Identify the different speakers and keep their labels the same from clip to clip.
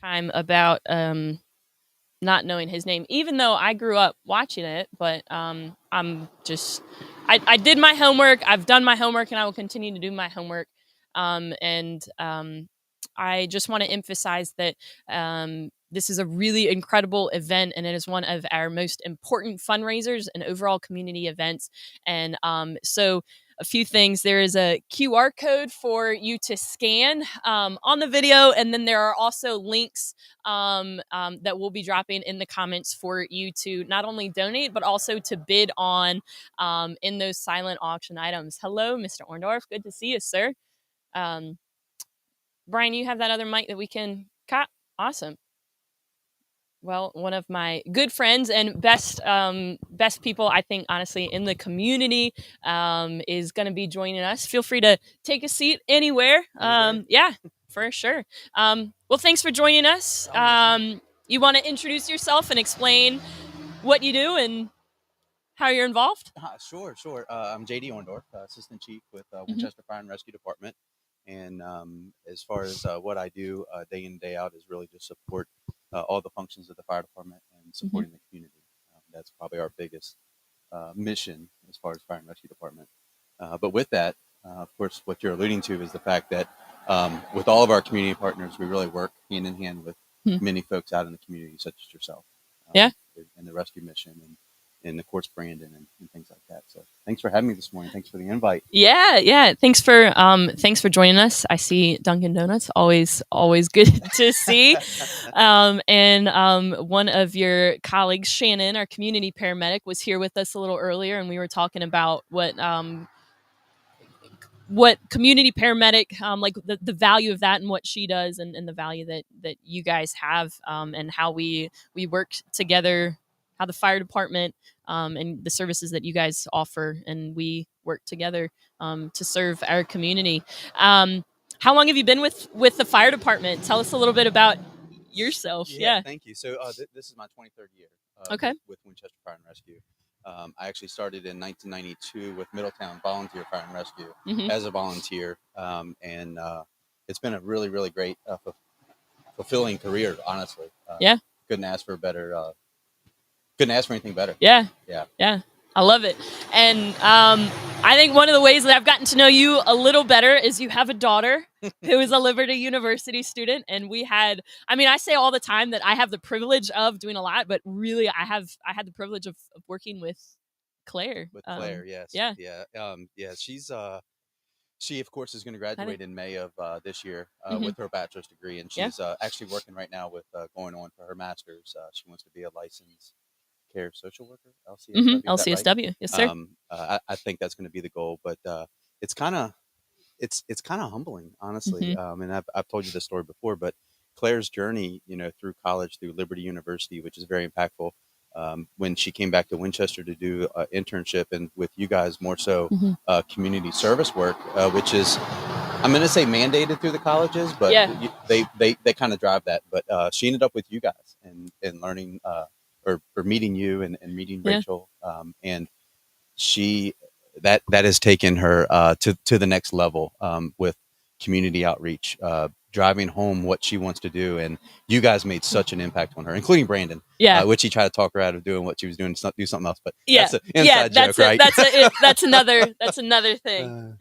Speaker 1: time about not knowing his name, even though I grew up watching it. But I did my homework. I've done my homework, and I will continue to do my homework. I just want to emphasize that this is a really incredible event, and it is one of our most important fundraisers and overall community events. And so a few things. There is a QR code for you to scan on the video, and then there are also links that we'll be dropping in the comments for you to not only donate, but also to bid on in those silent auction items. Hello, Mr. Orndorff. Good to see you, sir. Brian, you have that other mic that we can cut? Awesome. Well, one of my good friends and best people, I think, honestly, in the community is going to be joining us. Feel free to take a seat anywhere. Yeah, for sure. Well, thanks for joining us. You want to introduce yourself and explain what you do and how you're involved?
Speaker 2: Sure. I'm JD Orndorff, Assistant Chief with Winchester Fire and Rescue Department. And as far as what I do day in, day out is really just support all the functions of the fire department and supporting the community. That's probably our biggest mission as far as fire and rescue department. But with that, of course, what you're alluding to is the fact that with all of our community partners, we really work hand in hand with many folks out in the community, such as yourself. In the rescue mission and of course Brandon and things like that. So thanks for having me this morning. Thanks for the invite.
Speaker 1: Yeah. Thanks for joining us. I see Dunkin' Donuts. Always good to see. And one of your colleagues, Shannon, our community paramedic, was here with us a little earlier, and we were talking about what community paramedic, like the value of that and what she does, and the value that you guys have, and how we work together, how the fire department and the services that you guys offer, and we work together to serve our community. How long have you been with the fire department? Tell us a little bit about yourself. Yeah.
Speaker 2: Thank you. So this is my 23rd year with Winchester Fire and Rescue. I actually started in 1992 with Middletown Volunteer Fire and Rescue as a volunteer. And it's been a really, really great, fulfilling career, honestly. Couldn't ask for anything better.
Speaker 1: Yeah. I love it. And I think one of the ways that I've gotten to know you a little better is you have a daughter who is a Liberty University student. And I say all the time that I have the privilege of doing a lot, but really I had the privilege of working with Claire.
Speaker 2: With Claire, yes.
Speaker 1: Yeah.
Speaker 2: She of course is going to graduate in May of this year with her bachelor's degree. And she's actually working right now with going on for her master's. She wants to be a licensed care social worker, LCSW.
Speaker 1: LCSW, right? Yes, sir.
Speaker 2: I think that's going to be the goal, but it's kind of humbling, honestly. And I've told you this story before, but Claire's journey, through college, through Liberty University, which is very impactful. When she came back to Winchester to do an internship, and with you guys more so community service work, which is, I'm going to say mandated through the colleges, but they kind of drive that. But she ended up with you guys and learning. Or meeting you and meeting Rachel, and that has taken her to the next level with community outreach, driving home what she wants to do, and you guys made such an impact on her, including Brandon, which he tried to talk her out of doing what she was doing to do something else. But that's an inside joke, right?
Speaker 1: That's another thing.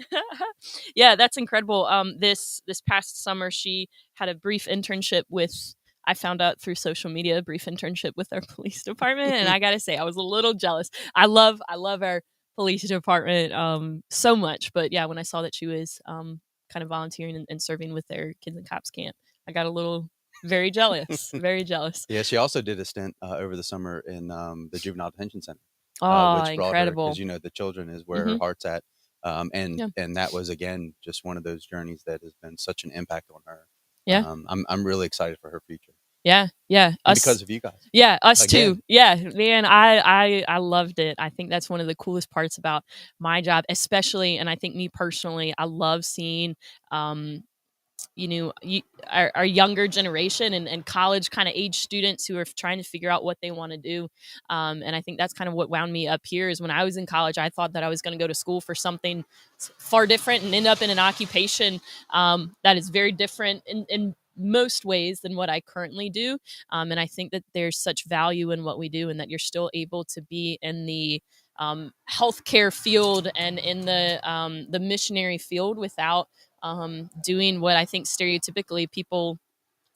Speaker 1: That's incredible. This past summer, she had a brief internship with. I found out through social media, a brief internship with our police department. And I got to say, I was a little jealous. I love our police department so much. But when I saw that she was kind of volunteering and serving with their Kids and Cops camp, I got a little very jealous, very jealous.
Speaker 2: Yeah, she also did a stint over the summer in the Juvenile Detention Center.
Speaker 1: Which incredible.
Speaker 2: Because, the children is where her heart's at. And that was, again, just one of those journeys that has been such an impact on her. I'm really excited for her future.
Speaker 1: Yeah.
Speaker 2: Because of you guys.
Speaker 1: Yeah, us again. Too. Yeah, man, I loved it. I think that's one of the coolest parts about my job, especially, and I think me personally, I love seeing, our younger generation and college kind of age students who are trying to figure out what they want to do. And I think that's kind of what wound me up here is when I was in college, I thought that I was going to go to school for something far different and end up in an occupation that is very different in most ways than what I currently do. And I think that there's such value in what we do, and that you're still able to be in the healthcare field and in the missionary field without doing what I think stereotypically people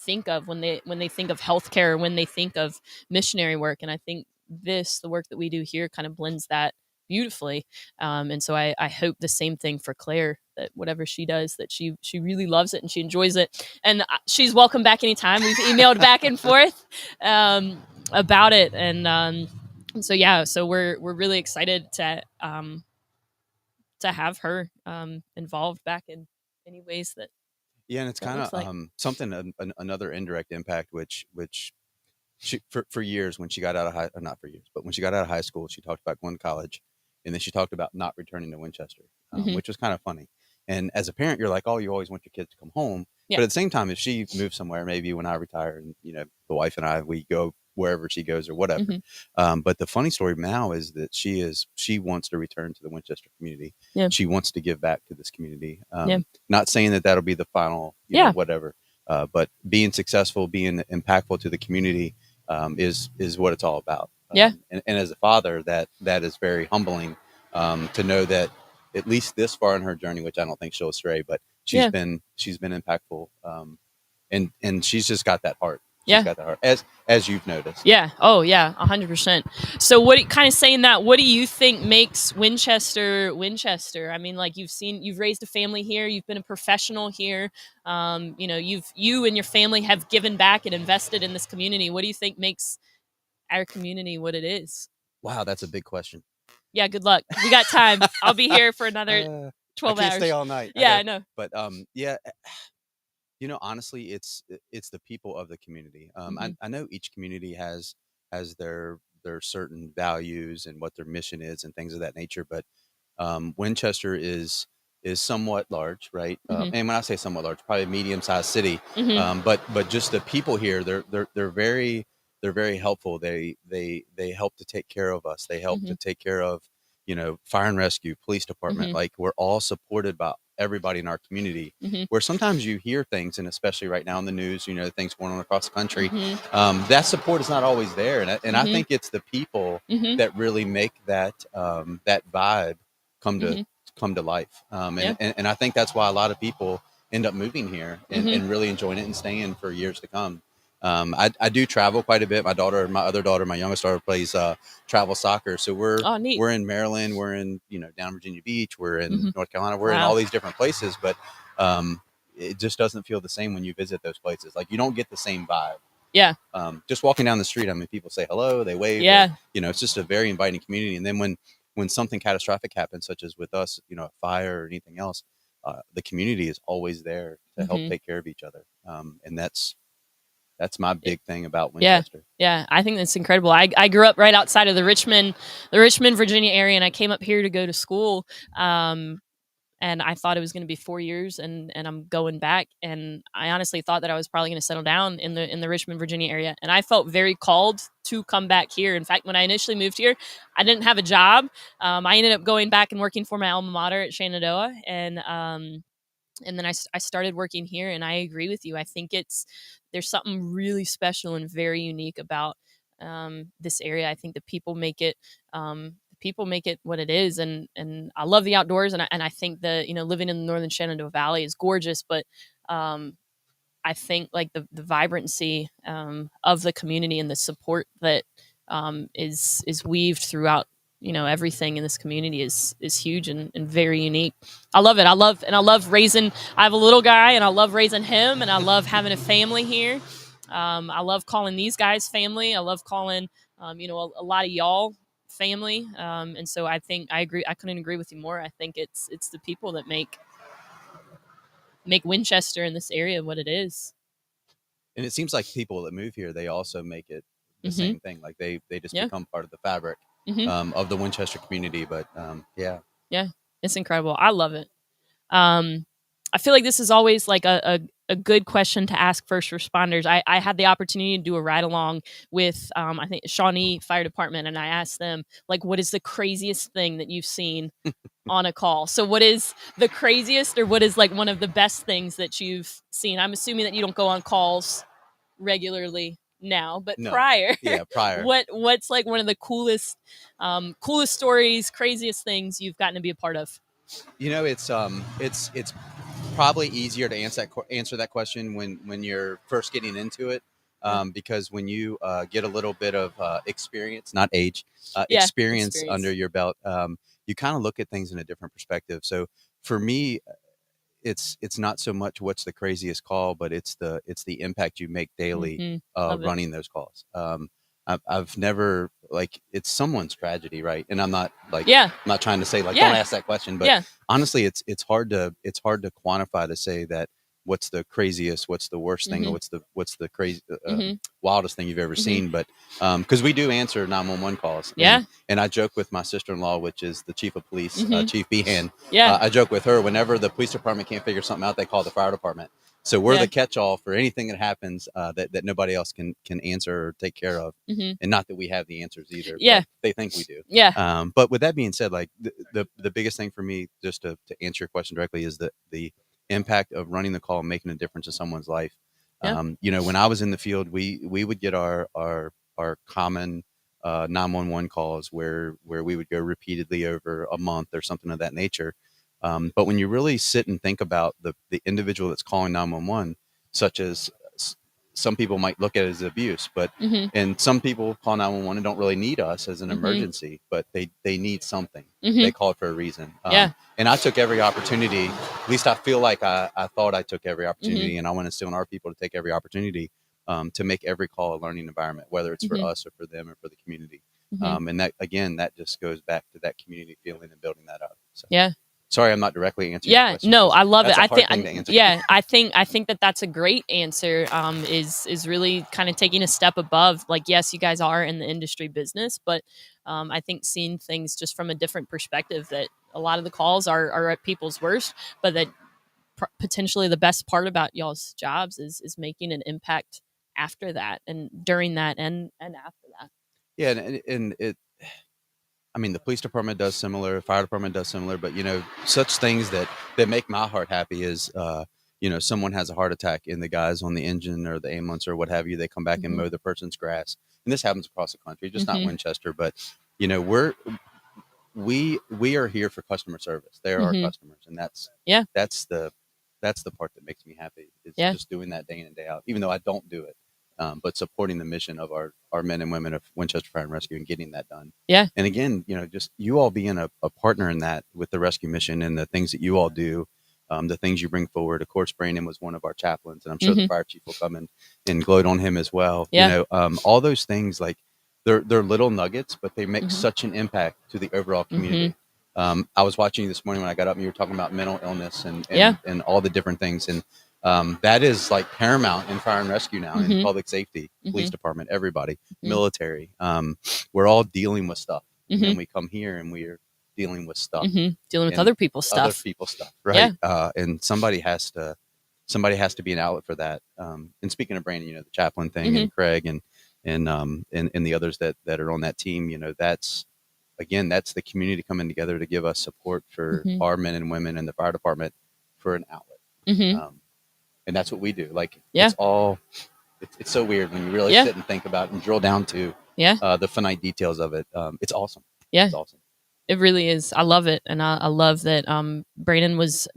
Speaker 1: think of when they think of healthcare or when they think of missionary work. And I think the work that we do here kind of blends that beautifully. And so I hope the same thing for Claire, that whatever she does, that she really loves it and she enjoys it. And she's welcome back anytime. We've emailed back and forth about it. And so yeah, so we're really excited to have her involved back in any ways that
Speaker 2: Yeah, and it's
Speaker 1: that
Speaker 2: kind
Speaker 1: looks
Speaker 2: of
Speaker 1: like.
Speaker 2: something another indirect impact, which she for years when she got out of high, not for years, but when she got out of high school, she talked about going to college, and then she talked about not returning to Winchester,
Speaker 1: Hmm.
Speaker 2: which was kind of funny. And as a parent, you're like, oh, you always want your kids to come home,
Speaker 1: Yeah.
Speaker 2: but at the same time, if she moves somewhere, maybe when I retire, and the wife and I we go wherever she goes or whatever.
Speaker 1: Hmm.
Speaker 2: But the funny story now is that she wants to return to the Winchester community.
Speaker 1: Yeah.
Speaker 2: She wants to give back to this community.
Speaker 1: Yeah.
Speaker 2: Not saying that that'll be the final,
Speaker 1: Yeah.
Speaker 2: whatever. But being successful, being impactful to the community is what it's all about.
Speaker 1: Yeah.
Speaker 2: And as a father, that is very humbling to know that at least this far in her journey, which I don't think she'll stray, but
Speaker 1: Yeah.
Speaker 2: she's been impactful, and she's just got that heart. She's
Speaker 1: Yeah.
Speaker 2: got that heart, as you've noticed.
Speaker 1: Yeah. Oh, yeah. 100%. So, kind of saying that? What do you think makes Winchester Winchester? I mean, like you've raised a family here. You've been a professional here. You and your family have given back and invested in this community. What do you think makes our community what it is?
Speaker 2: Wow, that's a big question.
Speaker 1: Yeah. Good luck. We got time. I'll be here for another
Speaker 2: I
Speaker 1: 12
Speaker 2: can't stay
Speaker 1: hours.
Speaker 2: all night. I
Speaker 1: Yeah,
Speaker 2: know,
Speaker 1: I know.
Speaker 2: but yeah, honestly, it's the people of the community.
Speaker 1: Hmm.
Speaker 2: I know each community has their certain values and what their mission is and things of that nature, but Winchester is somewhat large, right?
Speaker 1: Hmm.
Speaker 2: And when I say somewhat large, probably a medium-sized city.
Speaker 1: Hmm.
Speaker 2: But just the people here, they're very helpful. They help to take care of us. They help
Speaker 1: Hmm.
Speaker 2: to take care of fire and rescue, police department.
Speaker 1: Hmm.
Speaker 2: Like we're all supported by everybody in our community.
Speaker 1: Hmm.
Speaker 2: Where sometimes you hear things, and especially right now in the news, things going on across the country.
Speaker 1: Hmm.
Speaker 2: That support is not always there, and I
Speaker 1: Hmm.
Speaker 2: think it's the people
Speaker 1: Hmm.
Speaker 2: that really make that vibe come to
Speaker 1: Hmm.
Speaker 2: come to life.
Speaker 1: Yeah.
Speaker 2: And I think that's why a lot of people end up moving here
Speaker 1: Hmm.
Speaker 2: and really enjoying it and staying for years to come. I do travel quite a bit. My other daughter, my youngest daughter, plays travel soccer. So
Speaker 1: Oh, neat.
Speaker 2: we're in Maryland, we're in down Virginia Beach, we're in
Speaker 1: Hmm.
Speaker 2: North Carolina, we're in all
Speaker 1: Wow.
Speaker 2: these different places. But um, it just doesn't feel the same when you visit those places. Like you don't get the same vibe.
Speaker 1: Yeah.
Speaker 2: Just walking down the street, I mean, people say hello, they wave,
Speaker 1: Yeah.
Speaker 2: it's just a very inviting community. And then when something catastrophic happens, such as with us, a fire or anything else, the community is always there to help
Speaker 1: Hmm.
Speaker 2: take care of each other. And that's my big thing about
Speaker 1: Yeah.
Speaker 2: Winchester.
Speaker 1: Yeah. I think that's incredible. I grew up right outside of the Richmond, Virginia area, and I came up here to go to school. And I thought it was going to be 4 years, and I'm going back. And I honestly thought that I was probably going to settle down in the Richmond, Virginia area. And I felt very called to come back here. In fact, when I initially moved here, I didn't have a job. I ended up going back and working for my alma mater at Shenandoah, and then I started working here. And I agree with you. I think there's something really special and very unique about this area. I think the people make it what it is, and I love the outdoors, and I think that living in the northern Shenandoah Valley is gorgeous, but um, I think like the vibrancy of the community and the support that is weaved throughout everything in this community is huge and very unique. I love it. I love raising. I have a little guy, and I love raising him, and I love having a family here. I love calling these guys family. I love calling a lot of y'all family. And so I think I agree. I couldn't agree with you more. I think it's the people that make Winchester in this area what it is.
Speaker 2: And it seems like people that move here, they also make it the
Speaker 1: Mm-hmm.
Speaker 2: same thing. Like they just
Speaker 1: Yeah.
Speaker 2: become part of the fabric
Speaker 1: Mm-hmm.
Speaker 2: of the Winchester community. But yeah.
Speaker 1: Yeah. It's incredible. I love it. I feel like this is always like a good question to ask first responders. I had the opportunity to do a ride along with I think Shawnee Fire Department, and I asked them like, what is the craziest thing that you've seen on a call? So what is the craziest, or what is like one of the best things that you've seen? I'm assuming that you don't go on calls regularly now, but
Speaker 2: No.
Speaker 1: prior,
Speaker 2: Yeah, prior.
Speaker 1: what's like one of the coolest stories, craziest things you've gotten to be a part of?
Speaker 2: You know, it's probably easier to answer that question when you're first getting into it,
Speaker 1: Yeah.
Speaker 2: because when you get a little bit of experience, not age,
Speaker 1: Yeah,
Speaker 2: experience under
Speaker 1: experience.
Speaker 2: your belt, you kind of look at things in a different perspective. So for me, it's not so much what's the craziest call, but it's the impact you make daily
Speaker 1: Love it.
Speaker 2: running those calls. I've never, like, it's someone's tragedy, right? And I'm not like,
Speaker 1: Yeah.
Speaker 2: I'm not trying to say like don't
Speaker 1: Yeah.
Speaker 2: ask that question, but
Speaker 1: Yeah.
Speaker 2: honestly, it's hard to quantify to say that what's the craziest, what's the worst thing, or
Speaker 1: Mhm.
Speaker 2: what's the crazy
Speaker 1: Mhm.
Speaker 2: wildest thing you've ever
Speaker 1: Mhm.
Speaker 2: seen. But because we do answer 911 calls, and
Speaker 1: Yeah.
Speaker 2: and I joke with my sister-in-law, which is the chief of police,
Speaker 1: Mhm.
Speaker 2: Chief Behan.
Speaker 1: Yeah.
Speaker 2: I joke with her, whenever the police department can't figure something out, they call the fire department. So we're
Speaker 1: Yeah.
Speaker 2: the catch-all for anything that happens, that nobody else can answer or take care of.
Speaker 1: Mhm.
Speaker 2: And not that we have the answers either,
Speaker 1: Yeah.
Speaker 2: but they think we do.
Speaker 1: Yeah.
Speaker 2: But with that being said, like the biggest thing for me, just to answer your question directly, is the impact of running the call and making a difference in someone's life.
Speaker 1: Yeah.
Speaker 2: When I was in the field, we would get our common 911 calls where we would go repeatedly over a month or something of that nature. But when you really sit and think about the individual that's calling 911, such as some people might look at it as abuse, but
Speaker 1: Mhm.
Speaker 2: and some people call 911 and don't really need us as an
Speaker 1: Mhm.
Speaker 2: emergency, but they need something. They
Speaker 1: Mhm.
Speaker 2: call it for a reason.
Speaker 1: Yeah.
Speaker 2: And I took every opportunity. At least I feel like I thought I took every
Speaker 1: Mhm.
Speaker 2: opportunity, and I want to instill in our people to take every opportunity, to make every call a learning environment, whether it's for
Speaker 1: Mhm.
Speaker 2: us or for them or for the community.
Speaker 1: Mhm.
Speaker 2: And that, again, that just goes back to that community feeling and building that up. So
Speaker 1: Yeah.
Speaker 2: sorry, I'm not directly answering your
Speaker 1: Yeah,
Speaker 2: question,
Speaker 1: no,
Speaker 2: because
Speaker 1: I love it.
Speaker 2: that's a
Speaker 1: I think,
Speaker 2: hard thing to answer.
Speaker 1: yeah, I think that that's a great answer. Is really kind of taking a step above. Like, yes, you guys are in the industry business, but I think seeing things just from a different perspective. That a lot of the calls are at people's worst, but that potentially the best part about y'all's jobs is making an impact after that and during that and after that.
Speaker 2: Yeah, and it. I mean, the police department does similar, fire department does similar, but such things that make my heart happy is, someone has a heart attack and the guys on the engine or the ambulance or what have you, they come back and
Speaker 1: Hmm.
Speaker 2: mow the person's grass, and this happens across the country, just not
Speaker 1: Hmm.
Speaker 2: Winchester, but we are here for customer service. They are our
Speaker 1: Hmm.
Speaker 2: customers, and that's
Speaker 1: Yeah.
Speaker 2: that's the that's the part that makes me happy, is
Speaker 1: Yeah.
Speaker 2: just doing that day in and day out, even though I don't do it. But supporting the mission of our men and women of Winchester Fire and Rescue and getting that done.
Speaker 1: Yeah.
Speaker 2: And again, just you all being a partner in that with the rescue mission and the things that you all do, the things you bring forward. Of course, Brandon was one of our chaplains, and I'm sure the
Speaker 1: Hmm.
Speaker 2: fire chief will come in and gloat on him as well.
Speaker 1: Yeah.
Speaker 2: All those things, like, they're little nuggets, but they make
Speaker 1: Hmm.
Speaker 2: such an impact to the overall
Speaker 1: Hmm.
Speaker 2: community. I was watching you this morning when I got up, and you were talking about mental illness and
Speaker 1: Yeah.
Speaker 2: and all the different things, and that is like paramount in fire and rescue now, in
Speaker 1: Hmm.
Speaker 2: public safety, police
Speaker 1: Hmm.
Speaker 2: department, everybody,
Speaker 1: Hmm.
Speaker 2: military. We're all dealing with stuff, and
Speaker 1: Hmm.
Speaker 2: then we come here and we're dealing with stuff
Speaker 1: Hmm. Dealing with
Speaker 2: and
Speaker 1: other people's
Speaker 2: other
Speaker 1: stuff.
Speaker 2: people's stuff,
Speaker 1: Yeah.
Speaker 2: right? And somebody has to be an outlet for that. And speaking of Brandon, the chaplain thing,
Speaker 1: Hmm.
Speaker 2: and Craig, and the others that are on that team, that's the community coming together to give us support for
Speaker 1: Hmm.
Speaker 2: our men and women in the fire department, for an outlet.
Speaker 1: Hmm.
Speaker 2: And that's what we do. Like,
Speaker 1: Yeah.
Speaker 2: it's so weird when you really
Speaker 1: Yeah.
Speaker 2: sit and think about it and drill down to
Speaker 1: Yeah.
Speaker 2: the finite details of it. It's awesome.
Speaker 1: Yeah.
Speaker 2: It's awesome.
Speaker 1: It really is. I love it, and I love that Brandon was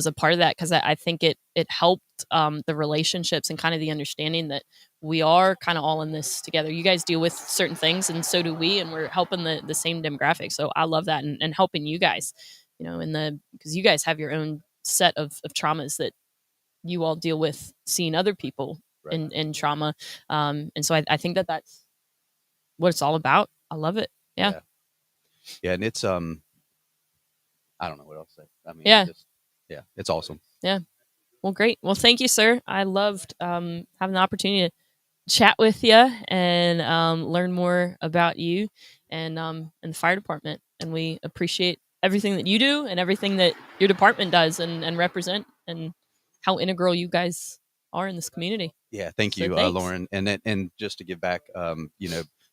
Speaker 1: a part of that, because I think it helped the relationships and kind of the understanding that we are kind of all in this together. You guys deal with certain things, and so do we, and we're helping the same demographic. So I love that, and helping you guys, because you guys have your own set of traumas that you all deal with, seeing other people
Speaker 2: Right.
Speaker 1: in trauma, and so I think that that's what it's all about. I love it. Yeah.
Speaker 2: Yeah. Yeah. And it's, I don't know what else to say. I mean,
Speaker 1: Yeah.
Speaker 2: yeah, it's awesome.
Speaker 1: Yeah. Well, great. Well, thank you, sir. I loved having the opportunity to chat with you and learn more about you and the fire department. And we appreciate everything that you do and everything that your department does and represent. And how integral you guys are in this community.
Speaker 2: Yeah, thank
Speaker 1: So
Speaker 2: you,
Speaker 1: thanks.
Speaker 2: Lauren. And just to give back,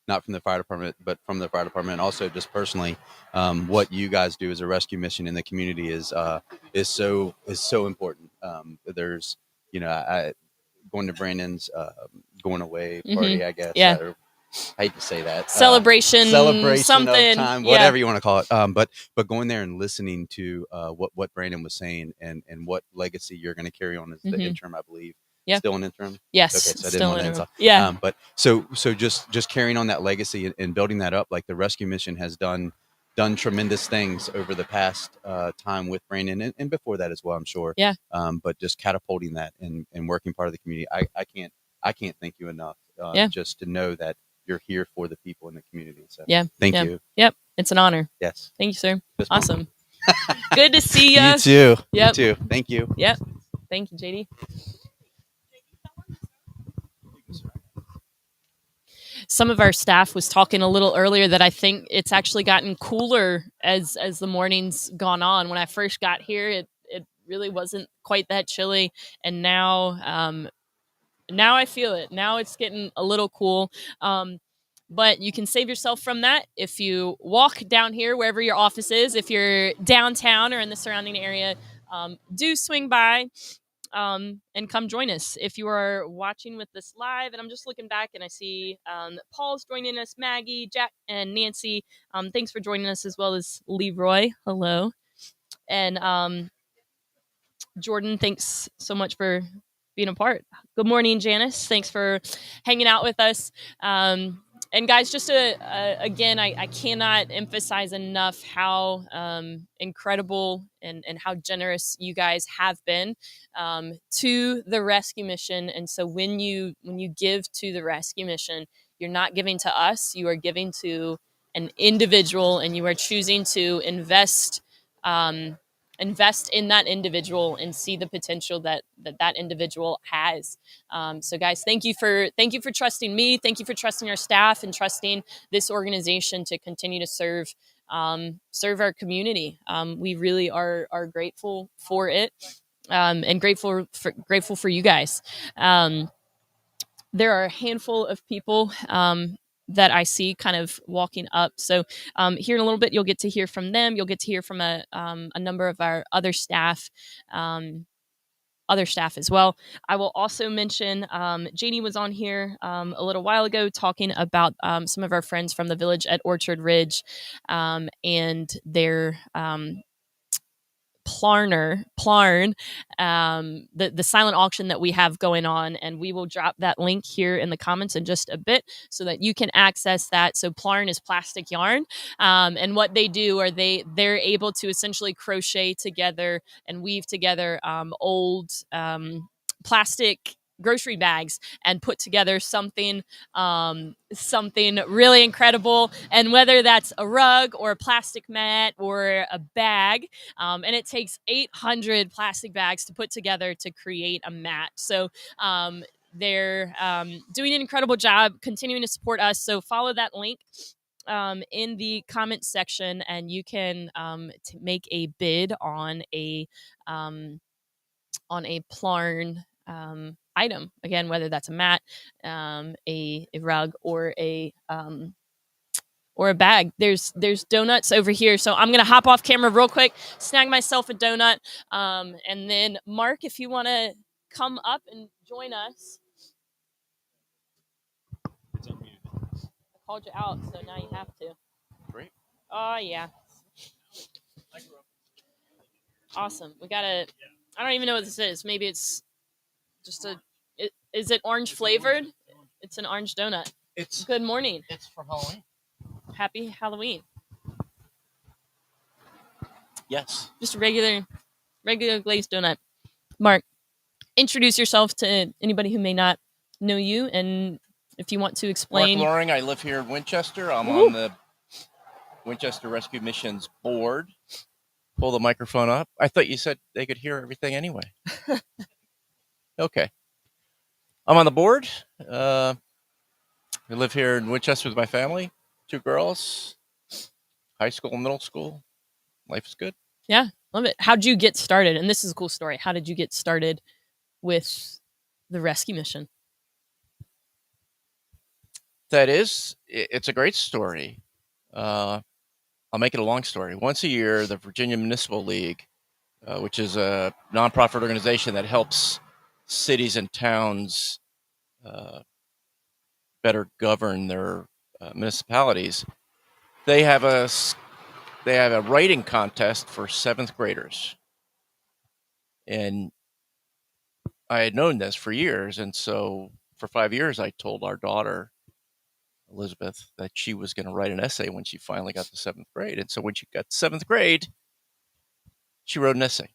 Speaker 2: not from the fire department, but from the fire department, and also just personally, what you guys do as a rescue mission in the community is so important. There's, I going to Brandon's going away party, I guess.
Speaker 1: Yeah.
Speaker 2: I hate to say that.
Speaker 1: Celebration something.
Speaker 2: Of time, whatever you want to call it. But going there and listening to what Brandon was saying and what legacy you're going to carry on as the interim, I believe.
Speaker 1: Yeah.
Speaker 2: Still an interim?
Speaker 1: Yes.
Speaker 2: Okay, so I didn't
Speaker 1: still
Speaker 2: want to
Speaker 1: interim.
Speaker 2: insult.
Speaker 1: Yeah.
Speaker 2: But so just carrying on that legacy and building that up, like the rescue mission has done tremendous things over the past time with Brandon and before that as well, I'm sure.
Speaker 1: Yeah.
Speaker 2: But just catapulting that and working part of the community, I can't thank you enough. Just to know that you're here for the people in the community. So thank you.
Speaker 1: Yep. It's an honor.
Speaker 2: Yes.
Speaker 1: Thank you, sir.
Speaker 2: Fist bump.
Speaker 1: Awesome. Good to see you.
Speaker 2: You too.
Speaker 1: Yep.
Speaker 2: You too. Thank you.
Speaker 1: Yep. Thank you, JD. Some of our staff was talking a little earlier that I think it's actually gotten cooler as the morning's gone on. When I first got here, it really wasn't quite that chilly, and now I feel it. Now it's getting a little cool. But you can save yourself from that if you walk down here wherever your office is. If you're downtown or in the surrounding area, do swing by and come join us. If you are watching with this live, and I'm just looking back and I see Paul's joining us, Maggie, Jack, and Nancy. Thanks for joining us, as well as Leroy. Hello. And Jordan, thanks so much for being a part. Good morning, Janice. Thanks for hanging out with us. And guys, just again, I cannot emphasize enough how incredible and how generous you guys have been to the rescue mission. And so when you give to the rescue mission, you're not giving to us, you are giving to an individual, and you are choosing to invest in that individual and see the potential that individual has. So guys, thank you for trusting me. Thank you for trusting our staff and trusting this organization to continue to serve our community. We really are grateful for it, and grateful for you guys. There are a handful of people that I see kind of walking up. So here in a little bit, you'll get to hear from them. You'll get to hear from a number of our other staff as well. I will also mention JD was on here a little while ago talking about some of our friends from the village at Orchard Ridge and their Plarn, the silent auction that we have going on, and we will drop that link here in the comments in just a bit so that you can access that. So Plarn is plastic yarn, and what they do are they're able to essentially crochet together and weave together old plastic grocery bags and put together something really incredible. And whether that's a rug or a plastic mat or a bag, and it takes 800 plastic bags to put together to create a mat. So they're doing an incredible job continuing to support us. So follow that link in the comments section, and you can make a bid on a Plarn item. Again, whether that's a mat, a rug, or a bag. There's donuts over here, so I'm gonna hop off camera real quick, snag myself a donut, and then Mark, if you want to come up and join us.
Speaker 2: It's unmuted.
Speaker 1: I called you out, so now you have to.
Speaker 2: Great.
Speaker 1: Oh yeah. Awesome. We gotta. I don't even know what this is. Maybe it's just is it orange flavored? It's an orange donut.
Speaker 3: It's
Speaker 1: Good morning.
Speaker 3: It's for Halloween.
Speaker 1: Happy Halloween.
Speaker 3: Yes.
Speaker 1: Just a regular glazed donut. Mark, introduce yourself to anybody who may not know you, and if you want to explain.
Speaker 3: Mark Loring, I live here in Winchester. I'm
Speaker 1: Woo.
Speaker 3: on the Winchester Rescue Missions board. Pull the microphone up. I thought you said they could hear everything anyway. Okay. I'm on the board. I live here in Winchester with my family. 2 girls. High school, middle school. Life is good.
Speaker 1: Yeah, love it. How'd you get started? And this is a cool story. How did you get started with the rescue mission?
Speaker 3: It's a great story. I'll make it a long story. Once a year, the Virginia Municipal League, which is a nonprofit organization that helps cities and towns better govern their municipalities, they have a writing contest for 7th graders. And I had known this for years, and so for 5 years I told our daughter Elizabeth that she was going to write an essay when she finally got to 7th grade. And so when she got to 7th grade, she wrote an essay.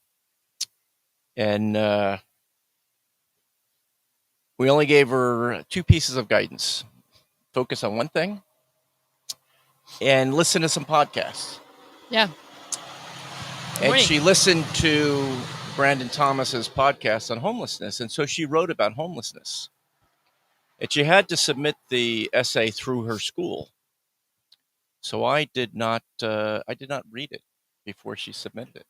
Speaker 3: And we only gave her 2 pieces of guidance: focus on one thing and listen to some podcasts.
Speaker 1: Yeah.
Speaker 3: And she listened to Brandon Thomas's podcast on homelessness, and so she wrote about homelessness. And she had to submit the essay through her school. So I did not read it before she submitted it.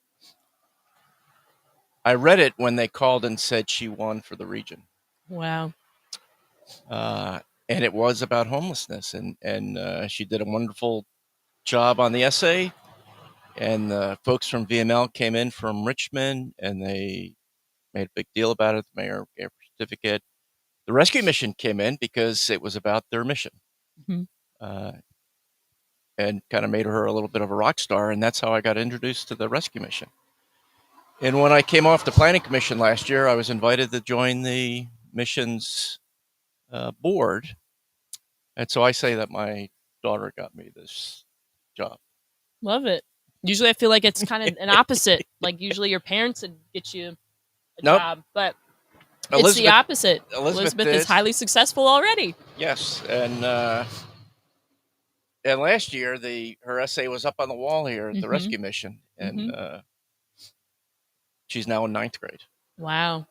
Speaker 3: I read it when they called and said she won for the region.
Speaker 1: Wow.
Speaker 3: And it was about homelessness, and she did a wonderful job on the essay. And the folks from VML came in from Richmond, and they made a big deal about it. The mayor gave her a certificate. The rescue mission came in because it was about their mission, and kind of made her a little bit of a rock star. And that's how I got introduced to the rescue mission. And when I came off the planning commission last year, I was invited to join the mission's board. And so I say that my daughter got me this job.
Speaker 1: Love it. Usually I feel like it's kind of an opposite. Like usually your parents would get you a job, but it's the opposite. Elizabeth is highly successful already.
Speaker 3: Yes. And last year, her essay was up on the wall here at the rescue mission. And she's now in 9th grade.
Speaker 1: Wow.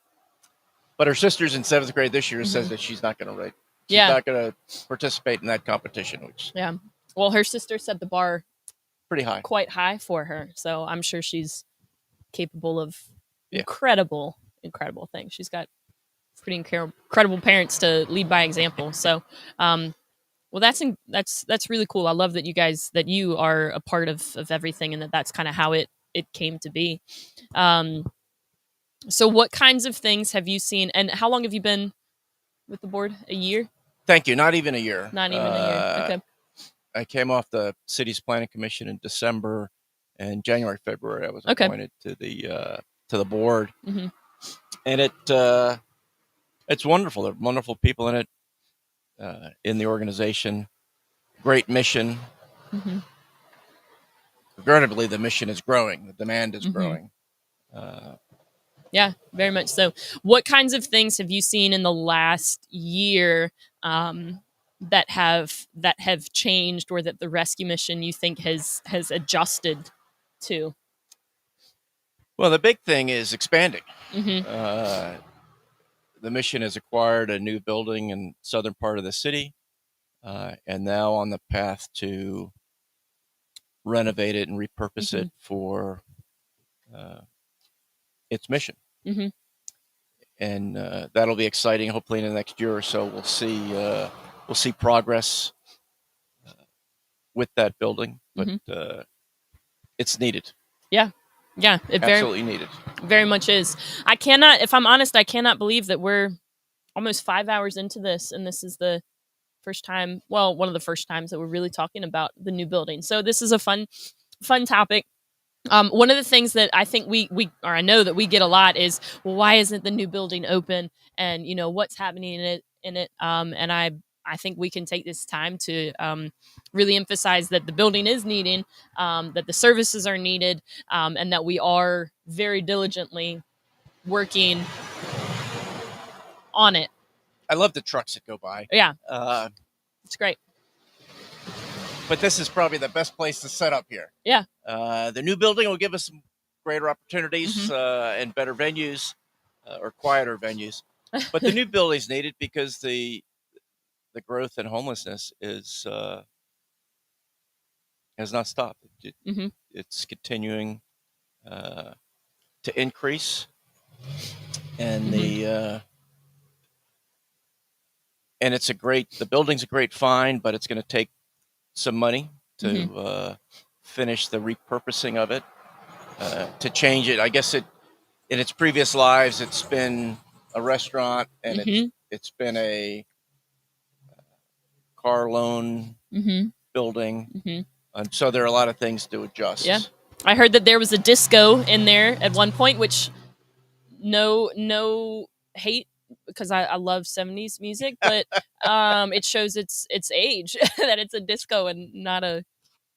Speaker 3: But her sister's in 7th grade this year, says that she's not going to write. She's not going to participate in that competition.
Speaker 1: Yeah. Well, her sister set the bar
Speaker 3: pretty high,
Speaker 1: quite high for her. So I'm sure she's capable of incredible things. She's got pretty incredible parents to lead by example. So, well, that's really cool. I love that you are a part of everything, and that's kind of how it came to be. So what kinds of things have you seen, and how long have you been with the board? A year?
Speaker 3: Thank you. Not even a year.
Speaker 1: Not even a year. Okay.
Speaker 3: I came off the city's planning commission in December, and January, February, I was appointed to the board. And it's wonderful. There are wonderful people in it, in the organization. Great mission. Regrettably, the mission is growing. The demand is growing.
Speaker 1: Yeah, very much so. What kinds of things have you seen in the last year that have changed, or that the rescue mission you think has adjusted to?
Speaker 3: Well, the big thing is expanding. The mission has acquired a new building in southern part of the city, and now on the path to renovate it and repurpose it for its mission. And that'll be exciting. Hopefully in the next year or so, we'll see progress with that building, but it's needed.
Speaker 1: Yeah, it
Speaker 3: absolutely needed.
Speaker 1: Very much is. If I'm honest, I cannot believe that we're almost 5 hours into this, and this is the first time, well, one of the first times that we're really talking about the new building. So this is a fun topic. One of the things that I think I know that we get a lot is, well, why isn't the new building open? And what's happening in it. And I think we can take this time to really emphasize that the building is needed, that the services are needed, and that we are very diligently working on it.
Speaker 3: I love the trucks that go by.
Speaker 1: Yeah, it's great.
Speaker 3: But this is probably the best place to set up here.
Speaker 1: Yeah.
Speaker 3: The new building will give us some greater opportunities and better venues, or quieter venues. But the new building is needed because the growth in homelessness has not stopped. It's continuing to increase. and and the building's a great find, but it's going to take some money to finish the repurposing of it, to change it. I guess in its previous lives, it's been a restaurant, and it's been a car loan building, and so there are a lot of things to adjust.
Speaker 1: Yeah, I heard that there was a disco in there at one point, which no hate, because I love 70s music, but it shows its age that it's a disco and not a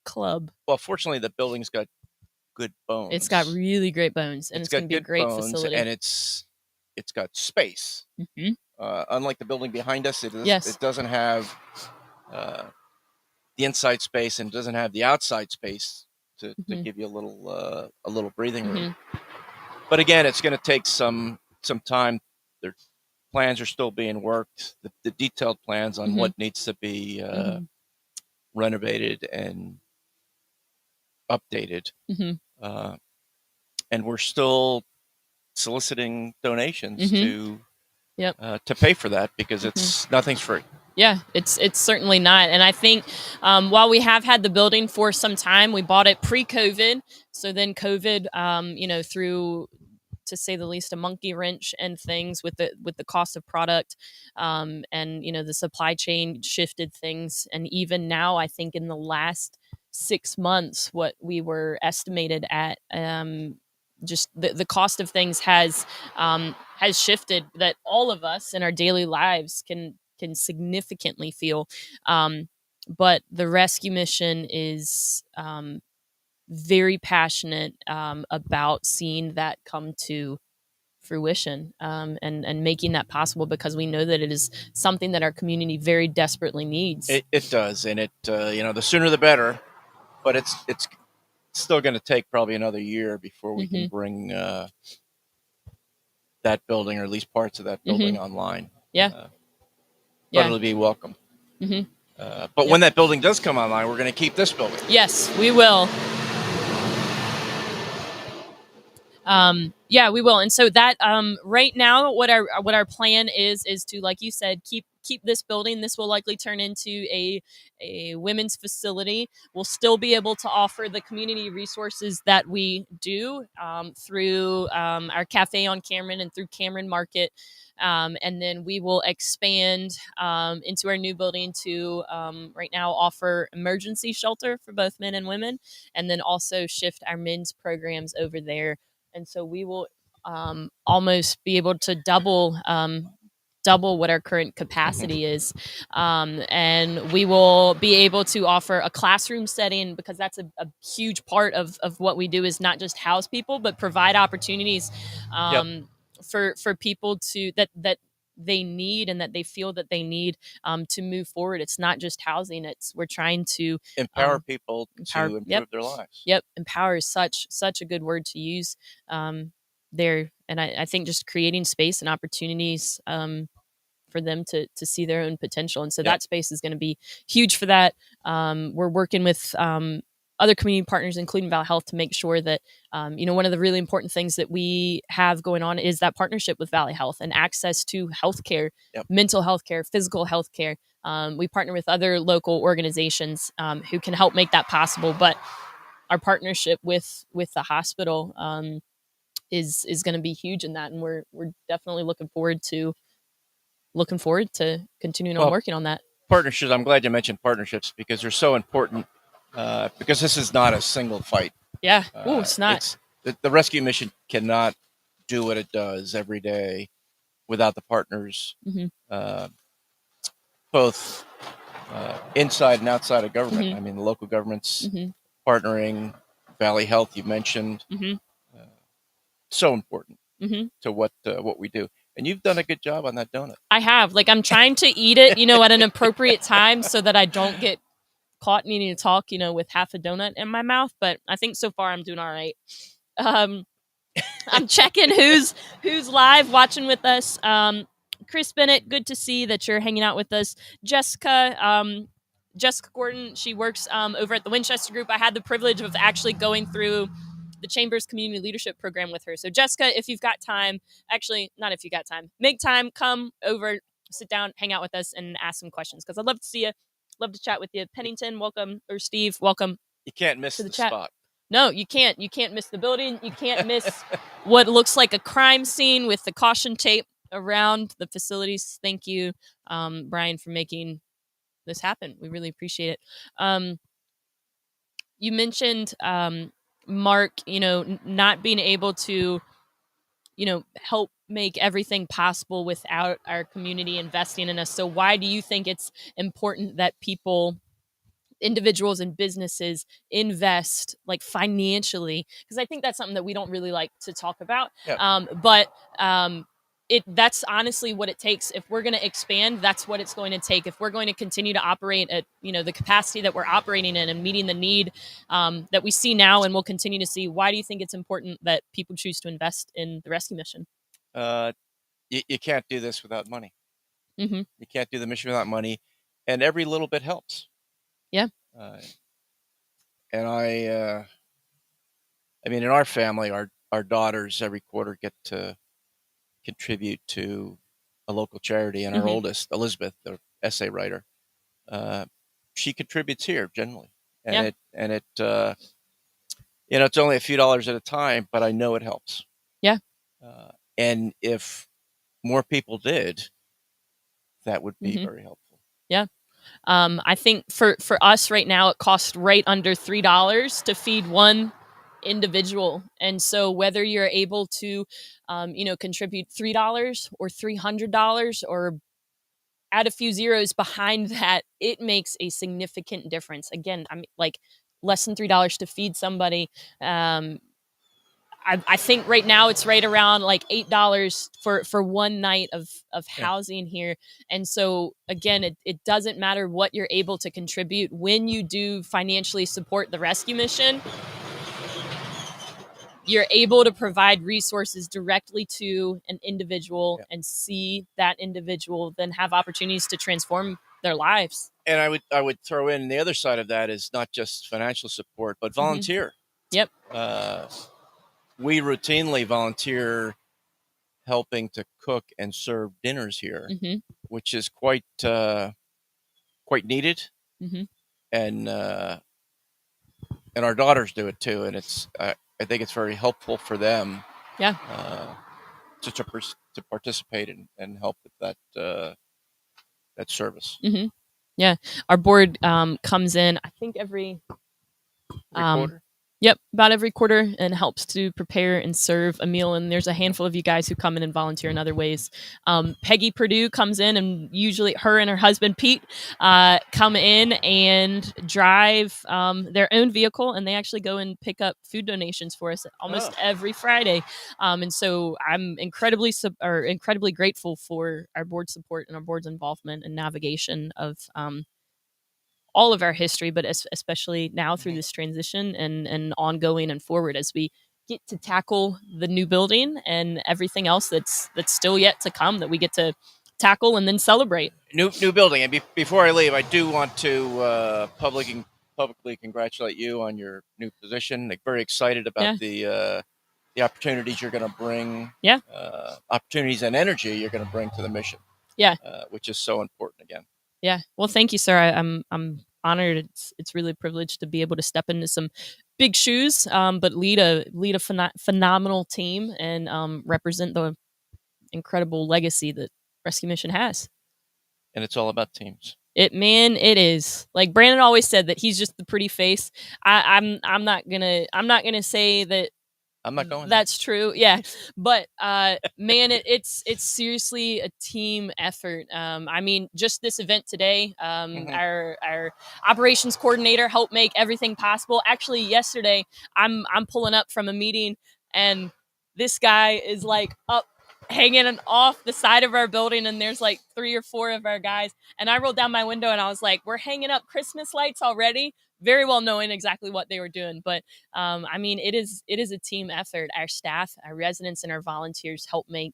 Speaker 1: club.
Speaker 3: Well, fortunately, the building's got good bones.
Speaker 1: It's got really great bones, and it's going to be a great facility.
Speaker 3: And it's got space. Unlike the building behind us, it doesn't have the inside space, and it doesn't have the outside space to give you a little breathing room. But again, it's going to take some time. Their plans are still being worked. The detailed plans on what needs to be renovated and updated. And we're still soliciting donations to pay for that, because nothing's free.
Speaker 1: Yeah, it's certainly not. And I think while we have had the building for some time, we bought it pre-COVID. So then COVID, threw, to say the least, a monkey wrench and things with the cost of product, and the supply chain shifted things. And even now, I think in the last 6 months, what we were estimated at, just the cost of things has shifted, that all of us in our daily lives can significantly feel. But the rescue mission is very passionate about seeing that come to fruition, and making that possible, because we know that it is something that our community very desperately needs.
Speaker 3: It does, and the sooner the better. But it's still going to take probably another year before we can bring that building, or at least parts of that building, online. But it'll be welcome. But when that building does come online, we're going to keep this building.
Speaker 1: Yes, we will. Yeah, we will. And so that right now, what our plan is to, like you said, keep this building. This will likely turn into a women's facility. We'll still be able to offer the community resources that we do through our cafe on Cameron and through Cameron Market. And then we will expand into our new building to right now offer emergency shelter for both men and women, and then also shift our men's programs over there. And so we will almost be able to double what our current capacity is. And we will be able to offer a classroom setting, because that's a huge part of what we do, is not just house people, but provide opportunities for people that they need, and that they feel that they need to move forward. It's not just housing. We're trying to
Speaker 3: empower people to improve their lives.
Speaker 1: Empower is such a good word to use there. And I think just creating space and opportunities for them to see their own potential. And so that space is going to be huge for that. We're working with other community partners, including Valley Health, to make sure that, one of the really important things that we have going on is that partnership with Valley Health and access to healthcare, mental health care, physical health care. We partner with other local organizations who can help make that possible. But our partnership with the hospital is going to be huge in that. And we're definitely looking forward to continuing on working on that.
Speaker 3: Partnerships. I'm glad you mentioned partnerships, because they're so important. Because this is not a single fight.
Speaker 1: Yeah. It's not.
Speaker 3: The rescue mission cannot do what it does every day without the partners, both inside and outside of government. I mean, the local governments partnering, Valley Health, you mentioned, so important to what we do. And you've done a good job on that donut.
Speaker 1: I have. I'm trying to eat it, at an appropriate time, so that I don't get caught needing to talk, with half a donut in my mouth. But I think so far I'm doing all right. I'm checking who's live watching with us. Chris Bennett, good to see that you're hanging out with us. Jessica Gordon, she works over at the Winchester Group. I had the privilege of actually going through the Chamber's Community Leadership Program with her. So Jessica, if you've got time, actually, not if you got time, make time, come over, sit down, hang out with us, and ask some questions, because I'd love to see you, love to chat with you. Pennington, welcome, or Steve, welcome.
Speaker 3: You can't miss
Speaker 1: to
Speaker 3: the
Speaker 1: chat.
Speaker 3: spot.
Speaker 1: No, you can't. You can't miss the building. You can't miss what looks like a crime scene with the caution tape around the facilities. Thank you, Brian, for making this happen. We really appreciate it. You mentioned, Mark, not being able to, help make everything possible without our community investing in us. So why do you think it's important that individuals and businesses invest, like, financially? Because I think that's something that we don't really like to talk about.
Speaker 3: Yeah.
Speaker 1: But that's honestly what it takes. If we're going to expand, that's what it's going to take. If we're going to continue to operate at the capacity that we're operating in and meeting the need that we see now and we'll continue to see, why do you think it's important that people choose to invest in the rescue mission?
Speaker 3: You can't do this without money.
Speaker 1: Mm-hmm.
Speaker 3: You can't do the mission without money, and every little bit helps.
Speaker 1: Yeah.
Speaker 3: And I mean, in our family, our daughters every quarter get to contribute to a local charity, and our
Speaker 1: Mm-hmm.
Speaker 3: oldest, Elizabeth, the essay writer, she contributes here generally, and
Speaker 1: Yeah.
Speaker 3: it's only a few dollars at a time, but I know it helps.
Speaker 1: Yeah.
Speaker 3: And if more people did, that would be
Speaker 1: Mm-hmm.
Speaker 3: very helpful.
Speaker 1: Yeah. I think for us right now, it costs right under $3 to feed one individual. And so whether you're able to, contribute $3 or $300 or add a few zeros behind that, it makes a significant difference. Again, I mean, like, less than $3 to feed somebody. I think right now it's right around like $8 for one night of housing here. And so again, it doesn't matter what you're able to contribute. When you do financially support the rescue mission, you're able to provide resources directly to an individual and see that individual then have opportunities to transform their lives.
Speaker 3: And I would throw in the other side of that is not just financial support, but volunteer.
Speaker 1: Yep.
Speaker 3: We routinely volunteer helping to cook and serve dinners here, which is quite needed. And our daughters do it too, and it's I think it's very helpful for them.
Speaker 1: Yeah.
Speaker 3: To participate and help with that service.
Speaker 1: Yeah, our board comes in, I think every
Speaker 3: quarter.
Speaker 1: Yep, about every quarter, and helps to prepare and serve a meal. And there's a handful of you guys who come in and volunteer in other ways. Peggy Purdue comes in, and usually her and her husband Pete come in and drive their own vehicle, and they actually go and pick up food donations for us almost every Friday. And so I'm incredibly grateful for our board support and our board's involvement and navigation of all of our history, but especially now through this transition and ongoing and forward as we get to tackle the new building and everything else that's still yet to come that we get to tackle and then celebrate.
Speaker 3: New building. And before I leave, I do want to publicly congratulate you on your new position. Like, very excited about the opportunities you're going to bring.
Speaker 1: Yeah.
Speaker 3: Opportunities and energy you're going to bring to the mission.
Speaker 1: Yeah.
Speaker 3: Which is so important again.
Speaker 1: Yeah. Well, thank you, sir. I'm honored. It's really a privilege to be able to step into some big shoes, but lead a phenomenal team and represent the incredible legacy that Rescue Mission has.
Speaker 3: And it's all about teams.
Speaker 1: It is. Like Brandon always said, that he's just the pretty face. I'm not gonna say that.
Speaker 3: I'm not going.
Speaker 1: That's true. Yeah. But man, it's seriously a team effort. I mean, just this event today, our operations coordinator helped make everything possible. Actually, yesterday, I'm pulling up from a meeting, and this guy is like up hanging off the side of our building, and there's like 3 or 4 of our guys, and I rolled down my window and I was like, we're hanging up Christmas lights already, very well knowing exactly what they were doing. But I mean, it is a team effort. Our staff, our residents, and our volunteers help make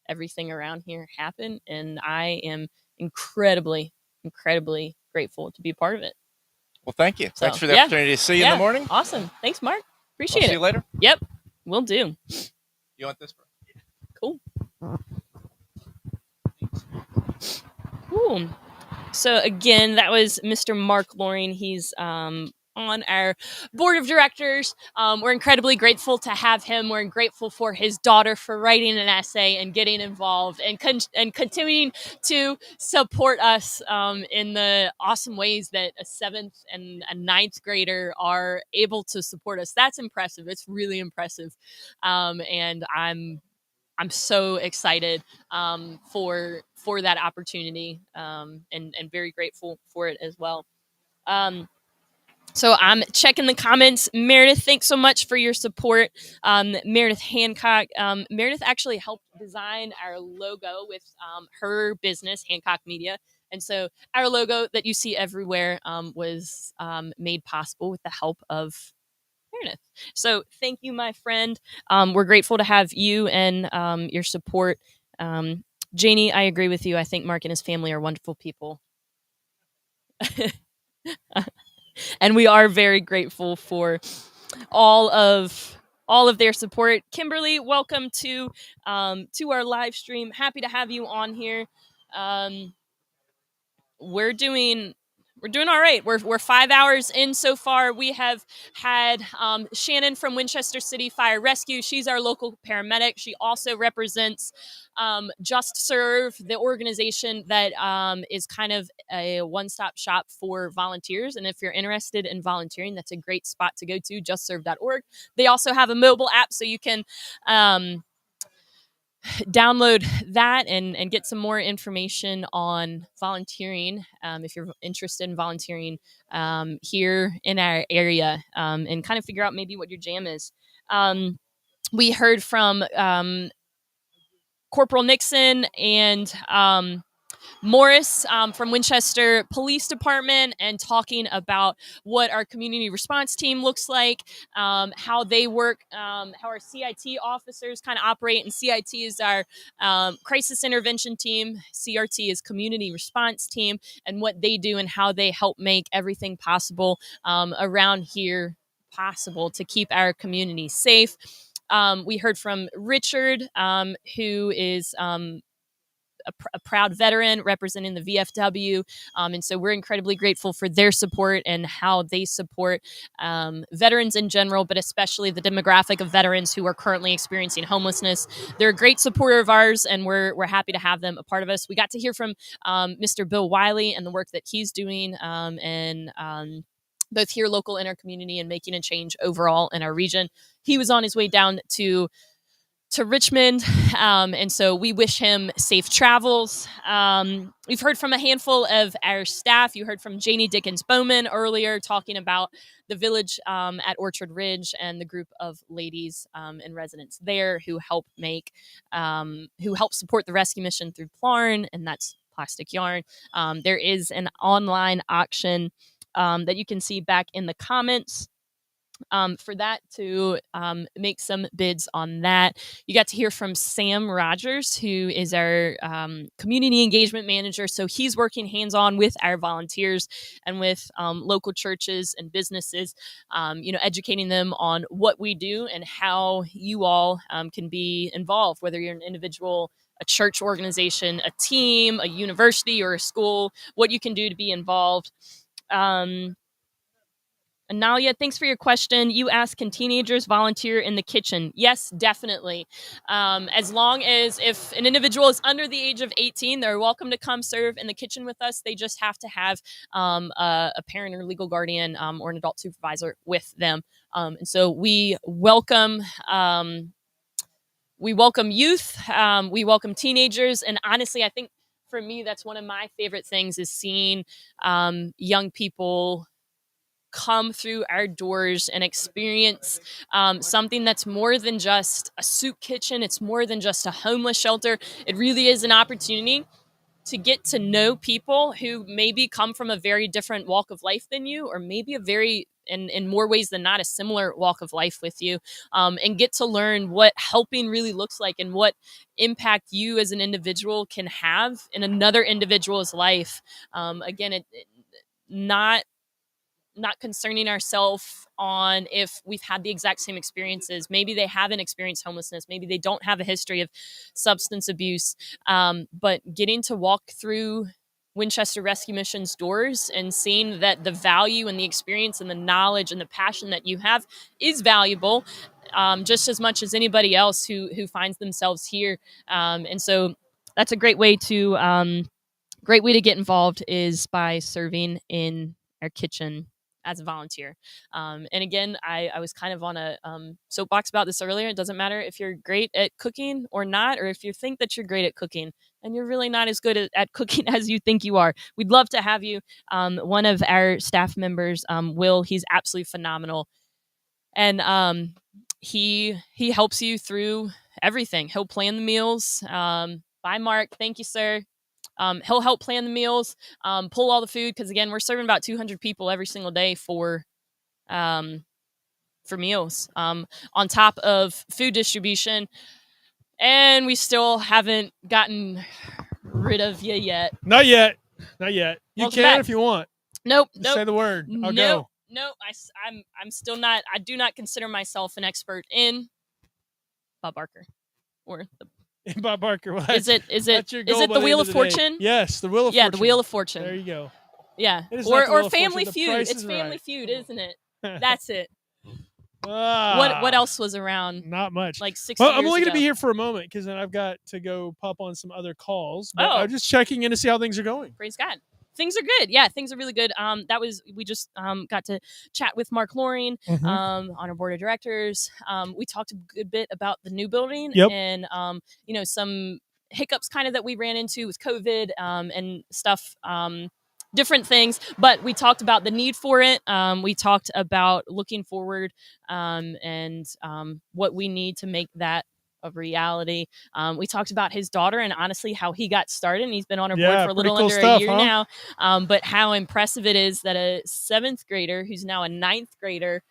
Speaker 1: everything around here happen, and I am incredibly grateful to be a part of it.
Speaker 3: Well, thank you. Thanks for the opportunity to see you in the morning.
Speaker 1: Awesome. Thanks, Mark. Appreciate
Speaker 3: I'll see
Speaker 1: it.
Speaker 3: you later.
Speaker 1: Yep, will do.
Speaker 3: You want this?
Speaker 1: Cool. Cool. So again, that was Mr. Mark Loring. He's on our board of directors. We're incredibly grateful to have him. We're grateful for his daughter for writing an essay and getting involved and continuing to support us in the awesome ways that a 7th and a 9th grader are able to support us. That's impressive. It's really impressive. And I'm so excited for that opportunity and very grateful for it as well. So I'm checking the comments. Meredith, thanks so much for your support. Meredith Hancock. Meredith actually helped design our logo with her business, Hancock Media. And so our logo that you see everywhere was made possible with the help of Meredith. So thank you, my friend. We're grateful to have you and your support. Janie, I agree with you. I think Mark and his family are wonderful people. And we are very grateful for all of their support. Kimberly, welcome to our live stream. Happy to have you on here. We're doing all right. We're 5 hours in so far. We have had Shannon from Winchester City Fire Rescue. She's our local paramedic. She also represents Just Serve, the organization that is kind of a one-stop shop for volunteers. And if you're interested in volunteering, that's a great spot to go to, justserve.org. They also have a mobile app, so you can download that and get some more information on volunteering if you're interested in volunteering here in our area and kind of figure out maybe what your jam is. We heard from Corporal Nixon and Morris from Winchester Police Department and talking about what our community response team looks like, how they work, how our CIT officers kind of operate. And CIT is our crisis intervention team. CRT is community response team, and what they do and how they help make everything possible around here possible to keep our community safe. We heard from Richard, who is a proud veteran representing the VFW. And so we're incredibly grateful for their support and how they support veterans in general, but especially the demographic of veterans who are currently experiencing homelessness. They're a great supporter of ours, and we're happy to have them a part of us. We got to hear from Mr. Bill Wiley and the work that he's doing both here local in our community and making a change overall in our region. He was on his way down to Richmond. And so we wish him safe travels. We've heard from a handful of our staff. You heard from Janie Dickens Bowman earlier talking about the village at Orchard Ridge and the group of ladies and residents there who help support the rescue mission through Plarn, and that's plastic yarn. There is an online auction that you can see back in the comments. For that to make some bids on that. You got to hear from Sam Rogers, who is our community engagement manager. So he's working hands-on with our volunteers and with local churches and businesses, educating them on what we do and how you all can be involved, whether you're an individual, a church organization, a team, a university, or a school, what you can do to be involved. Analia, thanks for your question. You asked, can teenagers volunteer in the kitchen? Yes, definitely. As long as if an individual is under the age of 18, they're welcome to come serve in the kitchen with us. They just have to have a parent or legal guardian or an adult supervisor with them. And so we welcome youth, we welcome teenagers, and honestly, I think for me, that's one of my favorite things is seeing young people come through our doors and experience something that's more than just a soup kitchen. It's more than just a homeless shelter. It really is an opportunity to get to know people who maybe come from a very different walk of life than you, or maybe a very, in more ways than not, a similar walk of life with you, and get to learn what helping really looks like and what impact you as an individual can have in another individual's life. Again, not not concerning ourselves on if we've had the exact same experiences. Maybe they haven't experienced homelessness. Maybe they don't have a history of substance abuse. But getting to walk through Winchester Rescue Mission's doors and seeing that the value and the experience and the knowledge and the passion that you have is valuable, just as much as anybody else who finds themselves here. And so that's a great way to get involved, is by serving in our kitchen as a volunteer. And again, I was kind of on a soapbox about this earlier. It doesn't matter if you're great at cooking or not, or if you think that you're great at cooking and you're really not as good at cooking as you think you are. We'd love to have you. One of our staff members, Will, he's absolutely phenomenal. And he helps you through everything. He'll plan the meals. Bye, Mark. Thank you, sir. He'll help plan the meals, pull all the food, because again, we're serving about 200 people every single day for meals, on top of food distribution, and we still haven't gotten rid of you yet.
Speaker 4: Not yet. You
Speaker 1: Welcome
Speaker 4: can
Speaker 1: back.
Speaker 4: if you want.
Speaker 1: Nope.
Speaker 4: Say the word. I'll go.
Speaker 1: No, I'm still not. I do not consider myself an expert in Bob Barker or the.
Speaker 4: Bob Barker. Well,
Speaker 1: is it the Wheel of Fortune?
Speaker 4: Yes, the Wheel of Fortune.
Speaker 1: Yeah, the Wheel of Fortune.
Speaker 4: There you go.
Speaker 1: Yeah,
Speaker 4: or
Speaker 1: Family Feud. It's Family
Speaker 4: right.
Speaker 1: Feud, isn't it? That's it.
Speaker 4: What
Speaker 1: else was around?
Speaker 4: Not much.
Speaker 1: Like 60
Speaker 4: Well,
Speaker 1: years
Speaker 4: I'm only going to
Speaker 1: ago.
Speaker 4: be here for a moment because then I've got to go pop on some other calls. But
Speaker 1: Oh.
Speaker 4: I'm just checking in to see how things are going.
Speaker 1: Praise God. Things are good. Yeah, things are really good. We just got to chat with Mark Loring on our board of directors. We talked a good bit about the new building and some hiccups kind of that we ran into with COVID and stuff. Different things, but we talked about the need for it. We talked about looking forward and what we need to make that a reality. We talked about his daughter and honestly how he got started, and he's been on our board for a little under a year now. But how impressive it is that a 7th grader who's now a 9th grader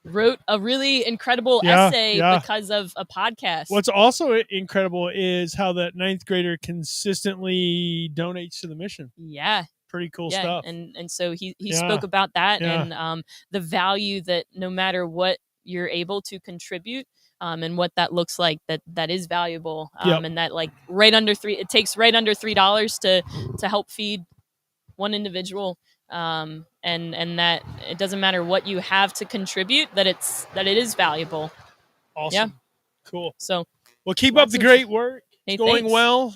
Speaker 1: wrote a really incredible essay because of a podcast.
Speaker 4: What's also incredible is how that 9th grader consistently donates to the mission.
Speaker 1: Yeah.
Speaker 4: Pretty cool stuff.
Speaker 1: And so he spoke about that and the value that no matter what you're able to contribute and what that looks like, that is valuable. And that like it takes right under $3 to help feed one individual. And that it doesn't matter what you have to contribute, that it is valuable.
Speaker 4: Awesome.
Speaker 1: Yeah.
Speaker 4: Cool.
Speaker 1: So
Speaker 4: well, keep up the great work.
Speaker 1: Hey,
Speaker 4: it's going
Speaker 1: thanks.
Speaker 4: well.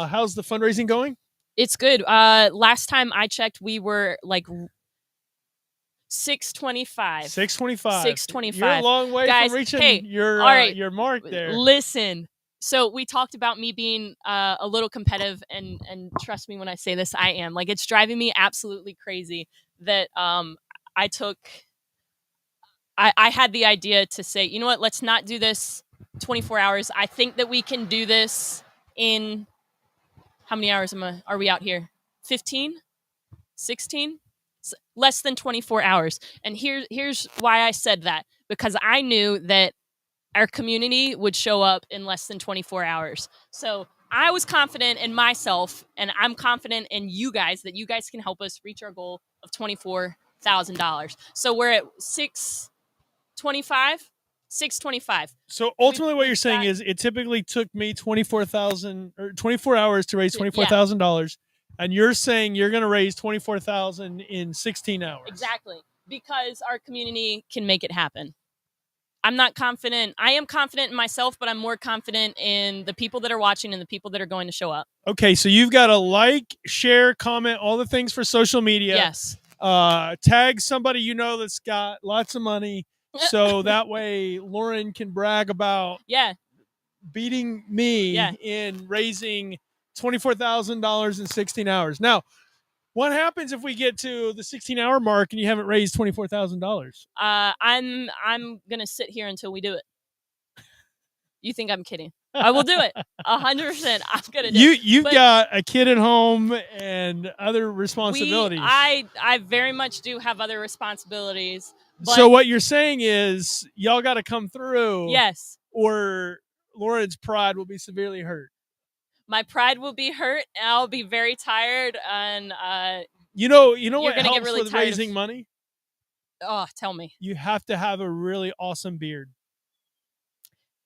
Speaker 4: How's the fundraising going?
Speaker 1: It's good. Last time I checked, we were like 625.
Speaker 4: 625. You're a long way
Speaker 1: Guys,
Speaker 4: from reaching your mark there.
Speaker 1: Listen. So we talked about me being a little competitive, and trust me when I say this, I am. Like, it's driving me absolutely crazy that I had the idea to say, you know what, let's not do this 24 hours. I think that we can do this in, how many hours are we out here? 15? 16? Less than 24 hours. And here's why I said that. Because I knew that our community would show up in less than 24 hours. So I was confident in myself, and I'm confident in you guys that you guys can help us reach our goal of $24,000. So we're at 625.
Speaker 4: So ultimately, what you're saying is it typically took me 24 hours to raise $24,000, and you're saying you're going to raise $24,000 in 16 hours.
Speaker 1: Exactly, because our community can make it happen. I'm not confident. I am confident in myself, but I'm more confident in the people that are watching and the people that are going to show up.
Speaker 4: Okay, so you've got to like, share, comment, all the things for social media.
Speaker 1: Yes.
Speaker 4: Tag somebody you know that's got lots of money, so that way Lauren can brag about beating me in raising $24,000 in 16 hours. Now, what happens if we get to the 16-hour mark and you haven't raised $24,000?
Speaker 1: I'm gonna sit here until we do it. You think I'm kidding? I will do it 100%. I'm gonna do it.
Speaker 4: You've got a kid at home and other responsibilities.
Speaker 1: I very much do have other responsibilities. But
Speaker 4: so what you're saying is y'all got to come through.
Speaker 1: Yes.
Speaker 4: Or Lauren's pride will be severely hurt.
Speaker 1: My pride will be hurt, and I'll be very tired, and
Speaker 4: You know
Speaker 1: You're
Speaker 4: what
Speaker 1: gonna
Speaker 4: helps
Speaker 1: get really
Speaker 4: with
Speaker 1: tired
Speaker 4: raising
Speaker 1: of-
Speaker 4: money?
Speaker 1: Oh, tell me.
Speaker 4: You have to have a really awesome beard.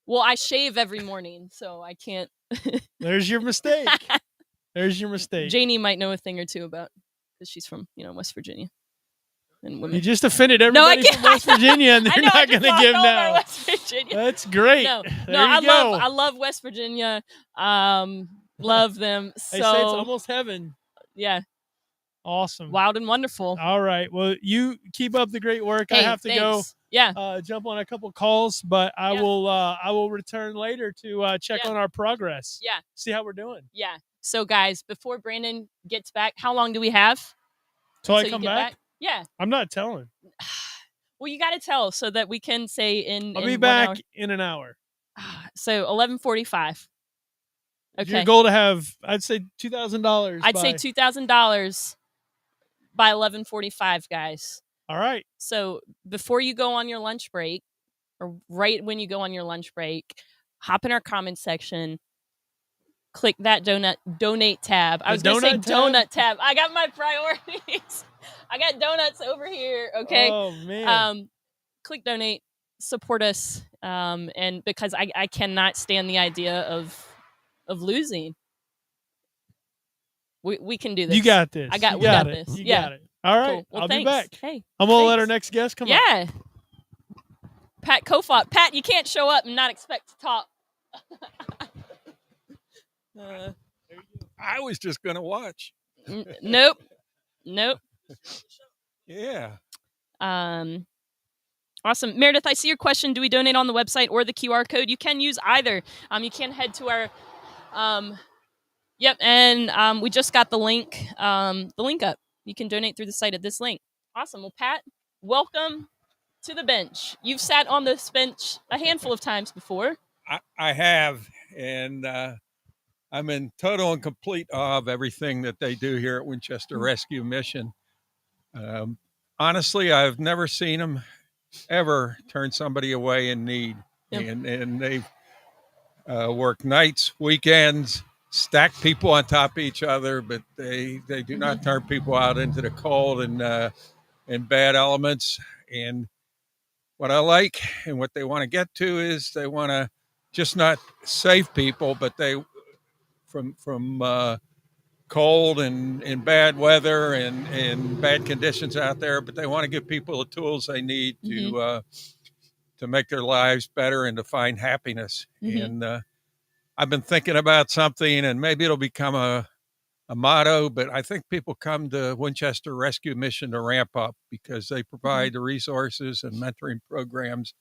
Speaker 1: Well, I shave every morning, so I can't.
Speaker 4: There's your mistake. There's your mistake.
Speaker 1: Janie might know a thing or two about, because she's from West Virginia. And women.
Speaker 4: You just offended everybody from West Virginia, and they're not going to give now.
Speaker 1: West Virginia.
Speaker 4: That's great.
Speaker 1: No,
Speaker 4: there
Speaker 1: no,
Speaker 4: you go.
Speaker 1: I love West Virginia. Love them. So
Speaker 4: They say it's almost heaven.
Speaker 1: Yeah.
Speaker 4: Awesome.
Speaker 1: Wild and wonderful.
Speaker 4: All right. Well, you keep up the great work.
Speaker 1: Hey,
Speaker 4: I have to go.
Speaker 1: Yeah.
Speaker 4: Jump on a couple calls, but I will return later to check on our progress.
Speaker 1: Yeah.
Speaker 4: See how we're doing.
Speaker 1: Yeah. So guys, before Brandon gets back, how long do we have?
Speaker 4: Till I come back?
Speaker 1: Yeah.
Speaker 4: I'm not telling.
Speaker 1: Well, you got to tell so that we can say
Speaker 4: I'll be back in an hour.
Speaker 1: So 11:45. Okay.
Speaker 4: Your goal to have, I'd say $2,000.
Speaker 1: I'd say $2,000 by 11:45, guys.
Speaker 4: All right.
Speaker 1: So before you go on your lunch break, or right when you go on your lunch break, hop in our comment section. Click that donate tab. I was going to say donut tab. I got my priorities. I got donuts over here. Okay.
Speaker 4: Oh man.
Speaker 1: Click donate. Support us. And because I cannot stand the idea of losing. We can do this.
Speaker 4: You got this.
Speaker 1: We got
Speaker 4: it.
Speaker 1: this.
Speaker 4: You
Speaker 1: yeah.
Speaker 4: got it. All right.
Speaker 1: Cool. Well,
Speaker 4: I'll
Speaker 1: thanks.
Speaker 4: be back.
Speaker 1: Hey.
Speaker 4: I'm gonna let our next guest come up.
Speaker 1: Yeah. Pat Kofod. Pat, you can't show up and not expect to talk.
Speaker 5: I was just going to watch.
Speaker 1: Nope.
Speaker 5: Yeah.
Speaker 1: Awesome. Meredith, I see your question. Do we donate on the website or the QR code? You can use either. You can head to our yep, and we just got the link up. You can donate through the site at this link. Awesome. Well, Pat, welcome to the bench. You've sat on this bench a handful of times before.
Speaker 5: I have, and I'm in total and complete awe of everything that they do here at Winchester Rescue Mission. Honestly, I've never seen them ever turn somebody away in need. Yep. And they've worked nights, weekends, stack people on top of each other, but they do not turn people out into the cold and bad elements. And what I like and what they want to get to is they want to just not save people, but they from cold and bad weather and bad conditions out there, but they want to give people the tools they need to make their lives better and to find happiness. And I've been thinking about something, and maybe it'll become a motto, but I think people come to Winchester Rescue Mission to ramp up because they provide the resources and mentoring programs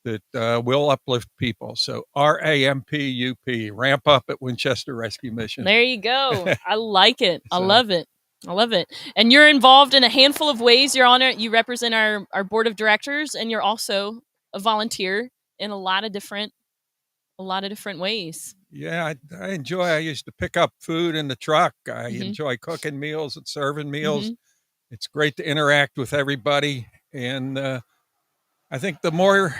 Speaker 5: that will uplift people. So RAMPUP, ramp up at Winchester Rescue Mission.
Speaker 1: There you go. I like it. I love it. And you're involved in a handful of ways. You're on it. You represent our board of directors, and you're also a volunteer in a lot of different ways.
Speaker 5: Yeah, I enjoy. I used to pick up food in the truck. I enjoy cooking meals and serving meals. It's great to interact with everybody, and I think the more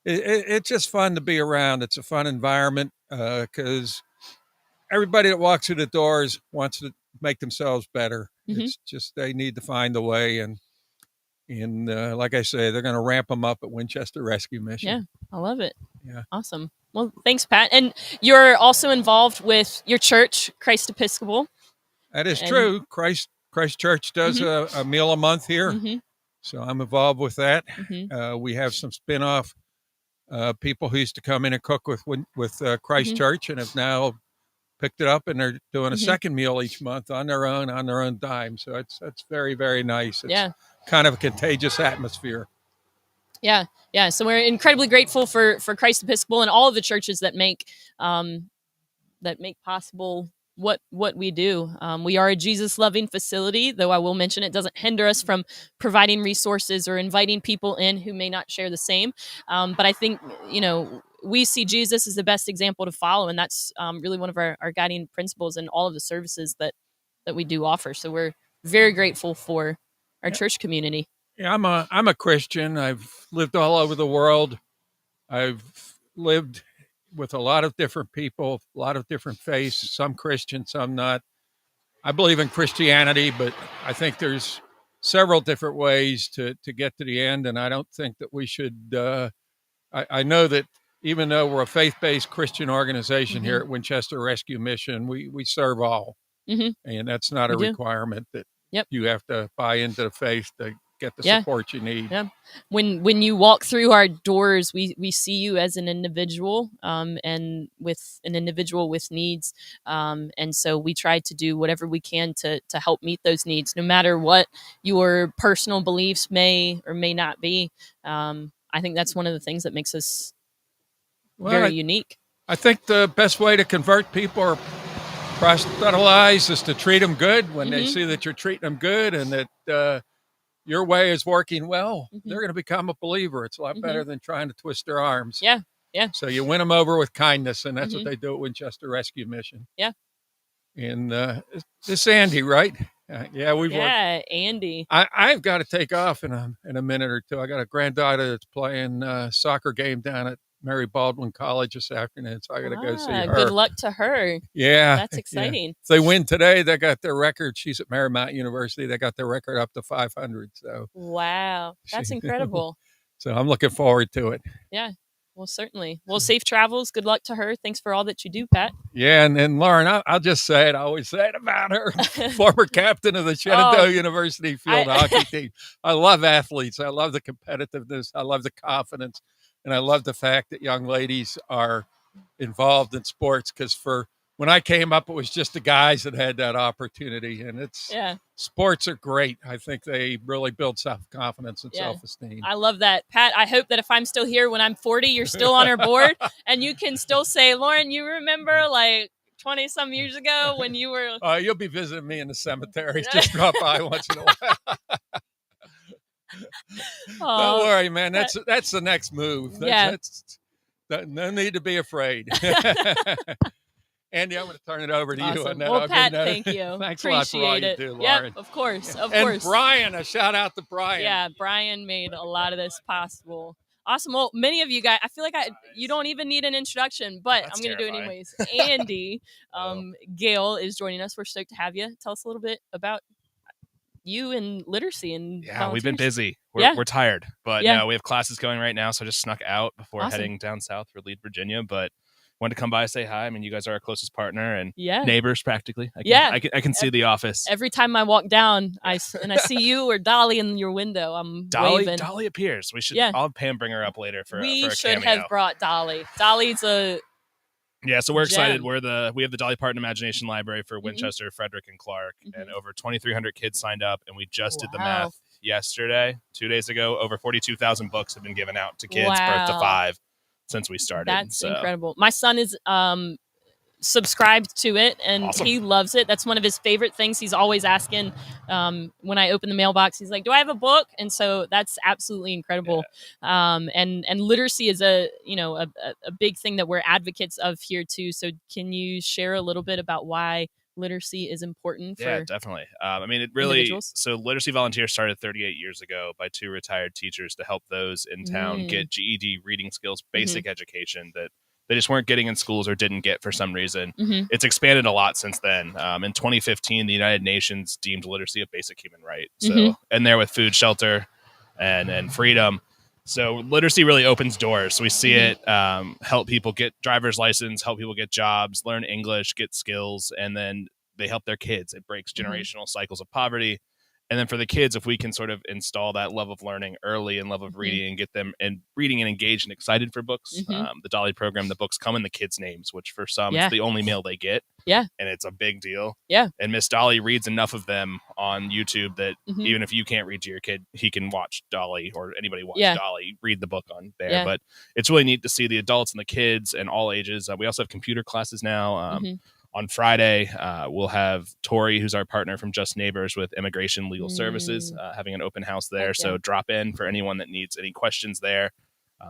Speaker 5: it's just fun to be around. It's a fun environment because everybody that walks through the doors wants to make themselves better. It's just they need to find a way, and like I say, they're going to ramp them up at Winchester Rescue Mission.
Speaker 1: Yeah, I love it.
Speaker 5: Yeah,
Speaker 1: awesome. Well, thanks, Pat. And you're also involved with your church, Christ Episcopal.
Speaker 5: That is true. Christ Church does a meal a month here. So I'm involved with that. We have some spin-off people who used to come in and cook with Christ Church and have now picked it up, and they're doing a second meal each month on their own dime. So that's very, very nice. It's kind of a contagious atmosphere.
Speaker 1: Yeah. So we're incredibly grateful for Christ Episcopal and all of the churches that make possible what we do. We are a Jesus-loving facility, though I will mention it doesn't hinder us from providing resources or inviting people in who may not share the same. But I think, we see Jesus as the best example to follow, and that's really one of our guiding principles in all of the services that we do offer. So we're very grateful for our church community.
Speaker 5: Yeah, I'm a Christian. I've lived all over the world. I've lived with a lot of different people, a lot of different faiths, some Christian, some not. I believe in Christianity, but I think there's several different ways to get to the end. And I don't think that we should, I know that even though we're a faith-based Christian organization here at Winchester Rescue Mission, we serve all. And that's not a requirement that you have to buy into the faith to get the support you need.
Speaker 1: Yeah. When you walk through our doors, we see you as an individual, and with an individual with needs. And so we try to do whatever we can to help meet those needs, no matter what your personal beliefs may or may not be. I think that's one of the things that makes us very unique.
Speaker 5: I think the best way to convert people or proselytize is to treat them good. When they see that you're treating them good and that your way is working well, they're going to become a believer. It's a lot better than trying to twist their arms.
Speaker 1: Yeah.
Speaker 5: So you win them over with kindness, and that's what they do at Winchester Rescue Mission.
Speaker 1: Yeah.
Speaker 5: And this Andy, right?
Speaker 1: Andy.
Speaker 5: I've got to take off in a minute or two. I got a granddaughter that's playing a soccer game down at Mary Baldwin College this afternoon, so I got to go see her.
Speaker 1: Good luck to her.
Speaker 5: Yeah.
Speaker 1: That's exciting.
Speaker 5: Yeah. If they win today, they got their record. She's at Marymount University. They got their record up to 500. So
Speaker 1: wow. That's incredible.
Speaker 5: So I'm looking forward to it.
Speaker 1: Yeah. Well, certainly. Well, safe travels. Good luck to her. Thanks for all that you do, Pat.
Speaker 5: Yeah, and Lauren, I'll just say it. I always say it about her. Former captain of the Shenandoah University field hockey team. I love athletes. I love the competitiveness. I love the confidence. And I love the fact that young ladies are involved in sports, because when I came up, it was just the guys that had that opportunity. And sports are great. I think they really build self-confidence and self-esteem.
Speaker 1: I love that. Pat, I hope that if I'm still here when I'm 40, you're still on our board and you can still say, Lauren, you remember like 20 some years ago when you were...
Speaker 5: You'll be visiting me in the cemetery. Just drop by once in a while. Don't worry, man. That's the next move. No need to be afraid. Andy, I'm going to turn it over to you.
Speaker 1: And well, Pat, thank you.
Speaker 5: Thanks
Speaker 1: Appreciate
Speaker 5: a lot for all you do, Lauren.
Speaker 1: Of course.
Speaker 5: And Brian, a shout out to Brian.
Speaker 1: Yeah, Brian made a lot of this possible. Awesome. Well, many of you guys, I feel like you don't even need an introduction, but I'm going to do it anyways. Andy, Gail is joining us. We're stoked to have you. Tell us a little bit about you and literacy and volunteers.
Speaker 6: We've been busy. We're tired, but no, we have classes going right now, so I just snuck out before heading down south for Lead, Virginia, but wanted to come by and say hi. I mean, you guys are our closest partner and neighbors practically. I can see the office.
Speaker 1: Every time I walk down I see you or Dolly in your window, I'm waving.
Speaker 6: Dolly appears. We should, I'll have Pam bring her up later for a cameo.
Speaker 1: We should have brought Dolly. Dolly's a...
Speaker 6: Yeah, so we're excited. We have the Dolly Parton Imagination Library for Winchester, Frederick, and Clark, and over 2,300 kids signed up, and we just did the math yesterday, 2 days ago. Over 42,000 books have been given out to kids birth to 5 since we started.
Speaker 1: That's incredible. My son is subscribed to it, and he loves it. That's one of his favorite things. He's always asking when I open the mailbox, he's like, do I have a book? And so that's absolutely incredible. And literacy is a big thing that we're advocates of here too. So can you share a little bit about why literacy is important for
Speaker 6: definitely. I mean, it really,
Speaker 1: so
Speaker 6: Literacy Volunteers started 38 years ago by 2 retired teachers to help those in town get GED reading skills, basic education that they just weren't getting in schools or didn't get for some reason. It's expanded a lot since then. In 2015, the United Nations deemed literacy a basic human right. So, and there with food, shelter, and freedom. So literacy really opens doors. So we see it help people get driver's license, help people get jobs, learn English, get skills, and then they help their kids. It breaks generational cycles of poverty. And then for the kids, if we can sort of install that love of learning early and love of reading and get them and reading and engaged and excited for books, the Dolly program, the books come in the kids' names, which for some is the only meal they get. And it's a big deal. And Miss Dolly reads enough of them on YouTube that even if you can't read to your kid, he can watch Dolly, or anybody watch Dolly, read the book on there. But it's really neat to see the adults and the kids and all ages. We also have computer classes now. On Friday, we'll have Tori, who's our partner from Just Neighbors with Immigration Legal Services, having an open house there. So drop in for anyone that needs any questions there.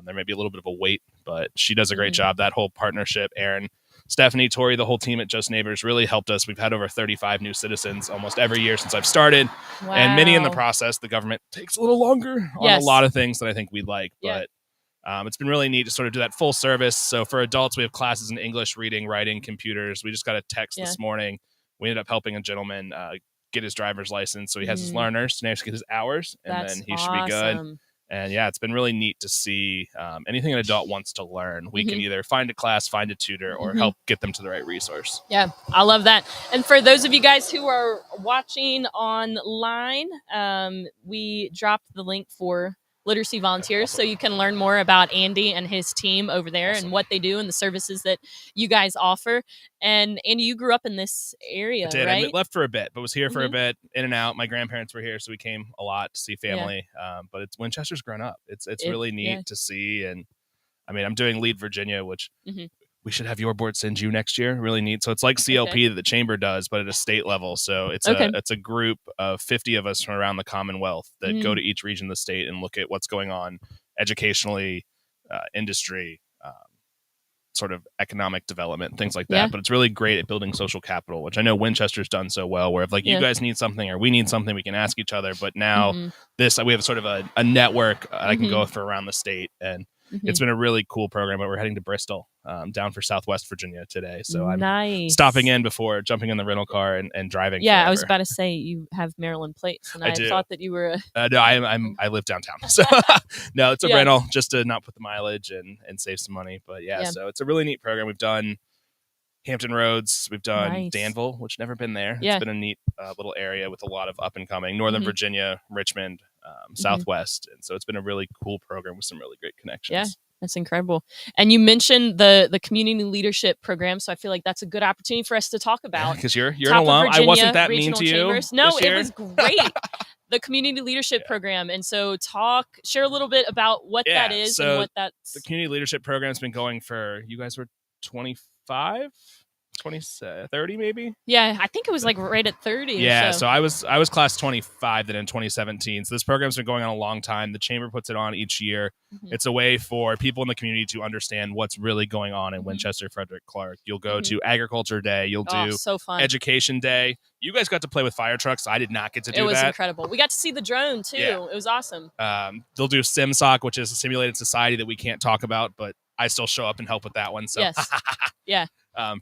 Speaker 6: There may be a little bit of a wait, but she does a great job. That whole partnership, Aaron, Stephanie, Tori, the whole team at Just Neighbors really helped us. We've had over 35 new citizens almost every year since I've started. And many in the process. The government takes a little longer on a lot of things that I think we'd like, but it's been really neat to sort of do that full service. So for adults, we have classes in English, reading, writing, computers. We just got a text this morning we ended up helping a gentleman get his driver's license. So he has his learners, so now he has to get his hours, and then he should be good. And yeah, it's been really neat to see anything an adult wants to learn. We can either find a class, find a tutor, or help get them to the right resource.
Speaker 1: Yeah, I love that. And for those of you guys who are watching online, we dropped the link for literacy volunteers, so you can learn more about Andy and his team over there and what they do and the services that you guys offer. And Andy, you grew up in this area,
Speaker 6: I did.
Speaker 1: right?
Speaker 6: I left for a bit, but was here for a bit, in and out. My grandparents were here, so we came a lot to see family. But it's Winchester's grown up. It's really neat to see. And I mean, I'm doing Lead Virginia, which we should have your board send you next year. Really neat. So it's like CLP that the chamber does, but at a state level. So it's a group of 50 of us from around the Commonwealth that go to each region of the state and look at what's going on educationally, industry, sort of economic development, things like that. But it's really great at building social capital, which I know Winchester's done so well, where if like you guys need something or we need something, we can ask each other. But now we have sort of a network I can go for around the state, and it's been a really cool program. But we're heading to Bristol, down for Southwest Virginia today. So I'm stopping in before jumping in the rental car and driving.
Speaker 1: Yeah,
Speaker 6: forever.
Speaker 1: I was about to say you have Maryland plates, and I thought that you were.
Speaker 6: No, I live downtown, so no, it's a rental just to not put the mileage and save some money. But so it's a really neat program. We've done Hampton Roads, we've done Danville, which never been there. It's been a neat little area with a lot of up and coming Northern Virginia, Richmond, Southwest, and so it's been a really cool program with some really great connections.
Speaker 1: Yeah. That's incredible. And you mentioned the community leadership program, so I feel like that's a good opportunity for us to talk about.
Speaker 6: Because you're an alum. I wasn't that mean to you.
Speaker 1: No, it was great. The community leadership program. And so share a little bit about what that is and what that's.
Speaker 6: The community leadership program has been going for, you guys were 25? 30 maybe.
Speaker 1: Yeah, I think it was like right at 30.
Speaker 6: Yeah, so I was class 25 then in 2017. So this program's been going on a long time. The chamber puts it on each year. It's a way for people in the community to understand what's really going on in Winchester, Frederick, Clark. You'll go to Agriculture Day. You'll do
Speaker 1: so fun.
Speaker 6: Education Day. You guys got to play with fire trucks. I did not get to do that.
Speaker 1: It was incredible. We got to see the drone too. Yeah. It was awesome.
Speaker 6: They'll do SimSoc, which is a simulated society that we can't talk about, but I still show up and help with that one. So
Speaker 1: yes. Yeah.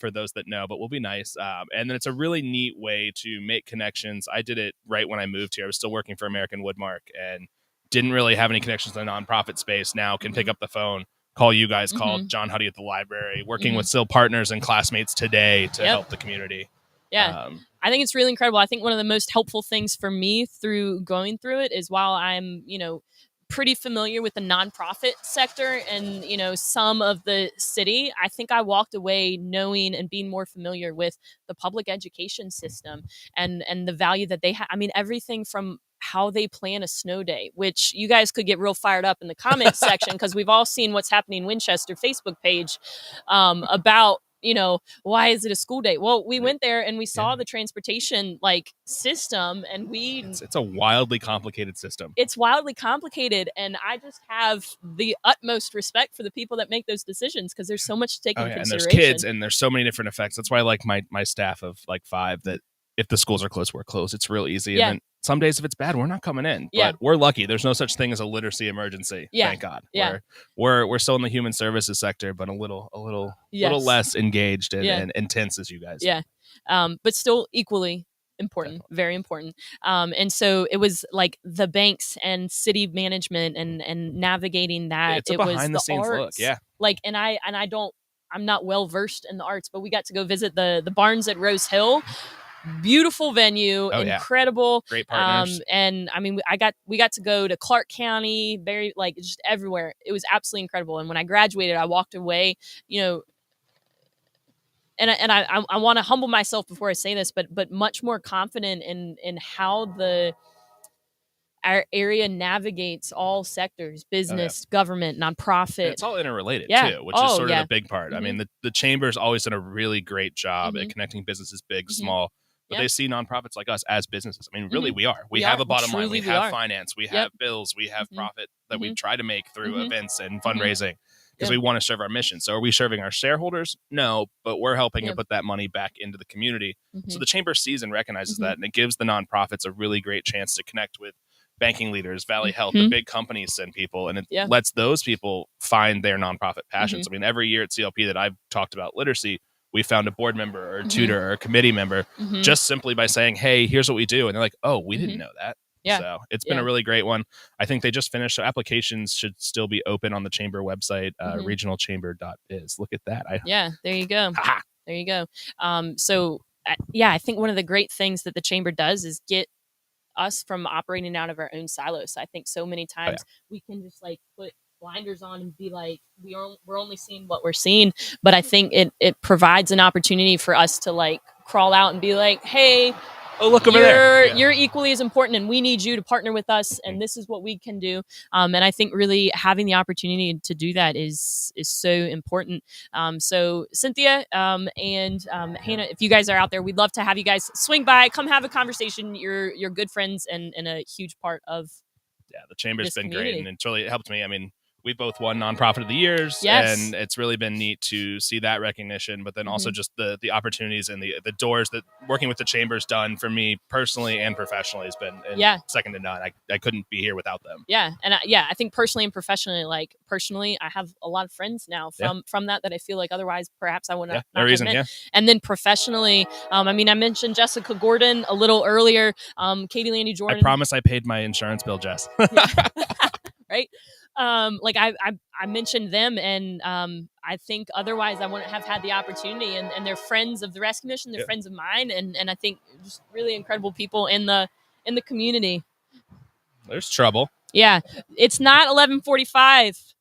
Speaker 6: For those that know, but will be nice. And then it's a really neat way to make connections. I did it right when I moved here. I was still working for American Woodmark and didn't really have any connections in the nonprofit space. Now can pick up the phone, call you guys, call John Huddy at the library, working with still partners and classmates today to help the community.
Speaker 1: Yeah. I think it's really incredible. I think one of the most helpful things for me through going through it is while I'm, pretty familiar with the nonprofit sector and, some of the city, I think I walked away knowing and being more familiar with the public education system and the value that they have. I mean, everything from how they plan a snow day, which you guys could get real fired up in the comments section because we've all seen what's happening in Winchester Facebook page about why is it a school day? Well, we went there and we saw the transportation system, and
Speaker 6: it's a wildly complicated system.
Speaker 1: It's wildly complicated, and I just have the utmost respect for the people that make those decisions because there's so much to take into consideration.
Speaker 6: And there's kids, and there's so many different effects. That's why I like my staff of 5 that if the schools are closed, we're closed. It's real easy. And then some days if it's bad, we're not coming in. But we're lucky. There's no such thing as a literacy emergency. Thank God.
Speaker 1: Yeah.
Speaker 6: We're still in the human services sector, but a little less engaged and intense as you guys.
Speaker 1: Yeah. But still equally important. Definitely. Very important. And so it was like the banks and city management and navigating that.
Speaker 6: It's a behind the scenes look. Yeah.
Speaker 1: I'm not well versed in the arts, but we got to go visit the Barns at Rose Hill. Beautiful venue, incredible,
Speaker 6: great partners,
Speaker 1: and I mean, we got to go to Clark County, very just everywhere. It was absolutely incredible. And when I graduated, I walked away, and I want to humble myself before I say this, but much more confident in how our area navigates all sectors, business, government, nonprofit.
Speaker 6: And it's all interrelated too, which is sort of a big part. I mean, the chamber's always done a really great job at connecting businesses, big, small. But they see nonprofits like us as businesses. I mean, really, we are. We have a bottom line. We have finance. We have bills. We have profit that we try to make through events and fundraising because we want to serve our mission. So are we serving our shareholders? No, but we're helping to put that money back into the community. So the chamber sees and recognizes that, and it gives the nonprofits a really great chance to connect with banking leaders, Valley Health, the big companies send people, and it lets those people find their nonprofit passions. I mean, every year at CLP that I've talked about literacy, we found a board member or a tutor or a committee member just simply by saying, hey, here's what we do. And they're like, oh, we didn't know that. Yeah. So it's been a really great one. I think they just finished. So applications should still be open on the chamber website, regionalchamber.biz. Look at that.
Speaker 1: There you go. There you go. I think one of the great things that the chamber does is get us from operating out of our own silos. I think so many times we can just like put blinders on and be like, we're only seeing what we're seeing. But I think it provides an opportunity for us to like crawl out and be like, hey,
Speaker 6: oh, look over there.
Speaker 1: You're equally as important, and we need you to partner with us, and this is what we can do. And I think really having the opportunity to do that is so important. So Cynthia and Hannah, if you guys are out there, we'd love to have you guys swing by, come have a conversation. You're good friends and a huge part of
Speaker 6: the chamber's been community. Great, and it's really helped me. I mean, we both won Nonprofit of the Years, and it's really been neat to see that recognition, but then also just the opportunities and the doors that working with the chamber's done for me personally and professionally has been second to none. I couldn't be here without them.
Speaker 1: Yeah. And I think personally and professionally, like personally, I have a lot of friends now from that I feel like otherwise perhaps I wouldn't
Speaker 6: no reason, met.
Speaker 1: And then professionally, I mentioned Jessica Gordon a little earlier, Katie Landy Jordan.
Speaker 6: I promise I paid my insurance bill, Jess.
Speaker 1: Right. I mentioned them, and I think otherwise I wouldn't have had the opportunity, and they're friends of the Rescue Mission, they're friends of mine, and I think just really incredible people in the community.
Speaker 6: There's trouble.
Speaker 1: Yeah, it's not 11:45.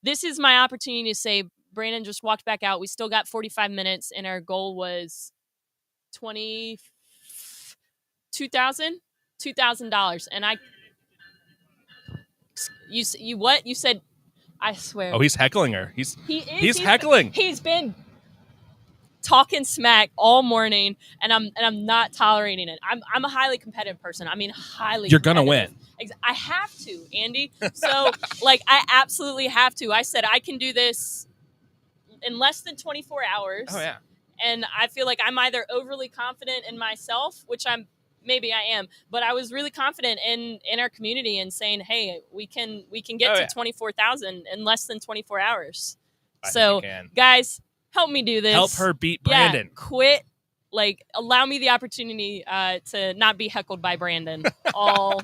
Speaker 1: This is my opportunity to say, Brandon just walked back out. We still got 45 minutes, and our goal was $2,000, and You what? You said, I swear.
Speaker 6: Oh, he's heckling her. He's heckling.
Speaker 1: He's been talking smack all morning, and I'm not tolerating it. I'm a highly competitive person. Highly.
Speaker 6: You're gonna win.
Speaker 1: I have to, Andy. So I absolutely have to. I said I can do this in less than 24 hours.
Speaker 6: Oh yeah.
Speaker 1: And I feel like I'm either overly confident in myself, which maybe I am, but I was really confident in our community and saying, hey, we can get to 24,000 in less than 24 hours. So guys, help me do this.
Speaker 6: Help her beat Brandon.
Speaker 1: Quit. Allow me the opportunity to not be heckled by Brandon all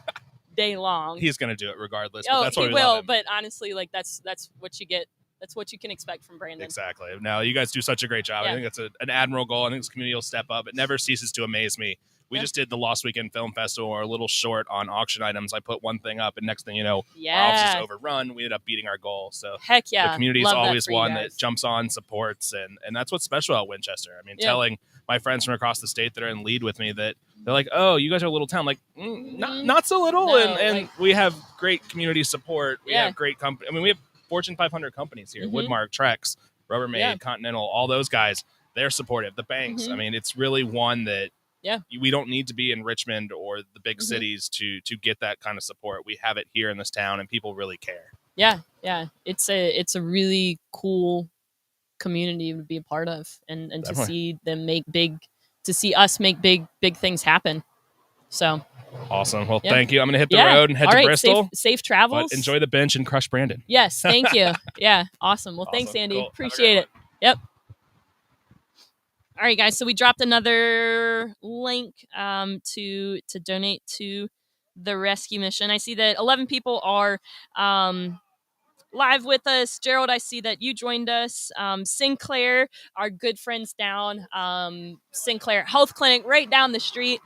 Speaker 1: day long.
Speaker 6: He's going to do it regardless.
Speaker 1: Oh,
Speaker 6: that's what
Speaker 1: he will. But honestly, that's what you get. That's what you can expect from Brandon.
Speaker 6: Exactly. Now, you guys do such a great job. I think it's an admirable goal. I think this community will step up. It never ceases to amaze me. We just did the Lost Weekend Film Festival, or a little short on auction items. I put one thing up, and next thing you know, our office is overrun. We ended up beating our goal. So
Speaker 1: heck yeah,
Speaker 6: the community is always one that jumps on, supports, and that's what's special about Winchester. Telling my friends from across the state that are in lead with me that they're like, oh, you guys are a little town. Like, not so little. No, and we have great community support. We have great company. We have Fortune 500 companies here, Woodmark, Trex, Rubbermaid, Continental, all those guys, they're supportive. The banks, it's really one that we don't need to be in Richmond or the big cities to get that kind of support. We have it here in this town, and people really care.
Speaker 1: Yeah. It's a really cool community to be a part of, and to see them see us make big things happen. So
Speaker 6: awesome. Well, thank you. I'm going to hit the road and head to Bristol.
Speaker 1: Safe travels.
Speaker 6: But enjoy the bench and crush Brandon.
Speaker 1: Yes, thank you. Yeah, awesome. Well, thanks, Andy. Cool. Appreciate it. Yep. All right, guys. So we dropped another link to donate to the rescue mission. I see that 11 people are live with us. Gerald, I see that you joined us. Sinclair, our good friends down. Sinclair Health Clinic right down the street.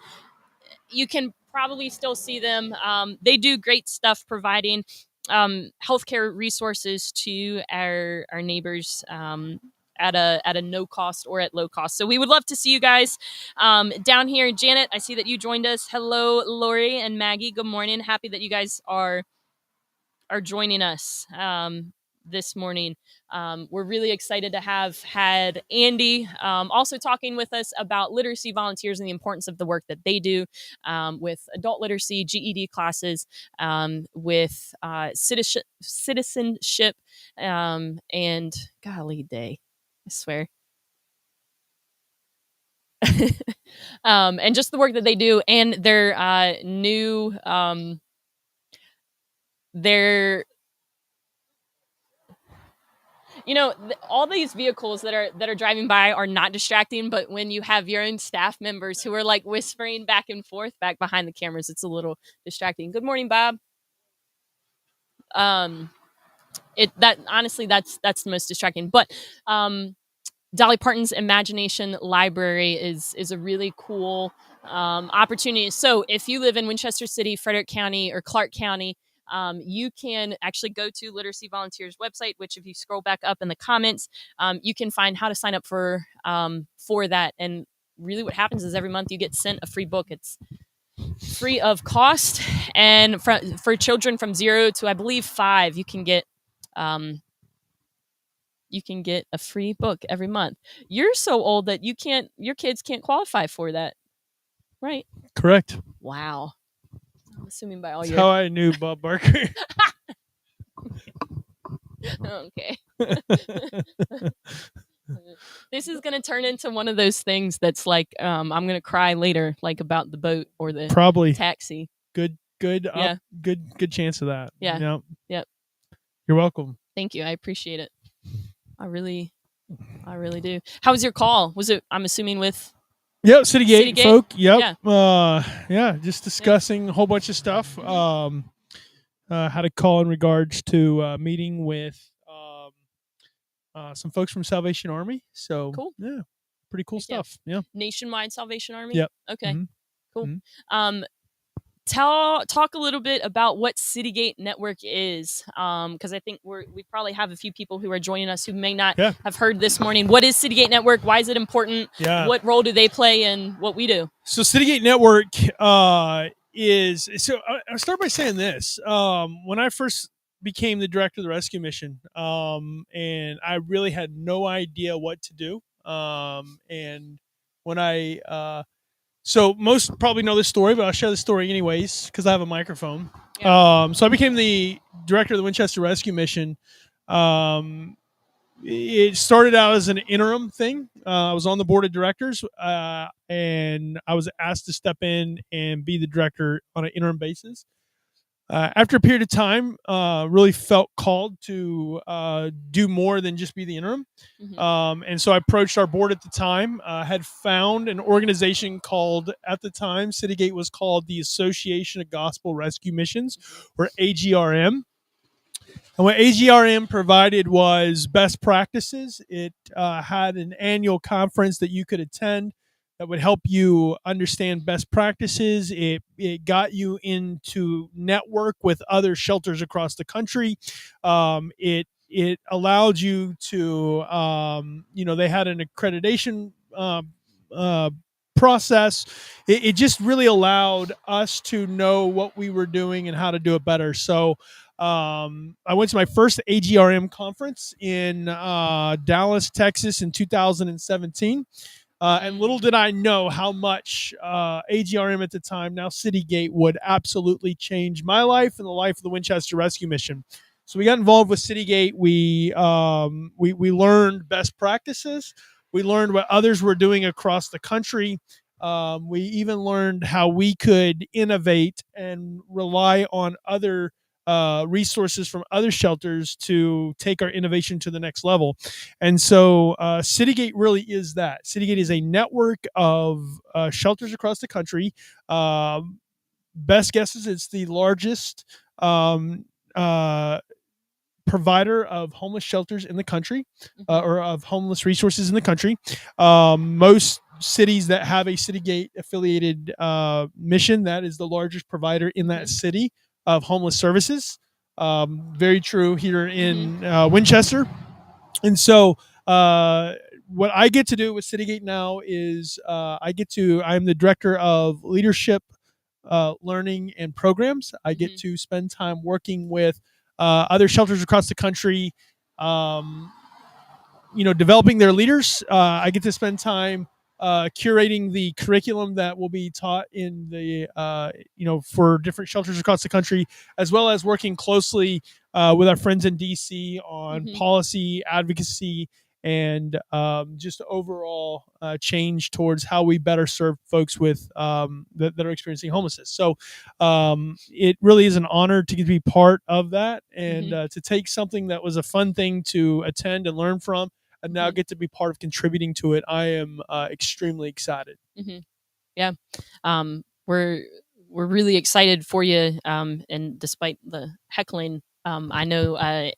Speaker 1: You can probably still see them. They do great stuff providing healthcare resources to our neighbors at a no cost or at low cost. So we would love to see you guys down here. Janet, I see that you joined us. Hello, Lori and Maggie. Good morning. Happy that you guys are joining us this morning. We're really excited to have had Andy also talking with us about literacy volunteers and the importance of the work that they do with adult literacy, GED classes, with citizenship, and golly day, I swear. And just the work that they do, and their new all these vehicles that are driving by are not distracting, but when you have your own staff members who are like whispering back and forth back behind the cameras, it's a little distracting. Good morning, Bob. Honestly, that's the most distracting. But Dolly Parton's Imagination Library is a really cool opportunity. So if you live in Winchester City, Frederick County, or Clark County, you can actually go to Literacy Volunteers website, which if you scroll back up in the comments, you can find how to sign up for that. And really what happens is every month you get sent a free book. It's free of cost. And for children from 0 to, I believe, 5, you can get a free book every month. You're so old that your kids can't qualify for that, right?
Speaker 4: Correct.
Speaker 1: Wow. I'm assuming by all
Speaker 4: That's how I knew Bob Barker.
Speaker 1: Okay. This is going to turn into one of those things that's like, I'm going to cry later, like about the boat or the
Speaker 4: probably
Speaker 1: taxi.
Speaker 4: Good chance of that.
Speaker 1: Yeah. Yep.
Speaker 4: You're welcome.
Speaker 1: Thank you. I appreciate it. I really do. How was your call? Was it, I'm assuming, with
Speaker 4: Citygate folk? Yep.
Speaker 1: Yeah.
Speaker 4: Just discussing a whole bunch of stuff. Had a call in regards to meeting with some folks from Salvation Army. So
Speaker 1: cool.
Speaker 4: Yeah, pretty cool stuff. Yeah.
Speaker 1: Nationwide Salvation Army.
Speaker 4: Yep.
Speaker 1: Okay.
Speaker 4: Mm-hmm.
Speaker 1: Cool.
Speaker 4: Mm-hmm.
Speaker 1: Talk a little bit about what Citygate Network is, because I think we probably have a few people who are joining us who may not have heard this morning. What is Citygate Network? Why is it important?
Speaker 4: Yeah.
Speaker 1: What role do they play in what we do?
Speaker 4: So Citygate Network I'll start by saying this. When I first became the director of the rescue mission, and I really had no idea what to do. And when so most probably know this story, but I'll share the story anyways because I have a microphone. Yeah. So I became the director of the Winchester Rescue Mission. It started out as an interim thing. I was on the board of directors, and I was asked to step in and be the director on an interim basis. After a period of time, really felt called to do more than just be the interim. Mm-hmm. And so I approached our board at the time, had found an organization called, at the time, Citygate was called the Association of Gospel Rescue Missions, or AGRM. And what AGRM provided was best practices. It had an annual conference that you could attend that would help you understand best practices. It got you into network with other shelters across the country. It allowed you to, they had an accreditation process. It just really allowed us to know what we were doing and how to do it better. So I went to my first AGRM conference in Dallas, Texas in 2017. And little did I know how much AGRM at the time, now Citygate, would absolutely change my life and the life of the Winchester Rescue Mission. So we got involved with Citygate. We learned best practices. We learned what others were doing across the country. We even learned how we could innovate and rely on other resources from other shelters to take our innovation to the next level. And so Citygate really is that. Citygate is a network of shelters across the country. Best guess is it's the largest provider of homeless shelters in the country, or of homeless resources in the country. Most cities that have a Citygate affiliated mission, that is the largest provider in that city of homeless services. Very true here in Winchester. And so what I get to do with Citygate now is I'm the director of leadership, learning, and programs. I get to spend time working with other shelters across the country, developing their leaders. I get to spend time curating the curriculum that will be taught in the, for different shelters across the country, as well as working closely with our friends in DC on policy, advocacy, and just overall change towards how we better serve folks with that are experiencing homelessness. So it really is an honor to be part of that, and to take something that was a fun thing to attend and learn from, and now get to be part of contributing to it. I am extremely excited.
Speaker 1: Yeah. We're really excited for you. And despite the heckling, I know I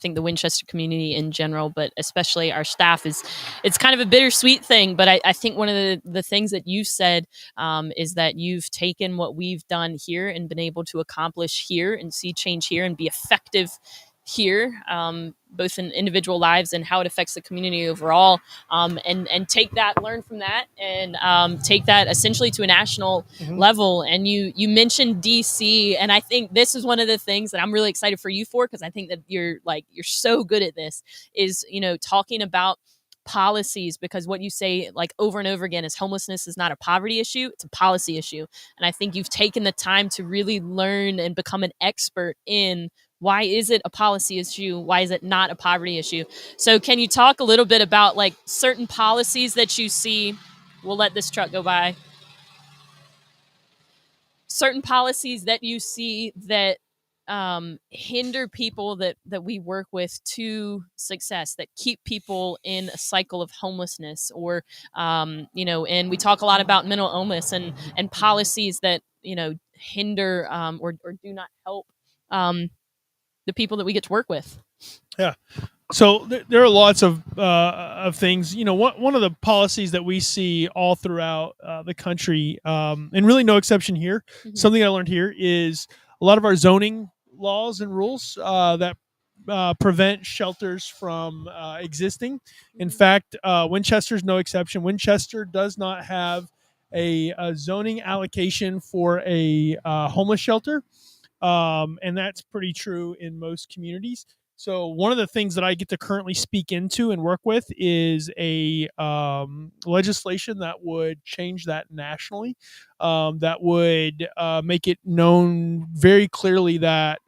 Speaker 1: think the Winchester community in general, but especially our staff, it's kind of a bittersweet thing. But I think one of the things that you said is that you've taken what we've done here and been able to accomplish here and see change here and be effective here, both in individual lives and how it affects the community overall, and take that, learn from that, and take that essentially to a national level. And you mentioned DC, and I think this is one of the things that I'm really excited for you for, because I think that you're so good at this, is talking about policies, because what you say over and over again is homelessness is not a poverty issue, it's a policy issue. And I think you've taken the time to really learn and become an expert in why is it a policy issue? Why is it not a poverty issue? So can you talk a little bit about certain policies that you see? We'll let this truck go by. Certain policies that you see that hinder people that we work with to success, that keep people in a cycle of homelessness, or and we talk a lot about mental illness and policies that hinder or do not help the people that we get to work with.
Speaker 4: Yeah. So there are lots of things. One of the policies that we see all throughout the country, and really no exception here, something I learned here is a lot of our zoning laws and rules that prevent shelters from existing. In fact, Winchester's no exception. Winchester does not have a zoning allocation for a homeless shelter. And that's pretty true in most communities. So one of the things that I get to currently speak into and work with is a legislation that would change that nationally, that would make it known very clearly that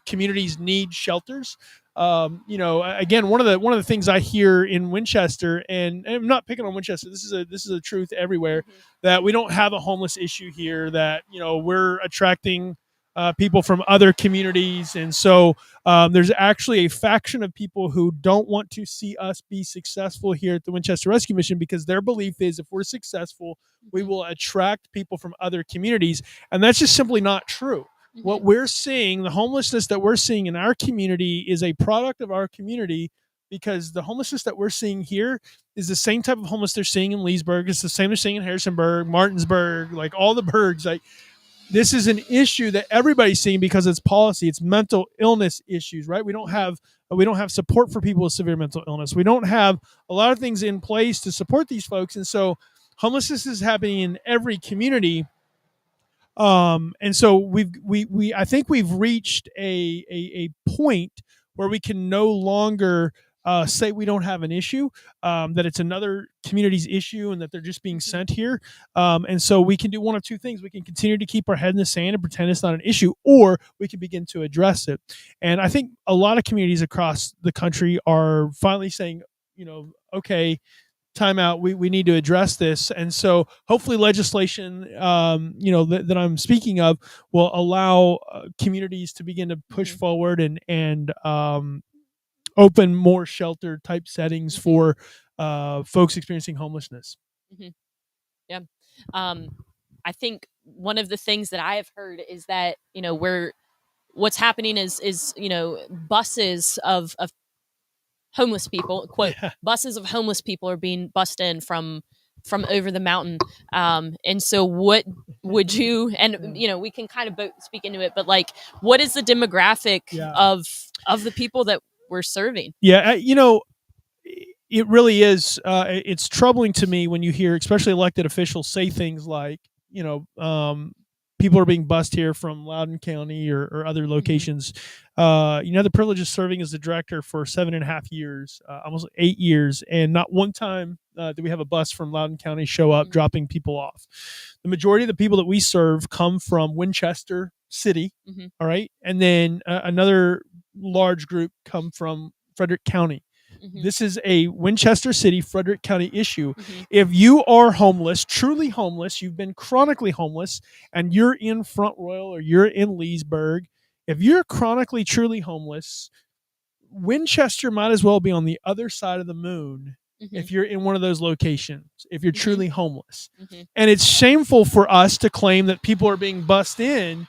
Speaker 4: communities need shelters. Again, one of the things I hear in Winchester, and I'm not picking on Winchester, this is a truth everywhere, that we don't have a homeless issue here, that we're attracting people from other communities. And so there's actually a faction of people who don't want to see us be successful here at the Winchester Rescue Mission, because their belief is if we're successful, we will attract people from other communities. And that's just simply not true. What we're seeing, the homelessness that we're seeing in our community, is a product of our community, because the homelessness that we're seeing here is the same type of homeless they're seeing in Leesburg. It's the same they're seeing in Harrisonburg, Martinsburg, all the burgs. This is an issue that everybody's seeing because it's policy. It's mental illness issues, right? We don't have support for people with severe mental illness. We don't have a lot of things in place to support these folks. And so homelessness is happening in every community. And so I think we've reached a point where we can no longer say we don't have an issue, that it's another community's issue and that they're just being sent here. And so we can do one of two things. We can continue to keep our head in the sand and pretend it's not an issue, or we can begin to address it. And I think a lot of communities across the country are finally saying, okay, time out, we need to address this. And so hopefully legislation that I'm speaking of will allow communities to begin to push forward and open more shelter type settings for folks experiencing homelessness.
Speaker 1: Yeah. I think one of the things that I have heard is that what's happening is buses of homeless people, quote, buses of homeless people are being bussed in from over the mountain. And so what would you, and we can kind of both speak into it, but what is the demographic of the people that we're serving?
Speaker 4: Yeah. It really is. It's troubling to me when you hear, especially elected officials, say things like, people are being bussed here from Loudoun County or other locations. The privilege of serving as the director for 7.5 years, almost 8 years, and not one time did we have a bus from Loudoun County show up dropping people off. The majority of the people that we serve come from Winchester City, all right, and then another large group come from Frederick County. Mm-hmm. This is a Winchester City, Frederick County issue. Mm-hmm. If you are homeless, truly homeless, you've been chronically homeless, and you're in Front Royal or you're in Leesburg, if you're chronically, truly homeless, Winchester might as well be on the other side of the moon. Mm-hmm. If you're in one of those locations, if you're truly homeless. Mm-hmm. And it's shameful for us to claim that people are being bussed in,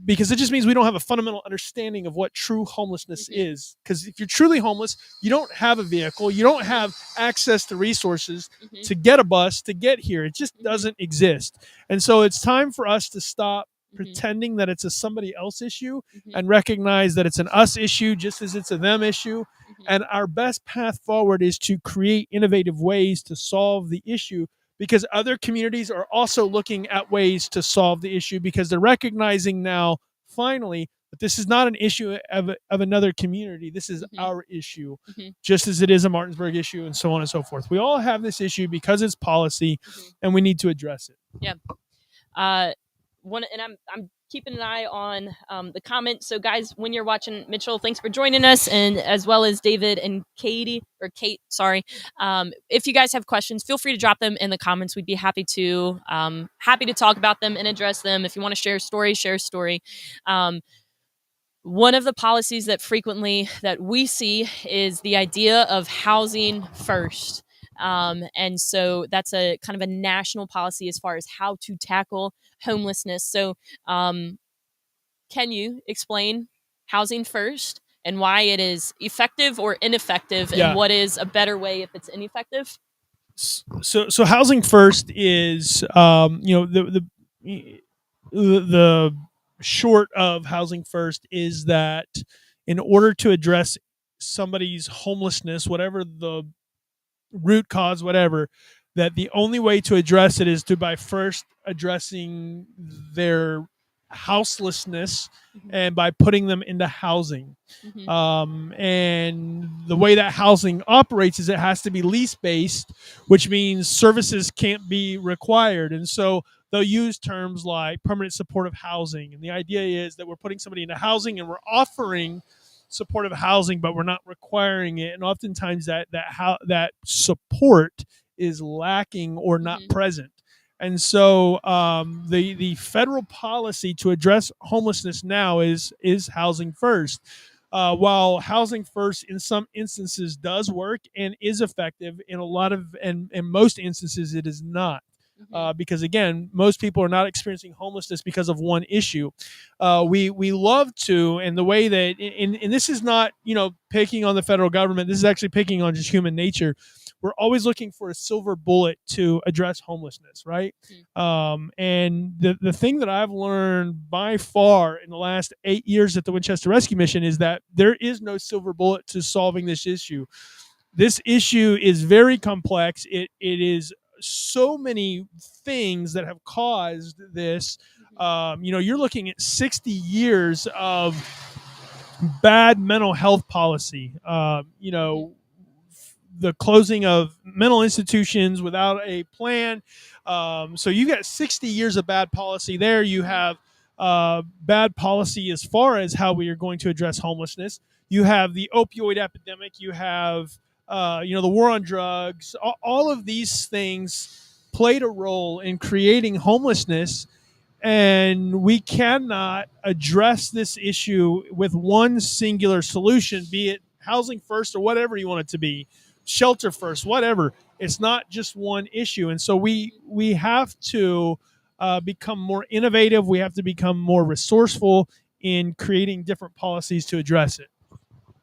Speaker 4: because it just means we don't have a fundamental understanding of what true homelessness is. Because if you're truly homeless, you don't have a vehicle, you don't have access to resources to get a bus, to get here. It just doesn't exist. And so it's time for us to stop pretending that it's a somebody else issue and recognize that it's an us issue just as it's a them issue. And our best path forward is to create innovative ways to solve the issue, because other communities are also looking at ways to solve the issue, because they're recognizing now, finally, that this is not an issue of another community. This is our issue, just as it is a Martinsburg issue, and so on and so forth. We all have this issue because it's policy, and we need to address it.
Speaker 1: Yeah. And I'm keeping an eye on the comments. So guys, when you're watching, Mitchell, thanks for joining us, and as well as David and Kate, sorry. If you guys have questions, feel free to drop them in the comments. We'd be happy to talk about them and address them. If you want to share a story, share a story. One of the policies that we see is the idea of housing first. And so that's a kind of a national policy as far as how to tackle homelessness. So can you explain housing first and why it is effective or ineffective, and what is a better way if it's ineffective?
Speaker 4: So housing first is the short of housing first is that in order to address somebody's homelessness, whatever the root cause, whatever, that the only way to address it is by first addressing their houselessness and by putting them into housing. And the way that housing operates is it has to be lease-based, which means services can't be required. And so they'll use terms like permanent supportive housing. And the idea is that we're putting somebody into housing and we're offering supportive housing, but we're not requiring it. And oftentimes that support is lacking or not present. And so the federal policy to address homelessness now is housing first. While housing first in some instances does work and is effective, in most instances it is not. Because again, most people are not experiencing homelessness because of one issue. We love to, and the way that, and this is not picking on the federal government. This is actually picking on just human nature. We're always looking for a silver bullet to address homelessness, right? And the thing that I've learned by far in the last 8 years at the Winchester Rescue Mission is that there is no silver bullet to solving this issue. This issue is very complex. It is so many things that have caused this. You're looking at 60 years of bad mental health policy. The closing of mental institutions without a plan. So you got 60 years of bad policy there. You have bad policy as far as how we are going to address homelessness. You have the opioid epidemic. You have the war on drugs. All of these things played a role in creating homelessness, and we cannot address this issue with one singular solution, be it housing first or whatever you want it to be, shelter first, whatever. It's not just one issue. And so we have to become more innovative. We have to become more resourceful in creating different policies to address it,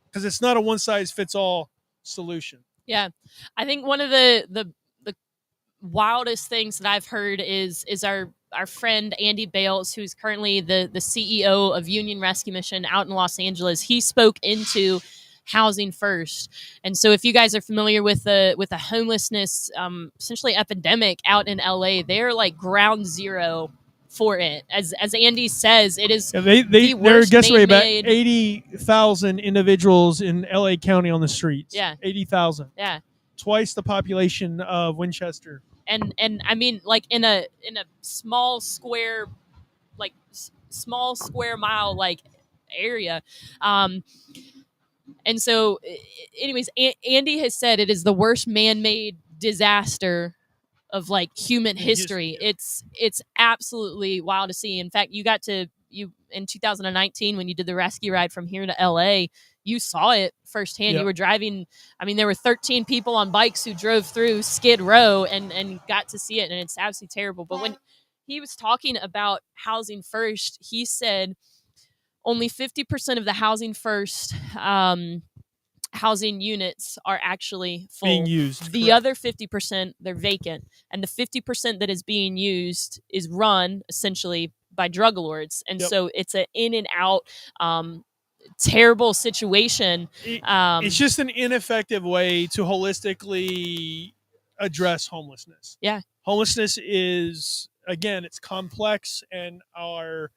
Speaker 4: because it's not a one-size-fits-all solution.
Speaker 1: Yeah. I think one of the wildest things that I've heard is our friend Andy Bales, who's currently the CEO of Union Rescue Mission out in Los Angeles. He spoke into housing first. And so if you guys are familiar with the homelessness essentially epidemic out in LA, they're like ground zero for it. As Andy says, it is
Speaker 4: they're guessing about 80,000 individuals in LA County on the streets.
Speaker 1: Yeah.
Speaker 4: 80,000.
Speaker 1: Yeah.
Speaker 4: Twice the population of Winchester.
Speaker 1: And I mean, like in a small square mile like area. And so, anyways, Andy has said it is the worst man-made disaster of like human history. It's absolutely wild to see. In fact, you in 2019 when you did the rescue ride from here to LA, you saw it firsthand. Yep. You were driving. I mean, there were 13 people on bikes who drove through Skid Row and got to see it, and it's absolutely terrible. But when he was talking about Housing First, he said only 50% of the Housing First housing units are actually full.
Speaker 4: Being used.
Speaker 1: The other 50%, they're vacant. And the 50% that is being used is run essentially by drug lords. And so it's an in and out terrible situation.
Speaker 4: It's just an ineffective way to holistically address homelessness.
Speaker 1: Yeah.
Speaker 4: Homelessness is, again, it's complex, and our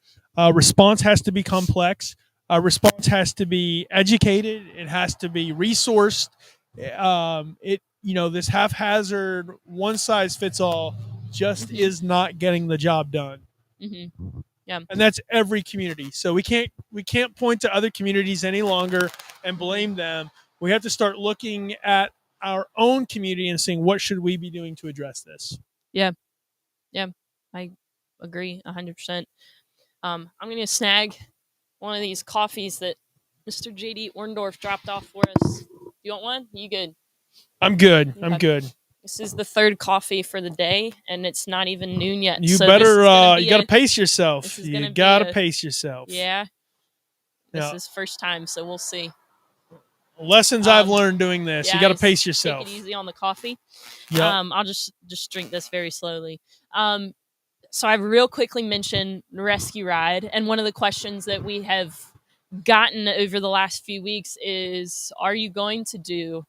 Speaker 4: response has to be complex. Our response has to be educated. It has to be resourced. This haphazard, one size fits all, just is not getting the job done.
Speaker 1: Mm-hmm. Yeah.
Speaker 4: And that's every community. So we can't point to other communities any longer and blame them. We have to start looking at our own community and saying, what should we be doing to address this?
Speaker 1: Yeah. Yeah. I agree 100%. I'm going to snag one of these coffees that Mr. JD Orndorff dropped off for us. You want one? You good?
Speaker 4: I'm good. Okay. I'm good.
Speaker 1: This is the third coffee for the day, and it's not even noon yet.
Speaker 4: You
Speaker 1: so
Speaker 4: better, you got to pace yourself. You got to pace yourself.
Speaker 1: Yeah. This is first time, so we'll see.
Speaker 4: Lessons I've learned doing this.
Speaker 1: Yeah,
Speaker 4: you got to pace yourself.
Speaker 1: Take it easy on the coffee.
Speaker 4: Yep.
Speaker 1: I'll just drink this very slowly. So I've real quickly mentioned the rescue ride, and one of the questions that we have gotten over the last few weeks is, are you going to do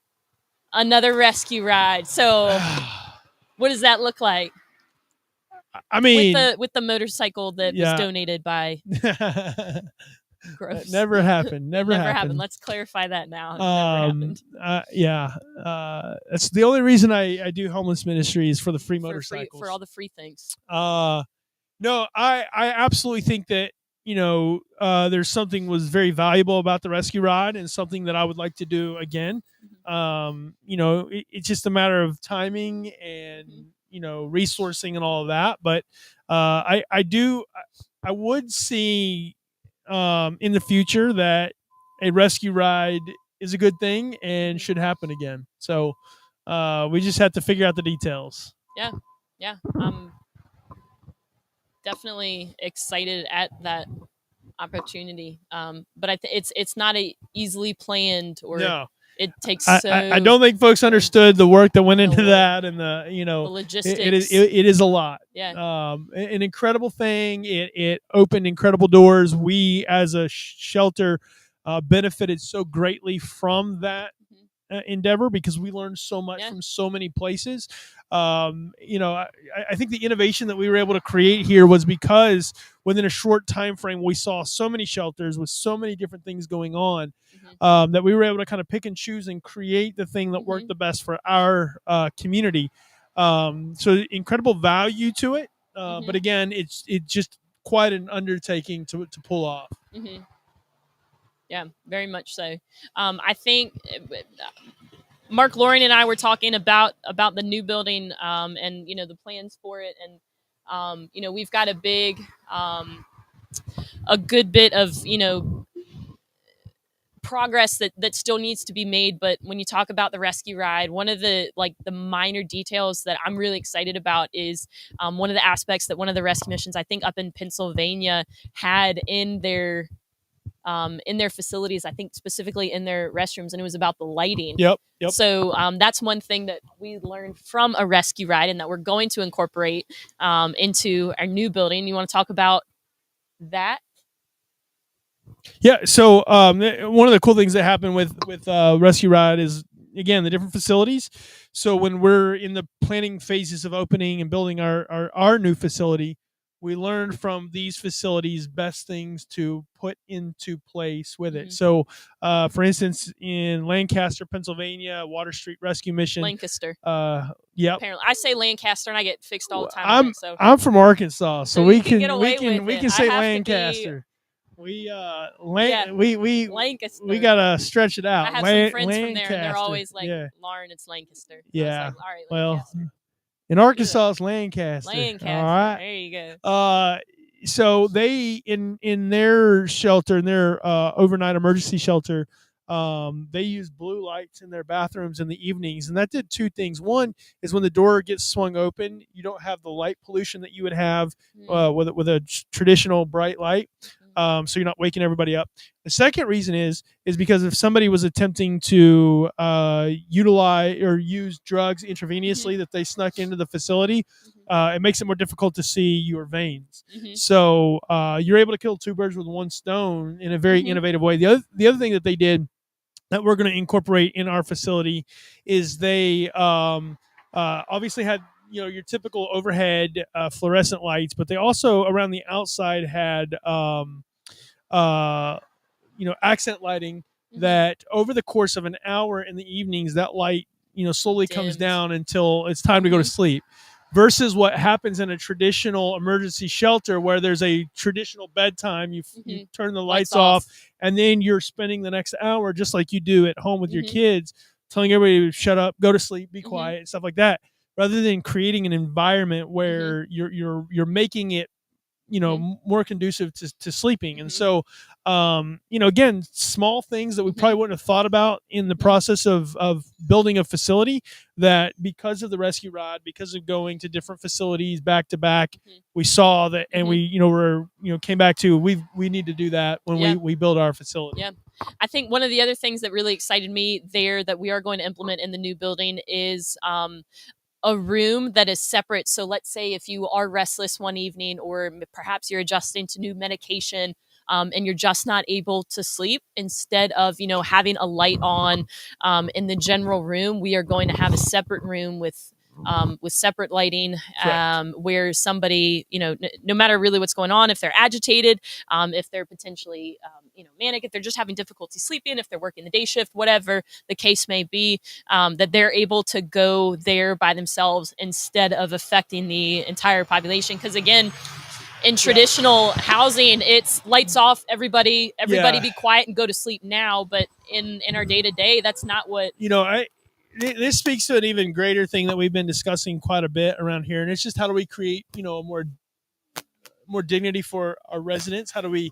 Speaker 1: another rescue ride? So what does that look like?
Speaker 4: I mean,
Speaker 1: with the motorcycle that was donated by Gross.
Speaker 4: Never happened. Never happened.
Speaker 1: Let's clarify that now. Never happened.
Speaker 4: That's the only reason I do homeless ministry is for the free motorcycles.
Speaker 1: For all the free things.
Speaker 4: No, I absolutely think that, there's something was very valuable about the rescue ride and something that I would like to do again. It's just a matter of timing and, resourcing and all of that. But I would see in the future that a rescue ride is a good thing and should happen again. So we just have to figure out the details.
Speaker 1: Yeah. I'm definitely excited at that opportunity. But it's not a easily planned or
Speaker 4: no.
Speaker 1: It takes.
Speaker 4: I don't think folks understood the work that went into that, and the
Speaker 1: logistics.
Speaker 4: It is a lot.
Speaker 1: Yeah.
Speaker 4: An incredible thing. It opened incredible doors. We as a shelter benefited so greatly from that endeavor because we learned so much from so many places. I think the innovation that we were able to create here was because within a short time frame we saw so many shelters with so many different things going on that we were able to kind of pick and choose and create the thing that worked the best for our community. So incredible value to it, but again, it's just quite an undertaking to pull off.
Speaker 1: Yeah, very much so. I think Mark, Lauren, and I were talking about the new building and the plans for it, and we've got a big, a good bit of progress that still needs to be made. But when you talk about the rescue ride, one of the minor details that I'm really excited about is one of the aspects that one of the rescue missions, I think up in Pennsylvania, had in their facilities, I think specifically in their restrooms, and it was about the lighting.
Speaker 4: Yep.
Speaker 1: So that's one thing that we learned from a rescue ride and that we're going to incorporate into our new building. You want to talk about that?
Speaker 4: Yeah. So one of the cool things that happened with rescue ride is, again, the different facilities. So when we're in the planning phases of opening and building our new facility, we learned from these facilities best things to put into place with it. So, for instance, in Lancaster, Pennsylvania, Water Street Rescue Mission.
Speaker 1: Lancaster.
Speaker 4: Yep.
Speaker 1: Apparently, I say Lancaster and I get fixed all the time.
Speaker 4: I'm from Arkansas, so we can say Lancaster. We
Speaker 1: Lancaster.
Speaker 4: We gotta stretch it out.
Speaker 1: I have some friends from there, and they're always like, Lauren, it's Lancaster.
Speaker 4: Yeah.
Speaker 1: Like, all right,
Speaker 4: Lancaster.
Speaker 1: Well,
Speaker 4: in Arkansas, it's Lancaster.
Speaker 1: Lancaster.
Speaker 4: All right.
Speaker 1: There you go.
Speaker 4: So they in their shelter, in their overnight emergency shelter, they use blue lights in their bathrooms in the evenings, and that did two things. One is when the door gets swung open, you don't have the light pollution that you would have with a traditional bright light. So you're not waking everybody up. The second reason is because if somebody was attempting to utilize or use drugs intravenously that they snuck into the facility, it makes it more difficult to see your veins. So you're able to kill two birds with one stone in a very innovative way. The other thing that they did that we're going to incorporate in our facility is they obviously had your typical overhead fluorescent lights, but they also around the outside had accent lighting that over the course of an hour in the evenings, that light slowly comes down until it's time to go to sleep, versus what happens in a traditional emergency shelter where there's a traditional bedtime. You turn the lights off, and then you're spending the next hour just like you do at home with your kids, telling everybody to shut up, go to sleep, be quiet, and stuff like that, rather than creating an environment where you're making it more conducive to sleeping. And so again, small things that we probably wouldn't have thought about in the process of building a facility, that because of the rescue rod, because of going to different facilities back to back, we saw that, and we came back to we need to do that when we build our facility.
Speaker 1: I think one of the other things that really excited me there that we are going to implement in the new building is a room that is separate. So let's say if you are restless one evening, or perhaps you're adjusting to new medication, and you're just not able to sleep, instead of having a light on in the general room, we are going to have a separate room with separate lighting, where somebody, no matter really what's going on, if they're agitated, if they're potentially, manic, if they're just having difficulty sleeping, if they're working the day shift, whatever the case may be, that they're able to go there by themselves instead of affecting the entire population. Because again, in traditional housing, it's lights off, everybody be quiet and go to sleep now. But in our day to day, that's not what
Speaker 4: this speaks to an even greater thing that we've been discussing quite a bit around here, and it's just how do we create more dignity for our residents? How do we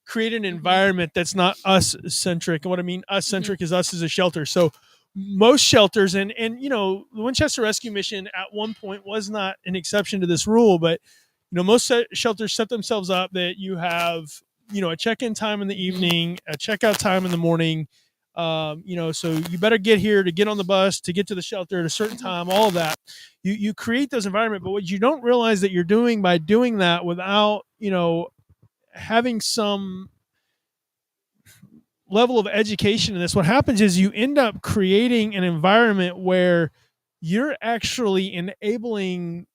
Speaker 4: create an environment that's not us centric? And what I mean us centric is us as a shelter. So most shelters, and the Winchester Rescue Mission at one point was not an exception to this rule, but most shelters set themselves up that you have a check-in time in the evening, a checkout time in the morning. So you better get here to get on the bus to get to the shelter at a certain time. All of that, you create those environments. But what you don't realize that you're doing by doing that without having some level of education in this, what happens is you end up creating an environment where you're actually enabling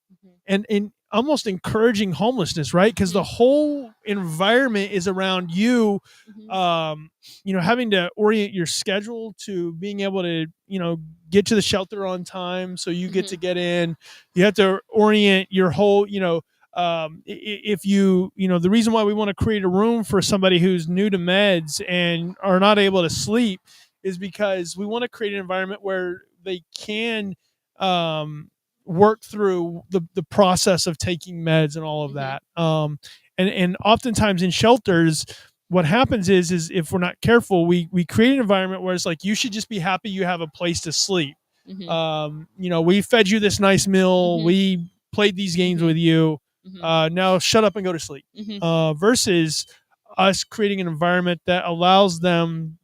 Speaker 4: and almost encouraging homelessness, right? Because the whole environment is around you, having to orient your schedule to being able to, get to the shelter on time. So you get to get in, you have to orient your whole, if the reason why we want to create a room for somebody who's new to meds and are not able to sleep is because we want to create an environment where they can, work through the process of taking meds and all of that. And oftentimes in shelters, what happens is if we're not careful, we create an environment where it's like, you should just be happy you have a place to sleep. We fed you this nice meal. We played these games with you. Now shut up and go to sleep. Versus us creating an environment that allows them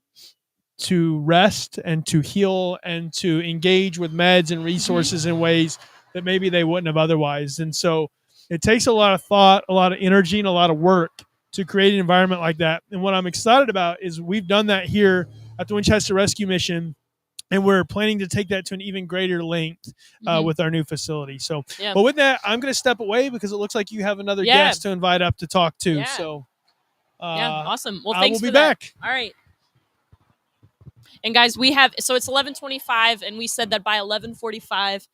Speaker 4: to rest and to heal and to engage with meds and resources in ways that maybe they wouldn't have otherwise. And so it takes a lot of thought, a lot of energy, and a lot of work to create an environment like that. And what I'm excited about is we've done that here at the Winchester Rescue Mission, and we're planning to take that to an even greater length with our new facility. So, but with that, I'm going to step away because it looks like you have another guest to invite up to talk to. So,
Speaker 1: awesome. Well, thanks
Speaker 4: I will
Speaker 1: for
Speaker 4: be
Speaker 1: that.
Speaker 4: back.
Speaker 1: All right. And guys, so it's 11:25, and we said that by 11:45,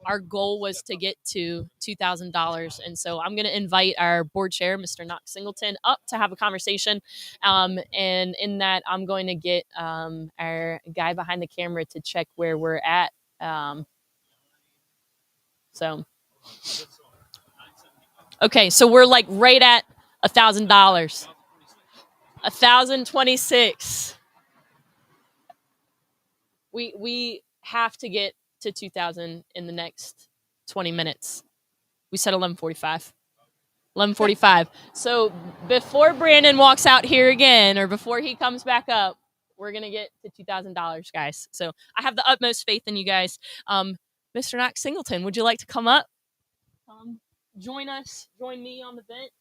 Speaker 1: our goal was to get to $2,000. And so I'm going to invite our board chair, Mr. Knox Singleton, up to have a conversation. And in that, I'm going to get our guy behind the camera to check where we're at. Okay, so we're like right at $1,000. 1,026. We have to get to 2,000 in the next 20 minutes. We said 11:45. 11:45. So before Brandon walks out here again, or before he comes back up, we're gonna get to $2,000, guys. So I have the utmost faith in you guys. Mr. Knox Singleton, would you like to come up? Join me on the bench.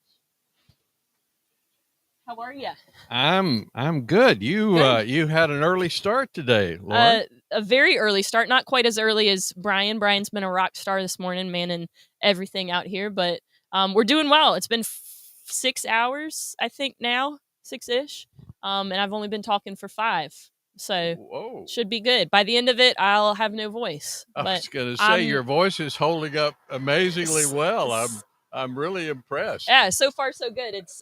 Speaker 1: How are you?
Speaker 5: I'm good. You had an early start today, Lauren.
Speaker 1: A very early start, not quite as early as Brian. Brian's been a rock star this morning, manning everything out here, but we're doing well. It's been 6 hours, I think now, 6-ish, and I've only been talking for 5. So should be good. By the end of it, I'll have no voice.
Speaker 5: I was going to say your voice is holding up amazingly well. I'm really impressed.
Speaker 1: Yeah, so far so good. It's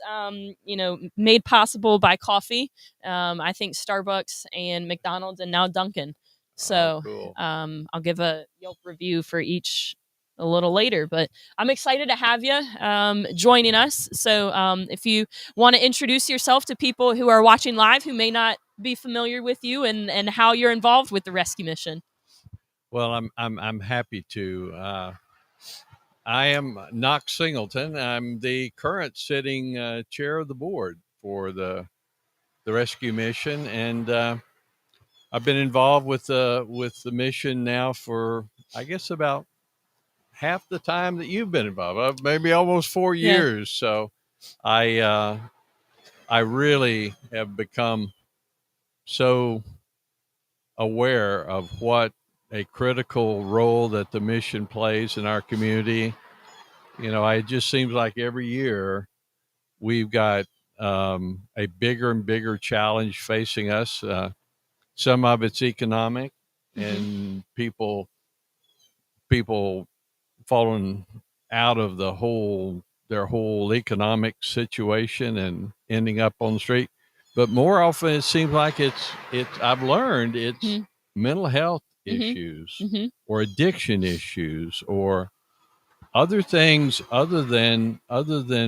Speaker 1: made possible by coffee. I think Starbucks and McDonald's and now Dunkin'. So
Speaker 5: cool.
Speaker 1: I'll give a Yelp review for each a little later, but I'm excited to have you joining us. So if you want to introduce yourself to people who are watching live who may not be familiar with you and how you're involved with the rescue mission.
Speaker 5: Well, I'm happy to. I am Knox Singleton. I'm the current sitting chair of the board for the rescue mission, and I've been involved with the mission now for, I guess, about half the time that you've been involved, maybe almost 4 years. So I really have become so aware of what a critical role that the mission plays in our community. It just seems like every year we've got a bigger and bigger challenge facing us. Some of it's economic, and people falling out of their whole economic situation and ending up on the street. But more often, it seems like I've learned it's mental health issues or addiction issues or other things other than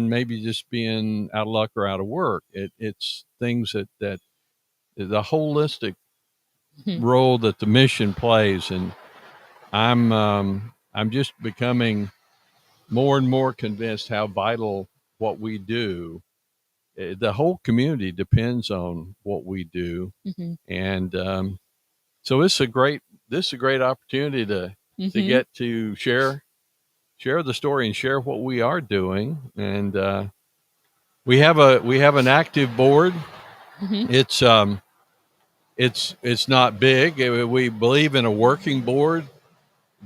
Speaker 5: maybe just being out of luck or out of work. It's things that the holistic role that the mission plays, and I'm just becoming more and more convinced how vital what we do. The whole community depends on what we do, and so this is a great opportunity to get to share the story and share what we are doing. And we have an active board. It's not big. We believe in a working board.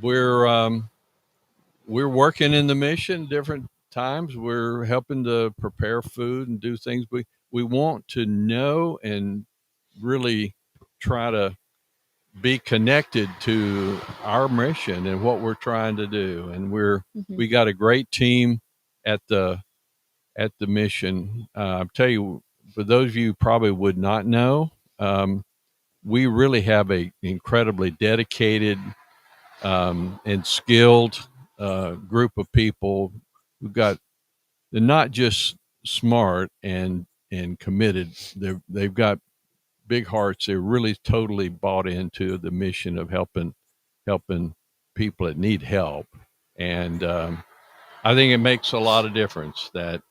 Speaker 5: We're working in the mission different times. We're helping to prepare food and do things. We want to know and really try to be connected to our mission and what we're trying to do. And we got a great team at the mission. I'll tell you, for those of you who probably would not know, we really have a incredibly dedicated and skilled group of people they're not just smart and committed. They've got big hearts. They're really totally bought into the mission of helping people that need help. And I think it makes a lot of difference that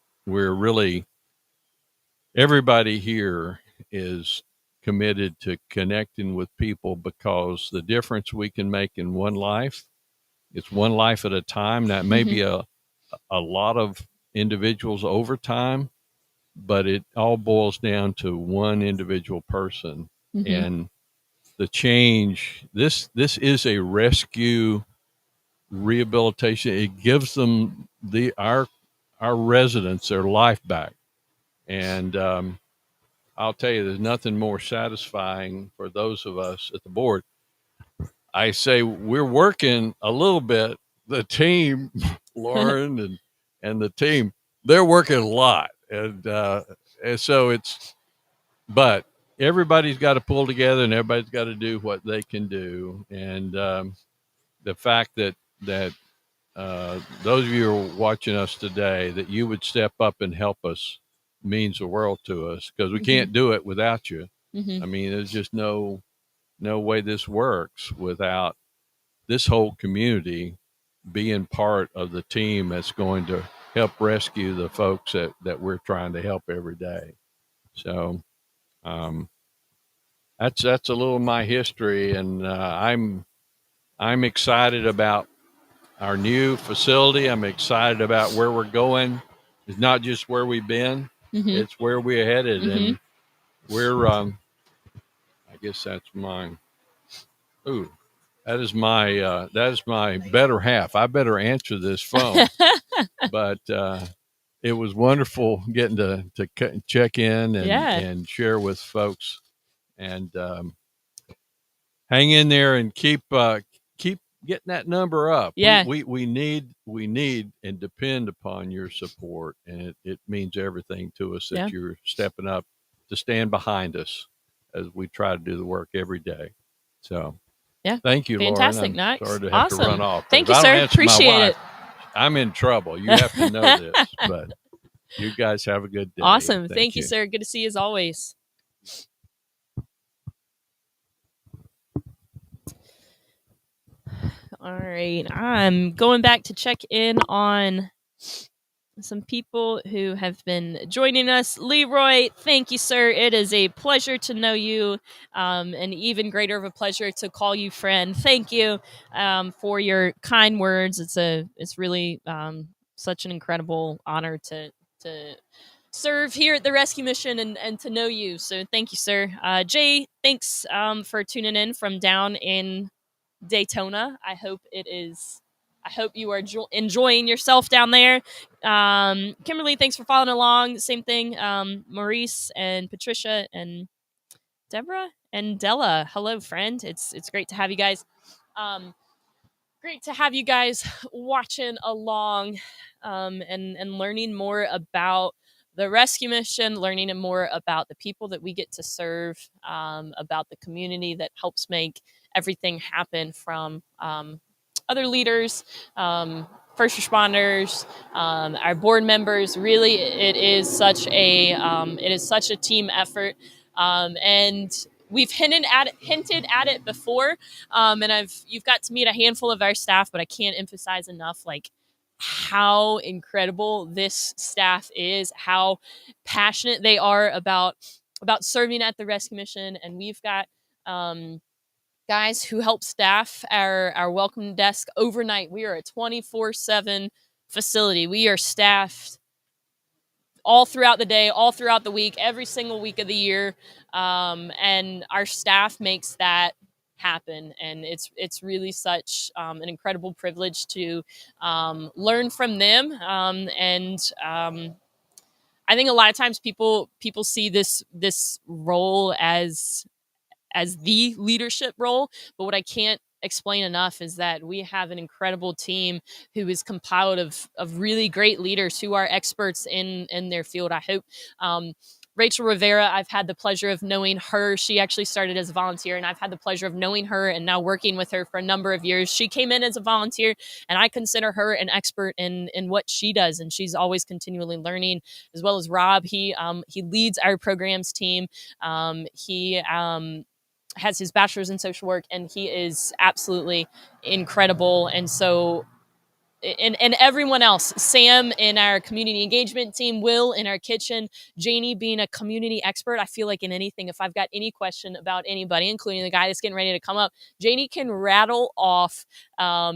Speaker 5: everybody here is committed to connecting with people, because the difference we can make in one life, it's one life at a time. That may be a lot of individuals over time, but it all boils down to one individual person. And the change, this is a rescue rehabilitation. It gives them our residents their life back. And I'll tell you, there's nothing more satisfying for those of us at the board. I say we're working a little bit. The team, Lauren and the team, they're working a lot, and so but everybody's got to pull together, and everybody's got to do what they can do. And the fact that those of you who are watching us today, that you would step up and help us means the world to us, because we can't do it without you. I mean, there's just no way this works without this whole community being part of the team that's going to help rescue the folks that we're trying to help every day. So that's a little of my history, and I'm excited about our new facility. I'm excited about where we're going. It's not just where we've been; it's where we're headed, and we're. I guess that's mine. Ooh, that is my better half. I better answer this phone. But it was wonderful getting to check in and share with folks, and hang in there and keep getting that number up.
Speaker 1: Yeah.
Speaker 5: We need and depend upon your support, and it means everything to us that you're stepping up to stand behind us as we try to do the work every day. So thank you,
Speaker 1: fantastic,
Speaker 5: Lauren. I'm
Speaker 1: Knox.
Speaker 5: sorry to have to run off.
Speaker 1: Thank you, sir. Appreciate it.
Speaker 5: I'm in trouble. You have to know this, but you guys have a good day.
Speaker 1: Awesome. Thank you, sir. Good to see you as always. All right. I'm going back to check in on some people who have been joining us. Leroy, thank you, sir. It is a pleasure to know you, and even greater of a pleasure to call you friend. Thank you for your kind words. It's really such an incredible honor to serve here at the rescue mission and to know you. So thank you, sir. Jay, thanks for tuning in from down in Daytona. I hope you are enjoying yourself down there. Kimberly, thanks for following along. Same thing. Maurice and Patricia and Deborah and Della. Hello, friend. It's great to have you guys. Great to have you guys watching along and learning more about the rescue mission, learning more about the people that we get to serve, about the community that helps make everything happen, from other leaders, first responders, our board members. Really, it is such a team effort, and we've hinted at it before, and you've got to meet a handful of our staff, but I can't emphasize enough how incredible this staff is, how passionate they are about serving at the rescue mission. And we've got guys who help staff our welcome desk overnight. We are a 24/7 facility. We are staffed all throughout the day, all throughout the week, every single week of the year, and our staff makes that happen. And it's really such an incredible privilege to learn from them. And I think a lot of times people see this role as the leadership role, but what I can't explain enough is that we have an incredible team who is compiled of really great leaders who are experts in their field. I hope Rachel Rivera, I've had the pleasure of knowing her. She actually started as a volunteer, and I've had the pleasure of knowing her and now working with her for a number of years. She came in as a volunteer, and I consider her an expert in what she does, and she's always continually learning, as well as Rob. He leads our programs team. He has his bachelor's in social work, and he is absolutely incredible. And so and everyone else, Sam in our community engagement team, Will in our kitchen, Janie being a community expert. I feel like in anything, if I've got any question about anybody, including the guy that's getting ready to come up, Janie can rattle off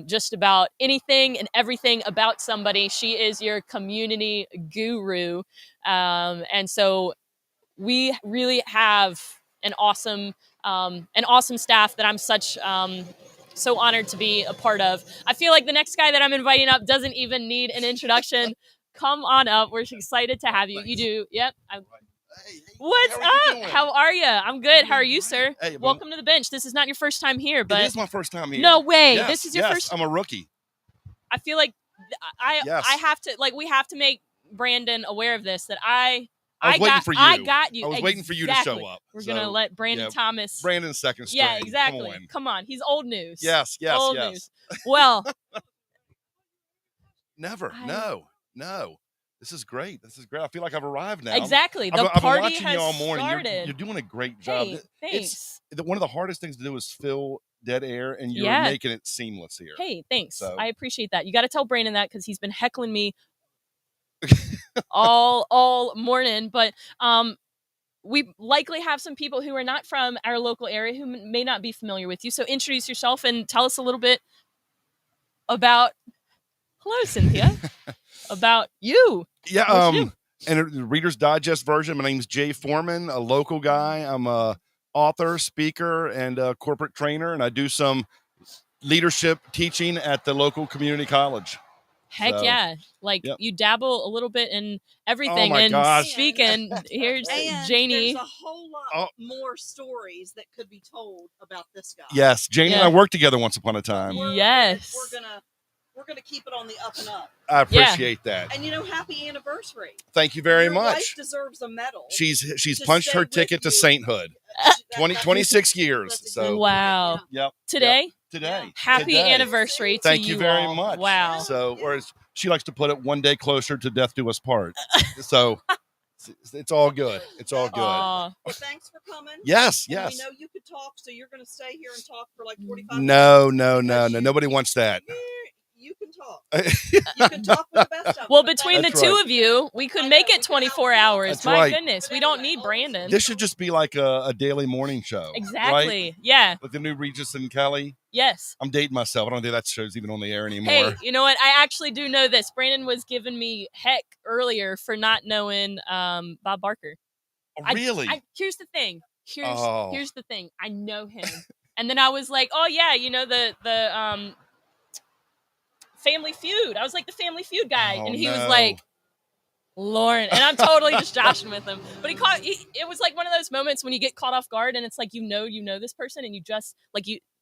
Speaker 1: just about anything and everything about somebody. She is your community guru. And so we really have an awesome staff that I'm so honored to be a part of. I feel like the next guy that I'm inviting up doesn't even need an introduction. Come on up. We're excited to have you. You do. Yep. What's up? How are you? I'm good. How are you, sir?
Speaker 7: Hey,
Speaker 1: welcome to the bench. This is not your first time here, but
Speaker 7: it is my first time here.
Speaker 1: No way.
Speaker 7: Yes,
Speaker 1: this is your first.
Speaker 7: I'm a rookie.
Speaker 1: I feel like I have to we have to make Brandon aware of this. That I
Speaker 7: was waiting for you.
Speaker 1: I got you.
Speaker 7: I was waiting for you to show up.
Speaker 1: We're gonna let Brandon Thomas.
Speaker 7: Brandon's second string.
Speaker 1: Yeah, exactly. Come on. He's old news.
Speaker 7: Yes.
Speaker 1: Old news. Well,
Speaker 7: never. No. This is great. I feel like I've arrived now.
Speaker 1: Exactly.
Speaker 7: I've been
Speaker 1: party
Speaker 7: watching
Speaker 1: has
Speaker 7: you all morning.
Speaker 1: started.
Speaker 7: You're doing a great job.
Speaker 1: Hey, thanks.
Speaker 7: One of the hardest things to do is fill dead air, and you're making it seamless here.
Speaker 1: Hey, thanks. So. I appreciate that. You got to tell Brandon that because he's been heckling me all morning. But we likely have some people who are not from our local area who may not be familiar with you. So introduce yourself and tell us a little bit about. Hello, Cynthia. About you.
Speaker 7: Yeah. And the Reader's Digest version. My name's Jay Foreman, a local guy. I'm a author, speaker, and a corporate trainer, and I do some leadership teaching at the local community college.
Speaker 1: Heck yeah. You dabble a little bit in everything.
Speaker 7: Oh my gosh.
Speaker 1: Speaking, here's Janie.
Speaker 8: There's a whole lot more stories that could be told about this guy.
Speaker 7: Yes. Janie and I worked together once upon a time.
Speaker 1: Yes.
Speaker 8: We're gonna keep it on the up and up.
Speaker 7: I appreciate that.
Speaker 8: And happy anniversary.
Speaker 7: Thank you very
Speaker 8: Your
Speaker 7: much.
Speaker 8: wife deserves a medal.
Speaker 7: She's punched her ticket to sainthood. 26 years. So
Speaker 1: wow.
Speaker 7: Yep.
Speaker 1: Today?
Speaker 7: Yep. Today.
Speaker 1: Happy anniversary to you.
Speaker 7: Thank you very much.
Speaker 1: Wow.
Speaker 7: So, or as she likes to put it, one day closer to death do us part. So it's all good. It's all good.
Speaker 8: Well, thanks for coming.
Speaker 7: Yes.
Speaker 8: We know you could talk, so you're going to stay here and talk for like 45
Speaker 7: minutes. No. Nobody wants that.
Speaker 8: You can talk. You can talk with the best of them.
Speaker 1: Well, between the two of you, we could make it 24 hours.
Speaker 7: That's
Speaker 1: My
Speaker 7: right.
Speaker 1: goodness, we don't need Brandon.
Speaker 7: This should just be like a daily morning show.
Speaker 1: Exactly.
Speaker 7: Right?
Speaker 1: Yeah.
Speaker 7: Like the new Regis and Kelly.
Speaker 1: Yes.
Speaker 7: I'm dating myself. I don't think that show's even on the air anymore.
Speaker 1: Hey, you know what? I actually do know this. Brandon was giving me heck earlier for not knowing Bob Barker.
Speaker 7: Oh, really?
Speaker 1: Here's the thing. Here's the thing. I know him. And then I was like, oh yeah, the Family Feud. I was like the Family Feud guy. And he was like, Lauren. And I'm totally just joshing with him. But it was like one of those moments when you get caught off guard and it's like, you know this person and you just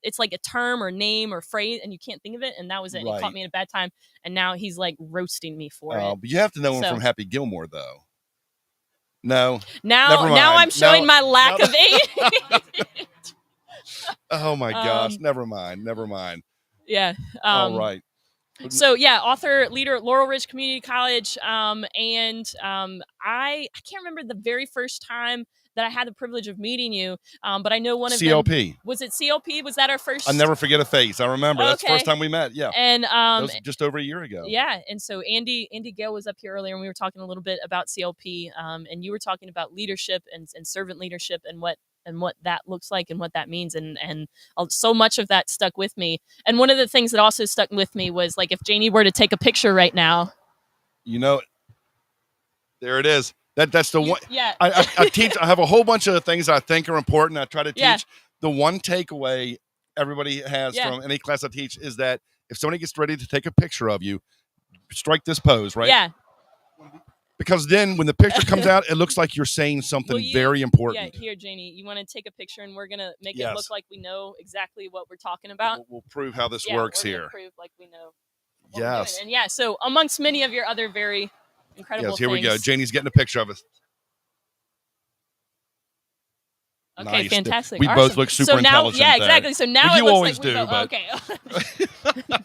Speaker 1: it's like a term or name or phrase and you can't think of it. And that was it. Right. He caught me at a bad time. And now he's like roasting me for it.
Speaker 7: But you have to know him from Happy Gilmore though. No.
Speaker 1: Now I'm showing my lack of age.
Speaker 7: Oh my gosh. Never mind.
Speaker 1: Yeah.
Speaker 7: All right.
Speaker 1: So yeah, author, leader at Laurel Ridge Community College, and I can't remember the very first time that I had the privilege of meeting you, but I know one of
Speaker 7: CLP.
Speaker 1: Them, was it CLP? Was that our first?
Speaker 7: I'll never forget a face. I remember. That's the first time we met. Yeah,
Speaker 1: and
Speaker 7: that was just over a year ago.
Speaker 1: Yeah, and so Andy Gale was up here earlier, and we were talking a little bit about CLP, and you were talking about leadership and servant leadership and what that looks like and what that means. And so much of that stuck with me. And one of the things that also stuck with me was like, if Janie were to take a picture right now,
Speaker 7: there it is. That's the one.
Speaker 1: Yeah.
Speaker 7: I teach, I have a whole bunch of things I think are important. I try to teach. Yeah. The one takeaway everybody has from any class I teach is that if somebody gets ready to take a picture of you, strike this pose, right?
Speaker 1: Yeah.
Speaker 7: Because then when the picture comes out, it looks like you're saying something very important.
Speaker 1: Yeah, here, Janie, you want to take a picture and we're going to make it look like we know exactly what we're talking about?
Speaker 7: We'll prove how this works here.
Speaker 1: Prove like we know what we're doing. And so amongst many of your other very incredible things.
Speaker 7: Here we go. Janie's getting a picture of us.
Speaker 1: Okay,
Speaker 7: nice.
Speaker 1: Fantastic.
Speaker 7: We both look super intelligent.
Speaker 1: Yeah, exactly. So now it
Speaker 7: always
Speaker 1: looks like
Speaker 7: do.
Speaker 1: Okay.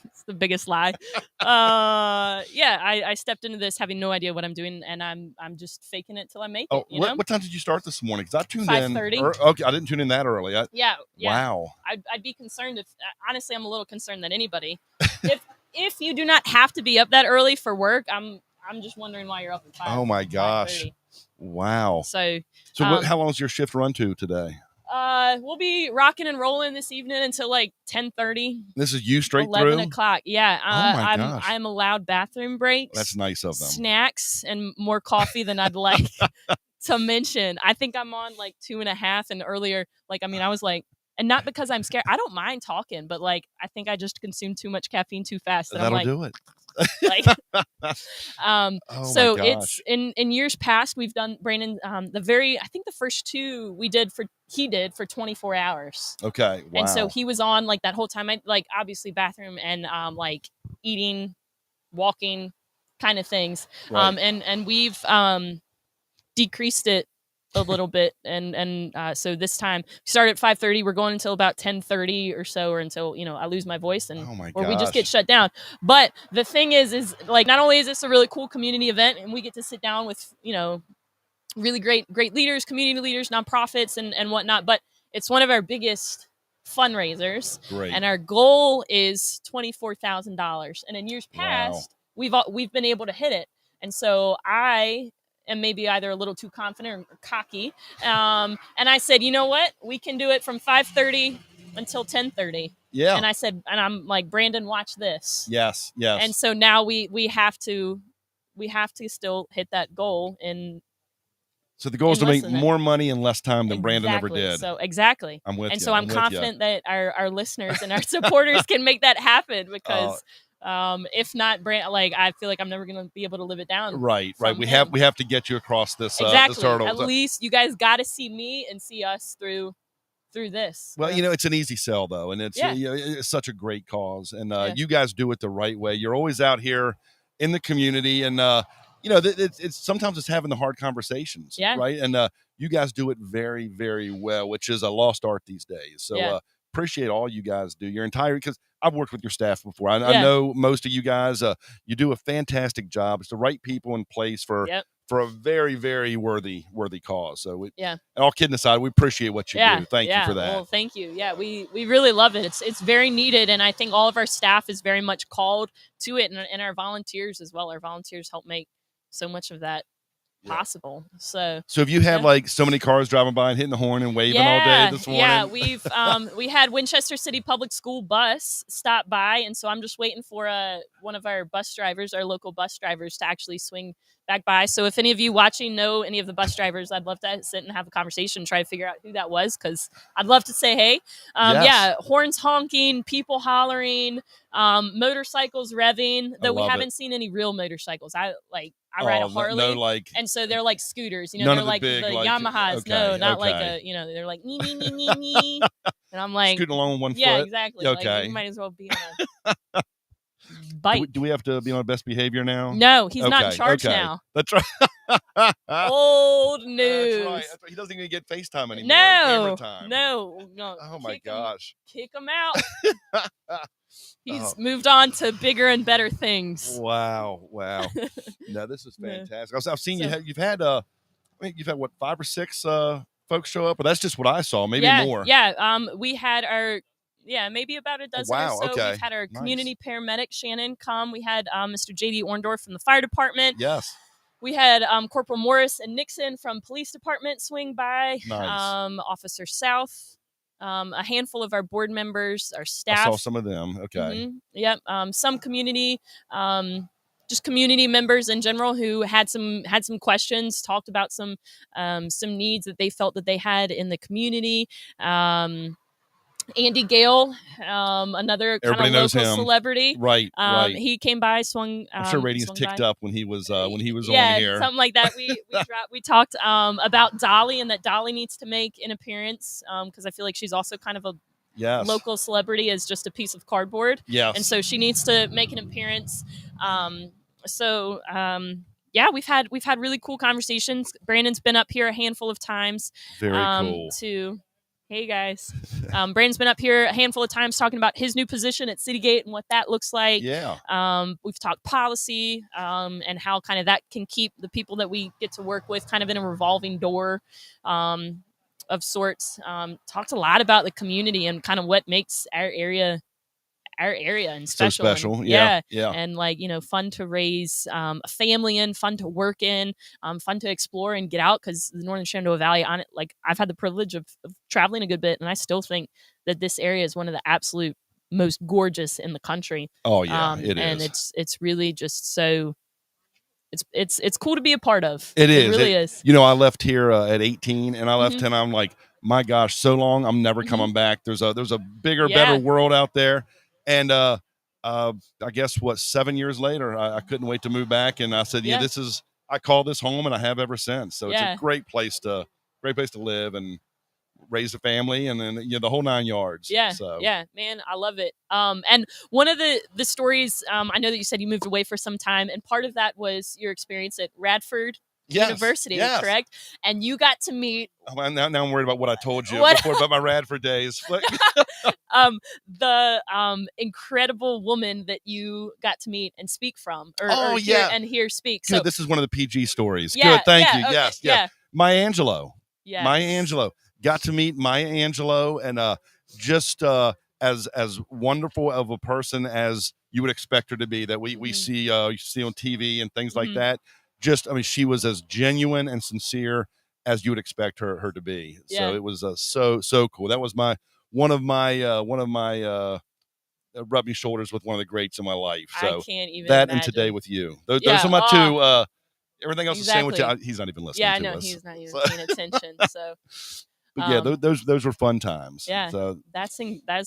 Speaker 1: It's the biggest lie. I stepped into this having no idea what I'm doing, and I'm just faking it till I make it.
Speaker 7: What time did you start this morning? Because I tuned
Speaker 1: 5:30.
Speaker 7: in. Okay, I didn't tune in that early.
Speaker 1: Yeah.
Speaker 7: Wow.
Speaker 1: I'd be concerned if honestly, I'm a little concerned than anybody. if you do not have to be up that early for work, I'm just wondering why you're up at 5.
Speaker 7: Oh my gosh.
Speaker 1: 5:30.
Speaker 7: Wow.
Speaker 1: So
Speaker 7: how long does your shift run to today?
Speaker 1: We'll be rocking and rolling this evening until like 10:30.
Speaker 7: This is you straight
Speaker 1: 11
Speaker 7: through?
Speaker 1: o'clock. Yeah.
Speaker 7: Oh my gosh.
Speaker 1: I'm allowed bathroom breaks.
Speaker 7: That's nice of them.
Speaker 1: Snacks and more coffee than I'd like to mention. I think I'm on like 2.5, and earlier, I was like, and not because I'm scared. I don't mind talking, but I think I just consumed too much caffeine too fast.
Speaker 7: That'll do it.
Speaker 1: Like,
Speaker 7: Oh
Speaker 1: so
Speaker 7: my
Speaker 1: it's
Speaker 7: gosh.
Speaker 1: in years past, we've done Brandon, I think the first two he did for 24 hours.
Speaker 7: Okay. Wow.
Speaker 1: And so he was on like that whole time. Like obviously bathroom and like eating, walking kind of things.
Speaker 7: Right.
Speaker 1: And we've decreased it a little bit, and so this time we start at 5:30. We're going until about 10:30 or so, or until I lose my voice, and
Speaker 7: Oh my
Speaker 1: or we just
Speaker 7: gosh.
Speaker 1: get shut down. But the thing is like, not only is this a really cool community event, and we get to sit down with really great leaders, community leaders, nonprofits, and whatnot, but it's one of our biggest fundraisers.
Speaker 7: Great.
Speaker 1: And our goal is $24,000. And in years past, we've been able to hit it. And so I am maybe either a little too confident or cocky. And I said, you know what? We can do it from 5:30 until 10:30.
Speaker 7: Yeah.
Speaker 1: And I said, and I'm like, Brandon, watch this.
Speaker 7: Yes. Yes.
Speaker 1: And so now we have to still hit that goal in.
Speaker 7: So the goal is to make more money in less time than Brandon ever did.
Speaker 1: So exactly.
Speaker 7: I'm with you.
Speaker 1: And so I'm confident that our listeners and our supporters can make that happen, because if not, I feel like I'm never going to be able to live it down.
Speaker 7: Right. We have to get you across this
Speaker 1: exactly.
Speaker 7: This hurdle.
Speaker 1: At least you guys got to see me and see us through this.
Speaker 7: Well, it's an easy sell though, and it's it's such a great cause, and you guys do it the right way. You're always out here in the community, and it's sometimes it's having the hard conversations, right? And you guys do it very, very well, which is a lost art these days. So appreciate all you guys do. Your entire, because I've worked with your staff before. I know most of you guys. You do a fantastic job. It's the right people in place for a very, very worthy cause. So and all kidding aside, we appreciate what you do. Thank you for that.
Speaker 1: Well, thank you. Yeah, we really love it. It's very needed, and I think all of our staff is very much called to it, and our volunteers as well. Our volunteers help make so much of that possible. So
Speaker 7: if you had like so many cars driving by and hitting the horn and waving all day this morning.
Speaker 1: Yeah, we've we had Winchester City Public School bus stop by, and so I'm just waiting for one of our bus drivers, our local bus drivers, to actually swing back by. So if any of you watching know any of the bus drivers, I'd love to sit and have a conversation, try to figure out who that was, because I'd love to say hey. Horns honking, people hollering, motorcycles revving, though we haven't seen any real motorcycles. I ride a Harley, and so they're like scooters, they're like the Yamahas.
Speaker 7: Okay,
Speaker 1: no, not like they're like nee, nee, nee, nee, nee. And I'm like,
Speaker 7: scooting along with one foot.
Speaker 1: Yeah, exactly.
Speaker 7: Okay.
Speaker 1: Like, you might as well be on a bike.
Speaker 7: Do we have to be on best behavior now?
Speaker 1: No, he's not in charge now.
Speaker 7: That's right.
Speaker 1: Old news.
Speaker 7: That's right. He doesn't even get FaceTime anymore.
Speaker 1: No.
Speaker 7: Time.
Speaker 1: No.
Speaker 7: Oh my gosh.
Speaker 1: Kick him out. He's moved on to bigger and better things.
Speaker 7: Wow. No, this is fantastic. I've seen you've had what, 5 or 6 folks show up, but that's just what I saw. Maybe more.
Speaker 1: Yeah. We had our maybe about a dozen or so.
Speaker 7: Okay.
Speaker 1: We've had our community paramedic Shannon come. We had Mr. JD Orndorff from the fire department.
Speaker 7: Yes.
Speaker 1: We had Corporal Morris and Nixon from police department swing by.
Speaker 7: Nice.
Speaker 1: Officer South. A handful of our board members, our staff.
Speaker 7: I saw some of them. Okay.
Speaker 1: Mm-hmm. Yep. Some community, just community members in general who had some questions, talked about some needs that they felt that they had in the community. Andy Gale, another kind of local celebrity,
Speaker 7: right?
Speaker 1: He came by, swung.
Speaker 7: I'm sure ratings ticked up when he was on here.
Speaker 1: Something like that. We talked about Dolly, and that Dolly needs to make an appearance, because I feel like she's also kind of a local celebrity, as just a piece of cardboard.
Speaker 7: Yes.
Speaker 1: And so she needs to make an appearance. We've had really cool conversations. Brandon's been up here a handful of times.
Speaker 7: Very cool.
Speaker 1: Hey guys, Brandon's been up here a handful of times talking about his new position at Citygate and what that looks like.
Speaker 7: Yeah.
Speaker 1: We've talked policy, and how kind of that can keep the people that we get to work with kind of in a revolving door, of sorts. Talked a lot about the community and kind of what makes our area and special.
Speaker 7: So special.
Speaker 1: And,
Speaker 7: yeah.
Speaker 1: And fun to raise a family in, fun to work in, fun to explore and get out, because the Northern Shenandoah Valley, I've had the privilege of traveling a good bit, and I still think that this area is one of the absolute most gorgeous in the country.
Speaker 7: Oh yeah, it is.
Speaker 1: And it's really just so it's cool to be a part of.
Speaker 7: It is.
Speaker 1: It really is.
Speaker 7: I left here at 18, and I left and I'm like, my gosh, so long, I'm never coming back. There's a bigger, better world out there. And I guess 7 years later, I couldn't wait to move back, and I said, yeah, I call this home, and I have ever since. So it's a great place to live and raise a family, and then the whole 9 yards.
Speaker 1: Yeah,
Speaker 7: so.
Speaker 1: yeah, man, I love it. And one of the stories, I know that you said you moved away for some time, and part of that was your experience at Radford University, correct? And you got to meet.
Speaker 7: Oh, now I'm worried about what I told you before about my Radford days.
Speaker 1: The incredible woman that you got to meet and speak from, or hear speak.
Speaker 7: Good.
Speaker 1: So
Speaker 7: this is one of the PG stories.
Speaker 1: Yeah,
Speaker 7: good, thank you.
Speaker 1: Okay,
Speaker 7: yes,
Speaker 1: yeah.
Speaker 7: Maya Angelou.
Speaker 1: Yes.
Speaker 7: Maya Angelou. Got to meet Maya Angelou, and just as wonderful of a person as you would expect her to be. That we see you see on TV and things like that. Just, I mean, she was as genuine and sincere as you would expect her to be.
Speaker 1: Yeah.
Speaker 7: So it was so cool. That was one of my rubbing shoulders with one of the greats in my life. So
Speaker 1: I can't even
Speaker 7: that
Speaker 1: imagine.
Speaker 7: and today with you. Those are my two. Everything else
Speaker 1: exactly.
Speaker 7: is sandwich. He's not even listening.
Speaker 1: Yeah, I
Speaker 7: to
Speaker 1: know
Speaker 7: us.
Speaker 1: he's not even paying attention. So.
Speaker 7: But yeah, those were fun times.
Speaker 1: Yeah,
Speaker 7: so,
Speaker 1: that's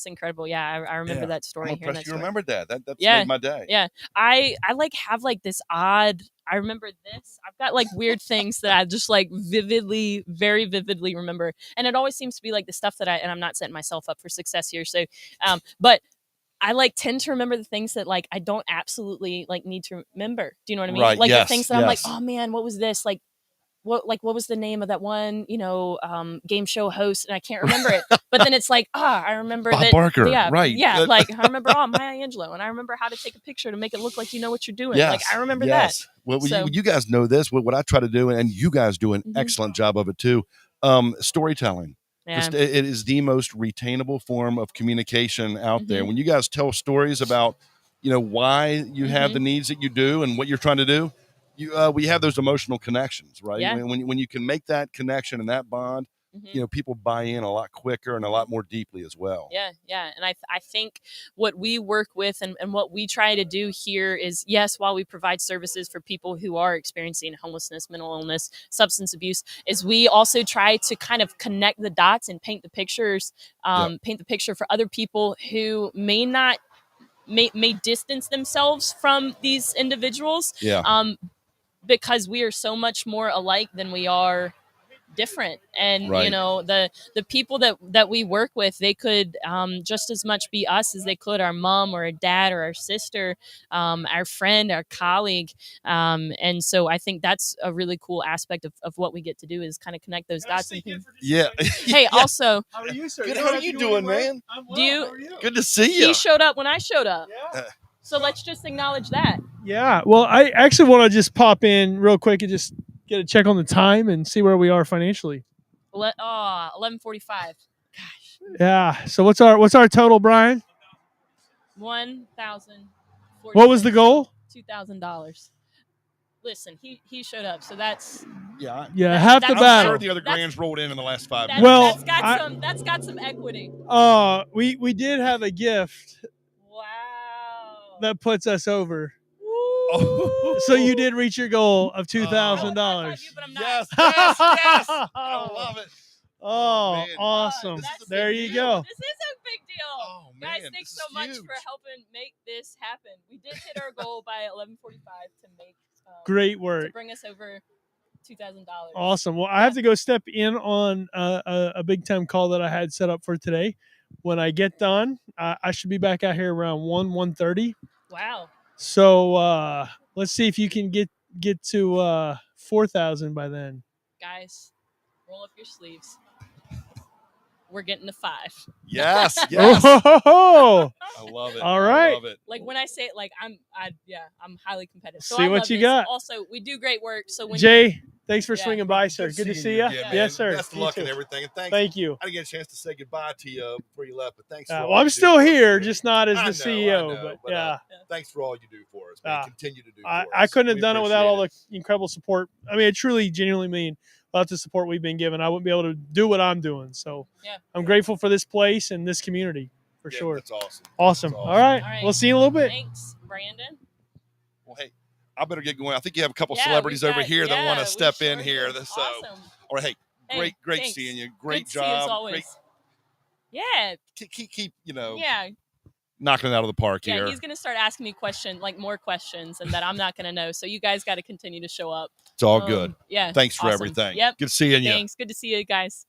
Speaker 1: incredible. Yeah, I remember that story.
Speaker 7: I'm impressed you remembered that. That's
Speaker 1: yeah.
Speaker 7: made my day.
Speaker 1: Yeah, I have like this odd. I remember this. I've got like weird things that I just like very vividly remember, and it always seems to be like the stuff that and I'm not setting myself up for success here. So, but I like tend to remember the things that like I don't absolutely like need to remember. Do you know what I mean?
Speaker 7: Right.
Speaker 1: Like
Speaker 7: yes,
Speaker 1: the things that I'm like, oh man, what was this? Like what was the name of that one, game show host, and I can't remember it. But then it's like, I remember
Speaker 7: Bob
Speaker 1: that
Speaker 7: Barker,
Speaker 1: yeah,
Speaker 7: right.
Speaker 1: Yeah, like I remember Maya Angelou, and I remember how to take a picture to make it look like you know what you're doing.
Speaker 7: Yes,
Speaker 1: like I remember
Speaker 7: yes.
Speaker 1: that.
Speaker 7: Well,
Speaker 1: So,
Speaker 7: you guys know this. What I try to do, and you guys do an excellent job of it too. Storytelling.
Speaker 1: yeah.
Speaker 7: It is the most retainable form of communication out there. When you guys tell stories about, why you have the needs that you do and what you're trying to do, we have those emotional connections, right?
Speaker 1: Yeah.
Speaker 7: When you can make that connection and that bond, people buy in a lot quicker and a lot more deeply as well.
Speaker 1: Yeah, yeah. And I think what we work with and what we try to do here is, yes, while we provide services for people who are experiencing homelessness, mental illness, substance abuse, is we also try to kind of connect the dots and paint the pictures, paint the picture for other people who may not, may distance themselves from these individuals.
Speaker 7: Yeah.
Speaker 1: Because we are so much more alike than we are different. And
Speaker 7: right.
Speaker 1: The people that we work with, they could just as much be us as they could our mom or a dad or our sister, our friend, our colleague. And so I think that's a really cool aspect of what we get to do is kind of connect those dots.
Speaker 7: Yeah.
Speaker 1: Hey, also,
Speaker 4: how are you, sir?
Speaker 7: Good. How are you doing, man?
Speaker 4: I'm well.
Speaker 1: Do you-
Speaker 4: How are you?
Speaker 7: Good to see you.
Speaker 1: he showed up when I showed up.
Speaker 4: Yeah.
Speaker 1: So let's just acknowledge that.
Speaker 4: Yeah. Well, I actually want to just pop in real quick and just get a check on the time and see where we are financially.
Speaker 1: 11:45. Gosh.
Speaker 4: Yeah. So what's our total, Brian?
Speaker 1: 1,000.
Speaker 4: What was the goal?
Speaker 1: $2,000. Listen, he showed up, so that's
Speaker 7: Yeah.
Speaker 4: Half the
Speaker 1: I'm
Speaker 7: I'm
Speaker 4: battle.
Speaker 7: sure the other grands rolled in the last 5 minutes.
Speaker 4: Well,
Speaker 1: that's got some equity.
Speaker 4: We did have a gift
Speaker 1: Wow.
Speaker 4: that puts us over.
Speaker 7: Oh.
Speaker 4: So you did reach your goal of $2,000.
Speaker 1: But I'm not.
Speaker 7: Yes. I love it.
Speaker 4: Oh,
Speaker 7: man.
Speaker 4: awesome.
Speaker 1: That's
Speaker 4: There
Speaker 1: a
Speaker 4: you
Speaker 1: big
Speaker 4: go.
Speaker 1: deal. This is a big deal.
Speaker 7: Oh, man,
Speaker 1: Guys, thanks
Speaker 7: this
Speaker 1: so
Speaker 7: is
Speaker 1: much
Speaker 7: huge.
Speaker 1: for helping make this happen. We did hit our goal by 11:45 to make
Speaker 4: Great
Speaker 1: to
Speaker 4: work.
Speaker 1: bring us over $2,000.
Speaker 4: Awesome. Well, I have to go step in on a big time call that I had set up for today. When I get done, I should be back out here around 1:30.
Speaker 1: Wow.
Speaker 4: So let's see if you can get to 4,000 by then.
Speaker 1: Guys, roll up your sleeves. We're getting to 5.
Speaker 7: Yes.
Speaker 4: Oh,
Speaker 7: I love it.
Speaker 4: All right.
Speaker 7: I love it.
Speaker 1: Like when I say it, like I'm highly competitive. So
Speaker 4: See
Speaker 1: I
Speaker 4: what
Speaker 1: love
Speaker 4: you
Speaker 1: this.
Speaker 4: got.
Speaker 1: Also, we do great work. So when
Speaker 4: Jay, thanks for
Speaker 1: Yeah.
Speaker 4: swinging by, sir. Good to see you.
Speaker 7: Yeah, man.
Speaker 4: Yes, sir.
Speaker 7: Best of
Speaker 4: You
Speaker 7: luck
Speaker 4: too.
Speaker 7: and everything. And thanks.
Speaker 4: Thank you.
Speaker 7: I didn't get a chance to say goodbye to you before you left, but thanks. For all
Speaker 4: Well, I'm
Speaker 7: you
Speaker 4: still
Speaker 7: do for us.
Speaker 4: here, just not as
Speaker 7: I
Speaker 4: the
Speaker 7: know,
Speaker 4: CEO.
Speaker 7: I know,
Speaker 4: but yeah,
Speaker 7: thanks for all you do for us, man. Continue to do for us.
Speaker 4: I couldn't have
Speaker 7: We
Speaker 4: done it without
Speaker 7: appreciate
Speaker 4: all the incredible support. I mean, I truly, genuinely mean without the support we've been given, I wouldn't be able to do what I'm doing. So I'm grateful for this place and this community for sure.
Speaker 7: That's awesome.
Speaker 4: Awesome.
Speaker 7: That's
Speaker 4: All right.
Speaker 1: All right.
Speaker 4: We'll see you in a little bit.
Speaker 1: Thanks, Brandon.
Speaker 7: Well, hey, I better get going. I think you have a couple
Speaker 1: Yeah,
Speaker 7: celebrities
Speaker 1: we've
Speaker 7: over
Speaker 1: got-
Speaker 7: here that
Speaker 1: yeah,
Speaker 7: want to
Speaker 1: we
Speaker 7: step
Speaker 1: sure
Speaker 7: in here.
Speaker 1: do.
Speaker 7: So,
Speaker 1: Awesome.
Speaker 7: all right,
Speaker 1: Hey,
Speaker 7: great
Speaker 1: thanks.
Speaker 7: seeing you. Great
Speaker 1: Good to see you as
Speaker 7: job.
Speaker 1: always. Yeah.
Speaker 7: Keep,
Speaker 1: Yeah.
Speaker 7: knocking it out of the park here.
Speaker 1: Yeah, he's going to start asking me more questions, and that I'm not going to know. So you guys got to continue to show up.
Speaker 7: It's all good.
Speaker 1: Yeah.
Speaker 7: Thanks for
Speaker 1: awesome.
Speaker 7: everything.
Speaker 1: Yep.
Speaker 7: Good seeing you.
Speaker 1: Thanks. Good to see you guys.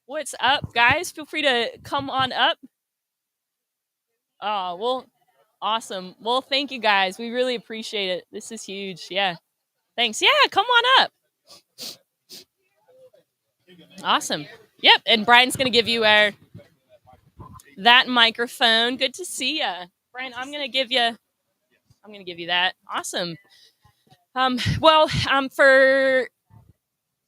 Speaker 1: What's up, guys? Feel free to come on up. Oh, well, awesome. Well, thank you guys. We really appreciate it. This is huge. Yeah. Thanks. Yeah, come on up. Awesome. Yep. And Brian's going to give you that microphone. Good to see you. Brian, I'm going to give you that. Awesome. For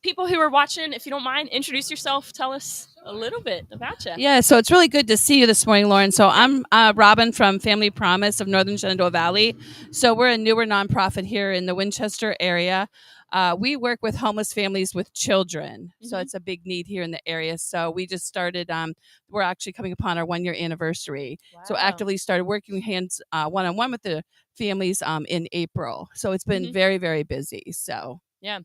Speaker 1: people who are watching, if you don't mind, introduce yourself. Tell us a little bit about you.
Speaker 9: Yeah, so it's really good to see you this morning, Lauren. So I'm Robin from Family Promise of Northern Shenandoah Valley. So we're a newer nonprofit here in the Winchester area. We work with homeless families with children. So it's a big need here in the area. So we just started, we're actually coming upon our 1-year anniversary. Wow. So actively started working hands one-on-one with the families in April. So it's been very, very busy. So
Speaker 1: yeah.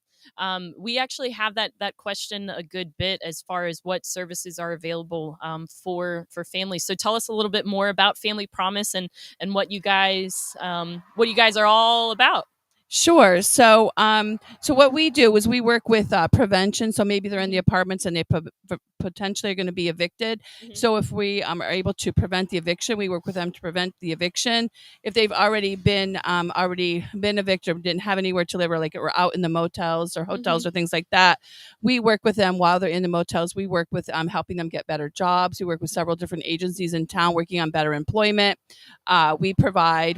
Speaker 1: We actually have that question a good bit as far as what services are available for families. So tell us a little bit more about Family Promise and what you guys are all about.
Speaker 9: Sure. So, so what we do is we work with prevention. So maybe they're in the apartments and they potentially are going to be evicted. So if we are able to prevent the eviction, we work with them to prevent the eviction. If they've already been evicted, or didn't have anywhere to live, or like we're out in the motels or hotels or things like that, we work with them while they're in the motels. We work with helping them get better jobs. We work with several different agencies in town working on better employment. We provide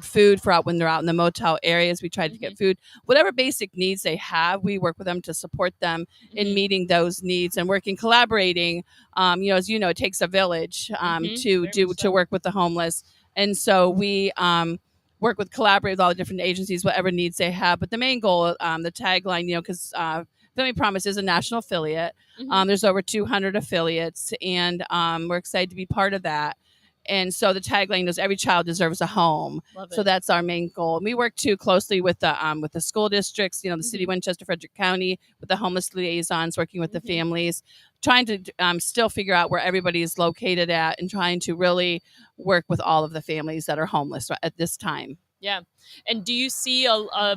Speaker 9: food for when they're out in the motel areas. We try to get food, whatever basic needs they have. We work with them to support them in meeting those needs and collaborating. As you know, it takes a village to work with the homeless, and so we collaborate with all the different agencies, whatever needs they have. But the main goal, the tagline, because Family Promise is a national affiliate. There's over 200 affiliates, and we're excited to be part of that. And so the tagline is every child deserves a home. So that's our main goal. And we work too closely with the school districts, the city of Winchester, Frederick County, with the homeless liaisons, working with the families, trying to still figure out where everybody is located at, and trying to really work with all of the families that are homeless at this time.
Speaker 1: Yeah. And do you see a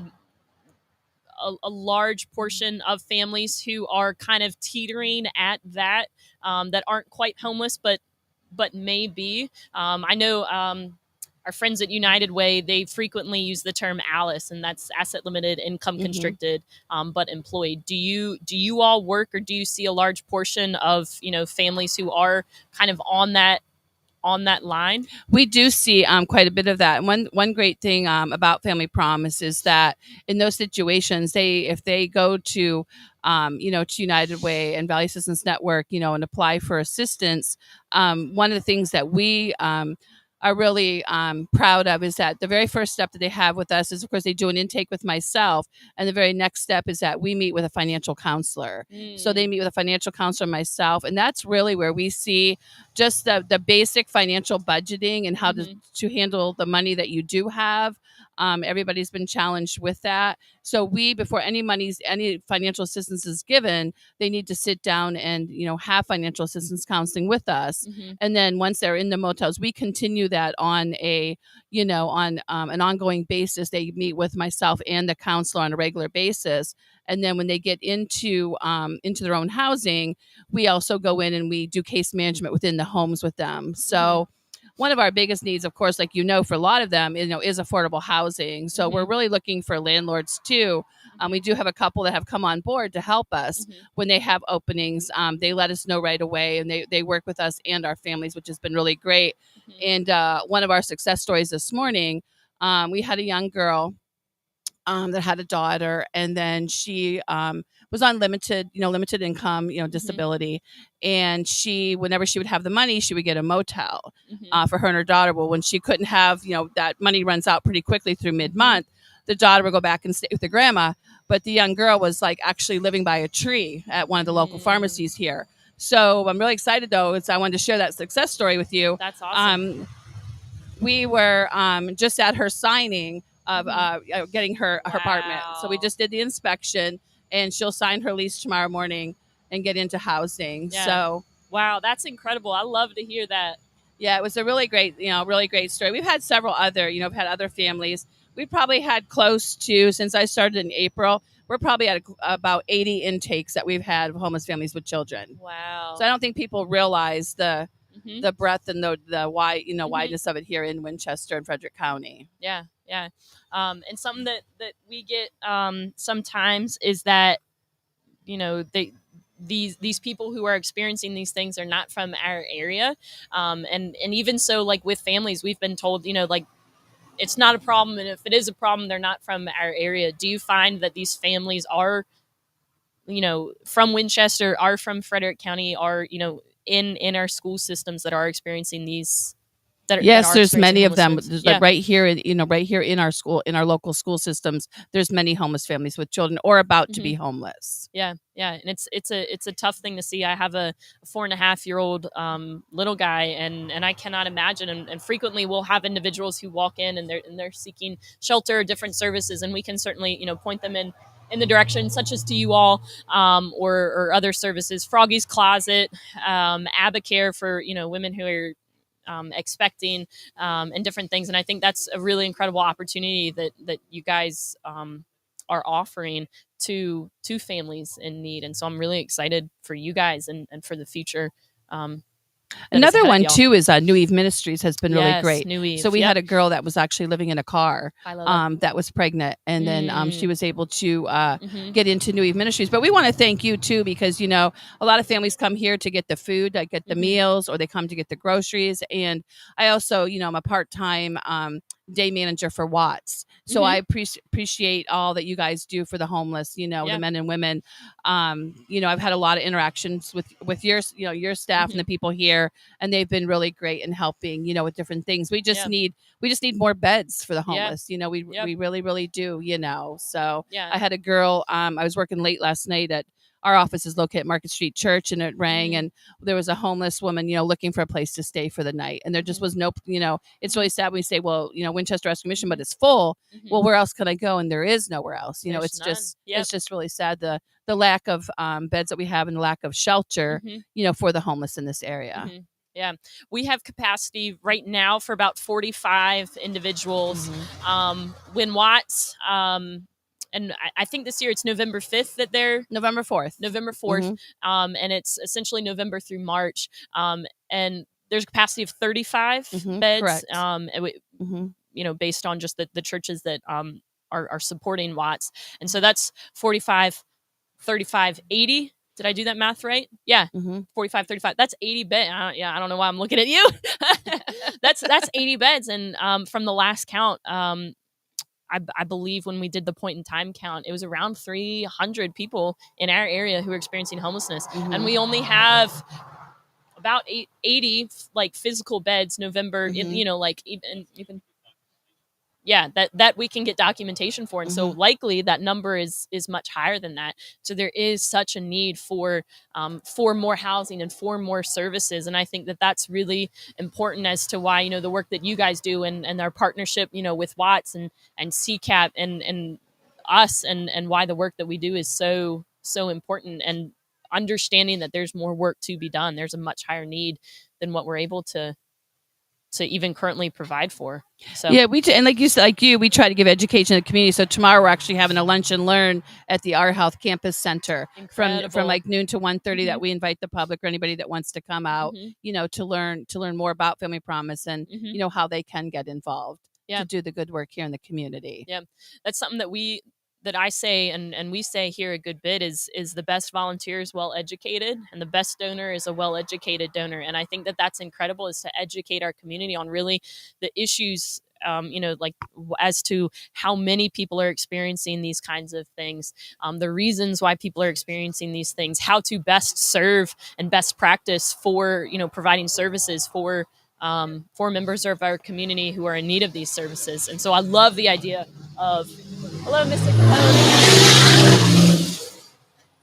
Speaker 1: large portion of families who are kind of teetering at that aren't quite homeless, but may be? I know our friends at United Way, they frequently use the term ALICE, and that's asset limited, income constricted, but employed. Do you all work, or do you see a large portion of families who are kind of on that line?
Speaker 9: We do see quite a bit of that. And one great thing about Family Promise is that in those situations, if they go to to United Way and Valley Assistance Network, and apply for assistance, one of the things that we are really proud of is that the very first step that they have with us is, of course, they do an intake with myself. And the very next step is that we meet with a financial counselor. So they meet with a financial counselor and myself. And that's really where we see just the basic financial budgeting and how to handle the money that you do have. Everybody's been challenged with that. So before any financial assistance is given, they need to sit down and, have financial assistance counseling with us. And then once they're in the motels, we continue that on an ongoing basis. They meet with myself and the counselor on a regular basis. And then when they get into their own housing, we also go in and we do case management within the homes with them. So one of our biggest needs, of course, like for a lot of them, is affordable housing. So we're really looking for landlords too. We do have a couple that have come on board to help us when they have openings. They let us know right away, and they work with us and our families, which has been really great. And one of our success stories this morning, we had a young girl that had a daughter, and then she was on limited income, disability. And whenever she would have the money, she would get a motel for her and her daughter. Well, when she couldn't have, that money runs out pretty quickly through mid-month, the daughter would go back and stay with the grandma. But the young girl was actually living by a tree at one of the local pharmacies here. So I'm really excited, though. I wanted to share that success story with you.
Speaker 1: That's awesome.
Speaker 9: We were just at her signing of getting her apartment. So we just did the inspection, and she'll sign her lease tomorrow morning and get into housing.
Speaker 1: Yeah.
Speaker 9: So
Speaker 1: wow, that's incredible. I love to hear that.
Speaker 9: Yeah, it was a really great, really great story. We've had several other, we've had other families. We probably had close to, since I started in April, we're probably at about 80 intakes that we've had of homeless families with children.
Speaker 1: Wow.
Speaker 9: So I don't think people realize the breadth and the wide,
Speaker 1: Mhm.
Speaker 9: wideness of it here in Winchester and Frederick County.
Speaker 1: Yeah, yeah. And something that we get sometimes is that these people who are experiencing these things are not from our area, and even so, like with families, we've been told, like, it's not a problem, and if it is a problem, they're not from our area. Do you find that these families are, from Winchester, are from Frederick County, are in our school systems that are experiencing these?
Speaker 9: Yes, there's many of them.
Speaker 1: There's
Speaker 9: like right here, right here in our school, in our local school systems. There's many homeless families with children or about to be homeless.
Speaker 1: Yeah, yeah, and it's a tough thing to see. I have a 4.5-year-old little guy, and I cannot imagine. And frequently, we'll have individuals who walk in and they're seeking shelter, different services, and we can certainly point them in the direction, such as to you all, or other services. Froggy's Closet, Abacare for women who are expecting, and different things. And I think that's a really incredible opportunity that you guys are offering to families in need. And so I'm really excited for you guys and for the future.
Speaker 9: Another one too is New Eve Ministries has been really great.
Speaker 1: New Eve.
Speaker 9: So we had a girl that was actually living in a car that was pregnant, and then she was able to get into New Eve Ministries. But we want to thank you too, because a lot of families come here to get the food, like get the meals, or they come to get the groceries. And I also, I'm a part-time day manager for Watts. So I appreciate all that you guys do for the homeless, the men and women. I've had a lot of interactions with your, your staff and the people here, and they've been really great in helping, with different things. We just need more beds for the homeless. We really, really do, So I had a girl, I was working late last night at our office is located at Market Street Church, and it rang, and there was a homeless woman, looking for a place to stay for the night. And there just was no, it's really sad when we say, well, Winchester Rescue Mission, but it's full. Well, where else can I go? And there is nowhere else. It's none. It's just really sad, the lack of beds that we have and the lack of shelter, for the homeless in this area.
Speaker 1: Yeah, we have capacity right now for about 45 individuals. When Watts, and I think this year it's November 5th that they're
Speaker 9: November 4th,
Speaker 1: and it's essentially November through March. And there's a capacity of 35 beds.
Speaker 9: Correct.
Speaker 1: Based on just the churches that are supporting Watts, and so that's 45, 35, 80. Did I do that math right? Yeah. 45, 35. That's 80 beds. I don't know why I'm looking at you. That's 80 beds. And from the last count, I believe when we did the point in time count, it was around 300 people in our area who are experiencing homelessness. And we only have about 80 like physical beds November, even that we can get documentation for. And so likely that number is much higher than that. So there is such a need for more housing and for more services. And I think that that's really important as to why, the work that you guys do and our partnership, with Watts and CCAP and us and why the work that we do is so important, and understanding that there's more work to be done. There's a much higher need than what we're able to even currently provide for. So
Speaker 9: yeah, and like you said, we try to give education to the community. So tomorrow we're actually having a lunch and learn at the Our Health Campus Center from like noon to 1:30 that we invite the public or anybody that wants to come out, to learn more about Family Promise and how they can get involved to do the good work here in the community.
Speaker 1: Yeah, that's something that I say and we say here a good bit is the best volunteer is well educated, and the best donor is a well educated donor. And I think that that's incredible, is to educate our community on really the issues, like as to how many people are experiencing these kinds of things, the reasons why people are experiencing these things, how to best serve and best practice for providing services for members of our community who are in need of these services. And so I love the idea of, hello, Mr. Capone.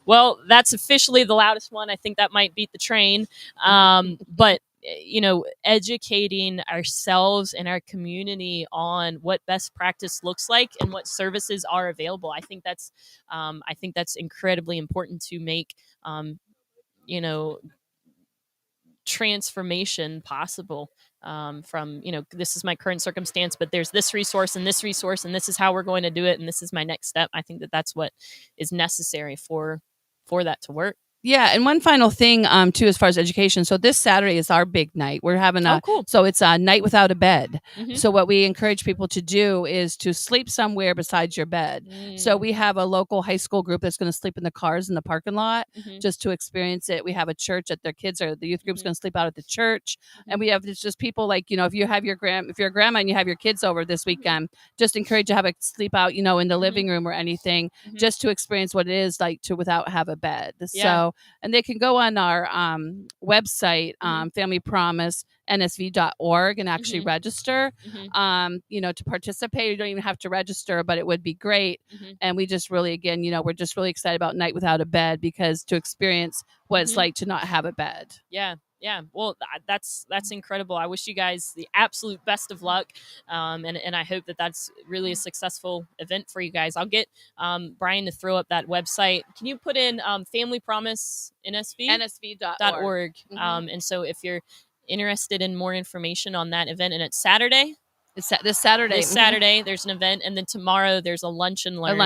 Speaker 1: Well, that's officially the loudest one. I think that might beat the train. But, educating ourselves and our community on what best practice looks like and what services are available. I think that's incredibly important to make, transformation possible. From, this is my current circumstance, but there's this resource, and this is how we're going to do it, and this is my next step. I think that that's what is necessary for that to work.
Speaker 9: Yeah, and one final thing, too, as far as education. So this Saturday is our big night. We're having
Speaker 1: cool.
Speaker 9: So it's a night without a bed.
Speaker 1: Mhm.
Speaker 9: So what we encourage people to do is to sleep somewhere besides your bed. So we have a local high school group that's going to sleep in the cars in the parking lot just to experience it. We have a church that their kids the youth group's going to sleep out at the church, and we have just people like, if you have if you're a grandma and you have your kids over this weekend, just encourage you to have a sleep out, in the living room or anything, just to experience what it is like to without have a bed. So. And they can go on our website, Family Promise, nsv.org, and actually register, to participate. You don't even have to register, but it would be great. And we just really, again, we're just really excited about Night Without a Bed, because to experience what it's like to not have a bed.
Speaker 1: Yeah. Yeah, well, that's incredible. I wish you guys the absolute best of luck, and I hope that that's really a successful event for you guys. I'll get Brian to throw up that website. Can you put in Family Promise
Speaker 9: nsv.org.
Speaker 1: And so if you're interested in more information on that event, and it's Saturday.
Speaker 9: It's this Saturday.
Speaker 1: This Saturday, there's an event, and then tomorrow there's a lunch and learn.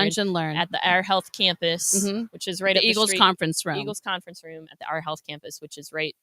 Speaker 1: At the Our Health campus, which is right
Speaker 9: the
Speaker 1: up
Speaker 9: Eagles
Speaker 1: the street.
Speaker 9: Conference Room.
Speaker 1: Eagles Conference Room at the Our Health campus, which is right,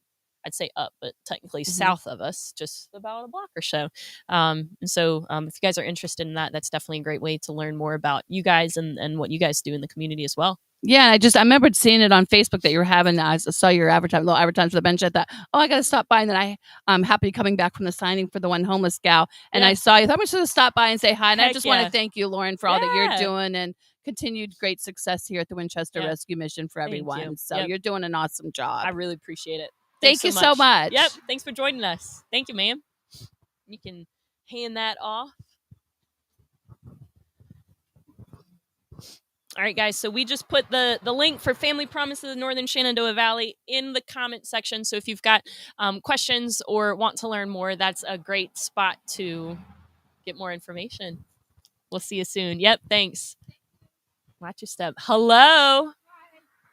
Speaker 1: I'd say up, but technically south of us, just about a block or so. And so if you guys are interested in that, that's definitely a great way to learn more about you guys and what you guys do in the community as well.
Speaker 9: Yeah, I remembered seeing it on Facebook that you were having. I saw your little advertisement for the bench. I thought, I got to stop by. And then I'm happy coming back from the signing for the one homeless gal. And I saw you. I thought I should just stop by and say hi. And I just want to thank you, Lauren, for all that you're doing, and continued great success here at the Winchester Rescue Mission for everyone. So you're doing an awesome job.
Speaker 1: I really appreciate it.
Speaker 9: Thank you so much.
Speaker 1: Yep. Thanks for joining us. Thank you, ma'am. You can hand that off. All right, guys. So we just put the link for Family Promise of the Northern Shenandoah Valley in the comment section. So if you've got questions or want to learn more, that's a great spot to get more information. We'll see you soon. Yep. Thanks. Watch your step. Hello. Hi.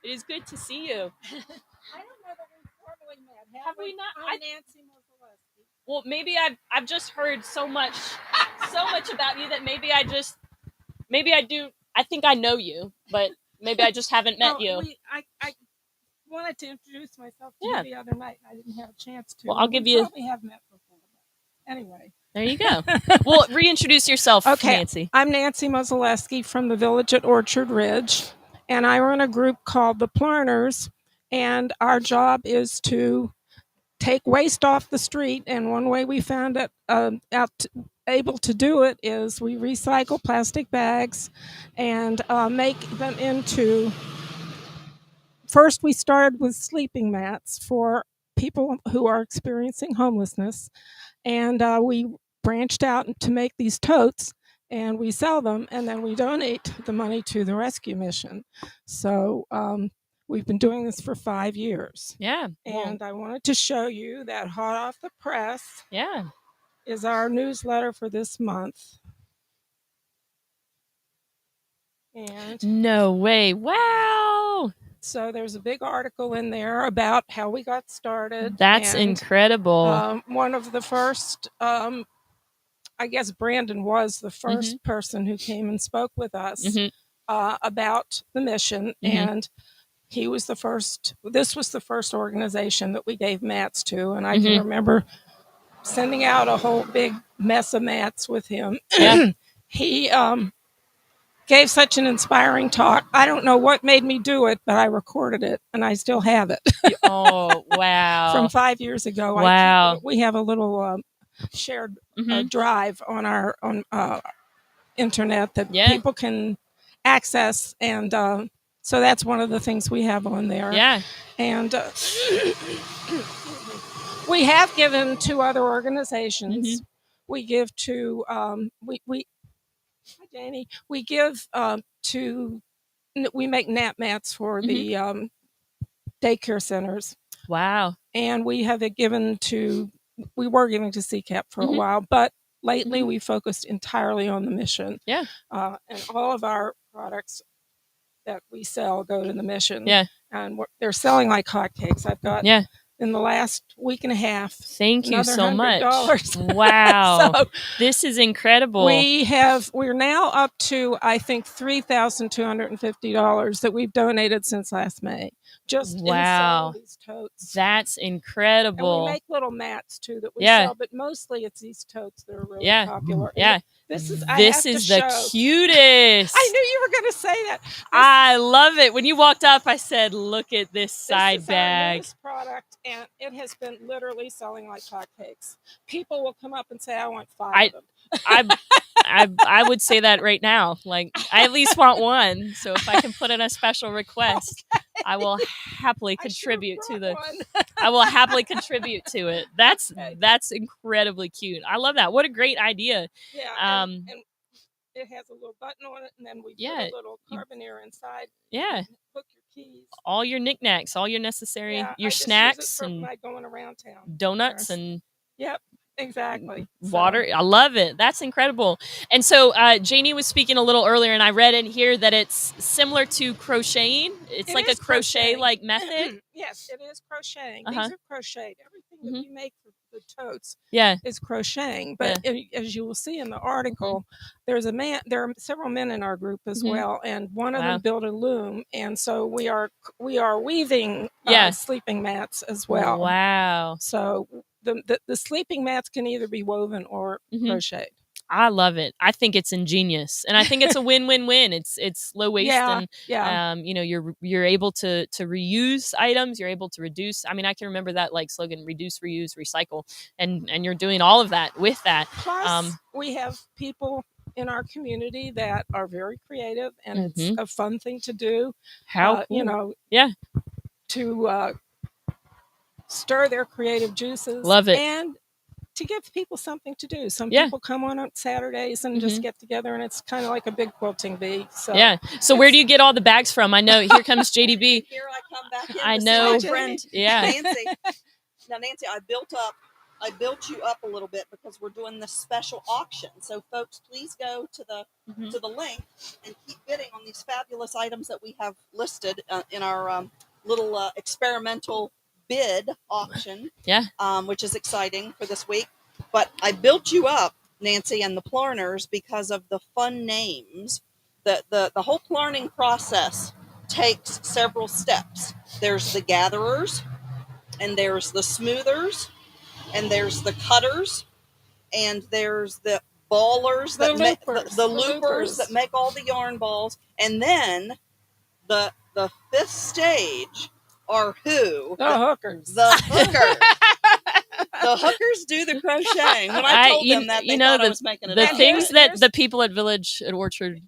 Speaker 1: It is good to see you.
Speaker 10: I don't know that we've formally met.
Speaker 1: Have we not?
Speaker 10: I'm Nancy Mosolewski.
Speaker 1: Well, maybe I've just heard so much about you that maybe I do. I think I know you, but maybe I just haven't met you.
Speaker 10: I wanted to introduce myself to you the other night, and I didn't have a chance to.
Speaker 1: Well, I'll give you.
Speaker 10: Probably have met before. But anyway.
Speaker 1: There you go. Well, reintroduce yourself, Nancy.
Speaker 10: I'm Nancy Mosolewski from the village at Orchard Ridge, and I run a group called the Plerners. And our job is to take waste off the street. And one way we found it able to do it is we recycle plastic bags and make them into. First, we started with sleeping mats for people who are experiencing homelessness. And we branched out to make these totes, and we sell them, and then we donate the money to the rescue mission. So we've been doing this for 5 years.
Speaker 1: Yeah.
Speaker 10: And I wanted to show you that hot off the press is our newsletter for this month. And
Speaker 1: no way. Wow.
Speaker 10: So there's a big article in there about how we got started.
Speaker 1: That's incredible.
Speaker 10: One of the first, I guess Brandon was the first person who came and spoke with us about the mission. And he was the first, this was the first organization that we gave mats to. And I can remember sending out a whole big mess of mats with him.
Speaker 1: Yeah.
Speaker 10: He gave such an inspiring talk. I don't know what made me do it, but I recorded it and I still have it.
Speaker 1: Oh, wow.
Speaker 10: From 5 years ago.
Speaker 1: Wow.
Speaker 10: We have a little shared drive on our internet that people can access. And so that's one of the things we have on there.
Speaker 1: Yeah.
Speaker 10: And we have given to other organizations. We give to, hi, Janie. We give we make nap mats for the daycare centers.
Speaker 1: Wow.
Speaker 10: And we have given to CCAP for a while, but lately we focused entirely on the mission.
Speaker 1: Yeah.
Speaker 10: And all of our products that we sell go to the mission.
Speaker 1: Yeah.
Speaker 10: And they're selling like hotcakes. I've got in the last week and a half.
Speaker 1: Thank you so much.
Speaker 10: $100.
Speaker 1: Wow.
Speaker 10: So
Speaker 1: this is incredible.
Speaker 10: We're now up to, I think, $3,250 that we've donated since last May. Just in selling these totes.
Speaker 1: That's incredible.
Speaker 10: And we make little mats too that we sell, but mostly it's these totes that are really popular.
Speaker 1: Yeah.
Speaker 10: This is
Speaker 1: the cutest.
Speaker 10: I knew you were going to say that.
Speaker 1: I love it. When you walked up, I said, "Look at this side
Speaker 10: this is
Speaker 1: bag."
Speaker 10: Our newest product, and it has been literally selling like hotcakes. People will come up and say, "I want 5 of them."
Speaker 1: I would say that right now. Like, I at least want one. So if I can put in a special request, I will happily contribute to the. I will happily contribute to it. That's incredibly cute. I love that. What a great idea.
Speaker 10: Yeah. And it has a little button on it, and then we put a little carabiner inside.
Speaker 1: Yeah.
Speaker 10: Hook your keys.
Speaker 1: All your knickknacks, all your necessary, your snacks, and
Speaker 10: going around town.
Speaker 1: Donuts and.
Speaker 10: Yep. Exactly.
Speaker 1: Water. I love it. That's incredible. And so Janie was speaking a little earlier, and I read in here that it's similar to crocheting. It's like a crochet-like method.
Speaker 10: Yes, it is crocheting. These are crocheted. Everything that we make for the totes is crocheting. But as you will see in the article, there are several men in our group as well, and one of them built a loom, and so we are weaving sleeping mats as well.
Speaker 1: Wow.
Speaker 10: So the sleeping mats can either be woven or crocheted.
Speaker 1: I love it. I think it's ingenious, and I think it's a win-win-win. It's low waste, and you're able to reuse items. You're able to reduce. I mean, I can remember that like slogan: reduce, reuse, recycle, and you're doing all of that with that.
Speaker 10: Plus, we have people in our community that are very creative, and it's a fun thing to do.
Speaker 1: How cool.
Speaker 10: To stir their creative juices.
Speaker 1: Love it.
Speaker 10: And to give people something to do. Some people come on Saturdays and just get together, and it's kind of like a big quilting bee. So
Speaker 1: where do you get all the bags from? I know here comes JDB.
Speaker 8: Here I come back in.
Speaker 1: I know.
Speaker 8: My friend Nancy. Now, Nancy, I built you up a little bit because we're doing this special auction. So, folks, please go to the link and keep bidding on these fabulous items that we have listed in our little experimental bid auction, which is exciting for this week. But I built you up, Nancy, and the Plarners because of the fun names. The whole Plarning process takes several steps. There's the gatherers, and there's the smoothers, and there's the cutters, and there's the ballers the loopers that make all the yarn balls, and then the fifth stage are who?
Speaker 10: The hookers.
Speaker 8: The hookers. The hookers do the crocheting. When I told them that, they thought I was making it up.
Speaker 1: The things that the people at Orchard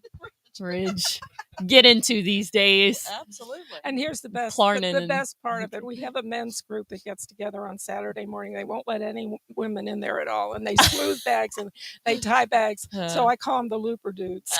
Speaker 1: Ridge get into these days.
Speaker 8: Absolutely.
Speaker 10: And here's the best part of it. We have a men's group that gets together on Saturday morning. They won't let any women in there at all. And they smooth bags and they tie bags. So I call them the looper dudes.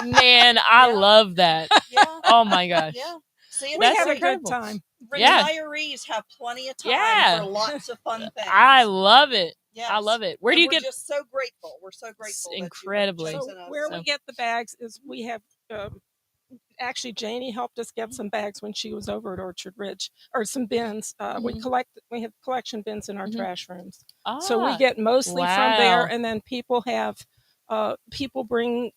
Speaker 1: Man, I love that.
Speaker 8: Yeah.
Speaker 1: Oh, my gosh.
Speaker 8: Yeah. See,
Speaker 10: we have a good time.
Speaker 8: Retirees have plenty of time for lots of fun things.
Speaker 1: I love it.
Speaker 8: Yes.
Speaker 1: I love it. Where do you get?
Speaker 8: We're just so grateful. We're so grateful.
Speaker 1: Incredibly.
Speaker 10: So where we get the bags is we have. Actually, Janie helped us get some bags when she was over at Orchard Ridge, or some bins. We have collection bins in our trash rooms. So we get mostly from there, and then people bring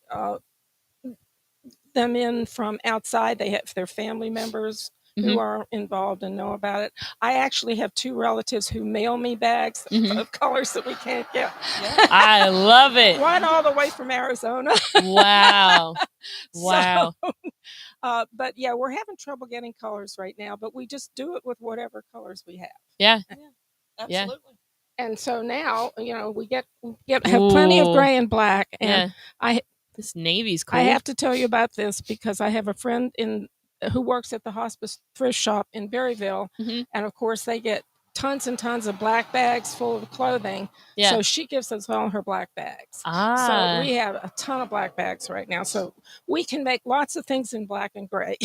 Speaker 10: them in from outside. They have their family members who are involved and know about it. I actually have 2 relatives who mail me bags of colors that we can't get.
Speaker 1: Yeah. I love it.
Speaker 10: One all the way from Arizona.
Speaker 1: Wow. Wow.
Speaker 10: So, but yeah, we're having trouble getting colors right now, but we just do it with whatever colors we have.
Speaker 1: Yeah.
Speaker 8: Absolutely.
Speaker 10: And so now, we have plenty of gray and black. And
Speaker 1: this navy's cool.
Speaker 10: I have to tell you about this because I have a friend who works at the hospice thrift shop in Berryville. And of course they get tons and tons of black bags full of clothing. So she gives us all her black bags. So we have a ton of black bags right now. So we can make lots of things in black and gray.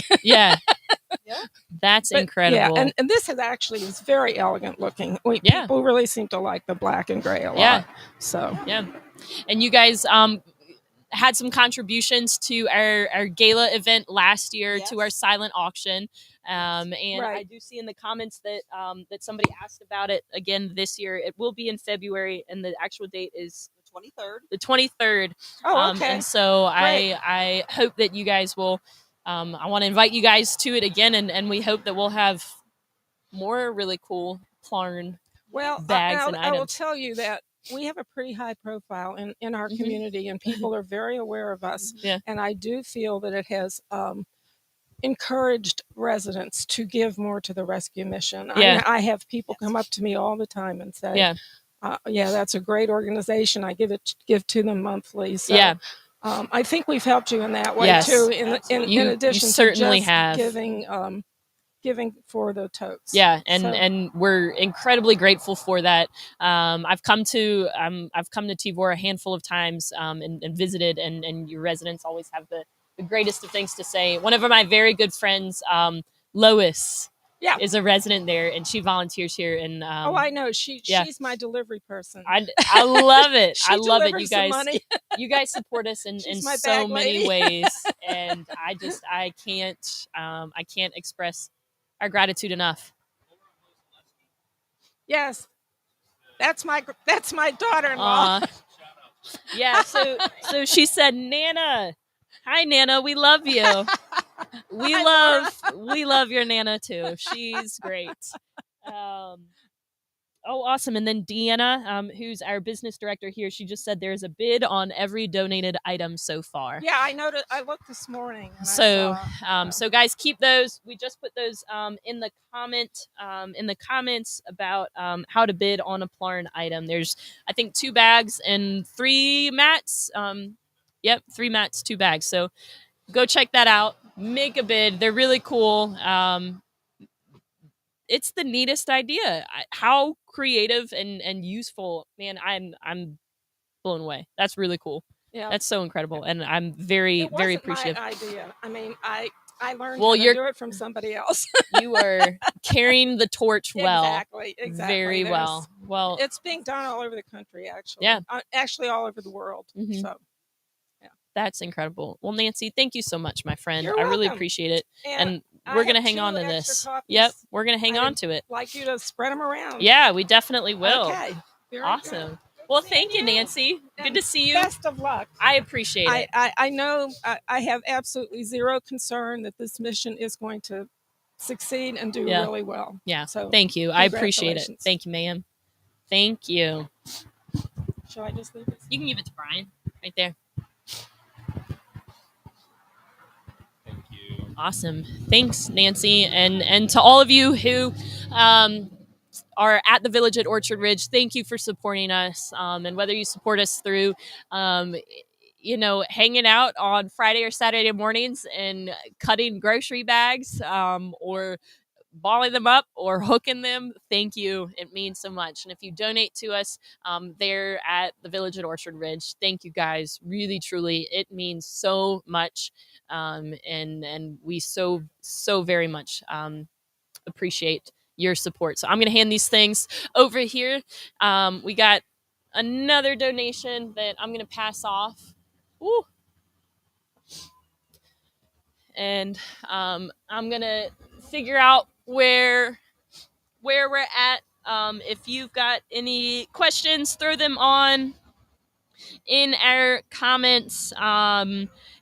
Speaker 1: That's incredible.
Speaker 10: Yeah, and this is very elegant looking. People really seem to like the black and gray a lot. So
Speaker 1: and you guys had some contributions to our gala event last year, to our silent auction. And I do see in the comments that that somebody asked about it again this year. It will be in February, and the actual date is
Speaker 8: the 23rd.
Speaker 1: The 23rd.
Speaker 10: Oh, okay.
Speaker 1: And so
Speaker 10: Great.
Speaker 1: I hope that you guys will. I want to invite you guys to it again, and we hope that we'll have more really cool Plarn bags and items.
Speaker 10: I will tell you that we have a pretty high profile in our community, and people are very aware of us.
Speaker 1: Yeah.
Speaker 10: And I do feel that it has encouraged residents to give more to the rescue mission.
Speaker 1: Yeah.
Speaker 10: I have people come up to me all the time and say,
Speaker 1: yeah,
Speaker 10: that's a great organization. I give to them monthly. So,
Speaker 1: yeah.
Speaker 10: I think we've helped you in that way too. In addition
Speaker 1: certainly
Speaker 10: to just
Speaker 1: have.
Speaker 10: giving for the totes.
Speaker 1: Yeah, and we're incredibly grateful for that. I've come to Tivor a handful of times and visited, and your residents always have the greatest of things to say. One of my very good friends, Lois, is a resident there, and she volunteers here. And
Speaker 10: I know she's my delivery person.
Speaker 1: I love it. I love it. You guys support us in so many ways, and I can't express our gratitude enough.
Speaker 10: Yes, that's my daughter-in-law.
Speaker 1: Yeah, so she said, Nana. Hi, Nana. We love you. We love your Nana too. She's great. Awesome. And then Deanna, who's our business director here, she just said there's a bid on every donated item so far.
Speaker 10: Yeah, I noticed. I looked this morning.
Speaker 1: So guys, keep those. We just put those in the comments about how to bid on a Plarn item. There's, I think, 2 bags and 3 mats. 3 mats, 2 bags. So go check that out. Make a bid. They're really cool. It's the neatest idea. How creative and useful, man. I'm blown away. That's really cool.
Speaker 10: Yeah,
Speaker 1: that's so incredible, and I'm very appreciative.
Speaker 10: My idea. I mean, I learned how to do it from somebody else.
Speaker 1: You are carrying the torch well.
Speaker 10: Exactly.
Speaker 1: Very well. Well,
Speaker 10: it's being done all over the country, actually.
Speaker 1: Yeah,
Speaker 10: actually all over the world.
Speaker 1: Mm-hmm.
Speaker 10: So.
Speaker 1: That's incredible. Well, Nancy, thank you so much, my friend.
Speaker 10: You're
Speaker 1: I really
Speaker 10: welcome.
Speaker 1: appreciate it.
Speaker 10: And
Speaker 1: we're going to hang on to this. Yep, we're going to hang on to it.
Speaker 10: Like you to spread them around.
Speaker 1: Yeah, we definitely will.
Speaker 10: Okay. Very
Speaker 1: awesome.
Speaker 10: Good.
Speaker 1: Well, thank you, Nancy. Good to see you.
Speaker 10: Best of luck.
Speaker 1: I appreciate it.
Speaker 10: I know I have absolutely zero concern that this mission is going to succeed and do really well.
Speaker 1: Yeah.
Speaker 10: So
Speaker 1: thank you. I appreciate it. Thank you, ma'am. Thank you.
Speaker 10: Shall I just leave this?
Speaker 1: You can give it to Brian right there. Awesome. Thanks, Nancy. And to all of you who are at the Village at Orchard Ridge, thank you for supporting us. And whether you support us through, hanging out on Friday or Saturday mornings and cutting grocery bags or balling them up or hooking them, thank you. It means so much. And if you donate to us there at the Village at Orchard Ridge, thank you guys. Really, truly, it means so much. And we so very much appreciate your support. So I'm going to hand these things over here. We got another donation that I'm going to pass off. Woo. And I'm going to figure out where we're at. If you've got any questions, throw them on in our comments.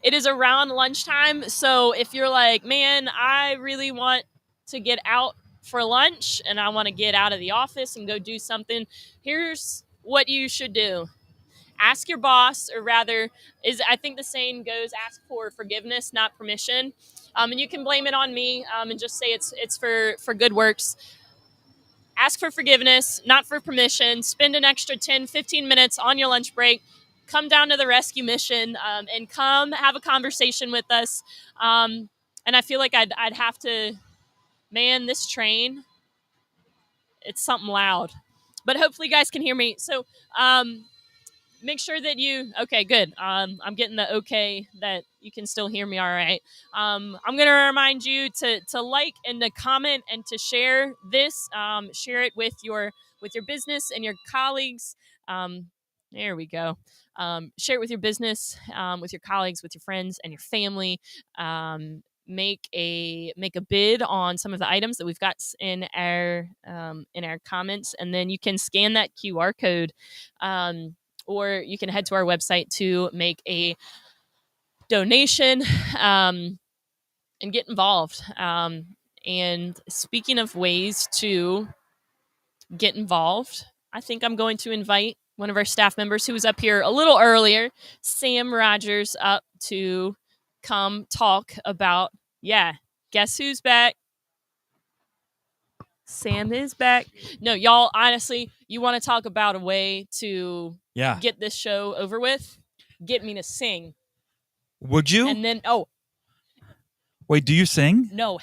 Speaker 1: It is around lunchtime, so if you're like, man, I really want to get out for lunch and I want to get out of the office and go do something, here's what you should do. Ask your boss, or rather, I think the saying goes, ask for forgiveness, not permission. And you can blame it on me and just say it's for good works. Ask for forgiveness, not for permission. Spend an extra 10, 15 minutes on your lunch break. Come down to the rescue mission and come have a conversation with us. And I feel like I'd have to, man, this train, it's something loud. But hopefully you guys can hear me. So make sure that okay, good. I'm getting the okay that you can still hear me all right. I'm going to remind you to like and to comment and to share this. Share it with your business and your colleagues. There we go. Share it with your business, with your colleagues, with your friends, and your family. Make a bid on some of the items that we've got in our comments, and then you can scan that QR code, or you can head to our website to make a donation, and get involved. And speaking of ways to get involved, I think I'm going to invite one of our staff members who was up here a little earlier, Sam Rogers, up to come talk about, guess who's back? Sam is back. No, y'all, honestly, you want to talk about a way to get this show over with? Get me to sing.
Speaker 11: Would you?
Speaker 1: And then,
Speaker 11: wait, do you sing?
Speaker 1: No.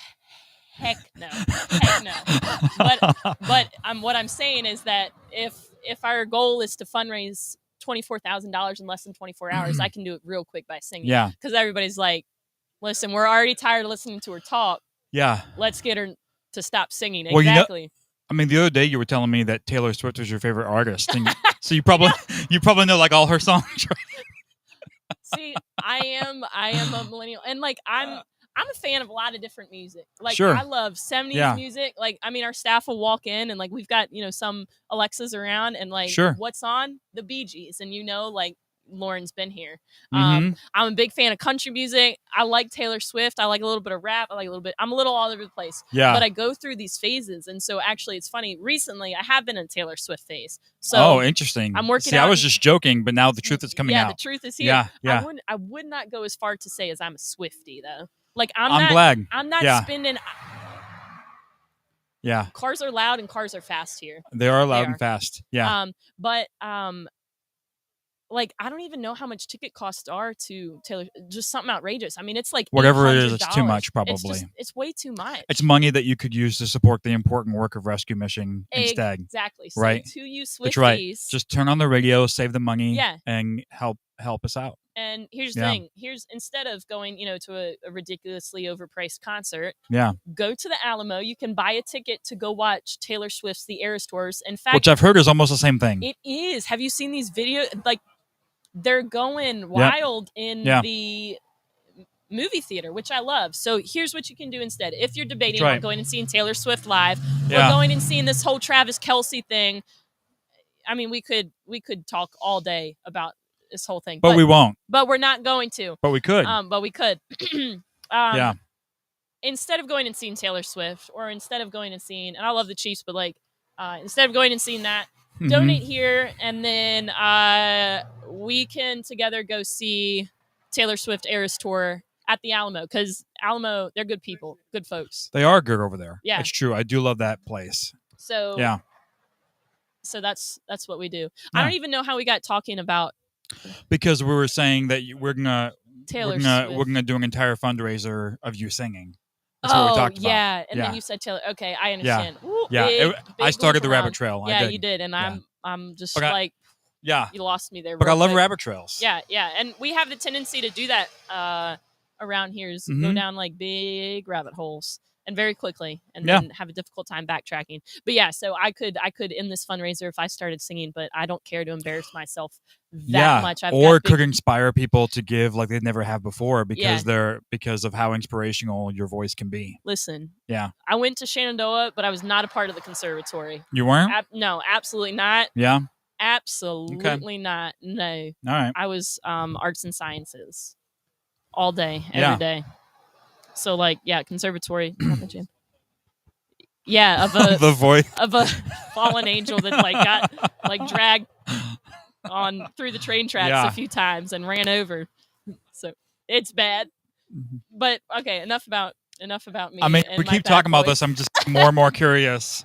Speaker 1: Heck no. Heck no. But what I'm saying is that if our goal is to fundraise $24,000 in less than 24 hours, I can do it real quick by singing.
Speaker 11: Yeah.
Speaker 1: Because everybody's like, listen, we're already tired of listening to her talk.
Speaker 11: Yeah.
Speaker 1: Let's get her to stop singing.
Speaker 11: Well,
Speaker 1: exactly.
Speaker 11: The other day you were telling me that Taylor Swift was your favorite artist, and so you probably know like all her songs.
Speaker 1: See, I am a millennial, and like I'm a fan of a lot of different music. Like,
Speaker 11: sure.
Speaker 1: I love 70s music. Like, our staff will walk in and like we've got, some Alexas around and like, what's on? The Bee Gees. And like Lauren's been here. I'm a big fan of country music. I like Taylor Swift. I like a little bit of rap. I'm a little all over the place.
Speaker 11: Yeah.
Speaker 1: But I go through these phases. And so actually it's funny. Recently I have been in a Taylor Swift phase. So
Speaker 11: interesting.
Speaker 1: I'm working
Speaker 11: I was just joking, but now the truth is coming out.
Speaker 1: Yeah, the truth is here.
Speaker 11: Yeah.
Speaker 1: I would not go as far to say as I'm a Swiftie though. Like I'm
Speaker 11: glad.
Speaker 1: I'm not spending.
Speaker 11: Yeah.
Speaker 1: Cars are loud and cars are fast here.
Speaker 11: They are loud and fast. Yeah.
Speaker 1: Like I don't even know how much ticket costs are to Taylor. Just something outrageous. It's like
Speaker 11: whatever it is, it's too much. Probably.
Speaker 1: It's way too much.
Speaker 11: It's money that you could use to support the important work of rescue mission instead.
Speaker 1: Exactly. So
Speaker 11: right.
Speaker 1: To you Swifties,
Speaker 11: that's right. Just turn on the radio, save the money, and help us out.
Speaker 1: And here's the thing. Instead of going, to a ridiculously overpriced concert, go to the Alamo. You can buy a ticket to go watch Taylor Swift's The Eras Tours. In fact,
Speaker 11: which I've heard is almost the same thing.
Speaker 1: It is. Have you seen these videos? Like, they're going wild in the movie theater, which I love. So here's what you can do instead. If you're debating on going and seeing Taylor Swift live or going and seeing this whole Travis Kelce thing, we could talk all day about this whole thing,
Speaker 11: but we won't.
Speaker 1: But we're not going to.
Speaker 11: But we could.
Speaker 1: But we could. Instead of going and seeing Taylor Swift, or instead of going and seeing, and I love the Chiefs, but like, instead of going and seeing that, donate here, and then we can together go see Taylor Swift Eras Tour at the Alamo, because Alamo, they're good people, good folks.
Speaker 11: They are good over there.
Speaker 1: Yeah,
Speaker 11: it's true. I do love that place.
Speaker 1: So so that's what we do. Yeah. I don't even know how we got talking about.
Speaker 11: Because we were saying that we're gonna do an entire fundraiser of you singing. That's what we talked about.
Speaker 1: Yeah, and then you said Taylor. Okay, I understand.
Speaker 11: Yeah,
Speaker 1: Ooh,
Speaker 11: big I started the rabbit trail.
Speaker 1: Yeah, you did, and I'm just like, you lost me there.
Speaker 11: But I love rabbit trails.
Speaker 1: Yeah, and we have the tendency to do that around here. Is go down like big rabbit holes. And very quickly, and then have a difficult time backtracking. But so I could end this fundraiser if I started singing, but I don't care to embarrass myself that much.
Speaker 11: Could inspire people to give like they never have before because of how inspirational your voice can be.
Speaker 1: Listen,
Speaker 11: I
Speaker 1: went to Shenandoah, but I was not a part of the conservatory.
Speaker 11: You weren't?
Speaker 1: No, absolutely not.
Speaker 11: Yeah,
Speaker 1: absolutely not. No.
Speaker 11: All right.
Speaker 1: I was arts and sciences all day, every day. So conservatory, not the gym. Yeah, of a
Speaker 11: the voice
Speaker 1: of a fallen angel that got dragged on through the train tracks a few times and ran over. So it's bad. But okay, enough about me.
Speaker 11: We keep talking about this. I'm just more and more curious.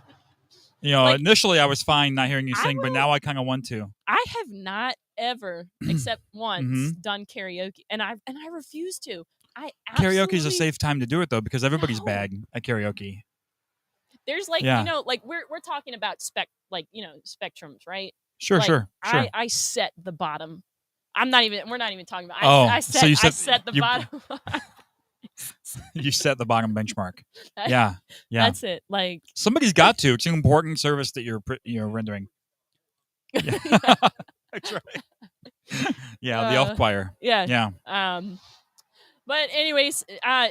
Speaker 11: Initially I was fine not hearing you sing, but now I kind of want to.
Speaker 1: I have not ever, except once, done karaoke, and I refuse to.
Speaker 11: Karaoke is a safe time to do it though, because everybody's bad at karaoke.
Speaker 1: There's we're talking about spectrums, right?
Speaker 11: Sure.
Speaker 1: I set the bottom. We're not even talking about. I set the bottom.
Speaker 11: You set the bottom benchmark. Yeah.
Speaker 1: That's it. Like
Speaker 11: somebody's got to. It's an important service that you're rendering. Yeah. That's right. Yeah, the elf choir.
Speaker 1: Yeah. But anyways,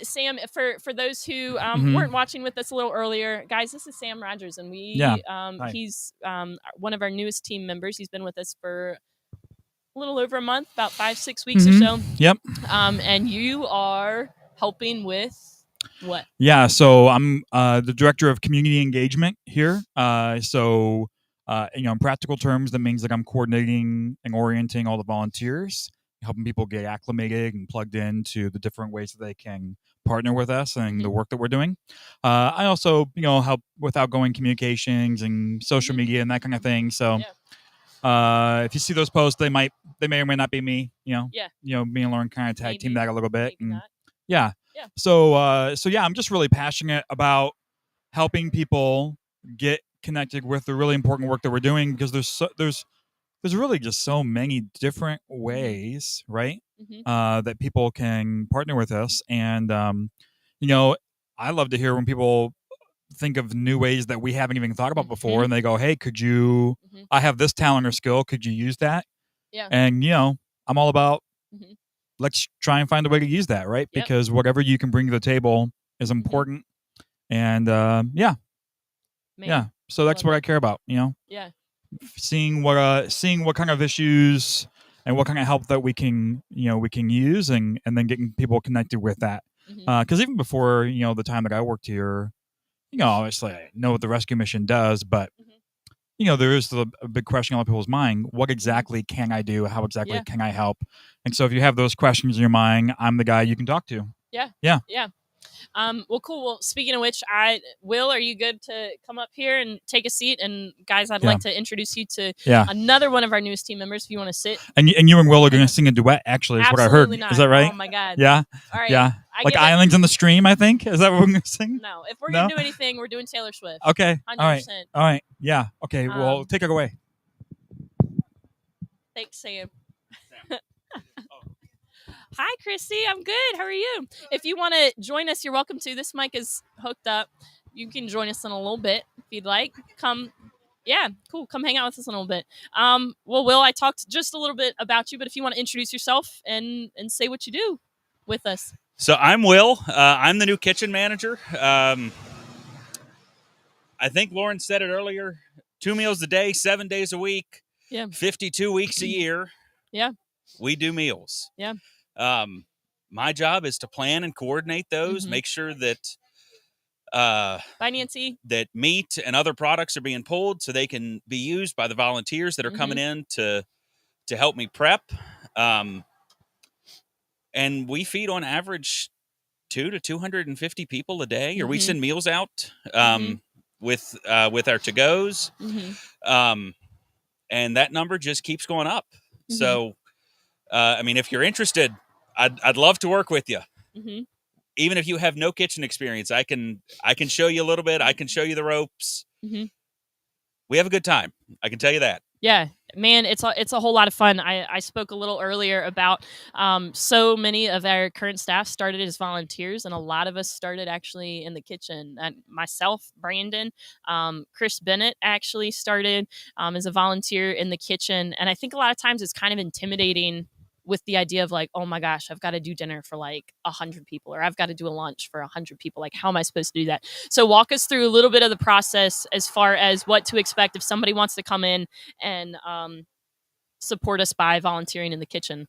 Speaker 1: Sam, for those who weren't watching with us a little earlier, guys, this is Sam Rogers, and he's one of our newest team members. He's been with us for a little over a month, about 5-6 weeks or so.
Speaker 11: Yep.
Speaker 1: And you are helping with what?
Speaker 11: Yeah, so I'm the director of community engagement here. In practical terms, that means that I'm coordinating and orienting all the volunteers, helping people get acclimated and plugged into the different ways that they can partner with us and the work that we're doing. I also, help with outgoing communications and social media and that kind of thing. So if you see those posts, they may or may not be me. Me and Lauren kind of tag team that a little bit. Yeah. So I'm just really passionate about helping people get connected with the really important work that we're doing, because there's really just so many different ways, right? That people can partner with us. And I love to hear when people think of new ways that we haven't even thought about before, and they go, hey, could you I have this talent or skill, could you use that? And I'm all about let's try and find a way to use that, right? Because whatever you can bring to the table is important. And so that's what I care about, seeing what kind of issues and what kind of help that we can use, and then getting people connected with that. Because even before the time that I worked here, obviously I know what the rescue mission does, but there is a big question on a lot of people's mind: what exactly can I do? How exactly can I help? And so if you have those questions in your mind, I'm the guy you can talk to.
Speaker 1: Yeah. Well, cool. Well, speaking of which, Will, are you good to come up here and take a seat? And guys, I'd like to introduce you to another one of our newest team members. If you want to sit,
Speaker 11: and you and Will are going to sing a duet. Actually, is
Speaker 1: Absolutely
Speaker 11: what I heard.
Speaker 1: Not.
Speaker 11: Is that right?
Speaker 1: Oh my God.
Speaker 11: Yeah.
Speaker 1: All right.
Speaker 11: Yeah. Like Islands in the Stream, I think. Is that what we're going to sing?
Speaker 1: No. If we're going to do anything, we're doing Taylor Swift.
Speaker 11: Okay.
Speaker 1: 100%.
Speaker 11: All right. Yeah. Okay. Well, take it away.
Speaker 1: Thanks, Sam. Hi, Chrissy. I'm good. How are you? If you want to join us, you're welcome to. This mic is hooked up. You can join us in a little bit if you'd like. Come. Yeah, cool. Come hang out with us in a little bit. Well, Will, I talked just a little bit about you, but if you want to introduce yourself and say what you do with us.
Speaker 12: So I'm Will. I'm the new kitchen manager. I think Lauren said it earlier. 2 meals a day, 7 days a week. 52 weeks a year. We do meals. My job is to plan and coordinate those, make sure that
Speaker 1: Bye, Nancy.
Speaker 12: that meat and other products are being pulled so they can be used by the volunteers that are coming in to help me prep. And we feed on average 200 to 250 people a day, or we send meals out with our to-goes. And that number just keeps going up. So, if you're interested, I'd love to work with you. Even if you have no kitchen experience, I can show you a little bit. I can show you the ropes. We have a good time. I can tell you that.
Speaker 1: Yeah, man, it's a whole lot of fun. I spoke a little earlier about so many of our current staff started as volunteers, and a lot of us started actually in the kitchen. Myself, Brandon, Chris Bennett actually started as a volunteer in the kitchen, and I think a lot of times it's kind of intimidating with the idea of like, oh my gosh, I've got to do dinner for like 100 people, or I've got to do a lunch for 100 people. Like, how am I supposed to do that? So walk us through a little bit of the process as far as what to expect if somebody wants to come in and support us by volunteering in the kitchen.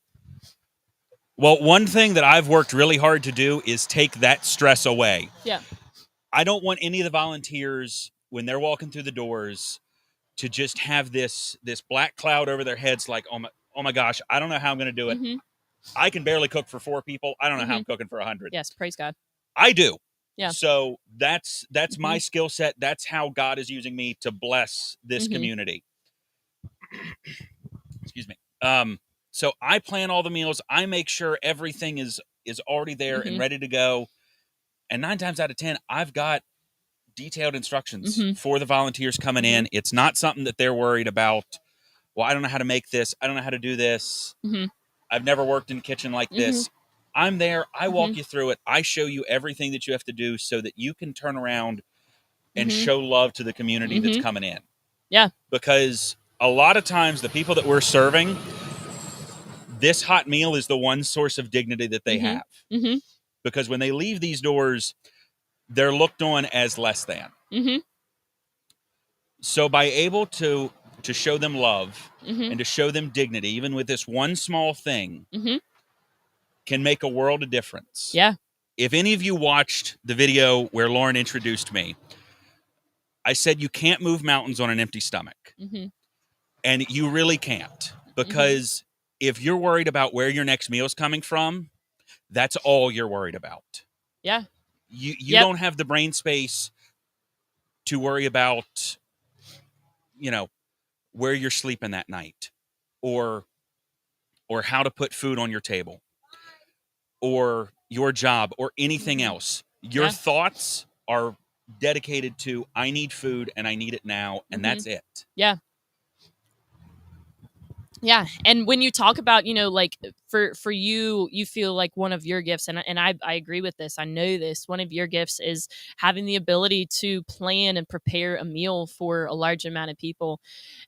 Speaker 12: Well, one thing that I've worked really hard to do is take that stress away.
Speaker 1: Yeah.
Speaker 12: I don't want any of the volunteers, when they're walking through the doors, to just have this black cloud over their heads like, oh my gosh, I don't know how I'm going to do it. I can barely cook for 4 people. I don't know how I'm cooking for 100.
Speaker 1: Yes, praise God.
Speaker 12: I do.
Speaker 1: Yeah.
Speaker 12: So that's my skill set. That's how God is using me to bless this community. Excuse me. So I plan all the meals. I make sure everything is already there and ready to go. And 9 times out of 10, I've got detailed instructions for the volunteers coming in. It's not something that they're worried about. Well, I don't know how to make this. I don't know how to do this. I've never worked in a kitchen like this. I'm there. I walk you through it. I show you everything that you have to do so that you can turn around and show love to the community that's coming in.
Speaker 1: Yeah.
Speaker 12: Because a lot of times the people that we're serving, this hot meal is the one source of dignity that they have. Because when they leave these doors, they're looked on as less than. So by able to show them love and to show them dignity, even with this one small thing, can make a world of difference.
Speaker 1: Yeah.
Speaker 12: If any of you watched the video where Lauren introduced me, I said you can't move mountains on an empty stomach. And you really can't. Because if you're worried about where your next meal is coming from, that's all you're worried about.
Speaker 1: Yeah.
Speaker 12: You don't have the brain space to worry about, where you're sleeping that night, or how to put food on your table, or your job, or anything else. Your thoughts are dedicated to, I need food and I need it now, and that's it.
Speaker 1: Yeah. Yeah. And when you talk about, like for you, you feel like one of your gifts, and I agree with this. I know this. One of your gifts is having the ability to plan and prepare a meal for a large amount of people.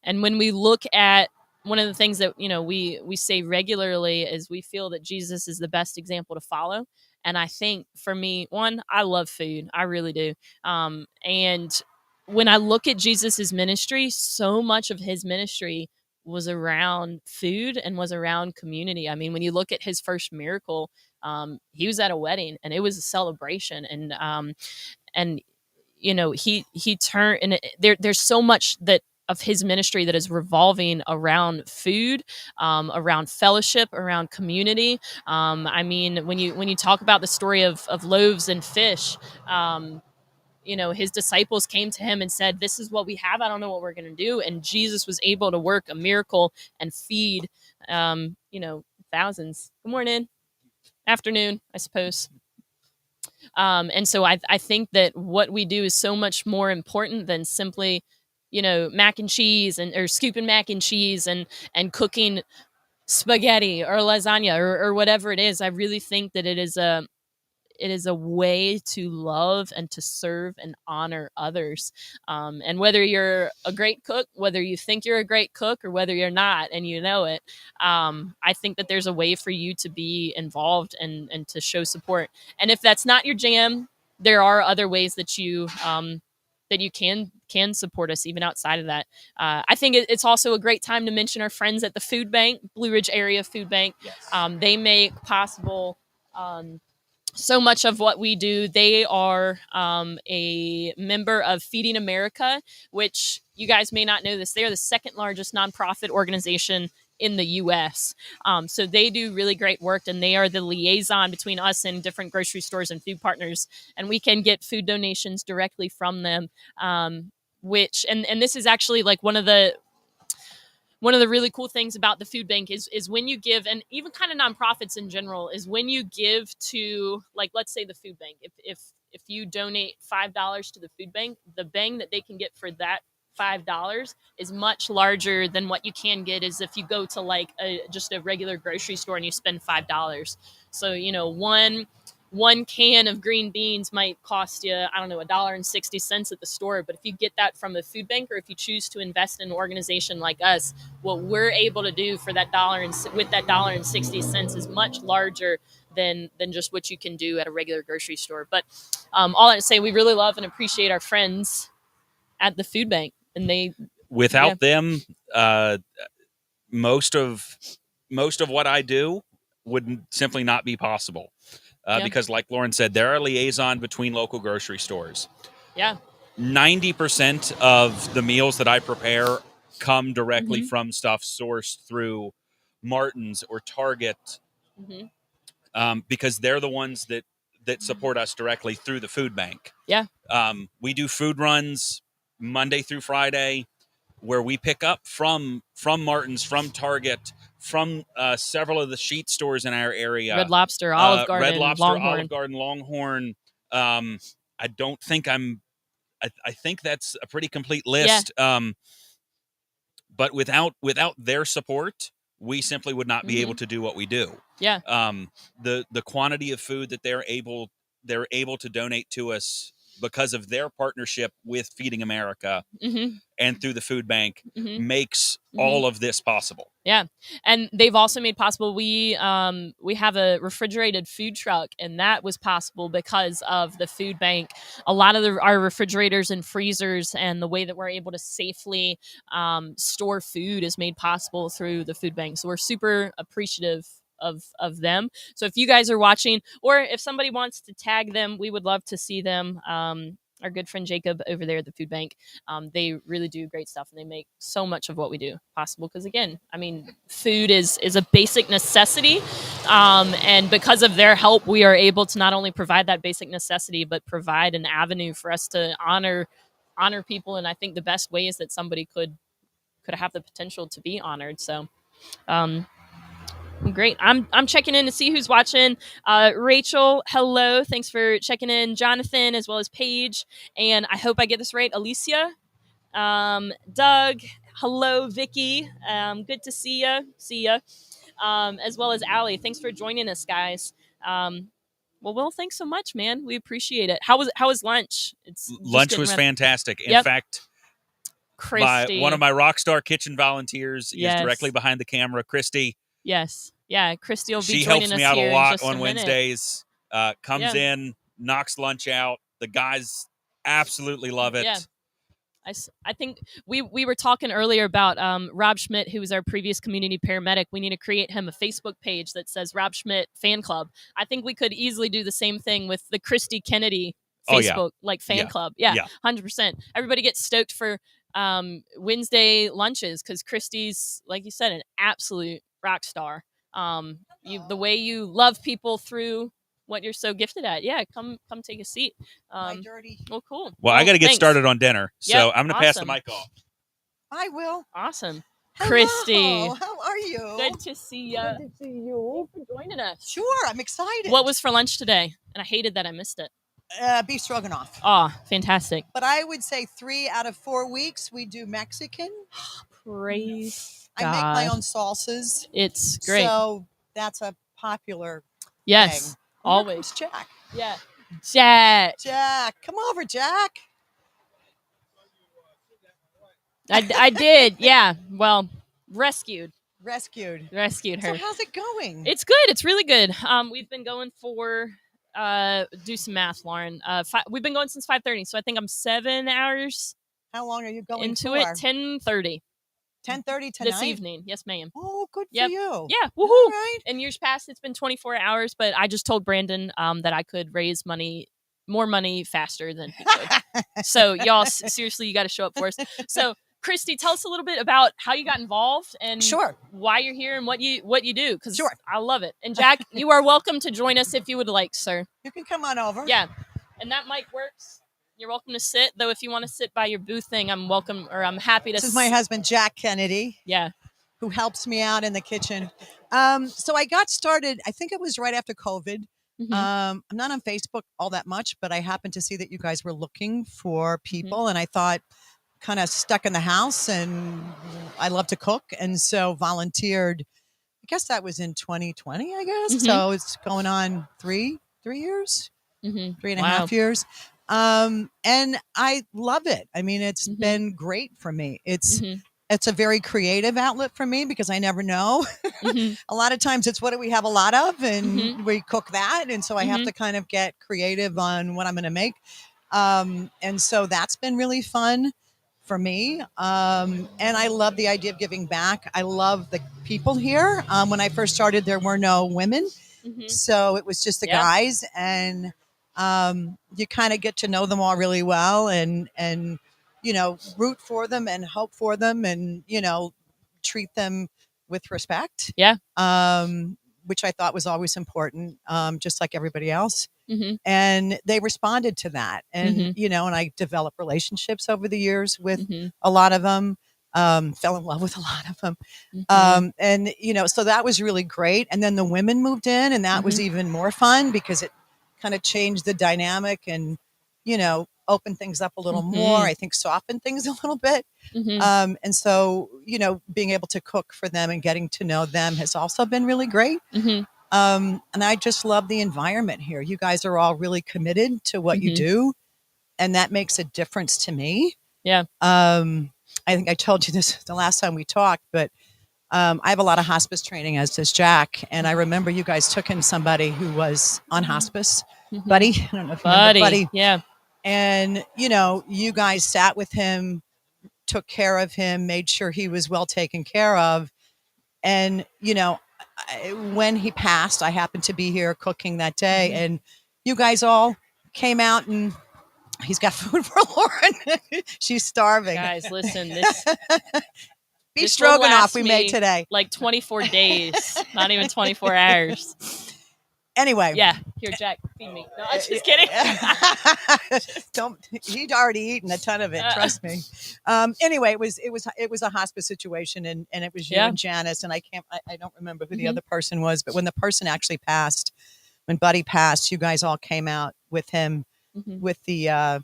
Speaker 1: And when we look at one of the things that, we say regularly is we feel that Jesus is the best example to follow. And I think for me, one, I love food. I really do. And when I look at Jesus's ministry, so much of his ministry was around food and was around community. I mean, when you look at his first miracle, he was at a wedding and it was a celebration, and he turned, and there's so much that of his ministry that is revolving around food, around fellowship, around community. I mean, when you talk about the story of loaves and fish, his disciples came to him and said, this is what we have. I don't know what we're going to do. And Jesus was able to work a miracle and feed, thousands. Good morning. Afternoon, I suppose. And so I think that what we do is so much more important than simply, mac and cheese or scooping mac and cheese and cooking spaghetti or lasagna or whatever it is. I really think that it is a way to love and to serve and honor others. And whether you're a great cook, whether you think you're a great cook, or whether you're not and you know it, I think that there's a way for you to be involved and to show support. And if that's not your jam, there are other ways that you can support us even outside of that. I think it's also a great time to mention our friends at the food bank, Blue Ridge Area Food Bank.
Speaker 12: Yes.
Speaker 1: They make possible so much of what we do. They are a member of Feeding America, which you guys may not know this. They are the second largest nonprofit organization in the U.S. So they do really great work, and they are the liaison between us and different grocery stores and food partners. And we can get food donations directly from them, which this is actually like one of the really cool things about the food bank is when you give, and even kind of nonprofits in general, is when you give to, like, let's say the food bank, if you donate $5 to the food bank, the bang that they can get for that $5 is much larger than what you can get is if you go to like just a regular grocery store and you spend $5. So one can of green beans might cost you, I don't know, $1.60 at the store. But if you get that from a food bank, or if you choose to invest in an organization like us, what we're able to do for that with that $1.60 is much larger than just what you can do at a regular grocery store. But all I say, we really love and appreciate our friends at the food bank, and
Speaker 12: without them, most of what I do would simply not be possible. Because like Lauren said, they're a liaison between local grocery stores.
Speaker 1: Yeah.
Speaker 12: 90% of the meals that I prepare come directly from stuff sourced through Martin's or Target, because they're the ones that support us directly through the food bank.
Speaker 1: Yeah.
Speaker 12: We do food runs Monday through Friday, where we pick up from Martin's, from Target, from several of the sheet stores in our area.
Speaker 1: Red Lobster, Olive Garden, Longhorn.
Speaker 12: Olive Garden, Longhorn. I don't think I think that's a pretty complete list.
Speaker 1: Yeah.
Speaker 12: But without their support, we simply would not be able to do what we do.
Speaker 1: Yeah.
Speaker 12: The quantity of food that they're able to donate to us because of their partnership with Feeding America and through the food bank makes all of this possible.
Speaker 1: Yeah. And they've also made possible, we have a refrigerated food truck, and that was possible because of the food bank. A lot of our refrigerators and freezers and the way that we're able to safely store food is made possible through the food bank. So we're super appreciative of them. So if you guys are watching, or if somebody wants to tag them, we would love to see them. Our good friend Jacob over there at the food bank, they really do great stuff, and they make so much of what we do possible. Because again, I mean, food is a basic necessity, and because of their help, we are able to not only provide that basic necessity, but provide an avenue for us to honor people. And I think the best way is that somebody could have the potential to be honored. So great. I'm checking in to see who's watching. Rachel, hello. Thanks for checking in. Jonathan, as well as Paige. And I hope I get this right. Alicia. Doug, hello. Vicky. Good to see ya. As well as Allie. Thanks for joining us, guys. Well, Will, thanks so much, man. We appreciate it. How was lunch?
Speaker 12: Lunch was fantastic. In fact,
Speaker 1: Christy,
Speaker 12: one of my Rockstar Kitchen volunteers is directly behind the camera. Christy.
Speaker 1: Yes. Yeah. Christy will be
Speaker 12: She
Speaker 1: joining us.
Speaker 12: helps me out
Speaker 1: here
Speaker 12: a lot
Speaker 1: in just
Speaker 12: on
Speaker 1: a minute.
Speaker 12: Wednesdays. Comes in, knocks lunch out. The guys absolutely love it.
Speaker 1: Yeah. I think we were talking earlier about Rob Schmidt, who was our previous community paramedic. We need to create him a Facebook page that says Rob Schmidt Fan Club. I think we could easily do the same thing with the Christy Kennedy Facebook fan club. Yeah, 100%. Everybody gets stoked for Wednesday lunches because Christy's, like you said, an absolute rock star. The way you love people through what you're so gifted at. Yeah, come take a seat. Well, cool.
Speaker 12: Well, I got to get started on dinner, so
Speaker 1: Yep,
Speaker 12: I'm going to pass the mic off.
Speaker 8: I will.
Speaker 1: Awesome.
Speaker 8: Hello,
Speaker 1: Christy.
Speaker 8: how are you?
Speaker 1: Good to see you.
Speaker 8: Good to see you.
Speaker 1: Thanks for joining us.
Speaker 8: Sure, I'm excited.
Speaker 1: What was for lunch today? And I hated that I missed it.
Speaker 8: Beef stroganoff.
Speaker 1: Oh, fantastic.
Speaker 8: But I would say 3 out of 4 weeks we do Mexican.
Speaker 1: Praise
Speaker 8: I
Speaker 1: God.
Speaker 8: make my own salsas.
Speaker 1: It's great.
Speaker 8: So that's a popular
Speaker 1: Yes,
Speaker 8: thing.
Speaker 1: always.
Speaker 8: Jack.
Speaker 1: Yeah. Jack.
Speaker 8: Jack. Come over, Jack.
Speaker 1: I did. Yeah. Well, rescued her.
Speaker 8: So how's it going?
Speaker 1: It's good. It's really good. We've been going for do some math, Lauren. We've been going since 5:30, so I think I'm 7 hours.
Speaker 8: How long are you going
Speaker 1: into
Speaker 8: for?
Speaker 1: it? 10:30.
Speaker 8: 10:30 tonight?
Speaker 1: This evening. Yes, ma'am.
Speaker 8: Oh, good for
Speaker 1: Yep.
Speaker 8: you.
Speaker 1: Yeah. Woohoo.
Speaker 8: All right.
Speaker 1: In years past, it's been 24 hours, but I just told Brandon that I could raise more money faster than he could. So y'all, seriously, you got to show up for us. So Christy, tell us a little bit about how you got involved and why you're here and what you do, because I love it. And Jack, you are welcome to join us if you would like, sir.
Speaker 8: You can come on over.
Speaker 1: Yeah. And that mic works. You're welcome to sit, though. If you want to sit by your booth thing, I'm happy to.
Speaker 8: This is my husband, Jack Kennedy.
Speaker 1: Yeah.
Speaker 8: Who helps me out in the kitchen. So I got started, I think it was right after COVID.
Speaker 1: Mm-hmm.
Speaker 8: I'm not on Facebook all that much, but I happened to see that you guys were looking for people. And I thought, kind of stuck in the house, and I love to cook. And so volunteered, I guess that was in 2020, I guess. So it's going on three years, 3.5 years. And I love it. I mean, it's been great for me. It's a very creative outlet for me because I never know. A lot of times it's what do we have a lot of, and we cook that. And so I have to kind of get creative on what I'm going to make. And so that's been really fun for me. And I love the idea of giving back. I love the people here. When I first started, there were no women. So it was just the guys, and you kind of get to know them all really well, and root for them and hope for them, and treat them with respect.
Speaker 1: Yeah.
Speaker 8: Which I thought was always important, just like everybody else. And they responded to that, and and I developed relationships over the years with a lot of them. Fell in love with a lot of them. And so that was really great. And then the women moved in, and that was even more fun because it kind of changed the dynamic and opened things up a little more. I think softened things a little bit. And so being able to cook for them and getting to know them has also been really great. And I just love the environment here. You guys are all really committed to what you do. and that makes a difference to me.
Speaker 1: Yeah.
Speaker 8: I think I told you this the last time we talked, but I have a lot of hospice training, as does Jack. And I remember you guys took in somebody who was on hospice, Buddy. I don't know if you remember Buddy.
Speaker 1: Yeah.
Speaker 8: And, you know, you guys sat with him, took care of him, made sure he was well taken care of. And, you know, when he passed, I happened to be here cooking that day, and you guys all came out and he's got food for Lauren. She's starving.
Speaker 1: Guys, listen, this
Speaker 8: beef stroganoff we made today.
Speaker 1: Like 24 days, not even 24 hours.
Speaker 8: Anyway.
Speaker 1: Yeah. Here, Jack, feed me. No, I'm just kidding.
Speaker 8: He'd already eaten a ton of it, trust me. Anyway, it was a hospice situation, and it was you and Janice, and I don't remember who the other person was, but when the person actually passed, when Buddy passed, you guys all came out with him, with the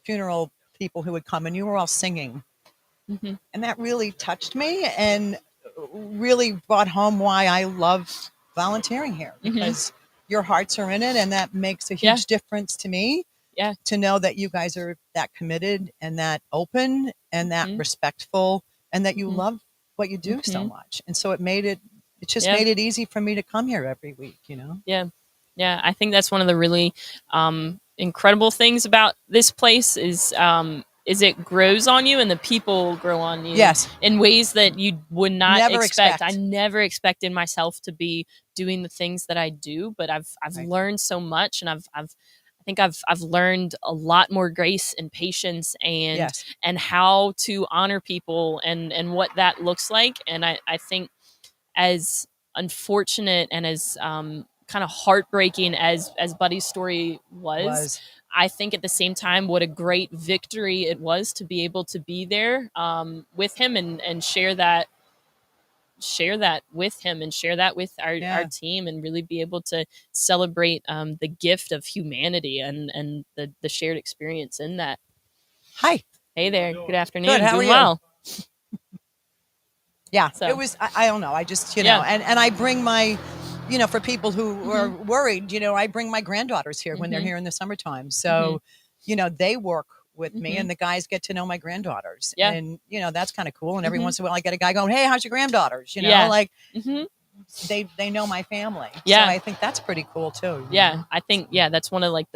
Speaker 8: funeral people who would come, and you were all singing. And that really touched me and really brought home why I love volunteering here, because your hearts are in it, and that makes a huge difference to me.
Speaker 1: Yeah.
Speaker 8: To know that you guys are that committed and that open and that respectful, and that you love what you do so much. And so it made it easy for me to come here every week, you know?
Speaker 1: Yeah. Yeah. I think that's one of the really incredible things about this place is it grows on you, and the people grow on you.
Speaker 8: Yes.
Speaker 1: In ways that you would not
Speaker 8: Never
Speaker 1: expect.
Speaker 8: expect.
Speaker 1: I never expected myself to be doing the things that I do, but I've learned so much, and I think I've learned a lot more grace and patience and how to honor people and what that looks like. And I think, as unfortunate and as kind of heartbreaking as Buddy's story was, I think at the same time, what a great victory it was to be able to be there with him and share that with him and share that with our team, and really be able to celebrate the gift of humanity and the shared experience in that.
Speaker 8: Hi.
Speaker 1: Hey there. Good afternoon.
Speaker 8: Good. How
Speaker 1: Doing
Speaker 8: are you?
Speaker 1: well.
Speaker 8: Yeah.
Speaker 1: So.
Speaker 8: It was, I don't know. I just, you know, and I bring my, you know, for people who are worried, you know, I bring my granddaughters here when they're here in the summertime. So, you know, they work with me, and the guys get to know my granddaughters.
Speaker 1: Yeah.
Speaker 8: And, you know, that's kind of cool. And every once in a while I get a guy going, hey, how's your granddaughters? You know, like they know my family.
Speaker 1: Yeah.
Speaker 8: So I think that's pretty cool too.
Speaker 1: Yeah. I think, that's one of like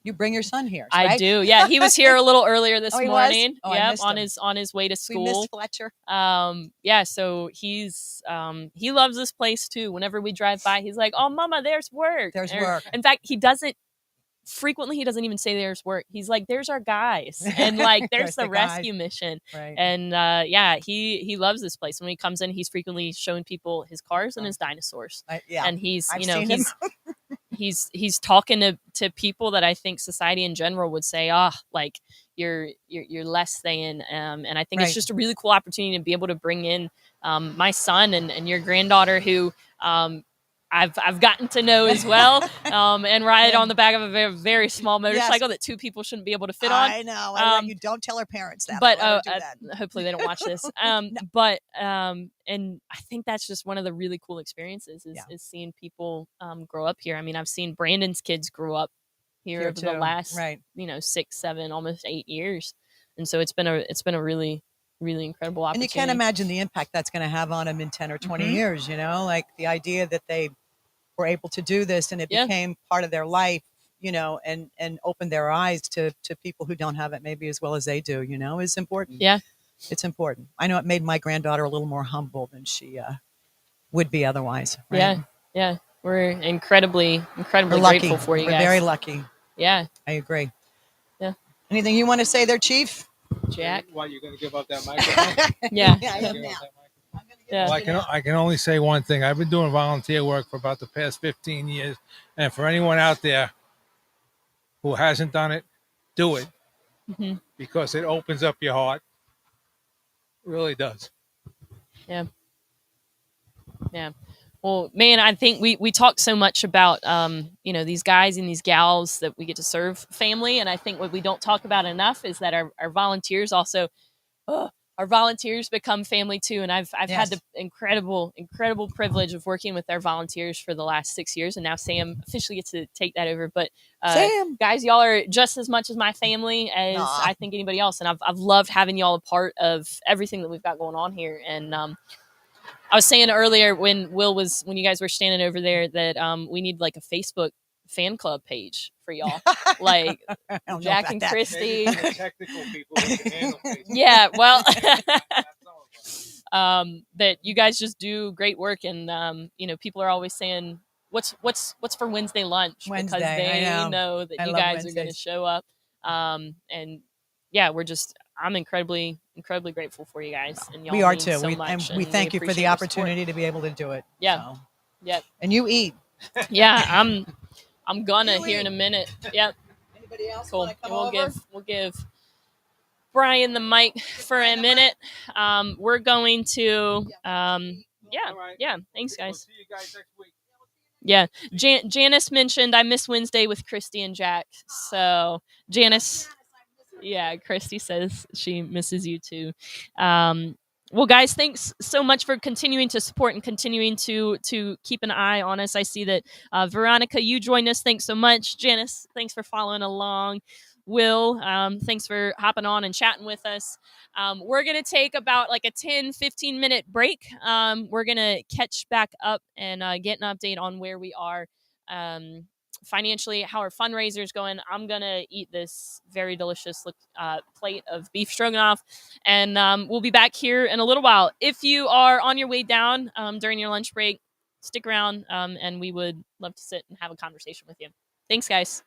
Speaker 8: you bring your son here.
Speaker 1: I
Speaker 8: right?
Speaker 1: do. Yeah. He was here a little earlier this
Speaker 8: Oh, he
Speaker 1: morning.
Speaker 8: was? Oh, I
Speaker 1: Yep.
Speaker 8: missed him.
Speaker 1: On his way to school.
Speaker 8: We missed Fletcher.
Speaker 1: Yeah. So he's, he loves this place too. Whenever we drive by, he's like, oh, mama, there's work.
Speaker 8: There's work.
Speaker 1: In fact, he doesn't even say there's work. He's like, there's our guys. And like, there's the rescue mission.
Speaker 8: Right.
Speaker 1: And he loves this place. When he comes in, he's frequently showing people his cars and his dinosaurs. And he's,
Speaker 8: I've
Speaker 1: you know,
Speaker 8: seen him.
Speaker 1: he's talking to people that I think society in general would say, like you're less than. And I think it's just a really cool opportunity to be able to bring in my son and your granddaughter, who I've gotten to know as well, and ride on the back of a very, very small motorcycle that two people shouldn't be able to fit on.
Speaker 8: I know. You don't tell her parents that.
Speaker 1: But
Speaker 8: that.
Speaker 1: hopefully they don't watch this. And I think that's just one of the really cool experiences is seeing people grow up here. I mean, I've seen Brandon's kids grow up here over the last 6, 7, almost 8 years, and so it's been a really, really incredible opportunity.
Speaker 8: And you can't imagine the impact that's going to have on them in 10 or 20 years, you know, like the idea that they were able to do this and it became part of their life, you know, and opened their eyes to people who don't have it maybe as well as they do, you know, is important.
Speaker 1: Yeah.
Speaker 8: It's important. I know it made my granddaughter a little more humble than she would be otherwise. Right?
Speaker 1: Yeah. Yeah. We're incredibly grateful for you guys.
Speaker 8: We're very lucky.
Speaker 1: Yeah.
Speaker 8: I agree.
Speaker 1: Yeah.
Speaker 8: Anything you want to say there, Chief?
Speaker 1: Jack?
Speaker 5: Why, you're going to give up that microphone?
Speaker 1: Yeah.
Speaker 8: I am now.
Speaker 5: Well, I can only say one thing. I've been doing volunteer work for about the past 15 years. And for anyone out there who hasn't done it, do it. Because it opens up your heart. It really does.
Speaker 1: Yeah. Yeah. Well, man, I think we talk so much about, you know, these guys and these gals that we get to serve family. And I think what we don't talk about enough is that our volunteers also are our volunteers become family too. And I've
Speaker 13: Yes.
Speaker 1: had the incredible privilege of working with our volunteers for the last 6 years, and now Sam officially gets to take that over. But
Speaker 13: Sam,
Speaker 1: guys, y'all are just as much as my family as
Speaker 13: Aw.
Speaker 1: I think anybody else, and I've loved having y'all a part of everything that we've got going on here. And I was saying earlier when you guys were standing over there that we need like a Facebook fan club page for y'all, like
Speaker 13: I don't know
Speaker 1: Jack
Speaker 13: about
Speaker 1: and
Speaker 13: that.
Speaker 1: Christy.
Speaker 5: Maybe the technical people who can handle Facebook.
Speaker 1: Yeah, well, that you guys just do great work, and you know, people are always saying what's for Wednesday lunch, because
Speaker 13: Wednesday, I
Speaker 1: they
Speaker 13: know.
Speaker 1: that
Speaker 13: I
Speaker 1: you
Speaker 13: love
Speaker 1: guys are going to
Speaker 13: Wednesdays.
Speaker 1: show up. And yeah, I'm incredibly grateful for you guys, and y'all
Speaker 13: We are
Speaker 1: mean
Speaker 13: too.
Speaker 1: so
Speaker 13: We,
Speaker 1: much,
Speaker 13: and we thank you for
Speaker 1: appreciate
Speaker 13: the
Speaker 1: your support.
Speaker 13: opportunity to be able to do it.
Speaker 1: Yeah.
Speaker 13: So.
Speaker 1: Yep.
Speaker 13: And you eat.
Speaker 1: Yeah, I'm gonna here in a minute. Yep.
Speaker 8: Anybody else
Speaker 1: Cool.
Speaker 8: want to come
Speaker 1: We'll
Speaker 8: over?
Speaker 1: give Brian the mic for a minute. We're going to yeah. Thanks, guys.
Speaker 5: We'll see you guys next week.
Speaker 1: Yeah, Janice mentioned I miss Wednesday with Christy and Jack. So Janice, yeah, Christy says she misses you too. Well, guys, thanks so much for continuing to support and continuing to keep an eye on us. I see that Veronica, you joined us. Thanks so much. Janice, thanks for following along. Will, thanks for hopping on and chatting with us. We're going to take about like a 10-15 minute break. We're going to catch back up and get an update on where we are financially, how our fundraiser is going. I'm going to eat this very delicious plate of beef stroganoff, and we'll be back here in a little while. If you are on your way down during your lunch break, stick around, and we would love to sit and have a conversation with you. Thanks, guys.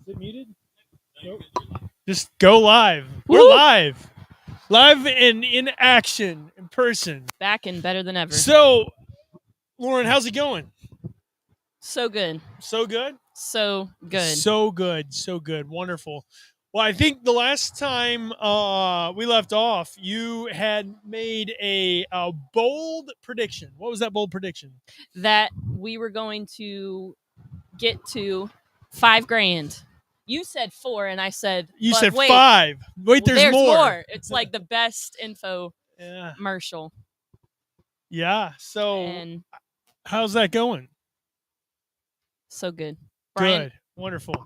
Speaker 4: Is it muted? Nope. Just go live. We're live. Live and in action, in person.
Speaker 1: Back and better than ever.
Speaker 4: So, Lauren, how's it going?
Speaker 1: So good.
Speaker 4: So good?
Speaker 1: So good.
Speaker 4: So good. So good. Wonderful. Well, I think the last time we left off, you had made a bold prediction. What was that bold prediction?
Speaker 1: That we were going to get to $5,000. You said 4, and I said
Speaker 4: you said
Speaker 1: wait,
Speaker 4: 5. Wait, there's more.
Speaker 1: It's like the best info commercial.
Speaker 4: Yeah. So,
Speaker 1: and
Speaker 4: how's that going?
Speaker 1: So good. Brian,
Speaker 4: good. Wonderful.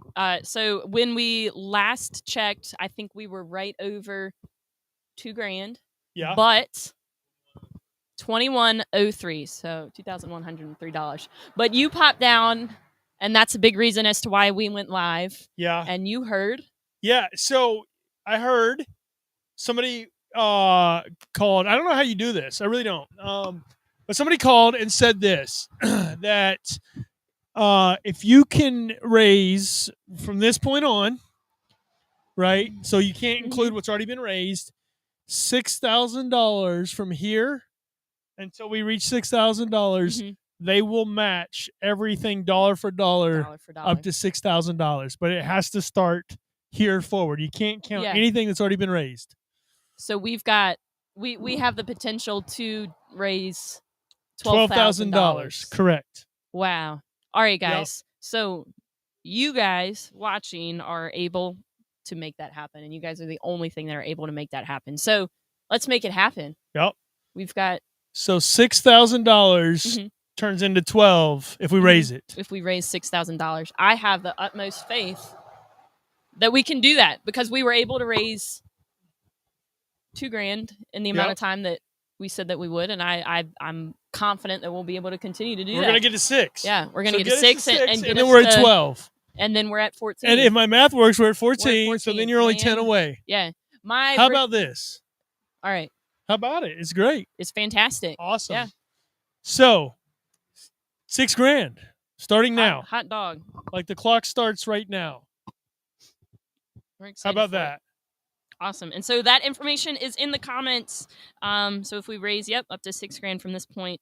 Speaker 1: So when we last checked, I think we were right over $2,000.
Speaker 4: Yeah.
Speaker 1: But 2103, so $2,103. But you popped down, and that's a big reason as to why we went live.
Speaker 4: Yeah.
Speaker 1: And you heard?
Speaker 4: Yeah. So I heard somebody called. I don't know how you do this. I really don't. But somebody called and said this that if you can raise from this point on, right? So you can't include what's already been raised, $6,000 from here until we reach $6,000. They will match everything dollar for dollar up to $6,000. But it has to start here forward. You can't count anything that's already been raised.
Speaker 1: So we've got we have the potential to raise
Speaker 4: $12,000. Correct.
Speaker 1: Wow. All right, guys. Yep. So you guys watching are able to make that happen, and you guys are the only thing that are able to make that happen. So let's make it happen.
Speaker 4: Yep.
Speaker 1: We've got
Speaker 4: $6,000 turns into 12 if we raise it.
Speaker 1: If we raise $6,000, I have the utmost faith that we can do that because we were able to raise $2,000 in the amount of time that we said that we would, and I'm confident that we'll be able to continue to do that.
Speaker 4: We're going to get to 6.
Speaker 1: Yeah, we're going to get to 6 and
Speaker 4: then we're at 12.
Speaker 1: And then we're at 14.
Speaker 4: And if my math works, we're at 14, so then you're only 10 away.
Speaker 1: Yeah.
Speaker 4: How about this?
Speaker 1: All right.
Speaker 4: How about it? It's great.
Speaker 1: It's fantastic.
Speaker 4: Awesome.
Speaker 1: Yeah.
Speaker 4: So, $6,000 starting now.
Speaker 1: Hot dog.
Speaker 4: Like the clock starts right now.
Speaker 1: We're excited.
Speaker 4: How about that?
Speaker 1: Awesome. And so that information is in the comments. So if we raise, up to $6,000 from this point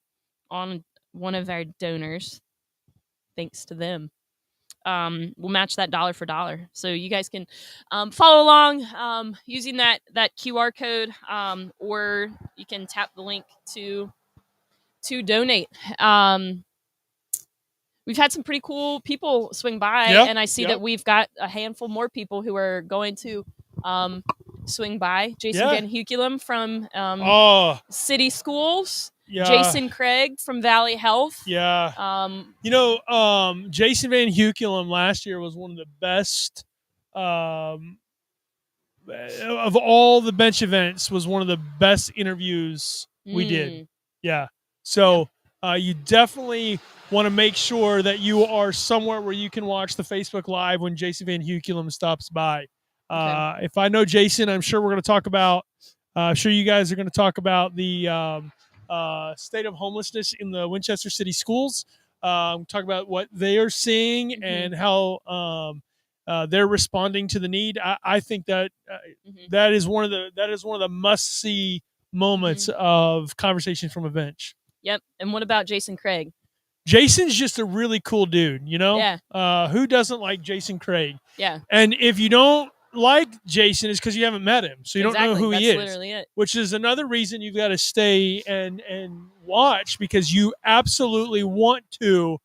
Speaker 1: on one of our donors, thanks to them, we'll match that dollar for dollar. So you guys can follow along using that QR code, or you can tap the link to donate. We've had some pretty cool people swing by, and I see that we've got a handful more people who are going to swing by. Jason Van Huculum from City Schools. Yeah. Jason Craig from Valley Health.
Speaker 4: Yeah. Jason Van Huculum last year was one of the best of all the bench events, was one of the best interviews we did. Yeah. So you definitely want to make sure that you are somewhere where you can watch the Facebook Live when Jason Van Huculum stops by. If I know Jason, I'm sure we're going to talk about, I'm sure you guys are going to talk about the state of homelessness in the Winchester City Schools. Talk about what they are seeing and how they're responding to the need. I think that that is one of the must see moments of conversation from a bench.
Speaker 1: Yep. And what about Jason Craig?
Speaker 4: Jason's just a really cool dude, you know?
Speaker 1: Yeah.
Speaker 4: Who doesn't like Jason Craig?
Speaker 1: Yeah.
Speaker 4: And if you don't like Jason, it's because you haven't met him. So you don't know who he is.
Speaker 1: Literally it.
Speaker 4: Which is another reason you've got to stay and watch, because you absolutely want to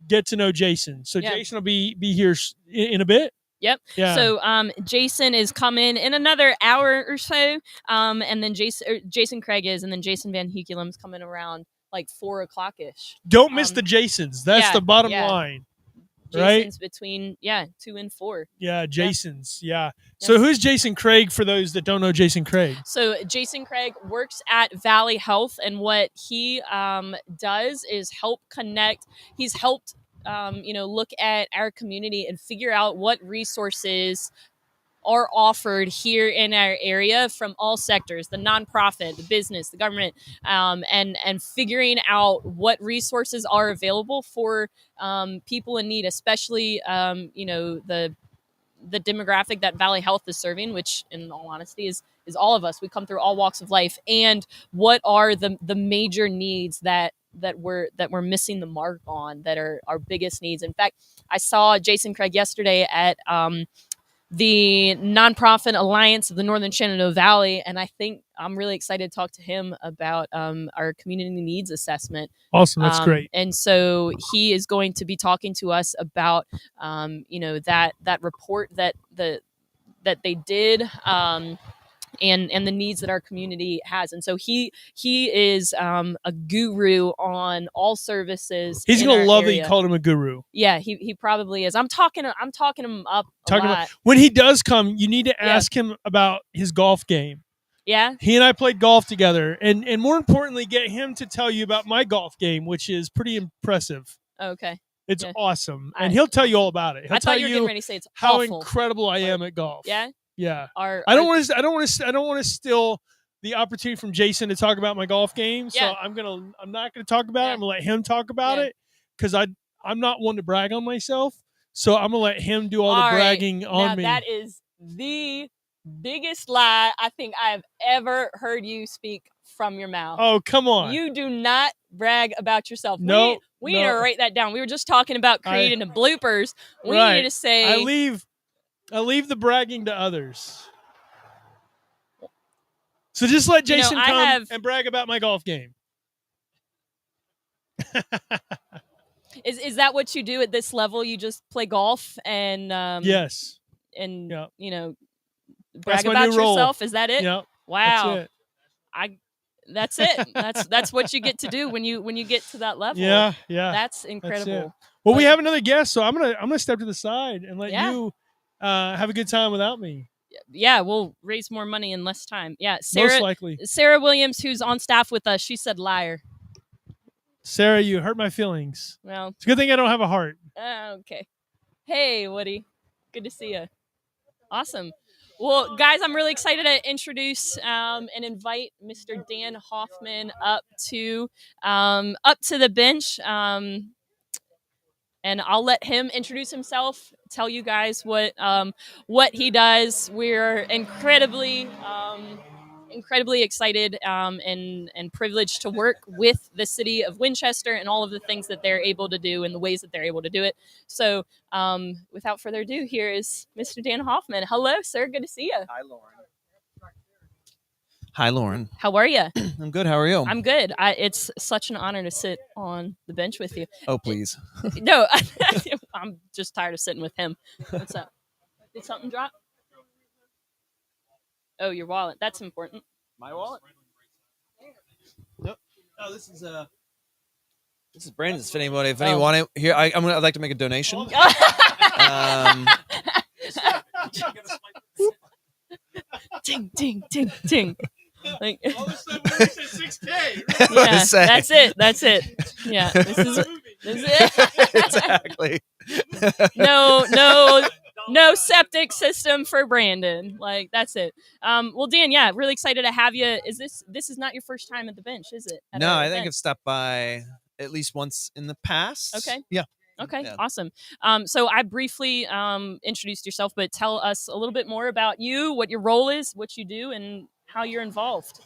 Speaker 4: get to know Jason. So Jason will be here in a bit.
Speaker 1: Yep.
Speaker 4: Yeah.
Speaker 1: So Jason is coming in another hour or so. And then Jason Craig is, and then Jason Van Huculum's coming around like 4 o'clock ish.
Speaker 4: Don't miss the Jasons. That's the bottom line.
Speaker 1: Jason's
Speaker 4: right?
Speaker 1: between 2 and 4.
Speaker 4: Yeah, Jason's. Yeah. So who's Jason Craig for those that don't know Jason Craig?
Speaker 1: So Jason Craig works at Valley Health, and what he does is help connect. He's helped look at our community and figure out what resources are offered here in our area from all sectors, the nonprofit, the business, the government, and figuring out what resources are available for people in need, especially, the the demographic that Valley Health is serving, which in all honesty is all of us. We come through all walks of life, and what are the major needs that we're missing the mark on, that are our biggest needs. In fact, I saw Jason Craig yesterday at the Nonprofit Alliance of the Northern Shenandoah Valley, and I think I'm really excited to talk to him about our community needs assessment.
Speaker 4: Awesome, that's great.
Speaker 1: And so he is going to be talking to us about that report that they did. And the needs that our community has. And so he is a guru on all services.
Speaker 4: He's
Speaker 1: going to
Speaker 4: love that you called him a guru.
Speaker 1: Yeah, he probably is. I'm talking him up a lot.
Speaker 4: When he does come, you need to ask him about his golf game.
Speaker 1: Yeah.
Speaker 4: He and I played golf together, and more importantly, get him to tell you about my golf game, which is pretty impressive.
Speaker 1: Okay.
Speaker 4: It's awesome. And he'll tell you all about it. He'll tell
Speaker 1: you were getting ready to say it's
Speaker 4: how
Speaker 1: awful.
Speaker 4: Incredible I am at golf.
Speaker 1: Yeah.
Speaker 4: Yeah, I don't want to steal the opportunity from Jason to talk about my golf game. So I'm not gonna talk about it. I'm gonna let him talk about it, because I'm not one to brag on myself. So I'm gonna let him do all the bragging on me.
Speaker 1: That is the biggest lie I think I've ever heard you speak from your mouth.
Speaker 4: Oh, come on!
Speaker 1: You do not brag about yourself.
Speaker 4: No,
Speaker 1: we need to write that down. We were just talking about creating the bloopers. We need to say
Speaker 4: I leave the bragging to others. So just let Jason come and brag about my golf game.
Speaker 1: Is that what you do at this level? You just play golf and
Speaker 4: yes,
Speaker 1: and brag about yourself. Is that it?
Speaker 4: Yep.
Speaker 1: Wow. That's it. That's what you get to do when you get to that level.
Speaker 4: Yeah.
Speaker 1: That's incredible.
Speaker 4: Well, we have another guest, so I'm gonna step to the side and let you have a good time without me.
Speaker 1: Yeah, we'll raise more money in less time. Yeah, Sarah,
Speaker 4: most likely.
Speaker 1: Sarah Williams, who's on staff with us, she said liar.
Speaker 4: Sarah, you hurt my feelings.
Speaker 1: Well,
Speaker 4: it's a good thing I don't have a heart.
Speaker 1: Okay. Hey, Woody. Good to see you. Awesome. Well, guys, I'm really excited to introduce and invite Mr. Dan Hoffman up to the bench. And I'll let him introduce himself, tell you guys what he does. We're incredibly excited and privileged to work with the city of Winchester and all of the things that they're able to do and the ways that they're able to do it. So without further ado, here is Mr. Dan Hoffman. Hello, sir. Good to see you.
Speaker 13: Hi, Lauren. Hi, Lauren.
Speaker 1: How are you?
Speaker 13: I'm good. How are you?
Speaker 1: I'm good. It's such an honor to sit on the bench with you.
Speaker 13: Oh, please.
Speaker 1: No, I'm just tired of sitting with him. What's up? Did something drop? Oh, your wallet. That's important.
Speaker 13: My wallet? Nope. Oh, this is Brandon's. If anyone want it, here, I'd like to make a donation.
Speaker 1: Ting, ting, ting, ting. Like,
Speaker 4: all of a sudden, we said 6K.
Speaker 1: Yeah, that's it. Yeah, this is it.
Speaker 13: Exactly.
Speaker 1: No septic system for Brandon. Like, that's it. Well, Dan, yeah, really excited to have you. This is not your first time at the bench, is it?
Speaker 13: No, I think I've stopped by at least once in the past.
Speaker 1: Okay.
Speaker 13: Yeah.
Speaker 1: Okay,
Speaker 13: yeah.
Speaker 1: Awesome. So I briefly introduced yourself, but tell us a little bit more about you, what your role is, what you do, and how you're involved.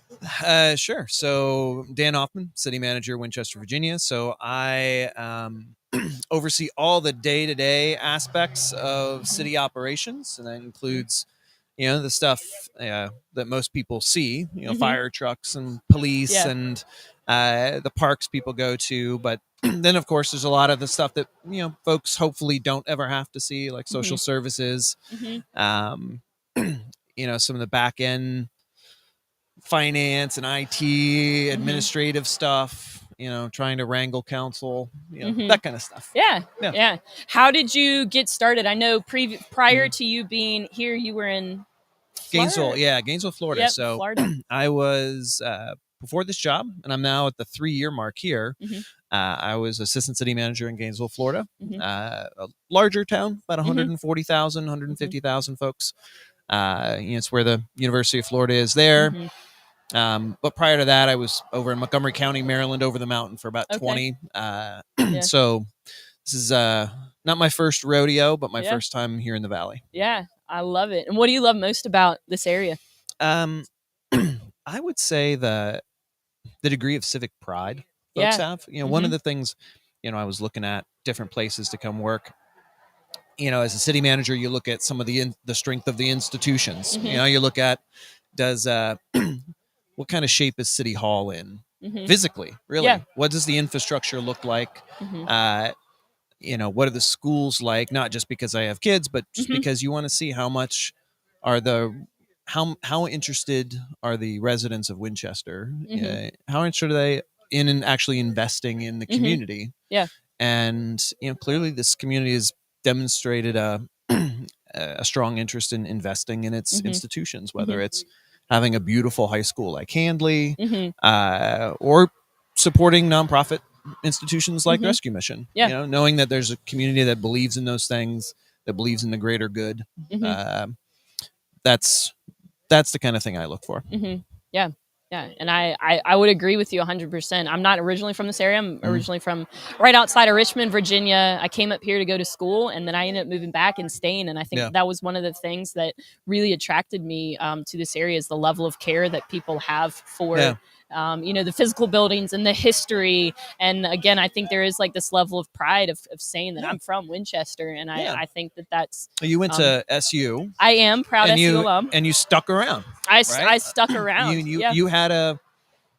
Speaker 13: Sure. So Dan Hoffman, city manager, Winchester, Virginia. So I oversee all the day-to-day aspects of city operations, and that includes, the stuff that most people see, fire trucks and police and the parks people go to. But then, of course, there's a lot of the stuff that, folks hopefully don't ever have to see, like social services, some of the back end finance and IT administrative stuff, trying to wrangle council, that kind of stuff.
Speaker 1: Yeah. How did you get started? I know prior to you being here, you were in Florida.
Speaker 13: Gainesville, Florida.
Speaker 1: Yep,
Speaker 13: so
Speaker 1: Florida.
Speaker 13: I was before this job, and I'm now at the 3-year mark here. I was assistant city manager in Gainesville, Florida, a larger town, about 140,000, 150,000 folks. It's where the University of Florida is there. But prior to that, I was over in Montgomery County, Maryland, over the mountain for about 20. So this is not my first rodeo, but my first time here in the Valley.
Speaker 1: Yeah, I love it. And what do you love most about this area?
Speaker 13: I would say the degree of civic pride folks have. One of the things, I was looking at different places to come work. As a city manager, you look at some of the strength of the institutions. You look at does what kind of shape is City Hall in physically, really?
Speaker 1: Yeah.
Speaker 13: What does the infrastructure look like? What are the schools like? Not just because I have kids, but just because you want to see how much are how interested are the residents of Winchester? How interested are they in actually investing in the community?
Speaker 1: Yeah.
Speaker 13: And clearly this community has demonstrated a strong interest in investing in its institutions, whether it's having a beautiful high school like Handley, or supporting nonprofit institutions like the Rescue Mission. Knowing that there's a community that believes in those things, that believes in the greater good. That's the kind of thing I look for.
Speaker 1: Yeah. Yeah. And I would agree with you 100%. I'm not originally from this area. I'm originally from right outside of Richmond, Virginia. I came up here to go to school, and then I ended up moving back and staying. And I think that was one of the things that really attracted me to this area, is the level of care that people have for the physical buildings and the history. And again, I think there is like this level of pride of saying that I'm from Winchester. And I think that's...
Speaker 13: You went to SU.
Speaker 1: I am proud SU alum.
Speaker 13: And you stuck around.
Speaker 1: I stuck around.
Speaker 13: You had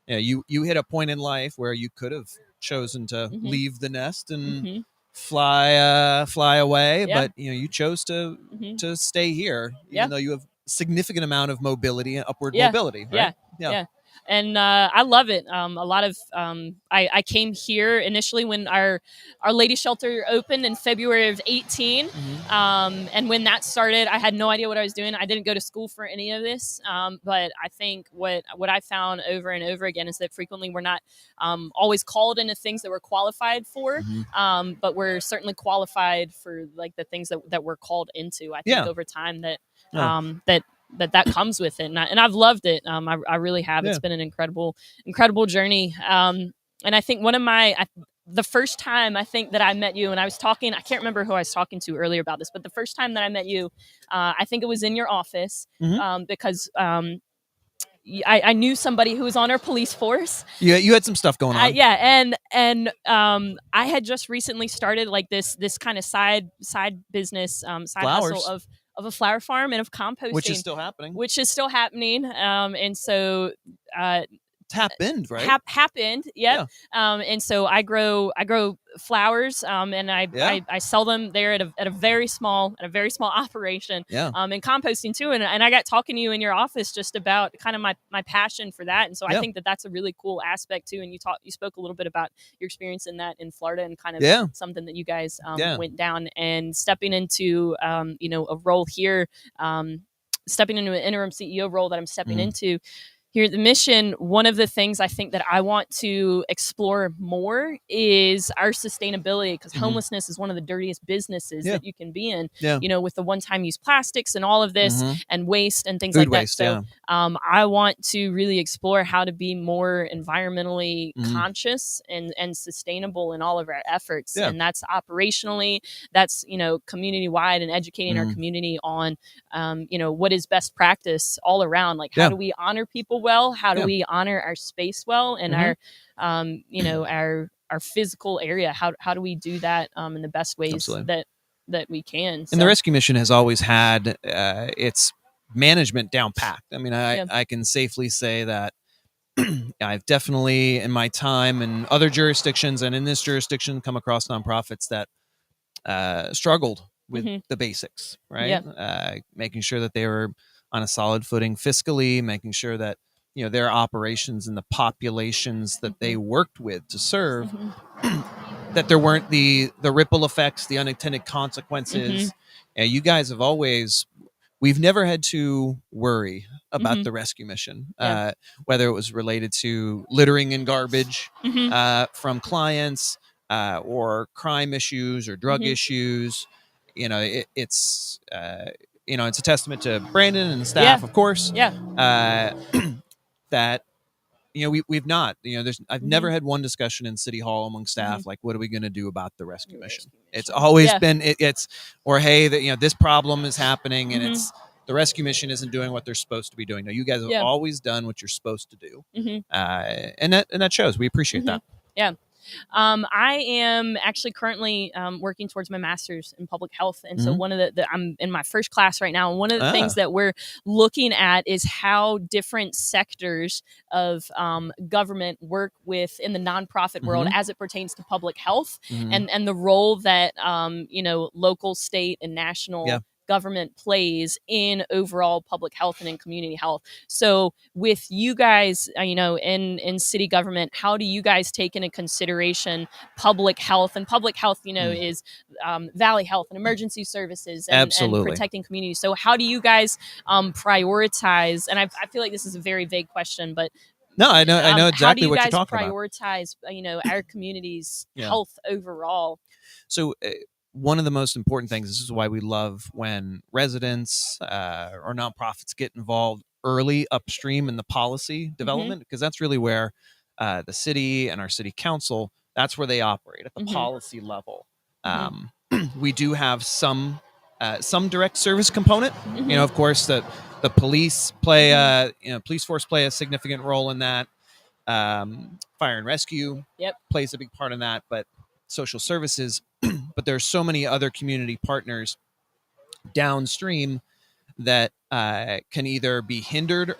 Speaker 13: you hit a point in life where you could have chosen to leave the nest and fly away, but you chose to stay here, even though you have significant amount of mobility and upward mobility. Right?
Speaker 1: Yeah. And I love it. A lot of I came here initially when our lady shelter opened in February of 18, and when that started, I had no idea what I was doing. I didn't go to school for any of this, but I think what I found over and over again is that frequently we're not always called into things that we're qualified for, but we're certainly qualified for like the things that we're called into. I think over time that comes with it, and I've loved it. I really have. It's been an incredible journey. And I think the first time I think that I met you, and I was talking, I can't remember who I was talking to earlier about this, but the first time that I met you, I think it was in your office, because I knew somebody who was on our police force.
Speaker 13: Yeah, you had some stuff going on.
Speaker 1: And I had just recently started like this kind of side business, side hustle of a flower farm and of composting,
Speaker 13: which is still happening.
Speaker 1: And so
Speaker 13: happened, right?
Speaker 1: Happened, yep. Yeah. And so I grow flowers, and I sell them there at a very small operation.
Speaker 13: Yeah.
Speaker 1: And composting too. And I got talking to you in your office just about kind of my passion for that. And so I think that's a really cool aspect too. And you spoke a little bit about your experience in that in Florida, and kind of something that you guys went down, and stepping into a role here, stepping into an interim CEO role that I'm stepping into here at the Mission. One of the things I think that I want to explore more is our sustainability, because homelessness is one of the dirtiest businesses that you can be in, with the one-time use plastics and all of this and waste and things
Speaker 13: Food
Speaker 1: like
Speaker 13: waste,
Speaker 1: that. So I want to really explore how to be more environmentally conscious and sustainable in all of our efforts. And that's operationally, that's, community-wide, and educating our community on, what is best practice all around. Like, how do we honor people well? How do we honor our space well, and our physical area? How do we do that in the best ways that we can? So.
Speaker 13: And the Rescue Mission has always had its management down packed. I mean, I can safely say that I've definitely, in my time in other jurisdictions and in this jurisdiction, come across nonprofits that struggled with the basics, right? Making sure that they were on a solid footing fiscally, making sure that their operations and the populations that they worked with to serve, that there weren't the ripple effects, the unintended consequences. And you guys have we've never had to worry about the Rescue Mission, whether it was related to littering and garbage from clients, or crime issues or drug issues. It's a testament to Brandon and the staff, of course.
Speaker 1: Yeah.
Speaker 13: That we've not. I've never had one discussion in City Hall among staff like, what are we going to do about the rescue mission? It's always been or hey, that this problem is happening and it's the rescue mission isn't doing what they're supposed to be doing. No, you guys have always done what you're supposed to do, and that shows. We appreciate that.
Speaker 1: Yeah. I am actually currently working towards my master's in public health. And so one of I'm in my first class right now. And one of the things that we're looking at is how different sectors of government work in the nonprofit world as it pertains to public health and the role that, local, state, and national government plays in overall public health and in community health. So with you guys, in city government, how do you guys take into consideration public health? And public health, is Valley Health and emergency services and protecting communities. So how do you guys prioritize? And I feel like this is a very vague question, but
Speaker 13: no, I know exactly what you're talking about.
Speaker 1: How do you guys prioritize, our community's health overall?
Speaker 13: So one of the most important things, this is why we love when residents or nonprofits get involved early upstream in the policy development, because that's really where the city and our city council, that's where they operate at the policy level. We do have some direct service component. Of course, the police play, police force play a significant role in that. Fire and rescue plays a big part in that, but social services, but there's so many other community partners downstream that can either be hindered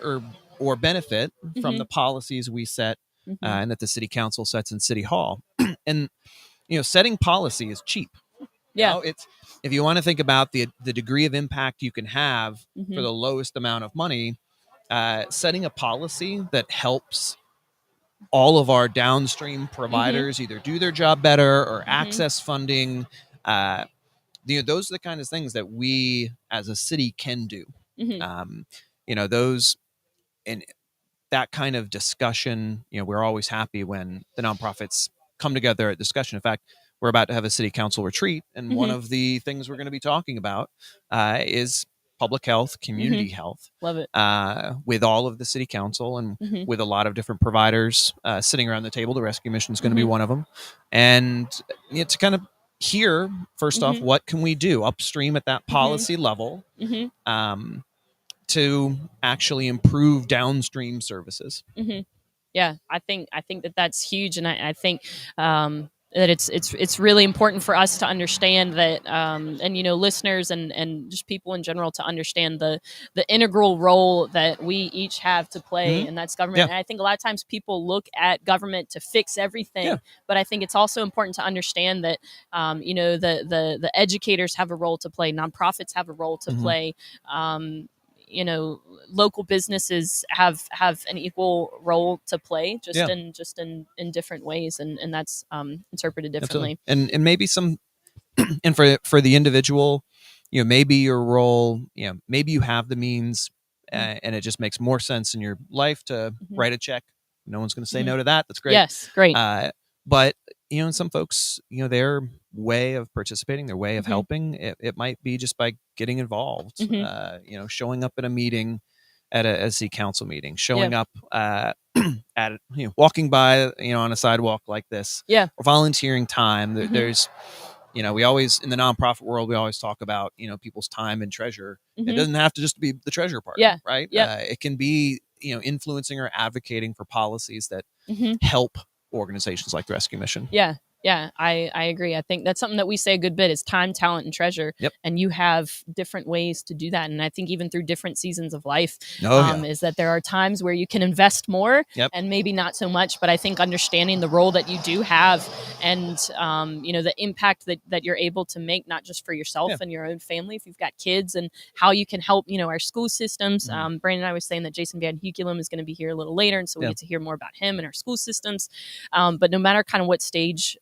Speaker 13: or benefit from the policies we set and that the city council sets in City Hall. And setting policy is cheap. It's, if you want to think about the degree of impact you can have for the lowest amount of money, setting a policy that helps all of our downstream providers either do their job better or access funding. Those are the kind of things that we as a city can do. Those and that kind of discussion, we're always happy when the nonprofits come together at discussion. In fact, we're about to have a city council retreat, and one of the things we're going to be talking about is public health, community health.
Speaker 1: Love it.
Speaker 13: With all of the city council and with a lot of different providers sitting around the table. The rescue mission is going to be one of them. And to kind of hear, first off, what can we do upstream at that policy level to actually improve downstream services?
Speaker 1: Yeah, I think that's huge. And I think that it's really important for us to understand that, and listeners and just people in general to understand the integral role that we each have to play, and that's government. And I think a lot of times people look at government to fix everything, but I think it's also important to understand that the educators have a role to play, nonprofits have a role to play. Local businesses have an equal role to play, just in different ways, and that's interpreted differently.
Speaker 13: And maybe some, and for the individual, maybe your role, maybe you have the means, and it just makes more sense in your life to write a check. No one's going to say no to that. That's great.
Speaker 1: Yes, great.
Speaker 13: But and some folks, their way of participating, their way of helping, it might be just by getting involved. Showing up at a meeting, at a city council meeting, showing up at walking by on a sidewalk like this, or volunteering time. There's we always, in the nonprofit world, we always talk about people's time and treasure. It doesn't have to just be the treasure part, right? It can be influencing or advocating for policies that help organizations like the Rescue Mission.
Speaker 1: Yeah, I agree. I think that's something that we say a good bit is time, talent, and treasure. And you have different ways to do that. And I think even through different seasons of life, is that there are times where you can invest more and maybe not so much. But I think understanding the role that you do have and, the impact that you're able to make, not just for yourself and your own family, if you've got kids, and how you can help, our school systems. Brandon and I was saying that Jason Van Huculum is going to be here a little later. And so we get to hear more about him and our school systems. But no matter kind of what stage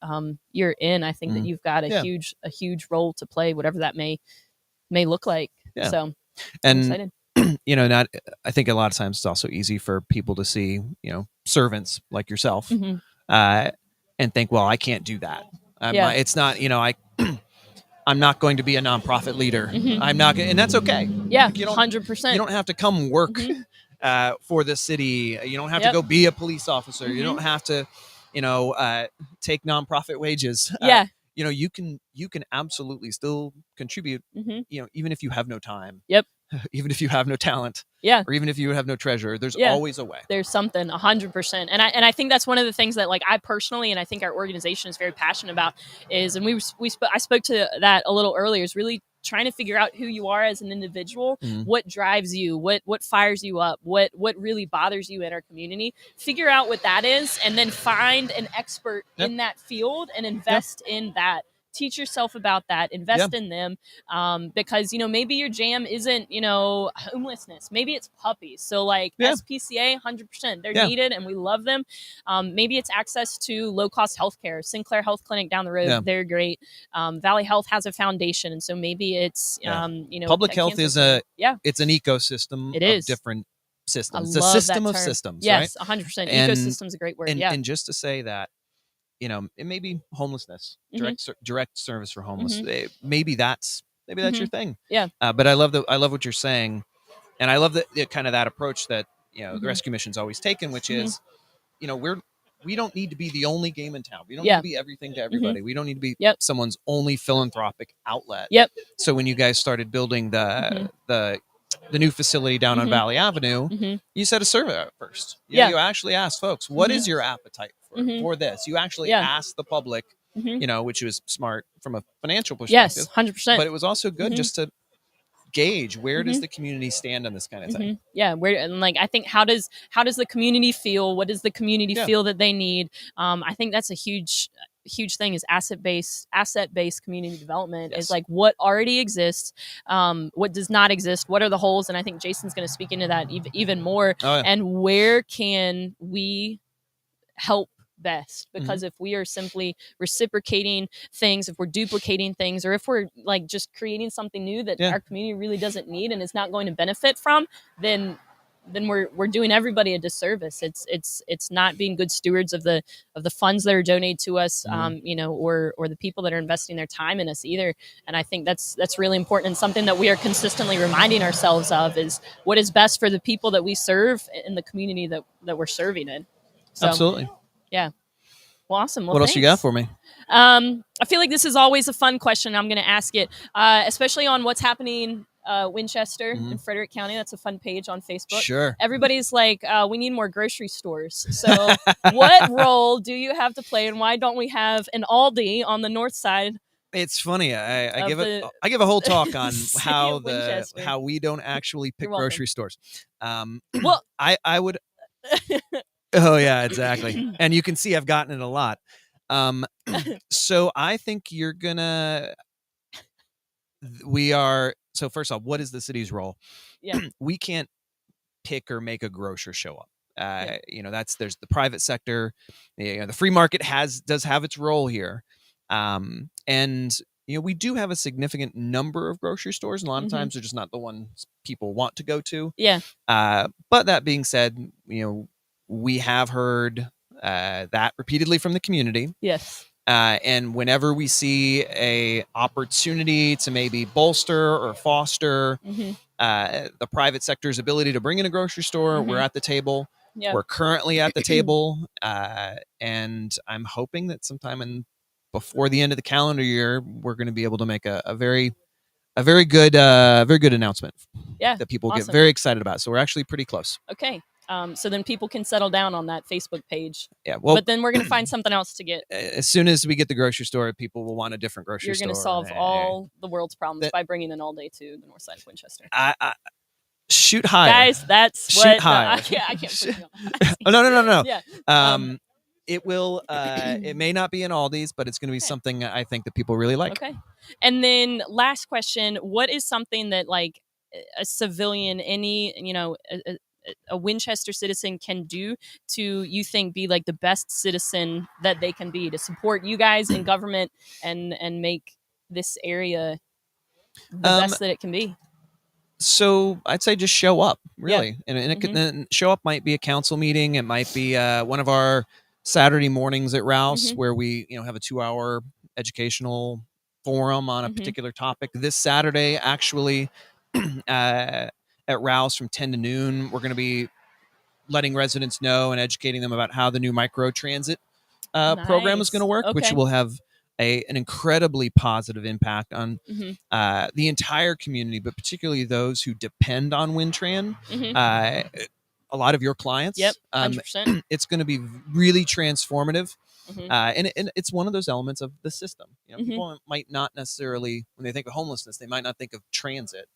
Speaker 1: you're in, I think that you've got a huge role to play, whatever that may look like. So I'm excited.
Speaker 13: I think a lot of times it's also easy for people to see, servants like yourself, and think, well, I can't do that. It's not, I'm not going to be a nonprofit leader. I'm not, and that's okay.
Speaker 1: Yeah, 100%.
Speaker 13: You don't have to come work for the city. You don't have to go be a police officer. You don't have to, take nonprofit wages.
Speaker 1: Yeah.
Speaker 13: You can absolutely still contribute. Even if you have no time.
Speaker 1: Yep.
Speaker 13: Even if you have no talent.
Speaker 1: Yeah.
Speaker 13: Or even if you have no treasure, there's always a way.
Speaker 1: There's something 100%. And I think that's one of the things that, like, I personally, and I think our organization is very passionate about is, and I spoke to that a little earlier, is really trying to figure out who you are as an individual, what drives you, what fires you up, what really bothers you in our community. Figure out what that is, and then find an expert in that field and invest in that. Teach yourself about that, invest in them, because, maybe your jam isn't, homelessness. Maybe it's puppies. So like SPCA, 100%, they're needed and we love them. Maybe it's access to low-cost healthcare. Sinclair Health Clinic down the road, they're great. Valley Health has a foundation, and so maybe it's,
Speaker 13: public health is it's an ecosystem
Speaker 1: of
Speaker 13: different systems.
Speaker 1: It's
Speaker 13: a system of systems,
Speaker 1: yes,
Speaker 13: right?
Speaker 1: 100%. Ecosystem's a great word.
Speaker 13: And just to say that, it may be homelessness, direct service for homeless. Maybe that's your thing.
Speaker 1: Yeah.
Speaker 13: But I love what you're saying, and I love that kind of that approach that the rescue mission's always taken, which is, we don't need to be the only game in town. We don't need to be everything to everybody. We don't need to be someone's only philanthropic outlet.
Speaker 1: Yep.
Speaker 13: So when you guys started building the new facility down on Valley Avenue, you set a survey out first. You actually asked folks, what is your appetite for this? You actually asked the public, which was smart from a financial perspective.
Speaker 1: Yes, 100%.
Speaker 13: But it was also good just to gauge where does the community stand on this kind of thing.
Speaker 1: I think how does the community feel? What does the community feel that they need? I think that's a huge thing, is asset-based community development. Is like what already exists, what does not exist, what are the holes, and I think Jason's going to speak into that even more. And where can we help best? Because if we are simply reciprocating things, if we're duplicating things, or if we're like just creating something new that our community really doesn't need and is not going to benefit from, then we're doing everybody a disservice. It's not being good stewards of the funds that are donated to us, or the people that are investing their time in us either. And I think that's really important, and something that we are consistently reminding ourselves of is what is best for the people that we serve in the community that we're serving in. So,
Speaker 13: absolutely.
Speaker 1: Yeah. Well, awesome. Well,
Speaker 13: what else you got for me?
Speaker 1: I feel like this is always a fun question. I'm going to ask it, especially on what's happening Winchester in Frederick County. That's a fun page on Facebook.
Speaker 13: Sure.
Speaker 1: Everybody's like, we need more grocery stores. So what role do you have to play, and why don't we have an Aldi on the north side?
Speaker 13: It's funny. I give a whole talk on how we don't actually pick grocery stores.
Speaker 1: Well,
Speaker 13: I would. Oh yeah, exactly. And you can see I've gotten it a lot. So I think you're gonna. So first off, what is the city's role?
Speaker 1: Yeah.
Speaker 13: We can't pick or make a grocer show up. There's the private sector. The free market does have its role here. And we do have a significant number of grocery stores, and a lot of times they're just not the ones people want to go to.
Speaker 1: Yeah.
Speaker 13: But that being said, we have heard that repeatedly from the community.
Speaker 1: Yes.
Speaker 13: And whenever we see a opportunity to maybe bolster or foster the private sector's ability to bring in a grocery store, we're at the table.
Speaker 1: Yeah.
Speaker 13: We're currently at the table, and I'm hoping that sometime before the end of the calendar year, we're going to be able to make a very good announcement.
Speaker 1: Yeah,
Speaker 13: that people
Speaker 1: awesome.
Speaker 13: get very excited about. So we're actually pretty close.
Speaker 1: Okay. So then people can settle down on that Facebook page.
Speaker 13: Yeah. Well,
Speaker 1: but then we're going to find something else to get.
Speaker 13: As soon as we get the grocery store, people will want a different grocery store.
Speaker 1: You're going to solve all the world's problems by bringing an all-day to the north side of Winchester.
Speaker 13: Shoot higher,
Speaker 1: guys. That's
Speaker 13: shoot
Speaker 1: what.
Speaker 13: higher.
Speaker 1: I can't.
Speaker 13: Oh, no.
Speaker 1: Yeah.
Speaker 13: It will. It may not be in Aldi's, but it's going to be something I think that people really like.
Speaker 1: Okay. And then last question: what is something that like a civilian, a Winchester citizen can do to, you think, be like the best citizen that they can be to support you guys in government and make this area the best that it can be?
Speaker 13: So I'd say just show up, really. And and show up might be a council meeting. It might be one of our Saturday mornings at Rouse where we have a 2-hour educational forum on a particular topic. This Saturday, actually, at Rouse from 10 to noon, we're going to be letting residents know and educating them about how the new micro transit program is going to work, which will have an incredibly positive impact on the entire community, but particularly those who depend on WinTran. A lot of your clients.
Speaker 1: Yep, 100%.
Speaker 13: It's going to be really transformative. And it's one of those elements of the system. You know, people might not necessarily, when they think of homelessness, they might not think of transit.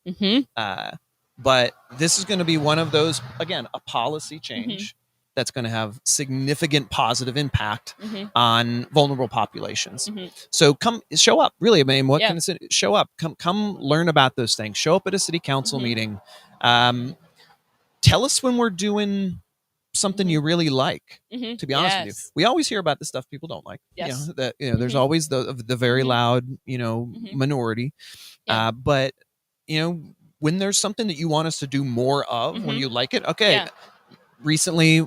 Speaker 13: But this is going to be one of those, again, a policy change that's going to have significant positive impact on vulnerable populations. So come show up. Really, I mean, what can I say? Show up. Come learn about those things. Show up at a city council meeting. Tell us when we're doing something you really like. To be honest with you, we always hear about the stuff people don't like. There's always the very loud, minority. But when there's something that you want us to do more of, when you like it, recently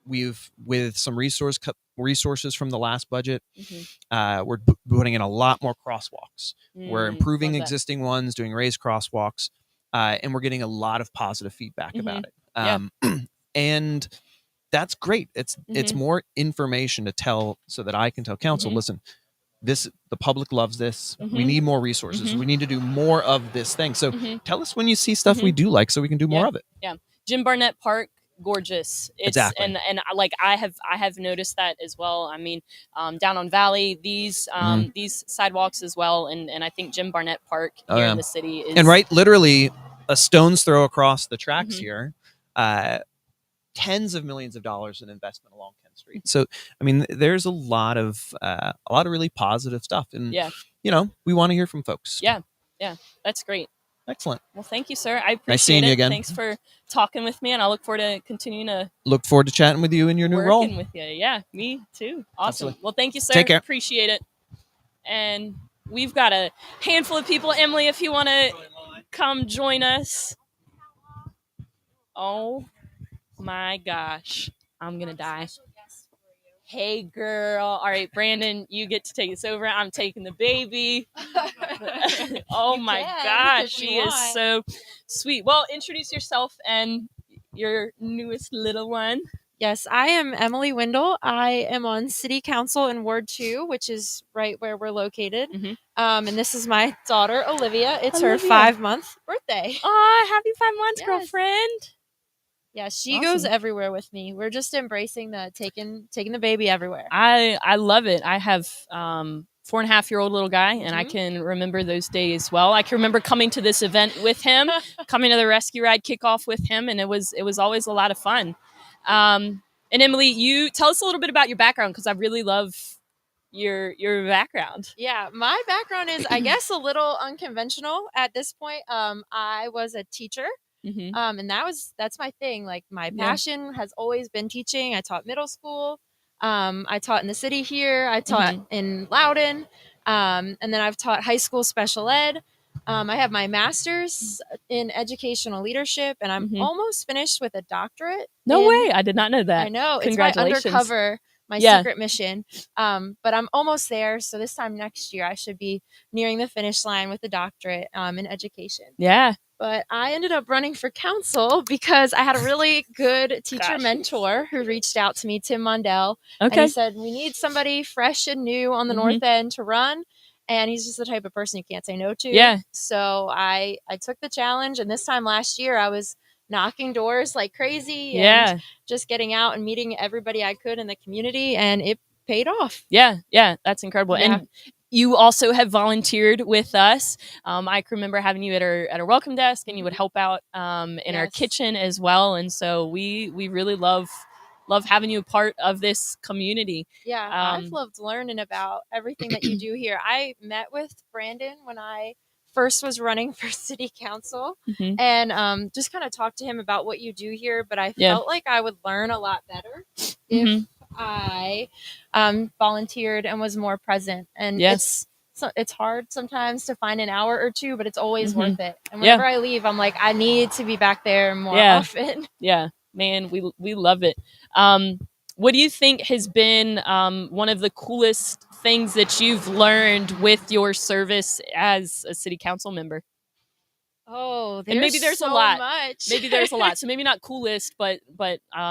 Speaker 13: we've with some resources from the last budget, we're putting in a lot more crosswalks. We're improving existing ones, doing raised crosswalks, and we're getting a lot of positive feedback about it. And that's great. It's more information to tell, so that I can tell council, listen, the public loves this. We need more resources. We need to do more of this thing. So tell us when you see stuff we do like, so we can do more of it.
Speaker 1: Jim Barnett Park, gorgeous.
Speaker 13: Exactly.
Speaker 1: And like I have noticed that as well. I mean, down on Valley, these sidewalks as well, and I think Jim Barnett Park here in the city is,
Speaker 13: and literally a stone's throw across the tracks here. Tens of millions of dollars in investment along Kent Street. So, I mean, there's a lot of really positive stuff, and we want to hear from folks.
Speaker 1: Yeah, that's great.
Speaker 13: Excellent.
Speaker 1: Well, thank you, sir. I appreciate
Speaker 13: nice seeing
Speaker 1: it.
Speaker 13: You again.
Speaker 1: Thanks for talking with me, and I look forward to continuing to
Speaker 13: chatting with you in your new role.
Speaker 1: Working with you, yeah, me too. Awesome.
Speaker 13: Absolutely.
Speaker 1: Well, thank you, sir.
Speaker 13: Take care.
Speaker 1: Appreciate it. And we've got a handful of people. Emily, if you want to come join us. Oh my gosh, I'm gonna die. Hey girl. All right, Brandon, you get to take this over. I'm taking the baby. Oh my gosh, she is so sweet. Well, introduce yourself and your newest little one.
Speaker 14: Yes, I am Emily Wendell. I am on City Council in Ward 2, which is right where we're located. And this is my daughter, Olivia. It's her 5-month birthday.
Speaker 1: Oh, happy 5 months, girlfriend.
Speaker 14: Yeah, she goes everywhere with me. We're just embracing taking the baby everywhere.
Speaker 1: I love it. I have 4.5-year-old little guy, and I can remember those days well. I can remember coming to this event with him, coming to the rescue ride kickoff with him, and it was always a lot of fun. And Emily, you tell us a little bit about your background, because I really love your background.
Speaker 14: Yeah, my background is, I guess, a little unconventional at this point. I was a teacher. And that's my thing. Like, my passion has always been teaching. I taught middle school. I taught in the city here. I taught in Loudoun. And then I've taught high school special ed. I have my master's in educational leadership, and I'm almost finished with a doctorate.
Speaker 1: No way. I did not know that.
Speaker 14: I know.
Speaker 1: Congratulations.
Speaker 14: It's my undercover, my secret mission. But I'm almost there. So this time next year, I should be nearing the finish line with a doctorate in education.
Speaker 1: Yeah.
Speaker 14: But I ended up running for council because I had a really good teacher mentor who reached out to me, Tim Mondell. And he said, we need somebody fresh and new on the North End to run. And he's just the type of person you can't say no to.
Speaker 1: Yeah.
Speaker 14: So I took the challenge. And this time last year, I was knocking doors like crazy.
Speaker 1: And
Speaker 14: just getting out and meeting everybody I could in the community. And it paid off.
Speaker 1: Yeah. That's incredible.
Speaker 14: Yeah.
Speaker 1: And you also have volunteered with us. I can remember having you at our welcome desk, and you would help out in our kitchen as well. And so we really love having you a part of this community.
Speaker 14: Yeah, I've loved learning about everything that you do here. I met with Brandon when I first was running for city council, and just kind of talked to him about what you do here. But I felt like I would learn a lot better if I volunteered and was more present. And it's hard sometimes to find an hour or two, but it's always worth it. And whenever I leave, I'm like, I need to be back there more often.
Speaker 1: Yeah, man, we love it. What do you think has been one of the coolest things that you've learned with your service as a city council member?
Speaker 14: Oh,
Speaker 1: and maybe there's
Speaker 14: so
Speaker 1: a lot.
Speaker 14: Much.
Speaker 1: Maybe there's a lot. So maybe not coolest, but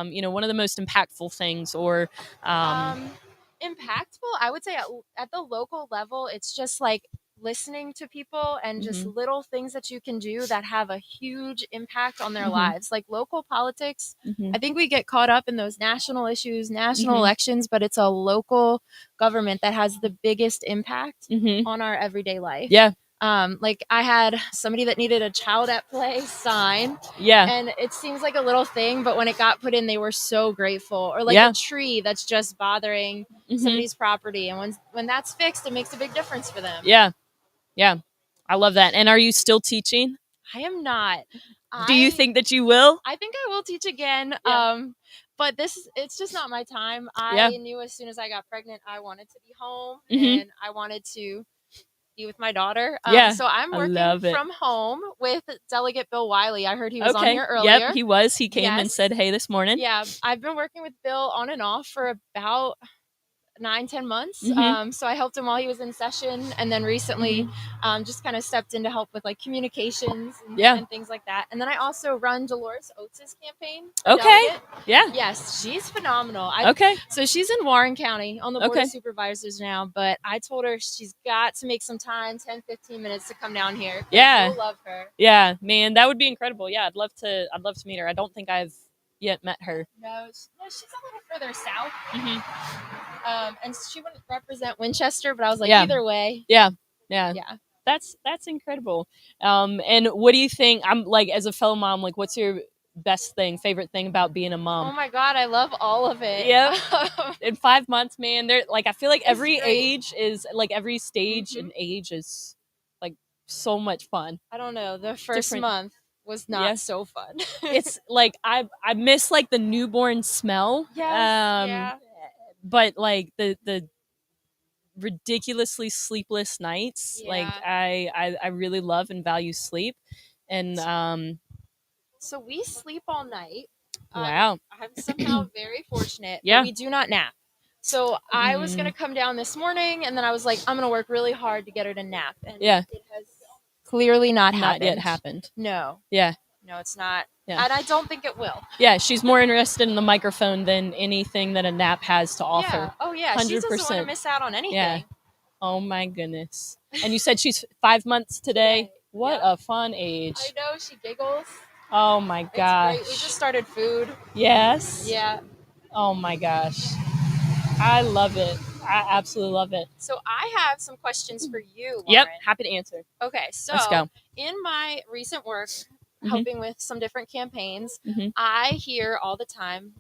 Speaker 1: you know, one of the most impactful things, or
Speaker 14: impactful. I would say at the local level, it's just like listening to people and just little things that you can do that have a huge impact on their lives. Like local politics, I think we get caught up in those national issues, national elections, but it's a local government that has the biggest impact on our everyday life.
Speaker 1: Yeah.
Speaker 14: Like I had somebody that needed a child at play sign.
Speaker 1: Yeah.
Speaker 14: And it seems like a little thing, but when it got put in, they were so grateful. Or like a tree that's just bothering somebody's property. And when that's fixed, it makes a big difference for them.
Speaker 1: Yeah. Yeah. I love that. And are you still teaching?
Speaker 14: I am not.
Speaker 1: Do you think that you will?
Speaker 14: I think I will teach again. But it's just not my time. I knew as soon as I got pregnant, I wanted to be home and I wanted to be with my daughter. So I'm working from home with Delegate Bill Wiley. I heard he was on here earlier.
Speaker 1: Yep, he was. He came and said hey this morning.
Speaker 14: Yeah, I've been working with Bill on and off for about 9-10 months. So I helped him while he was in session, and then recently just kind of stepped in to help with like communications and things like that. And then I also run Dolores Oates' campaign.
Speaker 1: Okay. Yeah.
Speaker 14: Yes, she's phenomenal.
Speaker 1: Okay.
Speaker 14: So she's in Warren County on the Board of Supervisors now, but I told her she's got to make some time, 10-15 minutes to come down here.
Speaker 1: Yeah.
Speaker 14: You'll love her.
Speaker 1: Yeah, man, that would be incredible. Yeah, I'd love to meet her. I don't think I've yet met her.
Speaker 14: No, she's a little further south. And she wouldn't represent Winchester, but I was like, either way.
Speaker 1: Yeah. That's incredible. And what do you think? I'm like, as a fellow mom, like, what's your favorite thing about being a mom?
Speaker 14: Oh my God, I love all of it.
Speaker 1: Yeah. In 5 months, man, they're like, I feel like every age is like every stage and age is like so much fun.
Speaker 14: I don't know. The first month was not so fun.
Speaker 1: It's like I miss like the newborn smell.
Speaker 14: Yes.
Speaker 1: But like the ridiculously sleepless nights, like I really love and value sleep, and
Speaker 14: so we sleep all night.
Speaker 1: Wow.
Speaker 14: I'm somehow very fortunate. But we do not nap. So I was gonna come down this morning, and then I was like, I'm gonna work really hard to get her to nap. And it has clearly not
Speaker 1: yet happened.
Speaker 14: No.
Speaker 1: Yeah.
Speaker 14: No, it's not.
Speaker 1: Yeah.
Speaker 14: And I don't think it will.
Speaker 1: Yeah, she's more interested in the microphone than anything that a nap has to offer.
Speaker 14: Yeah. Oh, yeah. 100%. She doesn't want to miss out on anything.
Speaker 1: Yeah. Oh, my goodness. And you said she's 5 months today? What a fun age.
Speaker 14: I know. She giggles.
Speaker 1: Oh, my gosh.
Speaker 14: It's great. We just started food.
Speaker 1: Yes?
Speaker 14: Yeah.
Speaker 1: Oh, my gosh. I love it. I absolutely love it.
Speaker 14: So I have some questions for you, Lauren.
Speaker 1: Yep. Happy to answer.
Speaker 14: Okay. So
Speaker 1: let's go.
Speaker 14: In my recent work, helping with some different campaigns, I hear all the time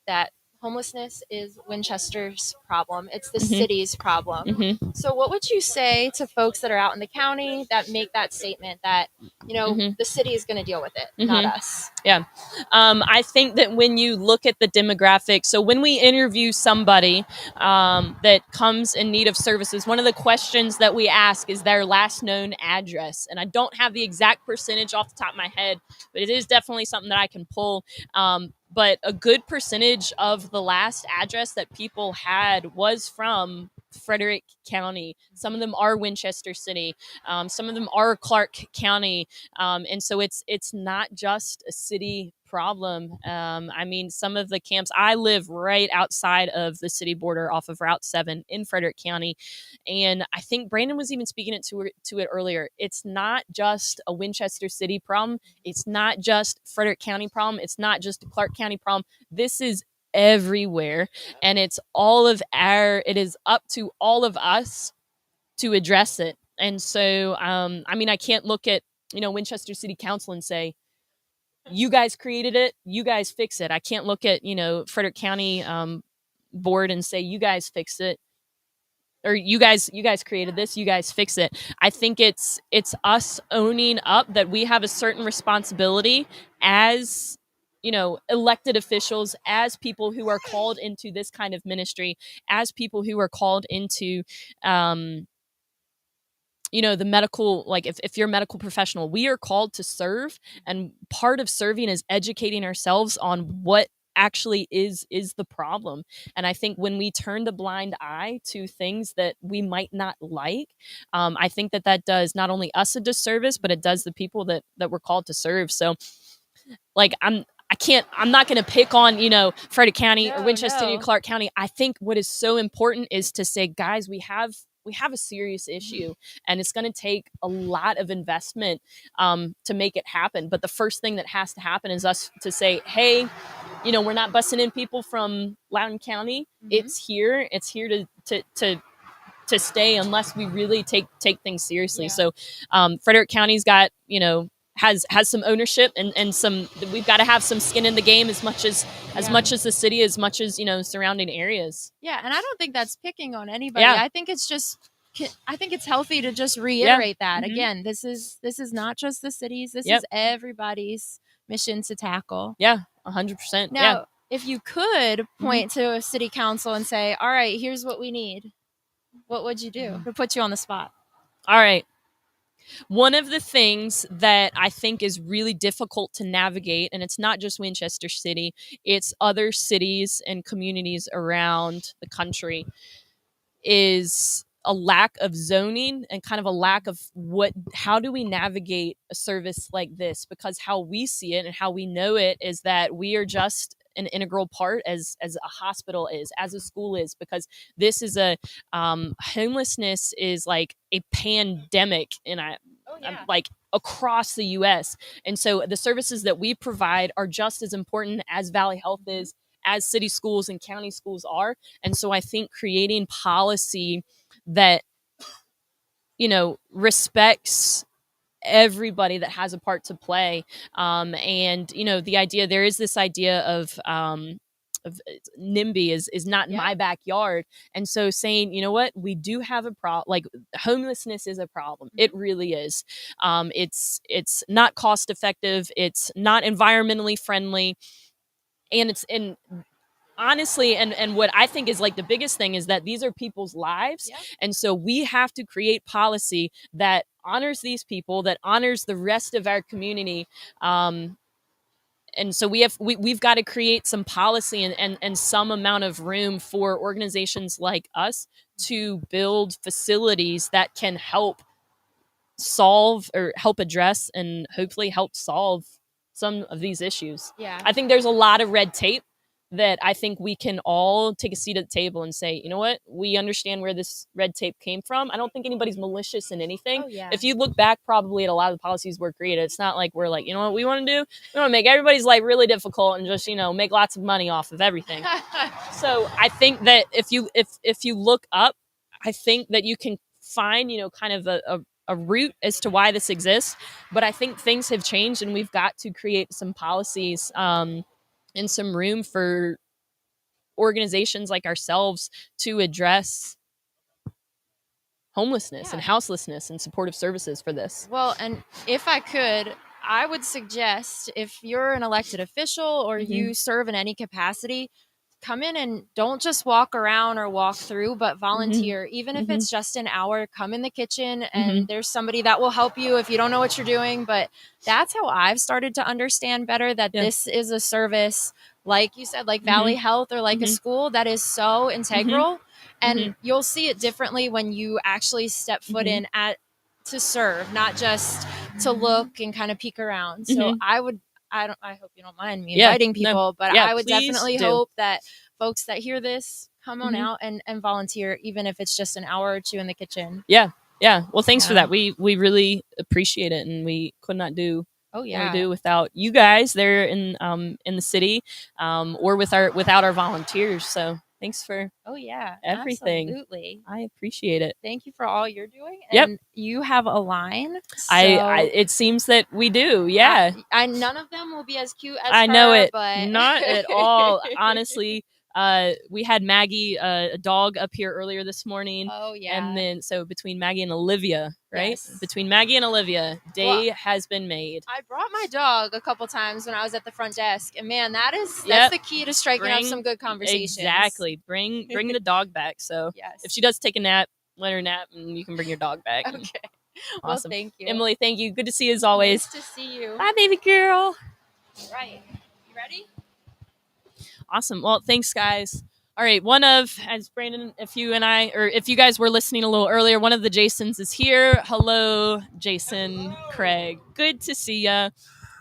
Speaker 14: that homelessness is Winchester's problem. It's the city's problem. So what would you say to folks that are out in the county that make that statement that, you know, the city is going to deal with it, not us?
Speaker 1: Yeah. I think that when you look at the demographics, so when we interview somebody that comes in need of services, one of the questions that we ask is their last known address. And I don't have the exact percentage off the top of my head, but it is definitely something that I can pull. But a good percentage of the last address that people had was from Frederick County. Some of them are Winchester City. Some of them are Clark County. And so it's not just a city problem. I mean, some of the camps, I live right outside of the city border off of Route 7 in Frederick County. And I think Brandon was even speaking to it earlier. It's not just a Winchester City problem. It's not just Frederick County problem. It's not just a Clark County problem. This is everywhere. And it is up to all of us to address it. And so, I mean, I can't look at, Winchester City Council and say, you guys created it, you guys fix it. I can't look at, Frederick County board and say, you guys fix it. Or you guys created this, you guys fix it. I think it's us owning up that we have a certain responsibility as, elected officials, as people who are called into this kind of ministry, as people who are called into, the medical, like if you're a medical professional, we are called to serve. And part of serving is educating ourselves on what actually is the problem. And I think when we turn the blind eye to things that we might not like, I think that does not only us a disservice, but it does the people that we're called to serve. So like I'm not going to pick on, Frederick County or Winchester City or Clark County. I think what is so important is to say, guys, we have a serious issue, and it's going to take a lot of investment to make it happen. But the first thing that has to happen is us to say, hey, we're not busing in people from Loudoun County. It's here to stay unless we really take things seriously. So Frederick County's got, has some ownership and some, we've got to have some skin in the game as much as the city, as much as, surrounding areas.
Speaker 14: Yeah. And I don't think that's picking on anybody. I think it's healthy to just reiterate that again, this is not just the cities. This is everybody's mission to tackle.
Speaker 1: Yeah. 100%.
Speaker 14: Now, if you could point to a city council and say, all right, here's what we need, what would you do to put you on the spot?
Speaker 1: All right. One of the things that I think is really difficult to navigate, and it's not just Winchester City, it's other cities and communities around the country, is a lack of zoning and kind of a lack of how do we navigate a service like this? Because how we see it and how we know it is that we are just an integral part as a hospital is, as a school is, because this is homelessness is like a pandemic like across the US. And so the services that we provide are just as important as Valley Health is, as city schools and county schools are. And so I think creating policy that, respects everybody that has a part to play. And, the idea, there is this idea of NIMBY is not in my backyard. And so saying, you know what, we do have a problem. Like homelessness is a problem. It really is. It's not cost effective. It's not environmentally friendly. And honestly, and what I think is like the biggest thing is that these are people's lives. And so we have to create policy that honors these people, that honors the rest of our community. And so we've got to create some policy and some amount of room for organizations like us to build facilities that can help solve or help address and hopefully help solve some of these issues. I think there's a lot of red tape that I think we can all take a seat at the table and say, you know what, we understand where this red tape came from. I don't think anybody's malicious in anything. If you look back probably at a lot of the policies were created, it's not like we're like, you know what we want to do? We want to make everybody's life really difficult and just, make lots of money off of everything. So I think that if you look up, I think that you can find, kind of a root as to why this exists. But I think things have changed and we've got to create some policies, and some room for organizations like ourselves to address homelessness and houselessness and supportive services for this.
Speaker 14: Well, and if I could, I would suggest if you're an elected official or you serve in any capacity, come in and don't just walk around or walk through, but volunteer. Even if it's just an hour, come in the kitchen and there's somebody that will help you if you don't know what you're doing. But that's how I've started to understand better that this is a service, like you said, like Valley Health or like a school that is so integral. And you'll see it differently when you actually step foot in to serve, not just to look and kind of peek around. So I hope you don't mind me inviting people, but I would definitely hope that folks that hear this come on out and volunteer, even if it's just an hour or two in the kitchen.
Speaker 1: Yeah. Well, thanks for that. We really appreciate it, and we could not do what we do without you guys there in the city, or without our volunteers. So thanks for everything.
Speaker 14: Absolutely.
Speaker 1: I appreciate it.
Speaker 14: Thank you for all you're doing. And you have a line. So
Speaker 1: it seems that we do. Yeah.
Speaker 14: I none of them will be as cute as
Speaker 1: I know
Speaker 14: her,
Speaker 1: it.
Speaker 14: but
Speaker 1: Not at all. Honestly. We had Maggie, a dog, up here earlier this morning.
Speaker 14: Oh yeah.
Speaker 1: And then so between Maggie and Olivia, right?
Speaker 14: Yes.
Speaker 1: Between Maggie and Olivia, day has been made.
Speaker 14: I brought my dog a couple times when I was at the front desk, and man, that's the key to striking up some good conversations.
Speaker 1: Exactly. Bring the dog back. So if she does take a nap, let her nap, and you can bring your dog back.
Speaker 14: Okay.
Speaker 1: Awesome.
Speaker 14: Well, thank you,
Speaker 1: Emily. Thank you. Good to see you as always.
Speaker 14: Nice to see you.
Speaker 1: Bye, baby girl.
Speaker 14: Right. You ready?
Speaker 1: Awesome. Well, thanks, guys. All right, as Brandon, if you guys were listening a little earlier, one of the Jasons is here. Hello, Jason, Craig. Good to see you.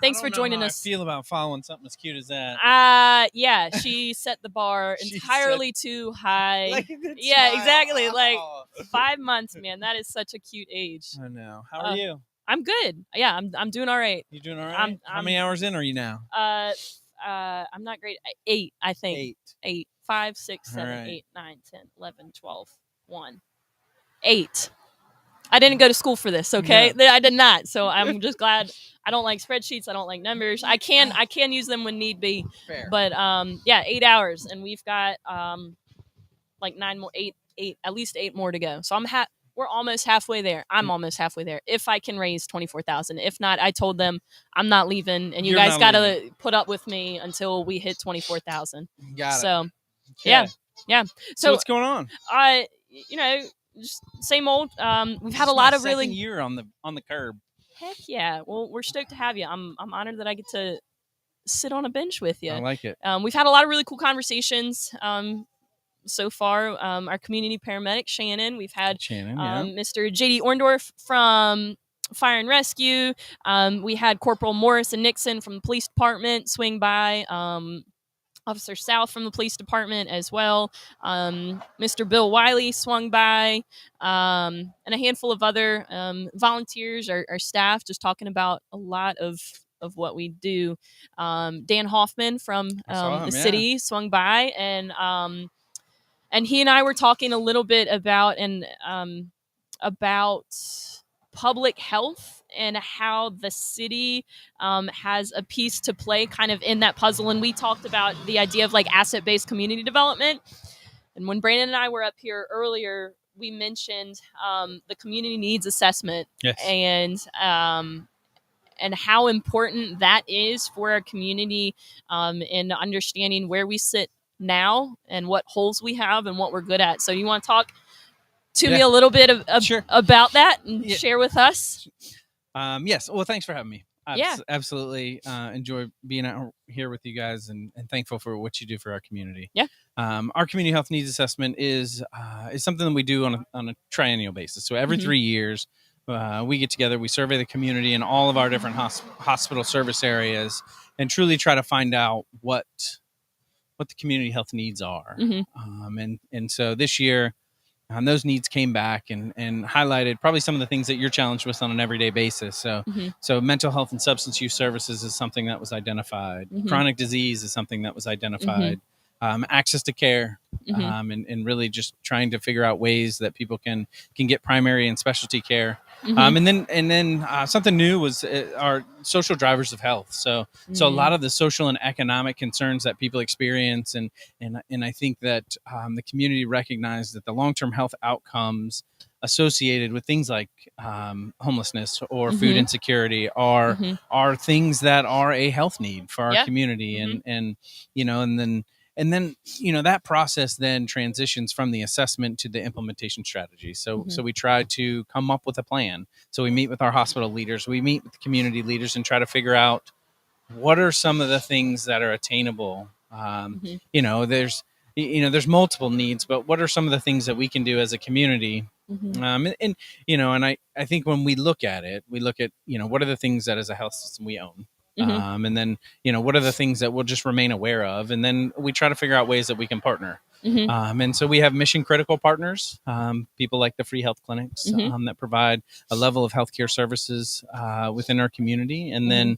Speaker 1: Thanks for joining us.
Speaker 15: I feel about following something as cute as that.
Speaker 1: Yeah, she set the bar entirely too high. Yeah, exactly. Like 5 months, man. That is such a cute age.
Speaker 15: I know. How are you?
Speaker 1: I'm good. Yeah, I'm doing all right.
Speaker 15: You doing all right? How many hours in are you now?
Speaker 1: I'm not great. 8, I think. 8. 5, 6, 7,
Speaker 15: right.
Speaker 1: 8, 9, 10, 11, 12, 1. 8. I didn't go to school for this, okay?
Speaker 15: No.
Speaker 1: I did not. So I'm just glad. I don't like spreadsheets. I don't like numbers. I can use them when need be.
Speaker 15: Fair.
Speaker 1: But 8 hours, and we've got like 9 more, 8, at least 8 more to go. So we're almost halfway there. I'm almost halfway there. If I can raise 24,000. If not, I told them I'm not leaving, and you guys got to put up with me until we hit 24,000.
Speaker 15: Got it.
Speaker 1: So,
Speaker 15: okay.
Speaker 1: yeah.
Speaker 15: So what's going on?
Speaker 1: Just same old. We've had
Speaker 15: This
Speaker 1: a lot
Speaker 15: is
Speaker 1: of
Speaker 15: my
Speaker 1: really
Speaker 15: second year on the curb.
Speaker 1: Heck yeah. Well, we're stoked to have you. I'm honored that I get to sit on a bench with you.
Speaker 15: I like it.
Speaker 1: We've had a lot of really cool conversations. So far, our community paramedic Shannon. We've had Mr. JD Orndorff from Fire and Rescue. We had Corporal Morris and Nixon from the police department swing by. Officer South from the police department as well. Mr. Bill Wiley swung by, and a handful of other volunteers, our staff, just talking about a lot of what we do. Dan Hoffman from the city swung by, and he and I were talking a little bit about public health and how the city has a piece to play kind of in that puzzle. And we talked about the idea of like asset-based community development. And when Brandon and I were up here earlier, we mentioned the community needs assessment.
Speaker 15: Yes.
Speaker 1: And how important that is for our community in understanding where we sit now and what holes we have and what we're good at. So you want to talk to me a little bit about that and share with us?
Speaker 15: Yes. Well, thanks for having me.
Speaker 1: Yeah.
Speaker 15: Absolutely enjoy being out here with you guys and thankful for what you do for our community.
Speaker 1: Yeah.
Speaker 15: Our community health needs assessment is something that we do on a triennial basis. So every 3 years, we get together, we survey the community in all of our different hospital service areas and truly try to find out what the community health needs are. And so this year, those needs came back and highlighted probably some of the things that you're challenged with on an everyday basis. So mental health and substance use services is something that was identified. Chronic disease is something that was identified. Access to care, and really just trying to figure out ways that people can get primary and specialty care. And then something new was our social drivers of health. So a lot of the social and economic concerns that people experience, and I think that the community recognized that the long-term health outcomes associated with things like homelessness or food insecurity are things that are a health need for our community, and then that process then transitions from the assessment to the implementation strategy. So we try to come up with a plan. So we meet with our hospital leaders, we meet with the community leaders, and try to figure out what are some of the things that are attainable. There's multiple needs, but what are some of the things that we can do as a community? And I think when we look at it, what are the things that as a health system we own? And then, what are the things that we'll just remain aware of? And then we try to figure out ways that we can partner. And so we have mission critical partners, people like the free health clinics that provide a level of healthcare services within our community. And then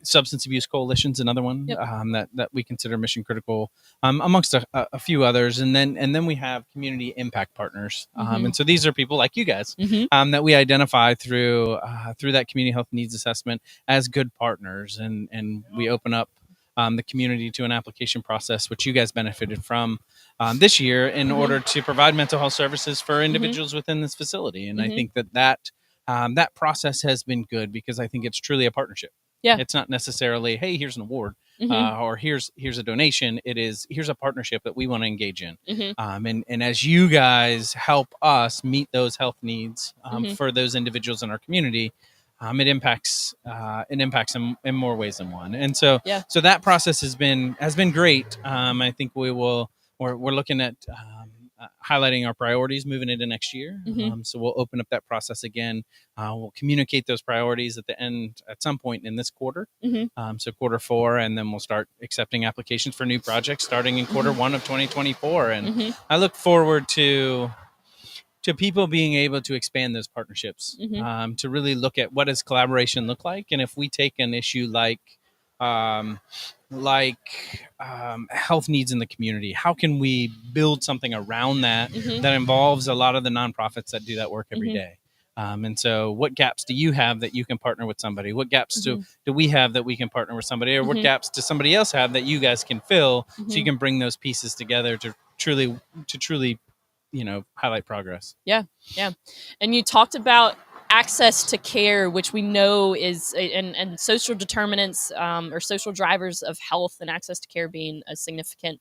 Speaker 15: Substance Abuse Coalition's another one that we consider mission critical, amongst a few others. And then we have community impact partners. And so these are people like you guys that we identify through that community health needs assessment as good partners. And we open up the community to an application process, which you guys benefited from this year in order to provide mental health services for individuals within this facility. And I think that process has been good because I think it's truly a partnership.
Speaker 1: Yeah.
Speaker 15: It's not necessarily, hey, here's an award or here's a donation. It is, here's a partnership that we want to engage in. And as you guys help us meet those health needs for those individuals in our community, it impacts in more ways than one. And so that process has been great. I think we're looking at highlighting our priorities moving into next year. So we'll open up that process again. We'll communicate those priorities at some point in this quarter. So quarter 4, and then we'll start accepting applications for new projects starting in quarter 1 of 2024. And I look forward to people being able to expand those partnerships, to really look at what does collaboration look like. And if we take an issue like health needs in the community, how can we build something around that that involves a lot of the nonprofits that do that work every day? And so what gaps do you have that you can partner with somebody? What gaps do we have that we can partner with somebody? Or what gaps does somebody else have that you guys can fill, so you can bring those pieces together to truly highlight progress.
Speaker 1: Yeah. And you talked about access to care, which we know is and social determinants or social drivers of health and access to care being a significant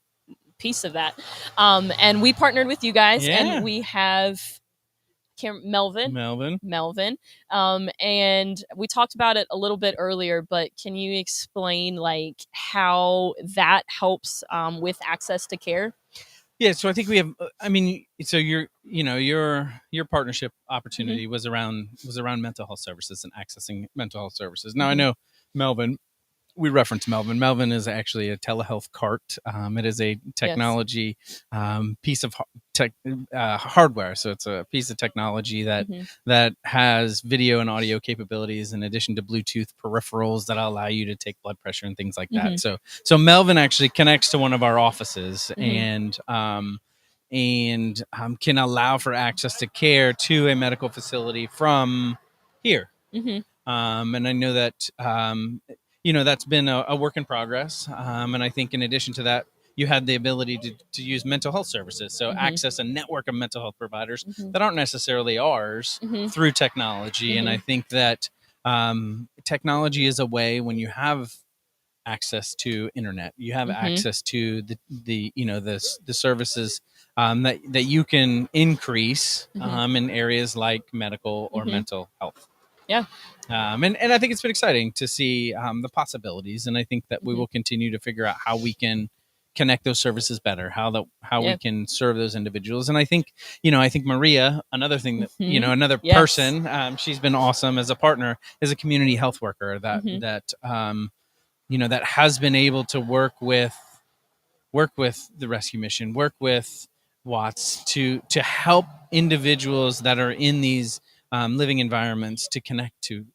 Speaker 1: piece of that. And we partnered with you guys, and we have Melvin. And we talked about it a little bit earlier, but can you explain how that helps with access to care?
Speaker 15: Yeah, so I think we have. So your partnership opportunity was around mental health services and accessing mental health services. Now I know Melvin. We reference Melvin. Melvin is actually a telehealth cart. It is a technology piece of hardware. So it's a piece of technology that has video and audio capabilities in addition to Bluetooth peripherals that allow you to take blood pressure and things like that. So Melvin actually connects to one of our offices and can allow for access to care to a medical facility from here. And I know that that's been a work in progress. And I think in addition to that, you had the ability to use mental health services. So access a network of mental health providers that aren't necessarily ours through technology. And I think that technology is a way, when you have access to internet, you have access to the services that you can increase in areas like medical or mental health.
Speaker 1: Yeah.
Speaker 15: And I think it's been exciting to see the possibilities. And I think that we will continue to figure out how we can connect those services better, how we can serve those individuals. And I think Maria, another thing that, another person, she's been awesome as a partner, is a community health worker that has been able to work with the rescue mission, work with Watts to help individuals that are in these living environments to connect to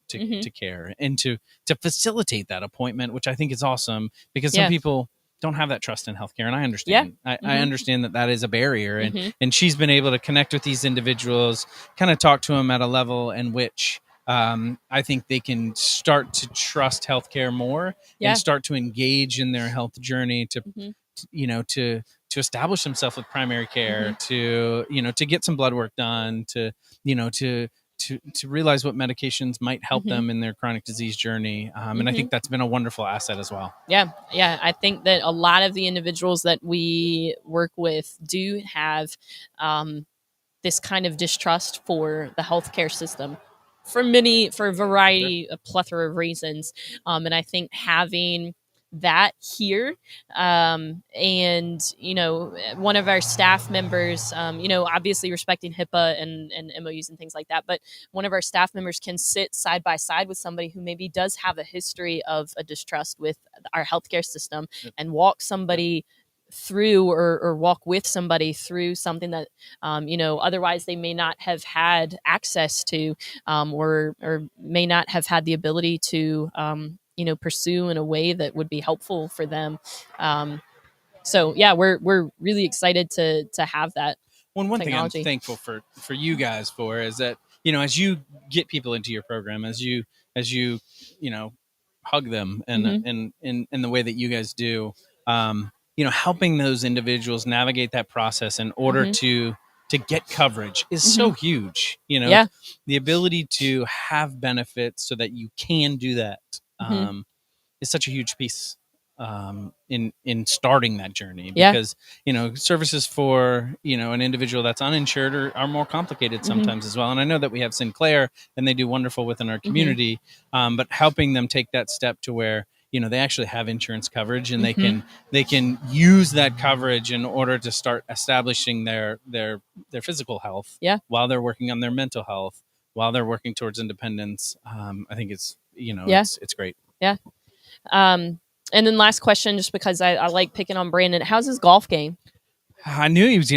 Speaker 15: care and to facilitate that appointment, which I think is awesome, because some people don't have that trust in healthcare. And I understand, I understand that is a barrier. And she's been able to connect with these individuals, kind of talk to them at a level in which I think they can start to trust healthcare more and start to engage in their health journey to establish themselves with primary care, to get some blood work done, to realize what medications might help them in their chronic disease journey. And I think that's been a wonderful asset as well.
Speaker 1: Yeah. I think that a lot of the individuals that we work with do have this kind of distrust for the healthcare system for a variety, a plethora of reasons. And I think having that here, and one of our staff members, obviously respecting HIPAA and MOUs and things like that, but one of our staff members can sit side by side with somebody who maybe does have a history of a distrust with our healthcare system and walk somebody through or walk with somebody through something that otherwise they may not have had access to, or may not have had the ability to pursue in a way that would be helpful for them. So yeah, we're really excited to have that.
Speaker 15: One technology. Thing I'm thankful for you guys for is that, as you get people into your program, as you hug them and in the way that you guys do, helping those individuals navigate that process in order to get coverage is so huge. The ability to have benefits so that you can do that is such a huge piece in starting that journey,
Speaker 1: Yeah.
Speaker 15: because services for an individual that's uninsured are more complicated sometimes as well. And I know that we have Sinclair and they do wonderful within our community, but helping them take that step to where they actually have insurance coverage and they can use that coverage in order to start establishing their physical health while they're working on their mental health, while they're working towards independence. I think it's it's great.
Speaker 1: Yeah. And then last question, just because I like picking on Brandon, how's his golf game?
Speaker 15: I knew he was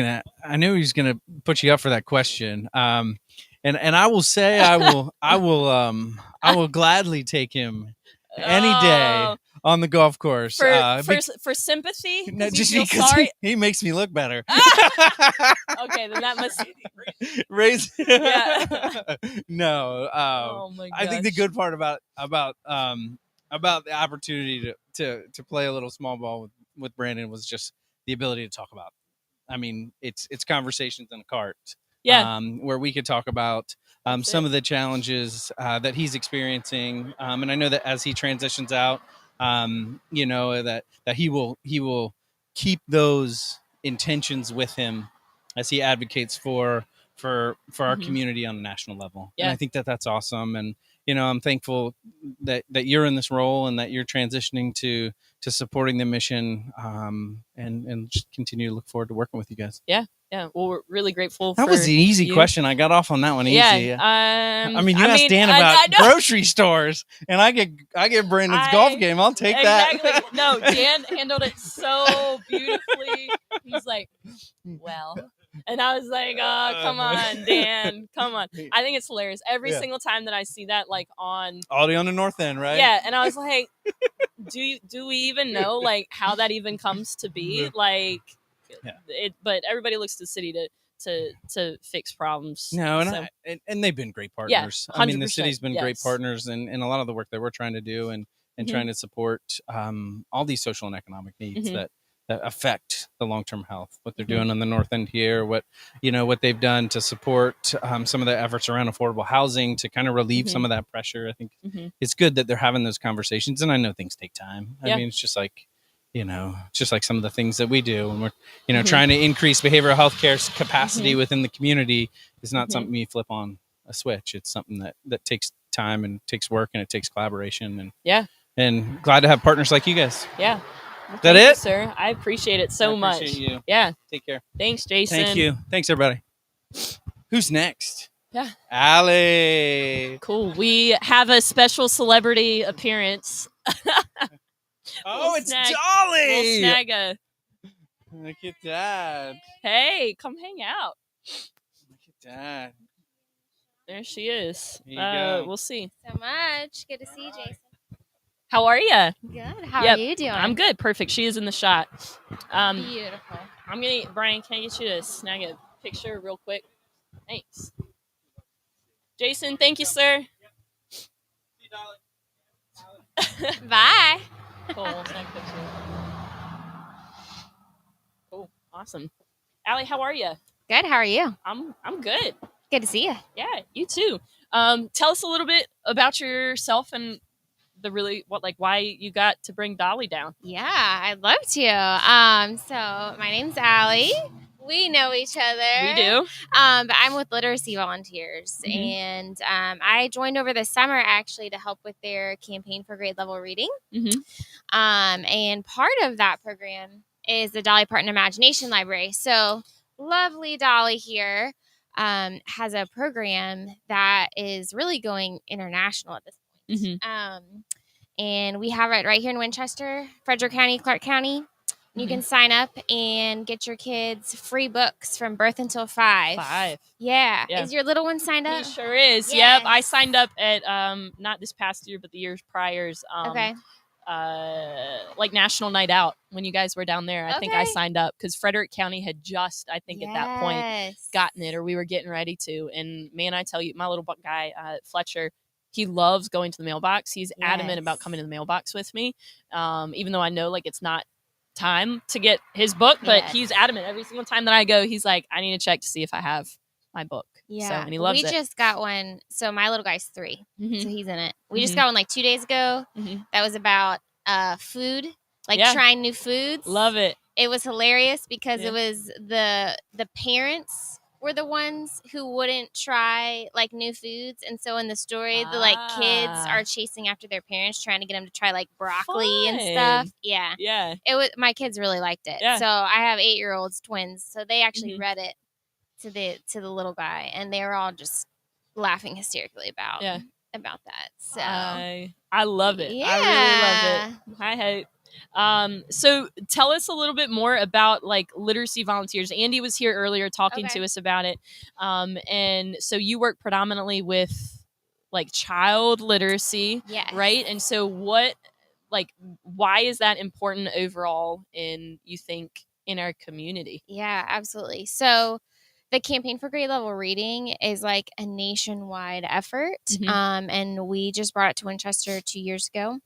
Speaker 15: gonna put you up for that question. And I will say I will gladly take him any day on the golf course
Speaker 1: for sympathy.
Speaker 15: Just because he makes me look better.
Speaker 1: Okay, then that must
Speaker 15: raise.
Speaker 1: Yeah.
Speaker 15: No.
Speaker 1: Oh my gosh.
Speaker 15: I think the good part about the opportunity to play a little small ball with Brandon was just the ability to talk about. I mean, it's conversations in a cart.
Speaker 1: Yeah.
Speaker 15: Where we could talk about some of the challenges that he's experiencing, and I know that as he transitions out, that he will keep those intentions with him as he advocates for our community on a national level.
Speaker 1: Yeah.
Speaker 15: And I think that that's awesome. And I'm thankful that you're in this role and that you're transitioning to supporting the mission, and just continue to look forward to working with you guys.
Speaker 1: Yeah. Yeah. Well, we're really grateful.
Speaker 15: That was an easy question. I got off on that one easy.
Speaker 1: Yeah.
Speaker 15: I mean, you asked Dan about grocery stores, and I get Brandon's golf game. I'll take that.
Speaker 1: No, Dan handled it so beautifully. He's like, well. And I was like, oh, come on, Dan. Come on. I think it's hilarious. Every single time that I see that, like on
Speaker 15: Aldi on the North End, right?
Speaker 1: Yeah. And I was like, do we even know like how that even comes to be? Like but everybody looks to the city to fix problems.
Speaker 15: No, and they've been great partners.
Speaker 1: Yeah,
Speaker 15: I mean, the city's been great partners in a lot of the work that we're trying to do and trying to support all these social and economic needs that affect the long-term health. What they're doing on the North End here, what they've done to support some of the efforts around affordable housing to kind of relieve some of that pressure. I think it's good that they're having those conversations, and I know things take time. I mean, it's just like some of the things that we do when we're trying to increase behavioral health care capacity within the community is not something you flip on a switch. It's something that takes time and takes work and it takes collaboration, and glad to have partners like you guys.
Speaker 1: Yeah.
Speaker 15: Well, is that it,
Speaker 1: sir? I appreciate it so much.
Speaker 15: You.
Speaker 1: Yeah.
Speaker 15: Take care.
Speaker 1: Thanks, Jason.
Speaker 15: Thank you. Thanks, everybody. Who's next?
Speaker 1: Yeah.
Speaker 15: Allie.
Speaker 1: Cool. We have a special celebrity appearance.
Speaker 15: It's Dolly.
Speaker 1: We'll snag a.
Speaker 15: Look at that.
Speaker 1: Hey, come hang out.
Speaker 15: Look at that.
Speaker 1: There she is.
Speaker 15: There you go.
Speaker 1: We'll see.
Speaker 16: So much. Good to see you, Jason.
Speaker 1: How are you?
Speaker 16: Good. How are you doing?
Speaker 1: I'm good. Perfect. She is in the shot.
Speaker 16: Beautiful.
Speaker 1: Brian, can I get you to snag a picture real quick? Thanks. Jason, thank you, sir.
Speaker 16: Bye.
Speaker 1: Cool. We'll snag a picture. Cool. Awesome. Allie, how are you?
Speaker 16: Good. How are you?
Speaker 1: I'm good.
Speaker 16: Good to see you.
Speaker 1: Yeah, you too. Tell us a little bit about yourself and why you got to bring Dolly down.
Speaker 16: Yeah, I'd love to. So my name's Allie. We know each other.
Speaker 1: We do.
Speaker 16: But I'm with Literacy Volunteers, and I joined over the summer actually to help with their campaign for grade level reading. And part of that program is the Dolly Parton Imagination Library. So lovely Dolly here has a program that is really going international at this point. And we have it right here in Winchester, Frederick County, Clark County. You can sign up and get your kids free books from birth until 5. Yeah. Is your little one signed up?
Speaker 1: He sure is.
Speaker 16: Yes.
Speaker 1: Yep. I signed up at not this past year, but the years priors. Like National Night Out when you guys were down there. I think I signed up because Frederick County had just, I think at that point, gotten it, or we were getting ready to. And man, I tell you, my little guy, Fletcher, he loves going to the mailbox. He's adamant about coming to the mailbox with me, even though I know like it's not time to get his book, but he's adamant every single time that I go. He's like, I need to check to see if I have my book. So, and he loves it.
Speaker 16: We just got one. So my little guy's 3, so he's in it. We just got one like 2 days ago. That was about food, like
Speaker 1: Yeah.
Speaker 16: trying new foods.
Speaker 1: Love it.
Speaker 16: It was hilarious because
Speaker 1: Yeah.
Speaker 16: it was the parents were the ones who wouldn't try like new foods, and so in the story the like kids are chasing after their parents trying to get them to try like broccoli and stuff.
Speaker 1: Fun.
Speaker 16: Yeah.
Speaker 1: Yeah.
Speaker 16: It was, my kids really liked it.
Speaker 1: Yeah.
Speaker 16: So I have 8-year-olds, twins, so they actually
Speaker 1: Mhm.
Speaker 16: read it to the little guy, and they were all just laughing hysterically about that. So
Speaker 1: I love it. I really love it. I hope. So tell us a little bit more about like literacy volunteers. Andy was here earlier talking to us about it. And so you work predominantly with like child literacy,
Speaker 16: Yes.
Speaker 1: right? And so why is that important overall you think in our community?
Speaker 16: Yeah, absolutely. So the Campaign for Grade Level Reading is like a nationwide effort. And we just brought it to Winchester 2 years ago.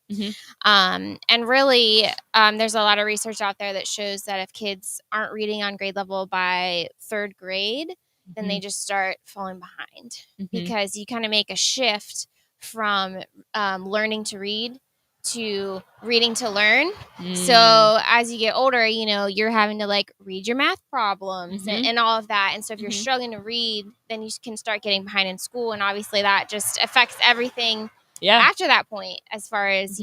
Speaker 16: And really, there's a lot of research out there that shows that if kids aren't reading on grade level by 3rd grade, then they just start falling behind because you kind of make a shift from learning to read to reading to learn. So as you get older, you're having to like read your math problems and all of that. And so if you're struggling to read, then you can start getting behind in school. And obviously that just affects everything after that point, as far as,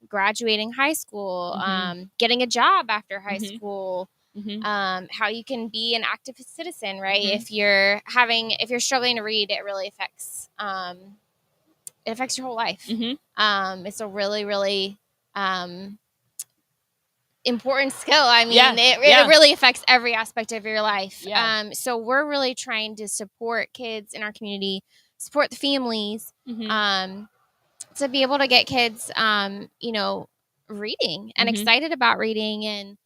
Speaker 16: graduating high school, getting a job after high school, how you can be an active citizen, right? If you're struggling to read, it really affects, it affects your whole life. It's a really, really important skill. I mean, it really affects every aspect of your life. So we're really trying to support kids in our community, support the families, to be able to get kids, reading and excited about reading. And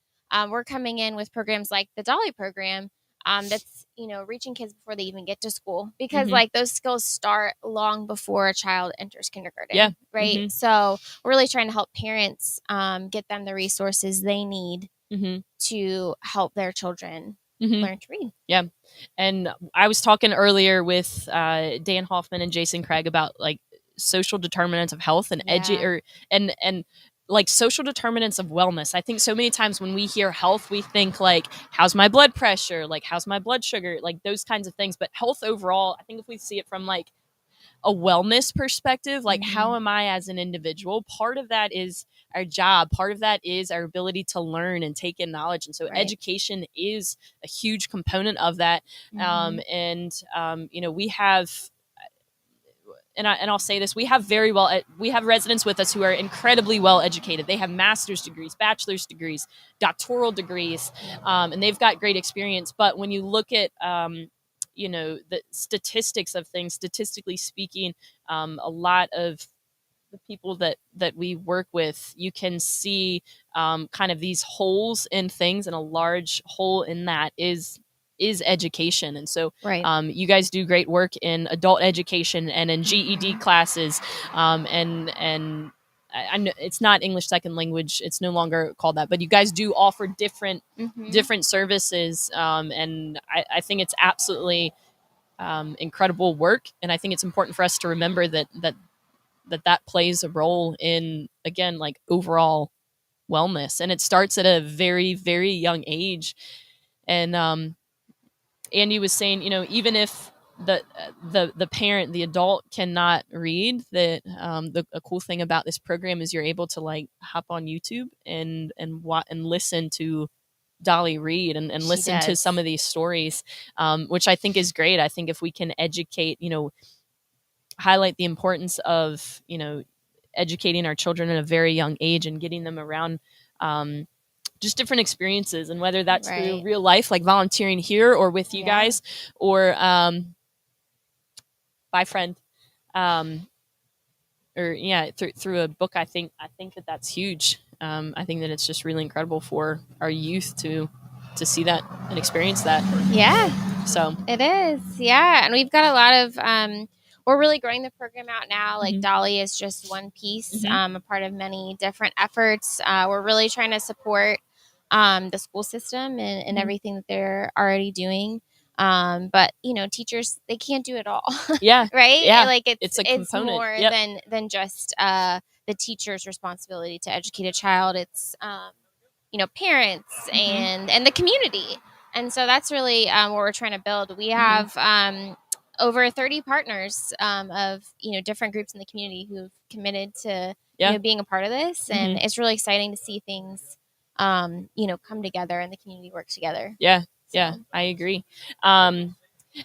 Speaker 16: we're coming in with programs like the Dolly program, that's, reaching kids before they even get to school, because like those skills start long before a child enters kindergarten. Right. So we're really trying to help parents, get them the resources they need to help their children learn to read.
Speaker 1: Yeah. And I was talking earlier with Dan Hoffman and Jason Craig about like social determinants of health and and like social determinants of wellness. I think so many times when we hear health, we think like, how's my blood pressure? Like, how's my blood sugar? Like those kinds of things. But health overall, I think if we see it from like a wellness perspective, like how am I as an individual? Part of that is our job. Part of that is our ability to learn and take in knowledge. And so education is a huge component of that. We have, and I'll say this, we have residents with us who are incredibly well educated. They have master's degrees, bachelor's degrees, doctoral degrees, and they've got great experience. But when you look at, the statistics of things, statistically speaking, a lot of the people that we work with, you can see kind of these holes in things, and a large hole in that is education. And so you guys do great work in adult education and in GED classes, and I know it's not English second language, it's no longer called that, but you guys do offer different services, and I think it's absolutely incredible work. And I think it's important for us to remember that plays a role in, again, like overall wellness, and it starts at a very, very young age. And Andy was saying, even if the parent, the adult cannot read, that a cool thing about this program is you're able to like hop on YouTube and listen to Dolly read and listen to some of these stories, which I think is great. I think if we can educate, highlight the importance of, educating our children at a very young age and getting them around just different experiences, and whether that's through real life, like volunteering here or with you guys, or by friend, or through a book. I think that's huge. I think that it's just really incredible for our youth to see that and experience that. So
Speaker 16: it is. And we've got a lot of we're really growing the program out now. Like Dolly is just one piece, a part of many different efforts. We're really trying to support the school system and everything that they're already doing. But teachers, they can't do it all. Right?
Speaker 1: Yeah.
Speaker 16: Like
Speaker 1: it's a component.
Speaker 16: more than just the teacher's responsibility to educate a child. It's parents and the community. And so that's really what we're trying to build. We have over 30 partners of different groups in the community who've committed to being a part of this, and it's really exciting to see things come together and the community work together.
Speaker 1: Yeah, I agree.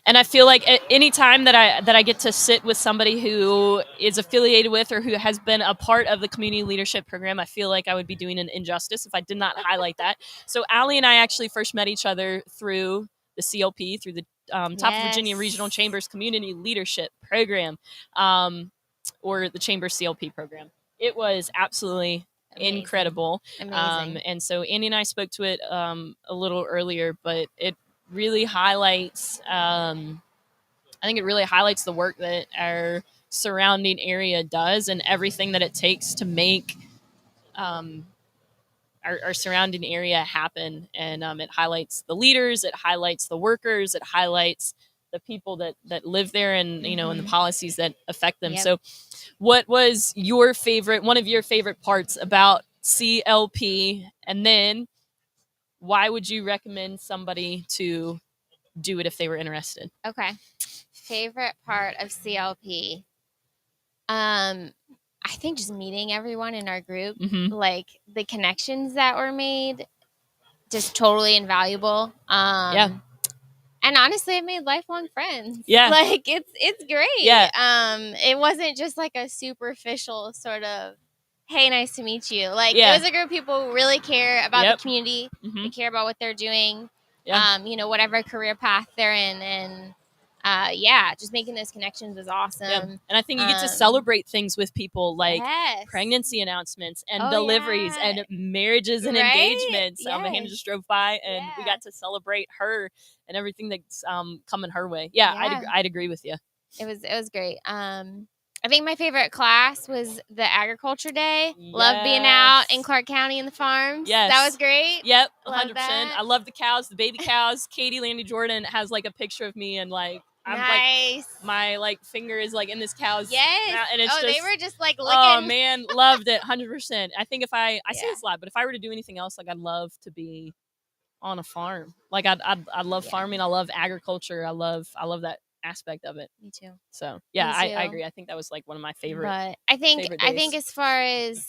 Speaker 1: And I feel like any time that I get to sit with somebody who is affiliated with or who has been a part of the community leadership program, I feel like I would be doing an injustice if I did not highlight that. So Allie and I actually first met each other through the CLP, through the Top of Virginia Regional Chambers Community Leadership Program, or the Chamber CLP program. It was absolutely incredible.
Speaker 16: Amazing.
Speaker 1: And so Andy and I spoke to it a little earlier, but it really highlights I think it really highlights the work that our surrounding area does and everything that it takes to make our surrounding area happen. And it highlights the leaders, it highlights the workers, it highlights the people that live there and and the policies that affect them. So what was one of your favorite parts about CLP, and then why would you recommend somebody to do it if they were interested?
Speaker 16: Okay. Favorite part of CLP. I think just meeting everyone in our group, like the connections that were made, just totally invaluable. And honestly, it made lifelong friends.
Speaker 1: Yeah.
Speaker 16: Like it's great.
Speaker 1: Yeah.
Speaker 16: It wasn't just like a superficial sort of, hey, nice to meet you. Like
Speaker 1: Yeah.
Speaker 16: it was a group of people who really care about the community. They care about what they're doing. Whatever career path they're in, and just making those connections was awesome.
Speaker 1: Yeah. And I think you get to celebrate things with people, like pregnancy announcements and deliveries and marriages and engagements. Hannah just drove by and we got to celebrate her and everything that's coming her way. I'd agree with you.
Speaker 16: It was great. I think my favorite class was the agriculture day. Loved being out in Clark County in the farms.
Speaker 1: Yes.
Speaker 16: That was great.
Speaker 1: Yep, 100%. I love the cows, the baby cows. Katie Landy Jordan has like a picture of me and like I'm
Speaker 16: nice.
Speaker 1: Like my like finger is like in this cow's
Speaker 16: yes.
Speaker 1: mouth, and it's
Speaker 16: they were just like licking.
Speaker 1: Oh man, loved it 100%. I think if I say this a lot, but if I were to do anything else, like I'd love to be on a farm. Like I love farming. I love agriculture. I love that aspect of it.
Speaker 16: Me too.
Speaker 1: So I agree. I think that was like one of my favorite.
Speaker 16: But I think as far as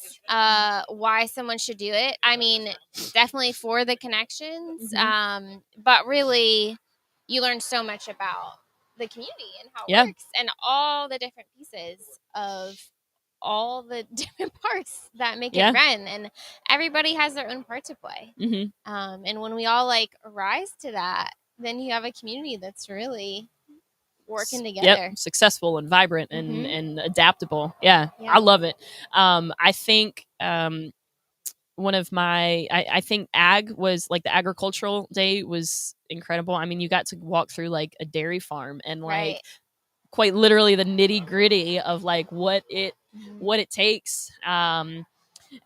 Speaker 16: why someone should do it, I mean, definitely for the connections. But really, you learn so much about the community and how it works, and all the different pieces of all the different parts that make it run, and everybody has their own part to play. And when we all like rise to that, then you have a community that's really working together.
Speaker 1: Successful and vibrant and adaptable. I love it. I think one of my I think ag was like the agricultural day was incredible. I mean, you got to walk through like a dairy farm and like quite literally the nitty gritty of like what it takes. And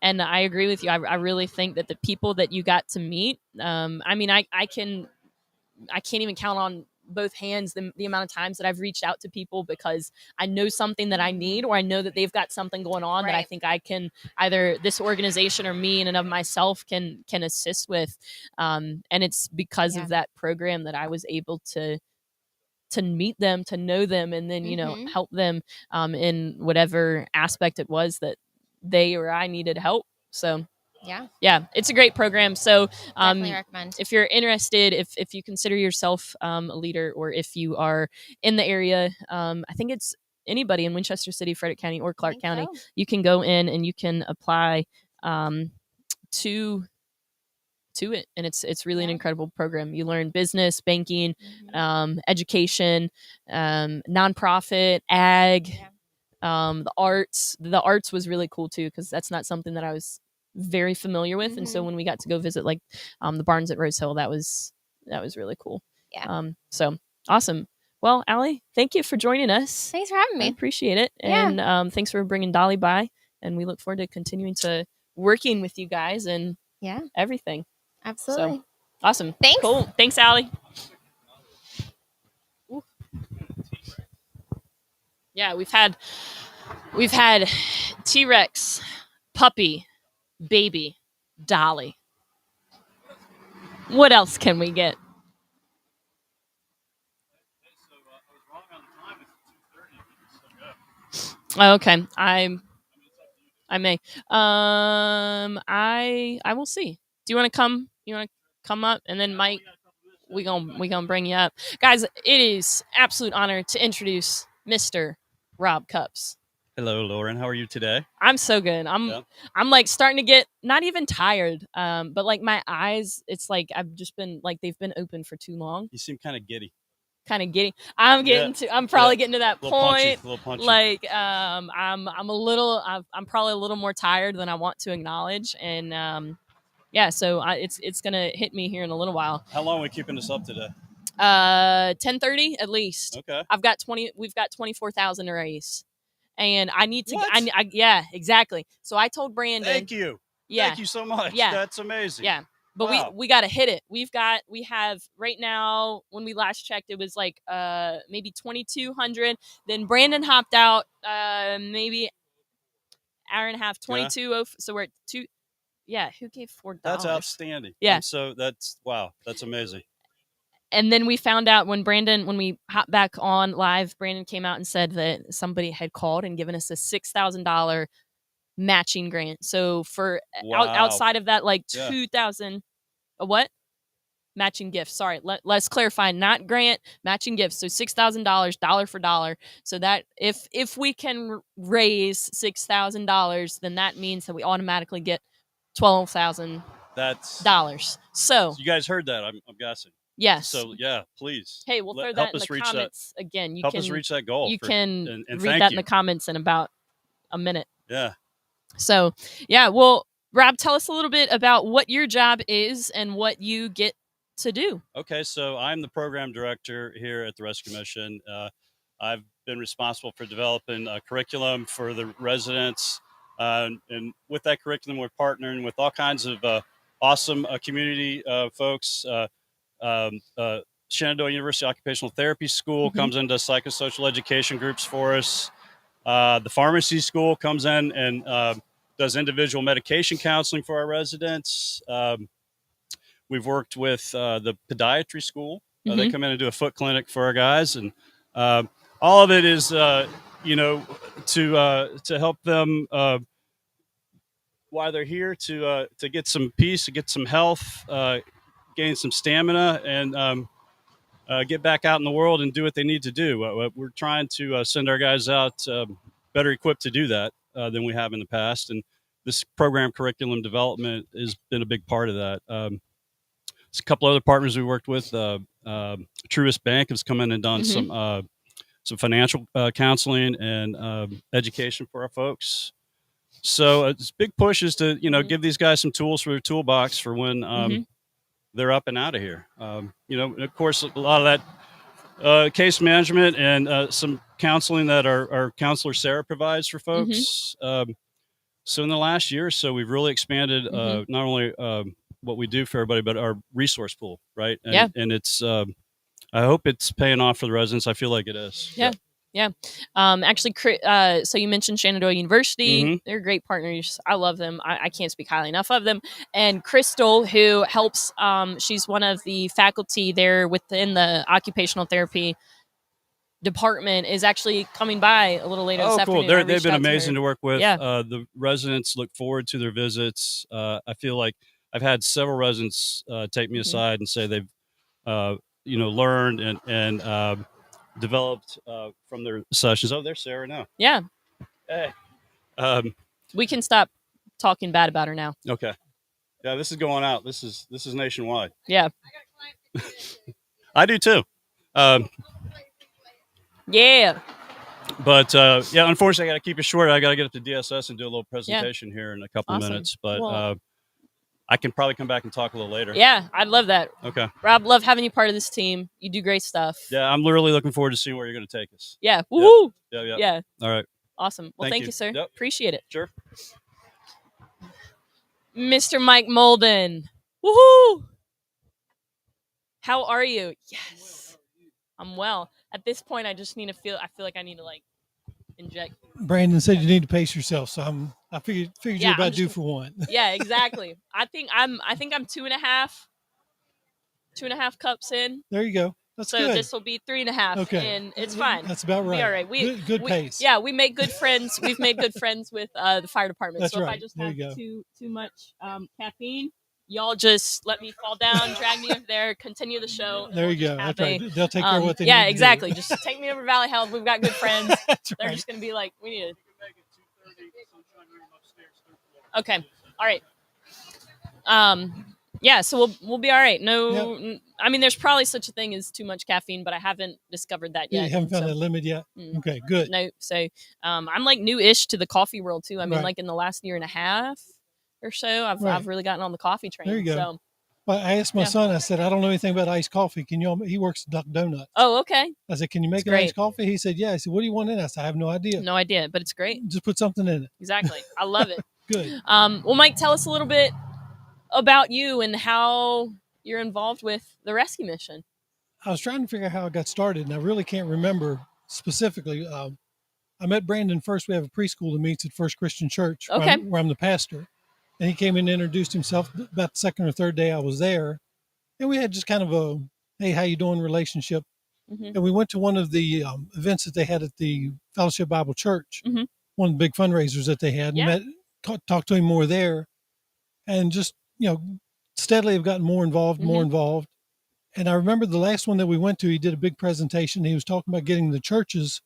Speaker 1: I agree with you. I really think that the people that you got to meet, I mean, I can't even count on both hands the amount of times that I've reached out to people because I know something that I need, or I know that they've got something going on that I think I can, either this organization or me in and of myself can assist with. And it's because of that program that I was able to meet them, to know them, and then, help them in whatever aspect it was that they or I needed help. So yeah, it's a great program. So
Speaker 16: definitely recommend.
Speaker 1: If you're interested, if you consider yourself a leader, or if you are in the area, I think it's anybody in Winchester City, Frederick County, or Clark County, you can go in and you can apply to it, and it's really an incredible program. You learn business, banking, education, nonprofit, ag, the arts. The arts was really cool too, because that's not something that I was very familiar with, and so when we got to go visit like the barns at Rose Hill, that was really cool. So awesome. Well, Allie, thank you for joining us.
Speaker 16: Thanks for having me.
Speaker 1: I appreciate it. And thanks for bringing Dolly by, and we look forward to continuing to working with you guys and everything.
Speaker 16: Absolutely.
Speaker 1: So, awesome.
Speaker 16: Thanks.
Speaker 1: Cool. Thanks, Allie. Yeah, we've had We've had T-Rex, puppy, baby, dolly. What else can we get? Okay, I may. I will see. Do you want to come? You want to come up, and then Mike, we gonna bring you up, guys. It is absolute honor to introduce Mr. Rob Cups.
Speaker 17: Hello, Lauren. How are you today?
Speaker 1: I'm so good. I'm like starting to get not even tired, but like my eyes, it's like I've just been like they've been open for too long.
Speaker 17: You seem kind of giddy.
Speaker 1: I'm probably getting to that point.
Speaker 17: A little punchy.
Speaker 1: Like I'm probably a little more tired than I want to acknowledge, and yeah, so it's gonna hit me here in a little while.
Speaker 17: How long are we keeping this up today?
Speaker 1: 10:30 at least.
Speaker 17: Okay.
Speaker 1: We've got 24,000 to raise, and I need to. Yeah, exactly. So I told Brandon.
Speaker 17: Thank you.
Speaker 1: Yeah.
Speaker 17: Thank you so much.
Speaker 1: Yeah.
Speaker 17: That's amazing.
Speaker 1: Yeah. But
Speaker 17: wow.
Speaker 1: we got to hit it. We have right now, when we last checked, it was like maybe 2,200. Then Brandon hopped out maybe hour and a half, 22. Yeah. So we're at two. Yeah, who gave $4?
Speaker 17: That's outstanding.
Speaker 1: Yeah.
Speaker 17: And so that's amazing.
Speaker 1: And then we found out when we hopped back on live, Brandon came out and said that somebody had called and given us a $6,000 matching grant. So for outside of that, like 2,000, a what? Matching gift. Sorry, let's clarify. Not grant, matching gifts. So $6,000, dollar for dollar. So that if we can raise $6,000, then that means that we automatically get $12,000. So
Speaker 17: you guys heard that? I'm guessing.
Speaker 1: Yes.
Speaker 17: So yeah, please.
Speaker 1: Hey, we'll throw that in the comments again.
Speaker 17: Help us reach that goal.
Speaker 1: You can read that in the comments in about a minute.
Speaker 17: Yeah.
Speaker 1: So yeah, well, Rob, tell us a little bit about what your job is and what you get to do.
Speaker 17: Okay, so I'm the program director here at the Rescue Mission. I've been responsible for developing a curriculum for the residents, and with that curriculum, we're partnering with all kinds of awesome community folks. Shenandoah University Occupational Therapy School comes into psychosocial education groups for us. The pharmacy school comes in and does individual medication counseling for our residents. We've worked with the podiatry school. They come in and do a foot clinic for our guys, and all of it is, to help them while they're here to get some peace, to get some health, gain some stamina, and get back out in the world and do what they need to do. We're trying to send our guys out better equipped to do that than we have in the past, and this program curriculum development has been a big part of that. A couple other partners we worked with. Truist Bank has come in and done some financial counseling and education for our folks. So it's big push is to give these guys some tools for their toolbox for when they're up and out of here. And of course, a lot of that case management and some counseling that our counselor Sarah provides for folks. So in the last year or so, we've really expanded not only what we do for everybody, but our resource pool, right? And, and it's, I hope it's paying off for the residents. I feel like it is.
Speaker 1: Yeah. Actually, so you mentioned Shenandoah University. They're great partners. I love them. I can't speak highly enough of them. And Crystal, who helps, she's one of the faculty there within the occupational therapy department, is actually coming by a little later this afternoon.
Speaker 17: Cool. They've been amazing to work with. The residents look forward to their visits. I feel like I've had several residents take me aside and say they've, learned and developed from their sessions. Oh, there's Sarah now.
Speaker 1: Yeah.
Speaker 17: Hey.
Speaker 1: We can stop talking bad about her now.
Speaker 17: Okay. Yeah, this is going out. This is nationwide.
Speaker 1: Yeah.
Speaker 17: I do too.
Speaker 1: Yeah.
Speaker 17: But unfortunately, I got to keep it short. I got to get up to DSS and do a little presentation here in a couple minutes. But I can probably come back and talk a little later.
Speaker 1: Yeah, I'd love that.
Speaker 17: Okay.
Speaker 1: Rob, love having you part of this team. You do great stuff.
Speaker 17: Yeah, I'm really looking forward to seeing where you're going to take us.
Speaker 1: Yeah. Woohoo.
Speaker 17: Yeah. All right.
Speaker 1: Awesome. Well, thank you, sir.
Speaker 17: Yep.
Speaker 1: Appreciate it.
Speaker 17: Sure.
Speaker 1: Mr. Mike Molden. Woohoo. How are you? Yes. I'm well. At this point, I feel like I need to inject
Speaker 4: Brandon said you need to pace yourself, so I figured
Speaker 1: Yeah,
Speaker 4: you're about due for one.
Speaker 1: Yeah, exactly. I think I'm 2.5 cups in.
Speaker 4: There you go. That's
Speaker 1: so
Speaker 4: good.
Speaker 1: this will be 3.5,
Speaker 4: Okay.
Speaker 1: and it's fine.
Speaker 4: That's about
Speaker 1: We'll
Speaker 4: right.
Speaker 1: be all right.
Speaker 4: Good pace.
Speaker 1: Yeah, we make good friends. We've made good friends with the fire department.
Speaker 4: That's
Speaker 1: so if
Speaker 4: right.
Speaker 1: I just
Speaker 4: There
Speaker 1: have
Speaker 4: you go.
Speaker 1: too much caffeine, y'all just let me fall down, drag me over there, continue the show.
Speaker 4: There you go. That's right. They'll take care of what they need
Speaker 1: Yeah,
Speaker 4: to do.
Speaker 1: exactly. Just take me over Valley Health. We've got good friends. They're
Speaker 4: right.
Speaker 1: just going to be like, we need to. Okay. All right. Yeah, so we'll be all right. I mean, there's probably such a thing as too much caffeine, but I haven't discovered that yet.
Speaker 4: You haven't found that limit yet? Okay, good.
Speaker 1: No, so I'm like new-ish to the coffee world too. I mean,
Speaker 4: Right.
Speaker 1: like in the last year and a half or so, I've
Speaker 4: Right.
Speaker 1: really gotten on the coffee train.
Speaker 4: There you go.
Speaker 1: So,
Speaker 4: Well, I asked my son, I said, I don't know anything about iced coffee. Can you? He works at Duck Donuts.
Speaker 1: oh, okay.
Speaker 4: I said, can you make an iced coffee? He said, yeah. I said, what do you want in it? I said, I have no idea.
Speaker 1: No idea, but it's great.
Speaker 4: Just put something in it.
Speaker 1: Exactly. I love it.
Speaker 4: Good.
Speaker 1: Well, Mike, tell us a little bit about you and how you're involved with the rescue mission.
Speaker 4: I was trying to figure out how I got started, and I really can't remember specifically. I met Brandon first. We have a preschool that meets at First Christian Church,
Speaker 1: Okay.
Speaker 4: where I'm the pastor. And he came in and introduced himself about the second or third day I was there. And we had just kind of a, hey, how you doing relationship.
Speaker 1: Mhm.
Speaker 4: And we went to one of the events that they had at the Fellowship Bible Church,
Speaker 1: Mhm.
Speaker 4: one of the big fundraisers that they had.
Speaker 1: Yeah.
Speaker 4: And talked to him more there. And just, steadily have gotten more involved, more involved. And I remember the last one that we went to, he did a big presentation. He was talking about getting the churches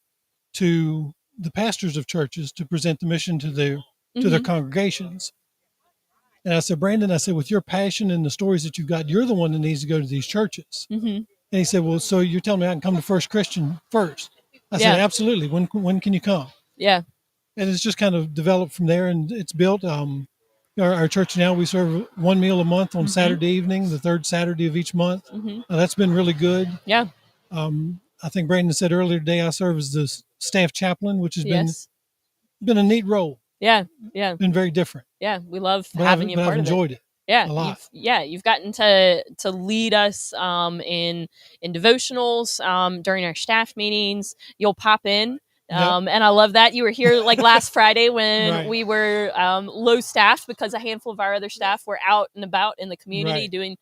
Speaker 4: to the pastors of churches to present the mission to their congregations. And I said, Brandon, I said, with your passion and the stories that you've got, you're the one that needs to go to these churches.
Speaker 1: Mm-hmm.
Speaker 4: And he said, well, so you're telling me I can come to First Christian first? I said, absolutely. When can you come?
Speaker 1: Yeah.
Speaker 4: And it's just kind of developed from there, and it's built. Our church now, we serve one meal a month on Saturday evening, the third Saturday of each month. That's been really good.
Speaker 1: Yeah.
Speaker 4: I think Brandon said earlier today, I serve as the staff chaplain, which has been a neat role.
Speaker 1: Yeah. Yeah.
Speaker 4: Been very different.
Speaker 1: Yeah. We love
Speaker 4: But
Speaker 1: having you part
Speaker 4: I've
Speaker 1: of
Speaker 4: enjoyed it.
Speaker 1: Yeah,
Speaker 4: a lot.
Speaker 1: You've gotten to lead us in devotionals during our staff meetings. You'll pop in. And I love that you were here like last Friday when we were low staffed because a handful of our other staff were out and about in the community doing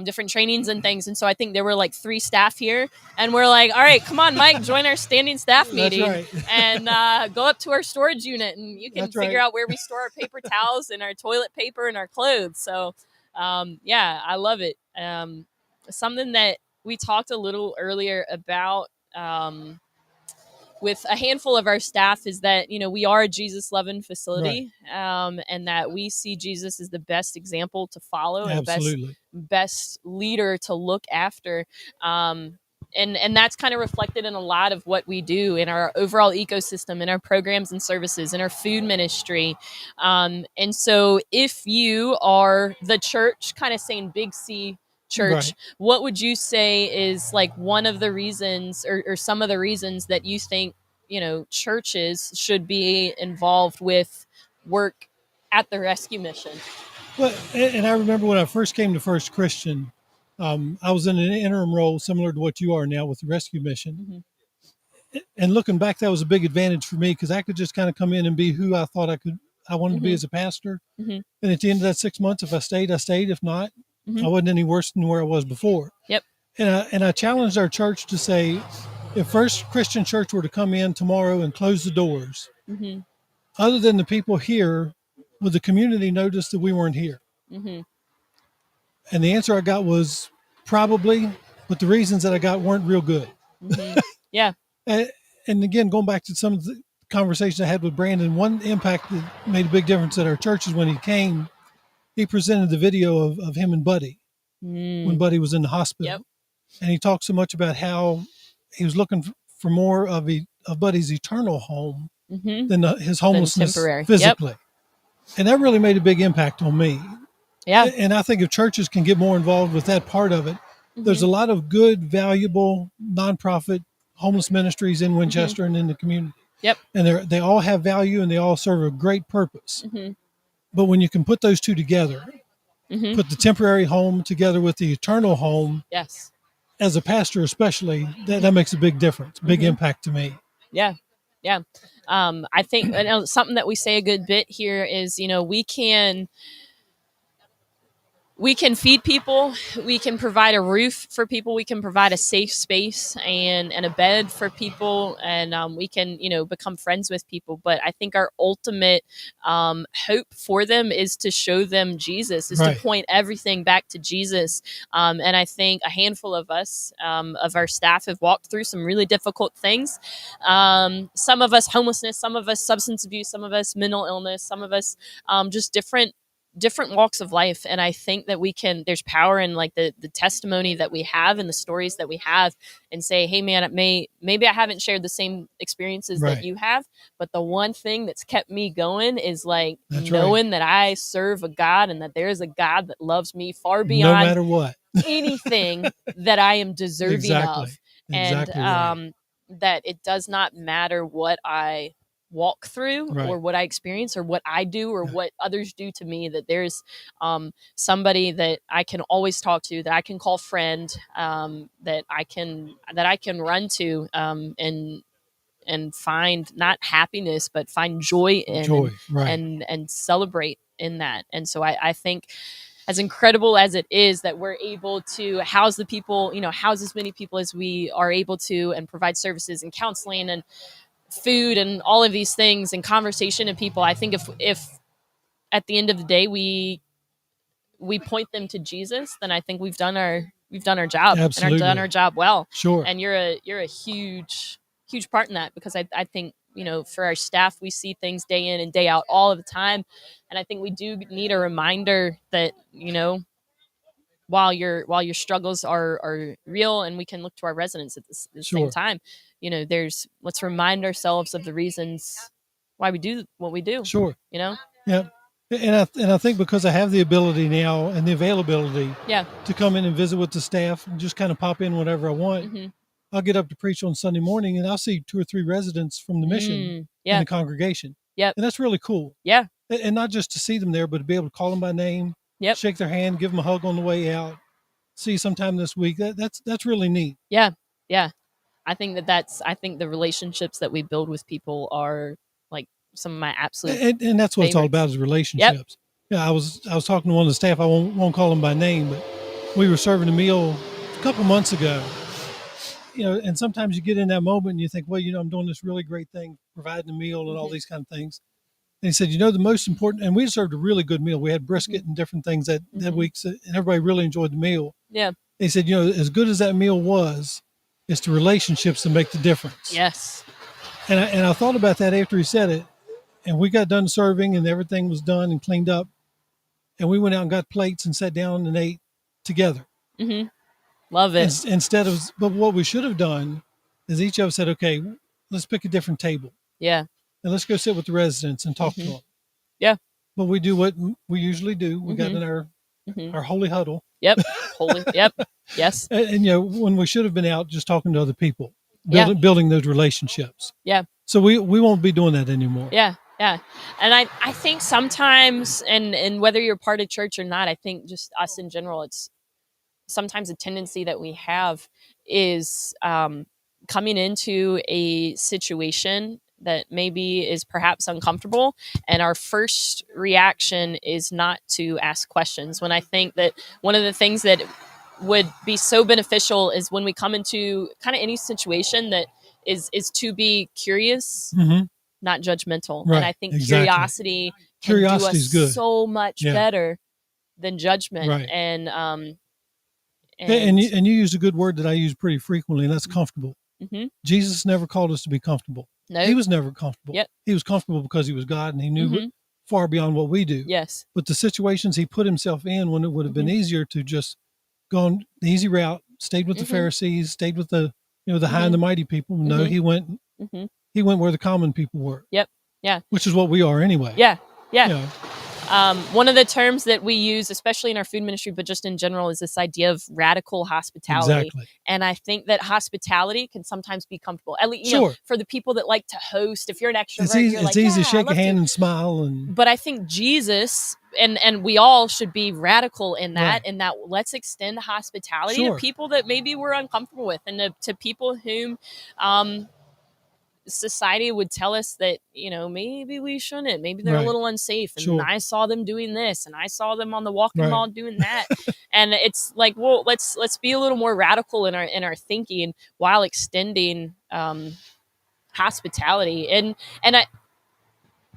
Speaker 1: different trainings and things. And so I think there were like 3 staff here, and we're like, all right, come on, Mike, join our standing staff meeting and go up to our storage unit, and you can figure out where we store our paper towels and our toilet paper and our clothes. So I love it. Something that we talked a little earlier about with a handful of our staff is that, we are a Jesus loving facility, and that we see Jesus as the best example to follow and best leader to look after. And that's kind of reflected in a lot of what we do in our overall ecosystem, in our programs and services, in our food ministry. And so if you are the church, kind of saying big C church, what would you say is like one of the reasons or some of the reasons that you think, churches should be involved with work at the rescue mission?
Speaker 4: Well, and I remember when I first came to First Christian, I was in an interim role similar to what you are now with the rescue mission. And looking back, that was a big advantage for me because I could just kind of come in and be who I thought I wanted to be as a pastor. And at the end of that 6 months, if I stayed, I stayed. If not, I wasn't any worse than where I was before.
Speaker 1: Yep.
Speaker 4: And I challenged our church to say, if First Christian Church were to come in tomorrow and close the doors, other than the people here, would the community notice that we weren't here? And the answer I got was probably, but the reasons that I got weren't real good.
Speaker 1: Yeah.
Speaker 4: And again, going back to some of the conversations I had with Brandon, one impact that made a big difference at our church is when he came, he presented the video of him and Buddy when Buddy was in the hospital.
Speaker 1: Yep.
Speaker 4: And he talked so much about how he was looking for more of Buddy's eternal home than his homelessness physically. Yep. And that really made a big impact on me.
Speaker 1: Yeah.
Speaker 4: And I think if churches can get more involved with that part of it, there's a lot of good, valuable, nonprofit homeless ministries in Winchester and in the community.
Speaker 1: Yep.
Speaker 4: And they all have value and they all serve a great purpose. But when you can put those two together, put the temporary home together with the eternal home,
Speaker 1: yes,
Speaker 4: as a pastor especially, that makes a big difference, big impact to me.
Speaker 1: Yeah. Yeah. I think something that we say a good bit here is, we can feed people, we can provide a roof for people, we can provide a safe space and a bed for people, and we can become friends with people. But I think our ultimate hope for them is to show them Jesus, is to point everything back to Jesus. And I think a handful of us, of our staff, have walked through some really difficult things. Some of us homelessness, some of us substance abuse, some of us mental illness, some of us just different walks of life. And I think that there's power in like the testimony that we have and the stories that we have, and say, hey man, maybe I haven't shared the same experiences that you have, but the one thing that's kept me going is like knowing that I serve a God, and that there's a God that loves me far beyond
Speaker 18: no matter what
Speaker 1: anything that I am deserving of. And that it does not matter what I walk through or what I experience or what I do or what others do to me, that there's somebody that I can always talk to, that I can call friend, that I can run to, and find not happiness, but find joy in, and celebrate in that. And so I think, as incredible as it is that we're able to house the people, house as many people as we are able to, and provide services and counseling and food and all of these things and conversation and people, I think if at the end of the day we point them to Jesus, then I think we've done our job.
Speaker 18: Absolutely.
Speaker 1: And done our job well.
Speaker 18: Sure.
Speaker 1: And you're a huge part in that, because I think, for our staff, we see things day in and day out all of the time. And I think we do need a reminder that, while your struggles are real, and we can look to our residents at the same time, let's remind ourselves of the reasons why we do what we do.
Speaker 18: Sure.
Speaker 1: Yeah.
Speaker 18: And I think because I have the ability now and the availability to come in and visit with the staff and just kind of pop in whenever I want, I'll get up to preach on Sunday morning, and I'll see 2 or 3 residents from the mission in the congregation.
Speaker 1: Yep.
Speaker 18: And that's really cool.
Speaker 1: Yeah.
Speaker 18: And not just to see them there, but to be able to call them by name, shake their hand, give them a hug on the way out, see you sometime this week. That's really neat.
Speaker 1: Yeah. Yeah. I think I think the relationships that we build with people are like some of my absolute
Speaker 18: and that's what
Speaker 1: favorites.
Speaker 18: It's all about, is relationships. Yeah. I was talking to one of the staff. I won't call them by name, but we were serving a meal a couple months ago. And sometimes you get in that moment and you think, well, I'm doing this really great thing, providing a meal and all these kind of things. And he said, the most important, and we served a really good meal. We had brisket and different things that week, and everybody really enjoyed the meal.
Speaker 1: Yeah.
Speaker 18: He said, as good as that meal was, it's the relationships that make the difference.
Speaker 1: Yes.
Speaker 18: And I thought about that after he said it, and we got done serving and everything was done and cleaned up, and we went out and got plates and sat down and ate together.
Speaker 1: Mm-hmm. Love it.
Speaker 18: But what we should have done is each of us said, okay, let's pick a different table.
Speaker 1: Yeah.
Speaker 18: And let's go sit with the residents and talk to them.
Speaker 1: Yeah.
Speaker 18: But we do what we usually do. We got in our holy huddle.
Speaker 1: Yep. Yep. Yes.
Speaker 18: And when we should have been out just talking to other people, building those relationships.
Speaker 1: Yeah.
Speaker 18: So we won't be doing that anymore.
Speaker 1: Yeah. Yeah. And I think sometimes, and whether you're part of church or not, I think just us in general, it's sometimes a tendency that we have is coming into a situation that maybe is perhaps uncomfortable, and our first reaction is not to ask questions, when I think that one of the things that would be so beneficial is when we come into kind of any situation that is to be curious, not judgmental.
Speaker 18: Right,
Speaker 1: and I think
Speaker 18: exactly.
Speaker 1: curiosity can do us
Speaker 18: good.
Speaker 1: so much better than judgment.
Speaker 18: Right.
Speaker 1: And
Speaker 18: you used a good word that I use pretty frequently, and that's comfortable.
Speaker 1: Mm-hmm.
Speaker 18: Jesus never called us to be comfortable.
Speaker 1: No.
Speaker 18: He was never comfortable.
Speaker 1: Yep.
Speaker 18: He was comfortable because he was God, and he knew far beyond what we do.
Speaker 1: Yes.
Speaker 18: But the situations he put himself in, when it would have been easier to just go on the easy route, stayed with the Pharisees, stayed with the the high and the mighty people. No, he went where the common people were.
Speaker 1: Yep. Yeah.
Speaker 18: Which is what we are anyway.
Speaker 1: Yeah. Yeah. One of the terms that we use, especially in our food ministry, but just in general, is this idea of radical hospitality.
Speaker 18: Exactly.
Speaker 1: And I think that hospitality can sometimes be comfortable. At least, for the people that like to host, if you're an extrovert,
Speaker 18: it's easy to shake a hand and smile.
Speaker 1: But I think Jesus, and we all should be radical in that, and that let's extend hospitality to people that maybe we're uncomfortable with, and to people whom, society would tell us that, maybe we shouldn't, maybe they're a
Speaker 18: Right.
Speaker 1: little unsafe. And
Speaker 18: Sure.
Speaker 1: I saw them doing this and I saw them on the walking
Speaker 18: Right.
Speaker 1: mall doing that. And it's like, well, let's be a little more radical in our thinking while extending hospitality. And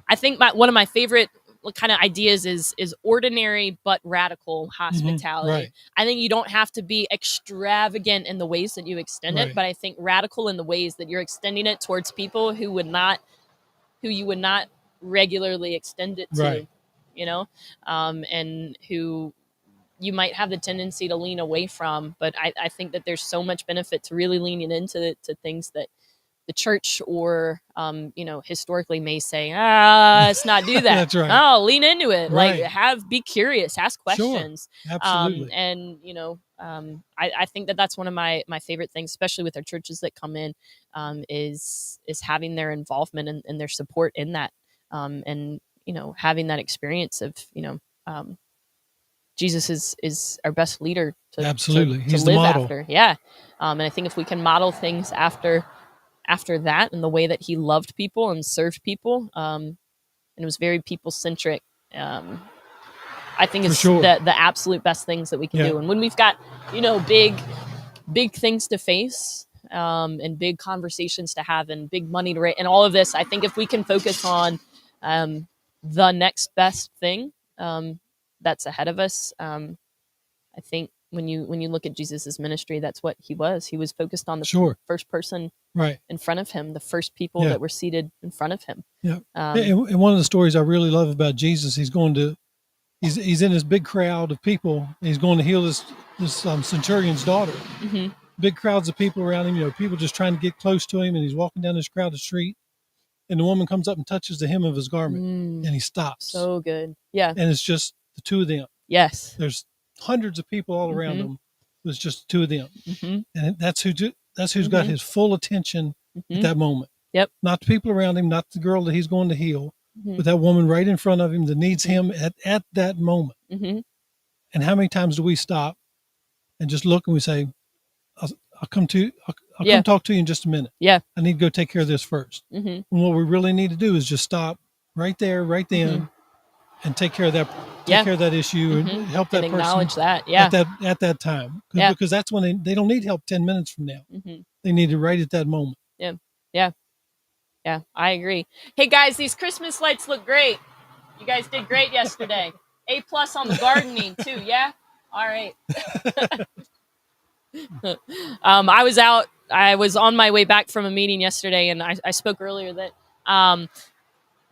Speaker 1: I think one of my favorite kind of ideas is ordinary but radical hospitality.
Speaker 18: Right.
Speaker 1: I think you don't have to be extravagant in the ways that you extend
Speaker 18: Right.
Speaker 1: it, but I think radical in the ways that you're extending it towards people who you would not regularly extend it to,
Speaker 18: Right.
Speaker 1: And who you might have the tendency to lean away from. But I think that there's so much benefit to really leaning into things that the church or, historically may say, let's not do that.
Speaker 18: That's right.
Speaker 1: Oh, lean into it.
Speaker 18: Right.
Speaker 1: Like be curious, ask questions.
Speaker 18: Sure. Absolutely.
Speaker 1: I think that that's one of my favorite things, especially with our churches that come in, is having their involvement and their support in that. And having that experience of, Jesus is our best leader to
Speaker 18: Absolutely.
Speaker 1: to
Speaker 18: He's the
Speaker 1: live
Speaker 18: model.
Speaker 1: after. Yeah. And I think if we can model things after that and the way that he loved people and served people, and it was very people centric, I think
Speaker 18: For
Speaker 1: it's
Speaker 18: sure.
Speaker 1: the absolute best things that we can
Speaker 18: Yeah.
Speaker 1: do. And when we've got, big things to face, and big conversations to have and big money to raise and all of this, I think if we can focus on the next best thing that's ahead of us, I think when you look at Jesus's ministry, that's what he was. He was focused on the
Speaker 18: Sure.
Speaker 1: first person
Speaker 18: Right.
Speaker 1: in front of him, the first people
Speaker 18: Yeah.
Speaker 1: that were seated in front of him.
Speaker 18: Yeah. And one of the stories I really love about Jesus, he's in this big crowd of people. And he's going to heal this centurion's daughter.
Speaker 1: Mm-hmm.
Speaker 18: Big crowds of people around him, people just trying to get close to him. And he's walking down this crowded street. And the woman comes up and touches the hem of his garment. And he stops.
Speaker 1: So good. Yeah.
Speaker 18: And it's just the two of them.
Speaker 1: Yes.
Speaker 18: There's hundreds of people all around
Speaker 1: Mhm.
Speaker 18: him. It's just the two of them.
Speaker 1: Mm-hmm.
Speaker 18: And that's who's got his full attention at that moment.
Speaker 1: Yep.
Speaker 18: Not the people around him, not the girl that he's going to heal,
Speaker 1: Mhm.
Speaker 18: but that woman right in front of him that needs him at that moment.
Speaker 1: Mm-hmm.
Speaker 18: And how many times do we stop and just look and we say, I'll come
Speaker 1: Yeah.
Speaker 18: come talk to you in just a minute.
Speaker 1: Yeah.
Speaker 18: I need to go take care of this first.
Speaker 1: Mm-hmm.
Speaker 18: And what we really need to do is just stop right there, right then, and take care of that issue and help that
Speaker 1: And
Speaker 18: person
Speaker 1: acknowledge that. Yeah.
Speaker 18: at that time.
Speaker 1: Yeah.
Speaker 18: Because that's when they don't need help 10 minutes from now.
Speaker 1: Mm-hmm.
Speaker 18: They need it right at that moment.
Speaker 1: Yeah. Yeah. Yeah. I agree. Hey guys, these Christmas lights look great. You guys did great yesterday. A+ on the gardening too. Yeah. All right. I was on my way back from a meeting yesterday, and I spoke earlier that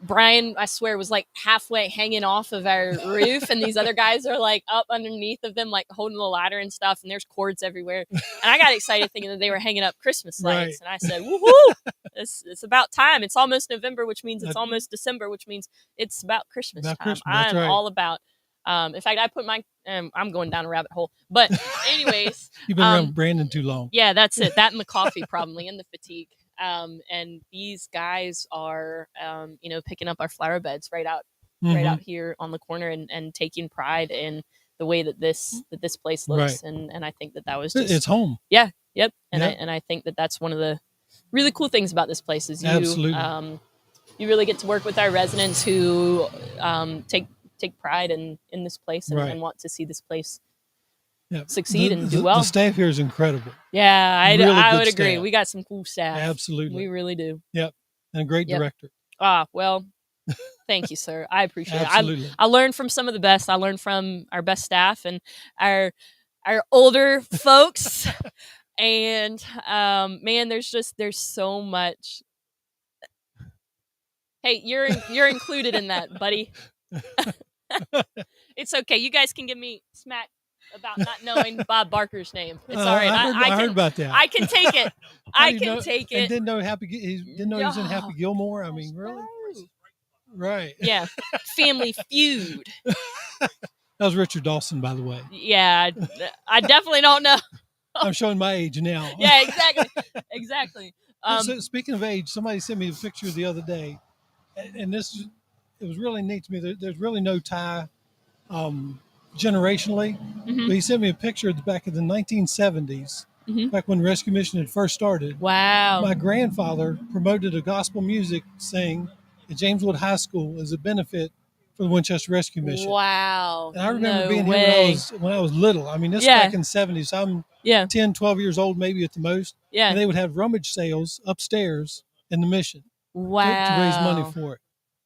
Speaker 1: Brian, I swear, was like halfway hanging off of our roof, and these other guys are like up underneath of them, like holding the ladder and stuff, and there's cords everywhere. And I got excited thinking that they were hanging up Christmas lights, and I said, "Woohoo! It's about time. It's almost November, which means it's almost December, which means it's about Christmas time.
Speaker 18: That's
Speaker 1: I'm
Speaker 18: right.
Speaker 1: all about." In fact, I put my. I'm going down a rabbit hole, but anyways,
Speaker 18: You've been around Brandon too long.
Speaker 1: yeah, that's it. That and the coffee, probably, and the fatigue. And these guys are, picking up our flower beds right out here on the corner, and taking pride in the way that this place looks.
Speaker 18: Right.
Speaker 1: And I think that was just,
Speaker 18: It's home.
Speaker 1: Yeah. Yep. And
Speaker 18: Yeah.
Speaker 1: I think that that's one of the really cool things about this place is
Speaker 18: Absolutely.
Speaker 1: you really get to work with our residents who take pride in this place and,
Speaker 18: Right.
Speaker 1: and want to see this place
Speaker 18: Yeah.
Speaker 1: succeed and do well.
Speaker 18: The staff here is incredible.
Speaker 1: Yeah, I
Speaker 18: Really
Speaker 1: would
Speaker 18: good
Speaker 1: agree.
Speaker 18: staff.
Speaker 1: We got some cool staff.
Speaker 18: Absolutely.
Speaker 1: We really do.
Speaker 18: Yep. And a great
Speaker 1: Yep.
Speaker 18: director.
Speaker 1: Well, thank you, sir. I appreciate
Speaker 18: Absolutely.
Speaker 1: it. I learned from some of the best. I learned from our best staff and our older folks. And man, there's so much. Hey, you're included in that, buddy. It's okay. You guys can give me smack about not knowing Bob Barker's name. It's all right.
Speaker 18: I heard about that.
Speaker 1: I can take it. I can take
Speaker 18: And
Speaker 1: it.
Speaker 18: didn't know he was in Happy Gilmore. I mean, really? Right.
Speaker 1: Yeah. Family Feud.
Speaker 18: That was Richard Dawson, by the way.
Speaker 1: Yeah, I definitely don't know.
Speaker 18: I'm showing my age now.
Speaker 1: Yeah, exactly.
Speaker 18: So speaking of age, somebody sent me a picture the other day, and it was really neat to me. There's really no tie generationally, but he sent me a picture back in the 1970s back when Rescue Mission had first started.
Speaker 1: Wow.
Speaker 18: My grandfather promoted a gospel music sing at Jameswood High School as a benefit for the Winchester Rescue Mission.
Speaker 1: Wow.
Speaker 18: And I remember
Speaker 1: No
Speaker 18: being
Speaker 1: way.
Speaker 18: here when I was little. I mean, this is back in the 70s. I'm 10, 12 years old, maybe at the most.
Speaker 1: Yeah.
Speaker 18: And they would have rummage sales upstairs in the mission
Speaker 1: Wow.
Speaker 18: to raise money for it.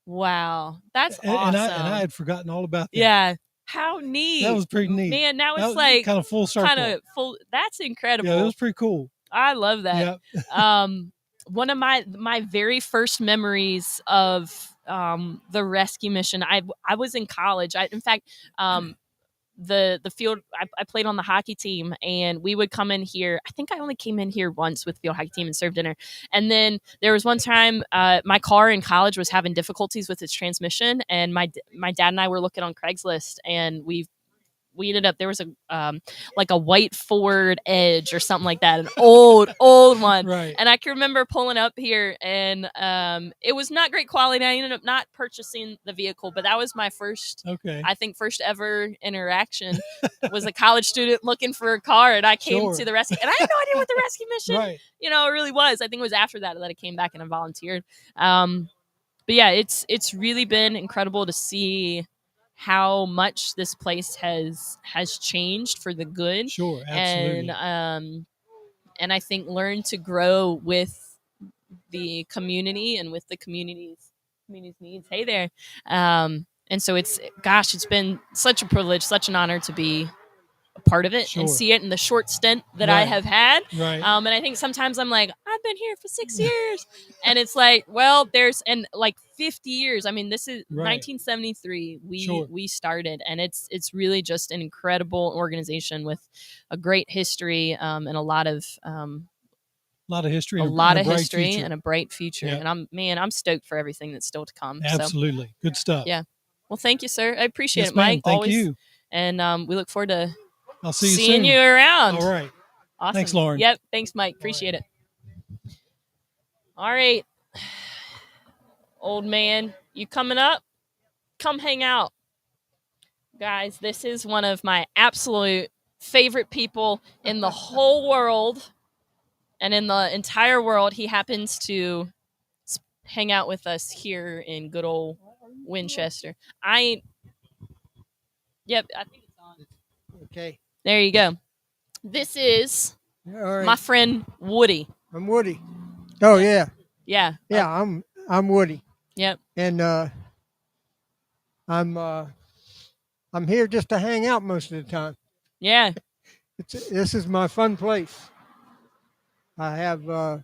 Speaker 1: Wow. That's
Speaker 18: and,
Speaker 1: awesome.
Speaker 18: And I had forgotten all about that.
Speaker 1: Yeah. How neat.
Speaker 18: That was pretty neat.
Speaker 1: Man, now
Speaker 18: That
Speaker 1: it's
Speaker 18: was
Speaker 1: like
Speaker 18: kind of full circle.
Speaker 1: That's incredible.
Speaker 18: Yeah, it was pretty cool.
Speaker 1: I love that. One of my very first memories of the rescue mission, I was in college. In fact, the field, I played on the hockey team, and we would come in here. I think I only came in here once with the field hockey team and served dinner. And then there was one time my car in college was having difficulties with its transmission, and my dad and I were looking on Craigslist, and we ended up, there was a like a white Ford Edge or something like that, an old one.
Speaker 18: Right.
Speaker 1: And I can remember pulling up here, and it was not great quality. I ended up not purchasing the vehicle, but that was my first, I think, first ever interaction. Was a college student looking for a car, and I came to the rescue, and I had no idea what the rescue mission, really was. I think it was after that I came back and I volunteered. But yeah, it's really been incredible to see how much this place has changed for the good.
Speaker 18: Sure, absolutely.
Speaker 1: And I think learn to grow with the community and with the community's needs. Hey there. And so it's been such a privilege, such an honor to be a part of it and see it in the short stint that I have had.
Speaker 18: Right.
Speaker 1: And I think sometimes I'm like, I've been here for 6 years. And it's like, well, there's 50 years. I mean, this is 1973. We started, and it's really just an incredible organization with a great history and a lot of
Speaker 18: history,
Speaker 1: and a bright future.
Speaker 18: Yeah.
Speaker 1: And I'm stoked for everything that's still to come.
Speaker 18: Absolutely.
Speaker 1: So,
Speaker 18: good stuff.
Speaker 1: Yeah. Well, thank you, sir. I appreciate it,
Speaker 18: ma'am.
Speaker 1: Mike.
Speaker 18: Thank
Speaker 1: Always.
Speaker 18: you.
Speaker 1: And we look forward to
Speaker 18: I'll see you
Speaker 1: seeing
Speaker 18: soon.
Speaker 1: you around.
Speaker 18: All right.
Speaker 1: Awesome.
Speaker 18: Thanks, Lauren.
Speaker 1: Yep. Thanks, Mike. Appreciate it. All right. Old man, you coming up? Come hang out. Guys, this is one of my absolute favorite people in the whole world and in the entire world. He happens to hang out with us here in good old Winchester. Yep, I think it's on.
Speaker 19: Okay.
Speaker 1: There you go. This is my friend Woody.
Speaker 19: I'm Woody. Oh yeah.
Speaker 1: Yeah.
Speaker 19: Yeah, I'm Woody.
Speaker 1: Yep.
Speaker 19: And I'm here just to hang out most of the time.
Speaker 1: Yeah.
Speaker 19: This is my fun place. I have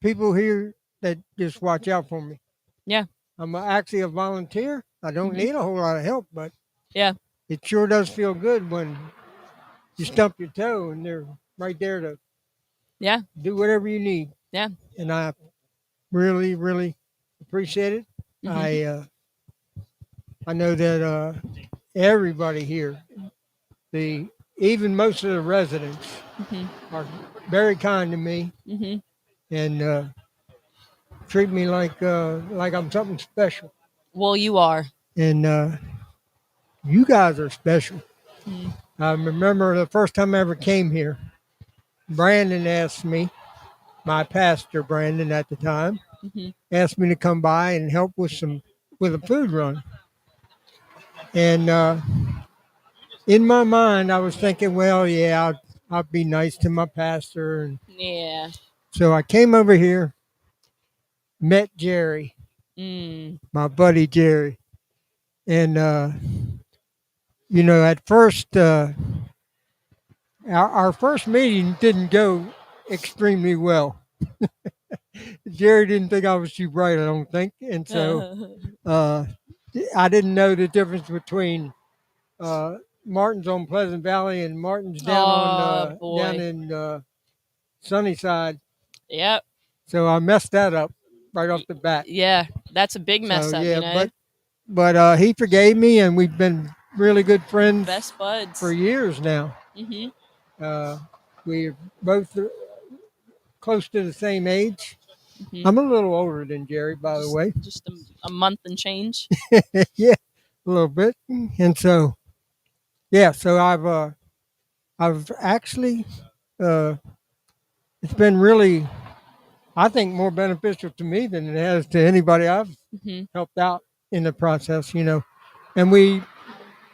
Speaker 19: people here that just watch out for me.
Speaker 1: Yeah.
Speaker 19: I'm actually a volunteer. I don't need a whole lot of help, but
Speaker 1: yeah,
Speaker 19: it sure does feel good when you stump your toe and they're right there to do whatever you need.
Speaker 1: Yeah.
Speaker 19: And I really, really appreciate it. I know that everybody here, even most of the residents, are very kind to me and treat me like I'm something special.
Speaker 1: Well, you are.
Speaker 19: And you guys are special. I remember the first time I ever came here, Brandon asked me, my pastor Brandon at the time, asked me to come by and help with a food run. And in my mind, I was thinking, well, yeah, I'll be nice to my pastor. And
Speaker 1: yeah.
Speaker 19: so I came over here, met Jerry, my buddy Jerry. And, at first, our first meeting didn't go extremely well. Jerry didn't think I was too bright, I don't think. And so I didn't know the difference between Martin's on Pleasant Valley and Martin's down in Sunnyside.
Speaker 1: Yep.
Speaker 19: So I messed that up right off the bat.
Speaker 1: Yeah, that's a big mess up.
Speaker 19: Yeah, but he forgave me, and we've been really good friends.
Speaker 1: Best buds
Speaker 19: for years now. We're both close to the same age. I'm a little older than Jerry, by the way.
Speaker 1: Just a month and change.
Speaker 19: Yeah, a little bit. And so, yeah, so I've actually it's been really, I think, more beneficial to me than it has to anybody I've helped out in the process. And we,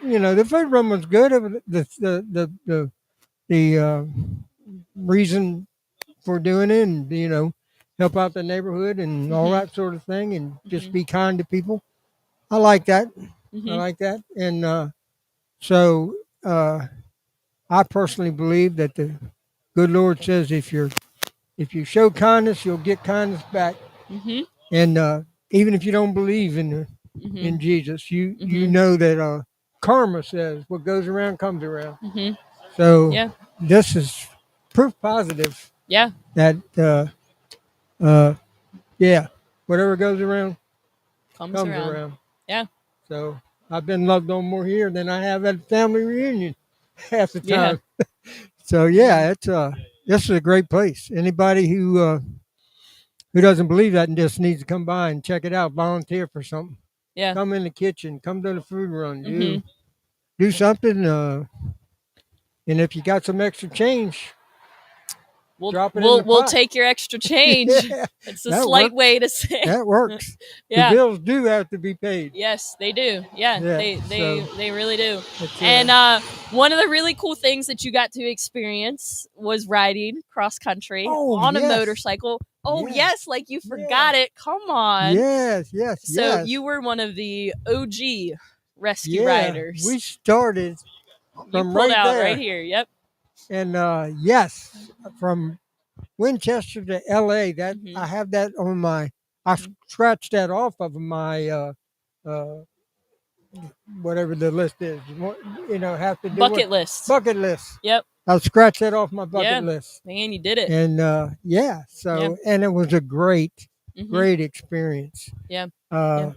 Speaker 19: the food run was good. The reason for doing it, and help out the neighborhood and all that sort of thing, and just be kind to people. I like that. I like that, and so I personally believe that the good Lord says if you show kindness, you'll get kindness back. And even if you don't believe in Jesus, you know that karma says what goes around comes around. So this is proof positive.
Speaker 1: Yeah.
Speaker 19: That whatever goes around
Speaker 1: comes around. Yeah.
Speaker 19: So I've been loved on more here than I have at family reunion half the time. So it's this is a great place. Anybody who doesn't believe that and just needs to come by and check it out, volunteer for something.
Speaker 1: Yeah.
Speaker 19: Come in the kitchen, come to the food run, do something. And if you got some extra change, drop it in the
Speaker 1: we'll
Speaker 19: pot.
Speaker 1: take your extra change. It's a slight way to say
Speaker 19: that works.
Speaker 1: Yeah.
Speaker 19: The bills do have to be paid.
Speaker 1: Yes, they do. Yeah, they really do.
Speaker 19: It's,
Speaker 1: And one of the really cool things that you got to experience was riding cross country on a motorcycle. Oh yes, like you forgot it. Come on.
Speaker 19: Yes.
Speaker 1: So you were one of the OG rescue riders.
Speaker 19: We started from
Speaker 1: you pulled
Speaker 19: right
Speaker 1: out
Speaker 19: there.
Speaker 1: right here. Yep.
Speaker 19: And yes, from Winchester to LA, that I have that on my, I scratched that off of my whatever the list is. Have to do
Speaker 1: Bucket list.
Speaker 19: Bucket list.
Speaker 1: Yep.
Speaker 19: I'll scratch that off my bucket list.
Speaker 1: Man, you did it.
Speaker 19: And and it was a great experience.
Speaker 1: Yeah.
Speaker 19: Eye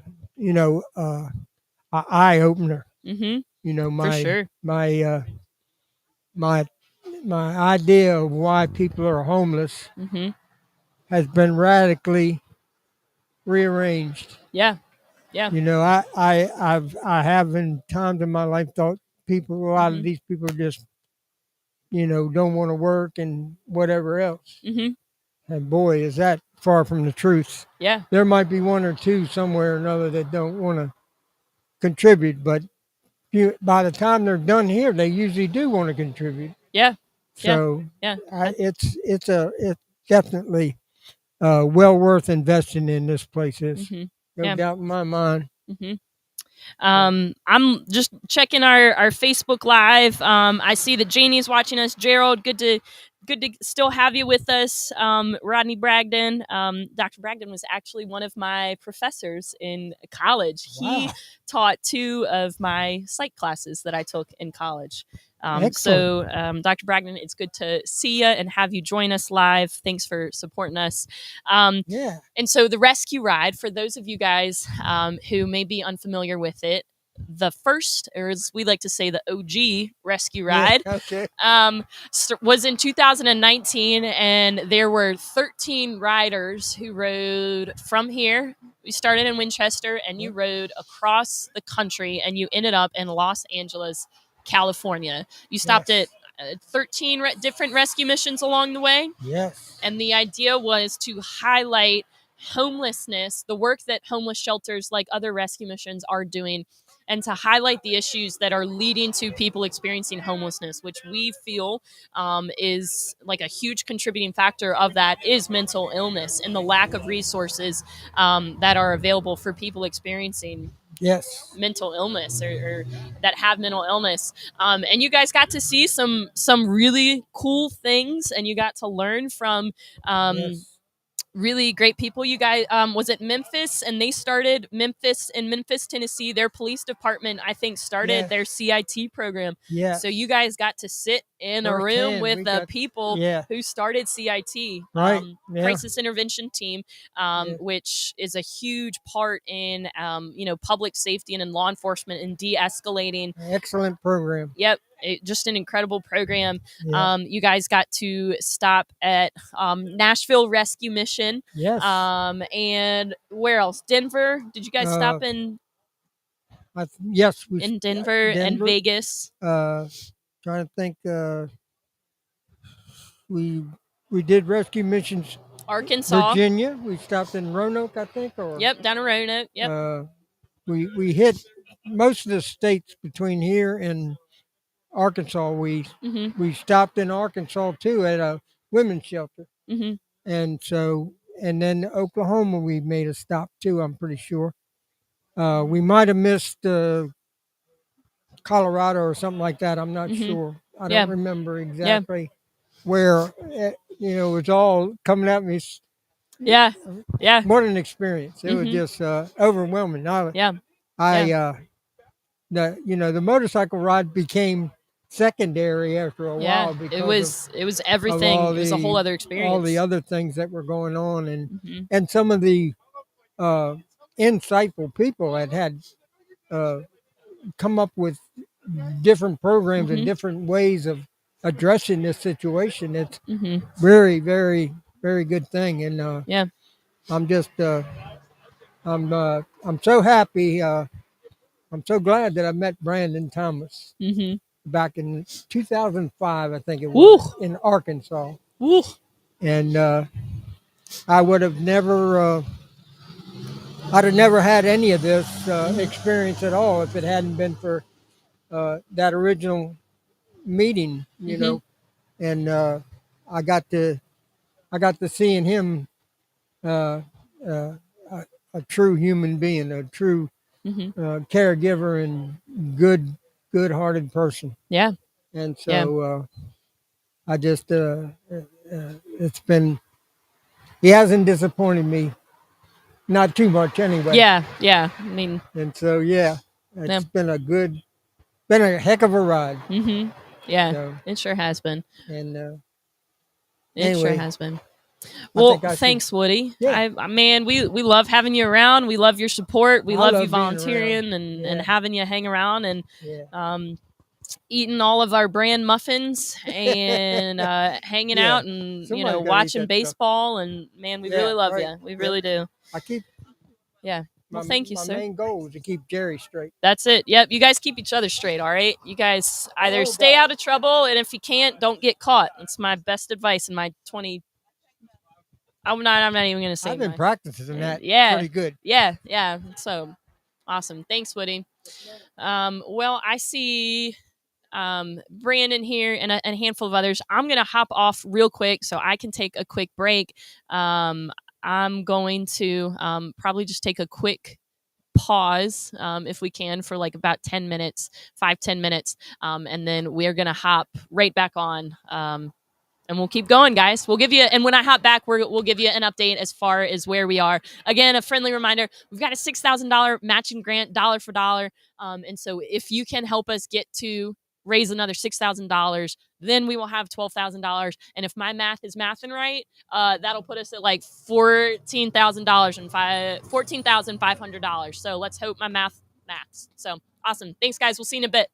Speaker 19: opener.
Speaker 1: For sure.
Speaker 19: My idea of why people are homeless has been radically rearranged.
Speaker 1: Yeah.
Speaker 19: I have in times in my life thought a lot of these people just don't want to work and whatever else. And boy, is that far from the truth.
Speaker 1: Yeah.
Speaker 19: There might be one or two somewhere or another that don't want to contribute, but by the time they're done here, they usually do want to contribute.
Speaker 1: Yeah.
Speaker 19: So it's definitely well worth investing in. This place is no doubt in my mind.
Speaker 1: I'm just checking our Facebook Live. I see that Janie's watching us. Gerald, good to still have you with us. Rodney Bragdon. Dr. Bragdon was actually one of my professors in college. Wow. He taught 2 of my psych classes that I took in college. So, Dr. Bragdon, it's good to see you and have you join us live. Thanks for supporting us. And so the rescue ride, for those of you guys who may be unfamiliar with it, the first, or as we like to say, the OG rescue ride, was in 2019, and there were 13 riders who rode from here. We started in Winchester, and you rode across the country, and you ended up in Los Angeles, California. You stopped at 13 different rescue missions along the way.
Speaker 19: Yes.
Speaker 1: And the idea was to highlight homelessness, the work that homeless shelters like other rescue missions are doing, and to highlight the issues that are leading to people experiencing homelessness, which we feel is like a huge contributing factor of that is mental illness and the lack of resources that are available for people experiencing mental illness or that have mental illness. And you guys got to see some really cool things, and you got to learn from really great people. You guys, was it Memphis? And they started in Memphis, Tennessee. Their police department, I think, started their CIT program.
Speaker 19: Yeah.
Speaker 1: So you guys got to sit in a room with the people who started CIT, Crisis Intervention Team, which is a huge part in, public safety and in law enforcement and de-escalating.
Speaker 19: Excellent program.
Speaker 1: Yep. Just an incredible program. You guys got to stop at Nashville Rescue Mission.
Speaker 19: Yes.
Speaker 1: And where else? Denver. Did you guys stop in?
Speaker 19: Yes.
Speaker 1: In Denver and Vegas.
Speaker 19: Trying to think. we did rescue missions.
Speaker 1: Arkansas,
Speaker 19: Virginia. We stopped in Roanoke, I think. Or
Speaker 1: yep, down in Roanoke. Yep.
Speaker 19: We hit most of the states between here and Arkansas. We stopped in Arkansas too at a women's shelter, and then Oklahoma we made a stop too. I'm pretty sure. We might have missed Colorado or something like that. I'm not sure. I don't remember exactly where. It was all coming at me.
Speaker 1: Yeah.
Speaker 19: What an experience! It was just overwhelming. The motorcycle ride became secondary after a while because
Speaker 1: it was everything. It was a whole other experience.
Speaker 19: All the other things that were going on, and some of the insightful people that had come up with different programs and different ways of addressing this situation. It's very, very, very good thing, and I'm just I'm so happy. I'm so glad that I met Brandon Thomas back in 2005, I think it was, in Arkansas. And I would have never, I'd have never had any of this experience at all if it hadn't been for that original meeting, And I got to seeing him, a, a true human being, a true caregiver and good-hearted person.
Speaker 1: Yeah.
Speaker 19: And so I just it's been, he hasn't disappointed me, not too much anyway.
Speaker 1: Yeah. I mean,
Speaker 19: and so it's been a heck of a ride.
Speaker 1: Yeah,
Speaker 19: So,
Speaker 1: it sure has been.
Speaker 19: And
Speaker 1: it sure
Speaker 19: anyway,
Speaker 1: has been. Well, thanks, Woody.
Speaker 19: Yeah.
Speaker 1: Man, we love having you around. We love your support. We love you
Speaker 19: love being
Speaker 1: volunteering
Speaker 19: around.
Speaker 1: and having you hang around and
Speaker 19: Yeah.
Speaker 1: eating all of our brand muffins and hanging
Speaker 19: Yeah.
Speaker 1: out and
Speaker 19: Somebody's gotta eat
Speaker 1: watching
Speaker 19: that
Speaker 1: baseball. And man, we
Speaker 19: Yeah,
Speaker 1: really love
Speaker 19: right.
Speaker 1: you. We
Speaker 19: Yep.
Speaker 1: really do.
Speaker 19: I keep
Speaker 1: Yeah. Well, thank you,
Speaker 19: my
Speaker 1: sir.
Speaker 19: main goal is to keep Jerry straight.
Speaker 1: That's it. Yep. You guys keep each other straight. All right. You guys either stay out of trouble, and if you can't, don't get caught. That's my best advice in my 20. I'm not even going to say.
Speaker 19: I've been
Speaker 1: my,
Speaker 19: practicing that
Speaker 1: Yeah.
Speaker 19: pretty good.
Speaker 1: Yeah. So awesome. Thanks, Woody. Well, I see Brandon here and a handful of others. I'm going to hop off real quick so I can take a quick break. I'm going to probably just take a quick pause if we can for like about 10 minutes, 5-10 minutes. And then we're going to hop right back on. And we'll keep going, guys. We'll give you, and when I hop back, we'll give you an update as far as where we are. Again, a friendly reminder, we've got a $6,000 matching grant, dollar for dollar. And so if you can help us get to raise another $6,000, then we will have $12,000. And if my math is mathing right, that'll put us at like $14,000 and $14,500. So let's hope my maths. So awesome. Thanks, guys. We'll see you in a bit.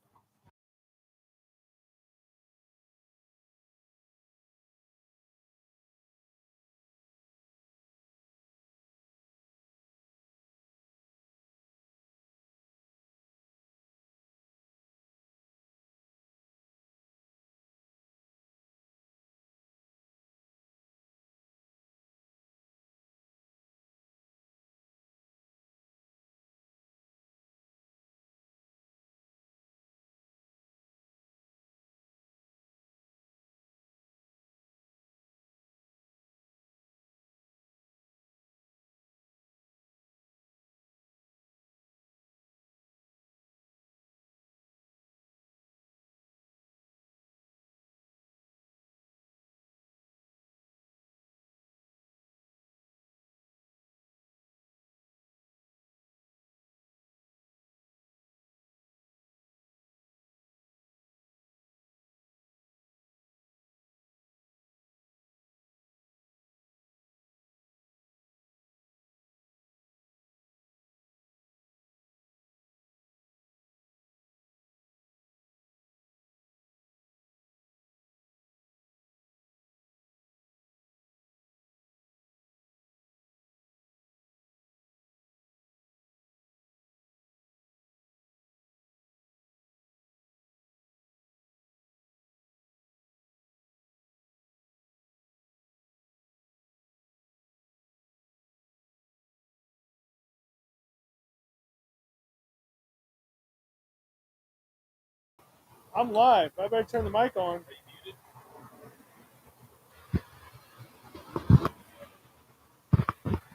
Speaker 4: I'm live. I better turn the mic on.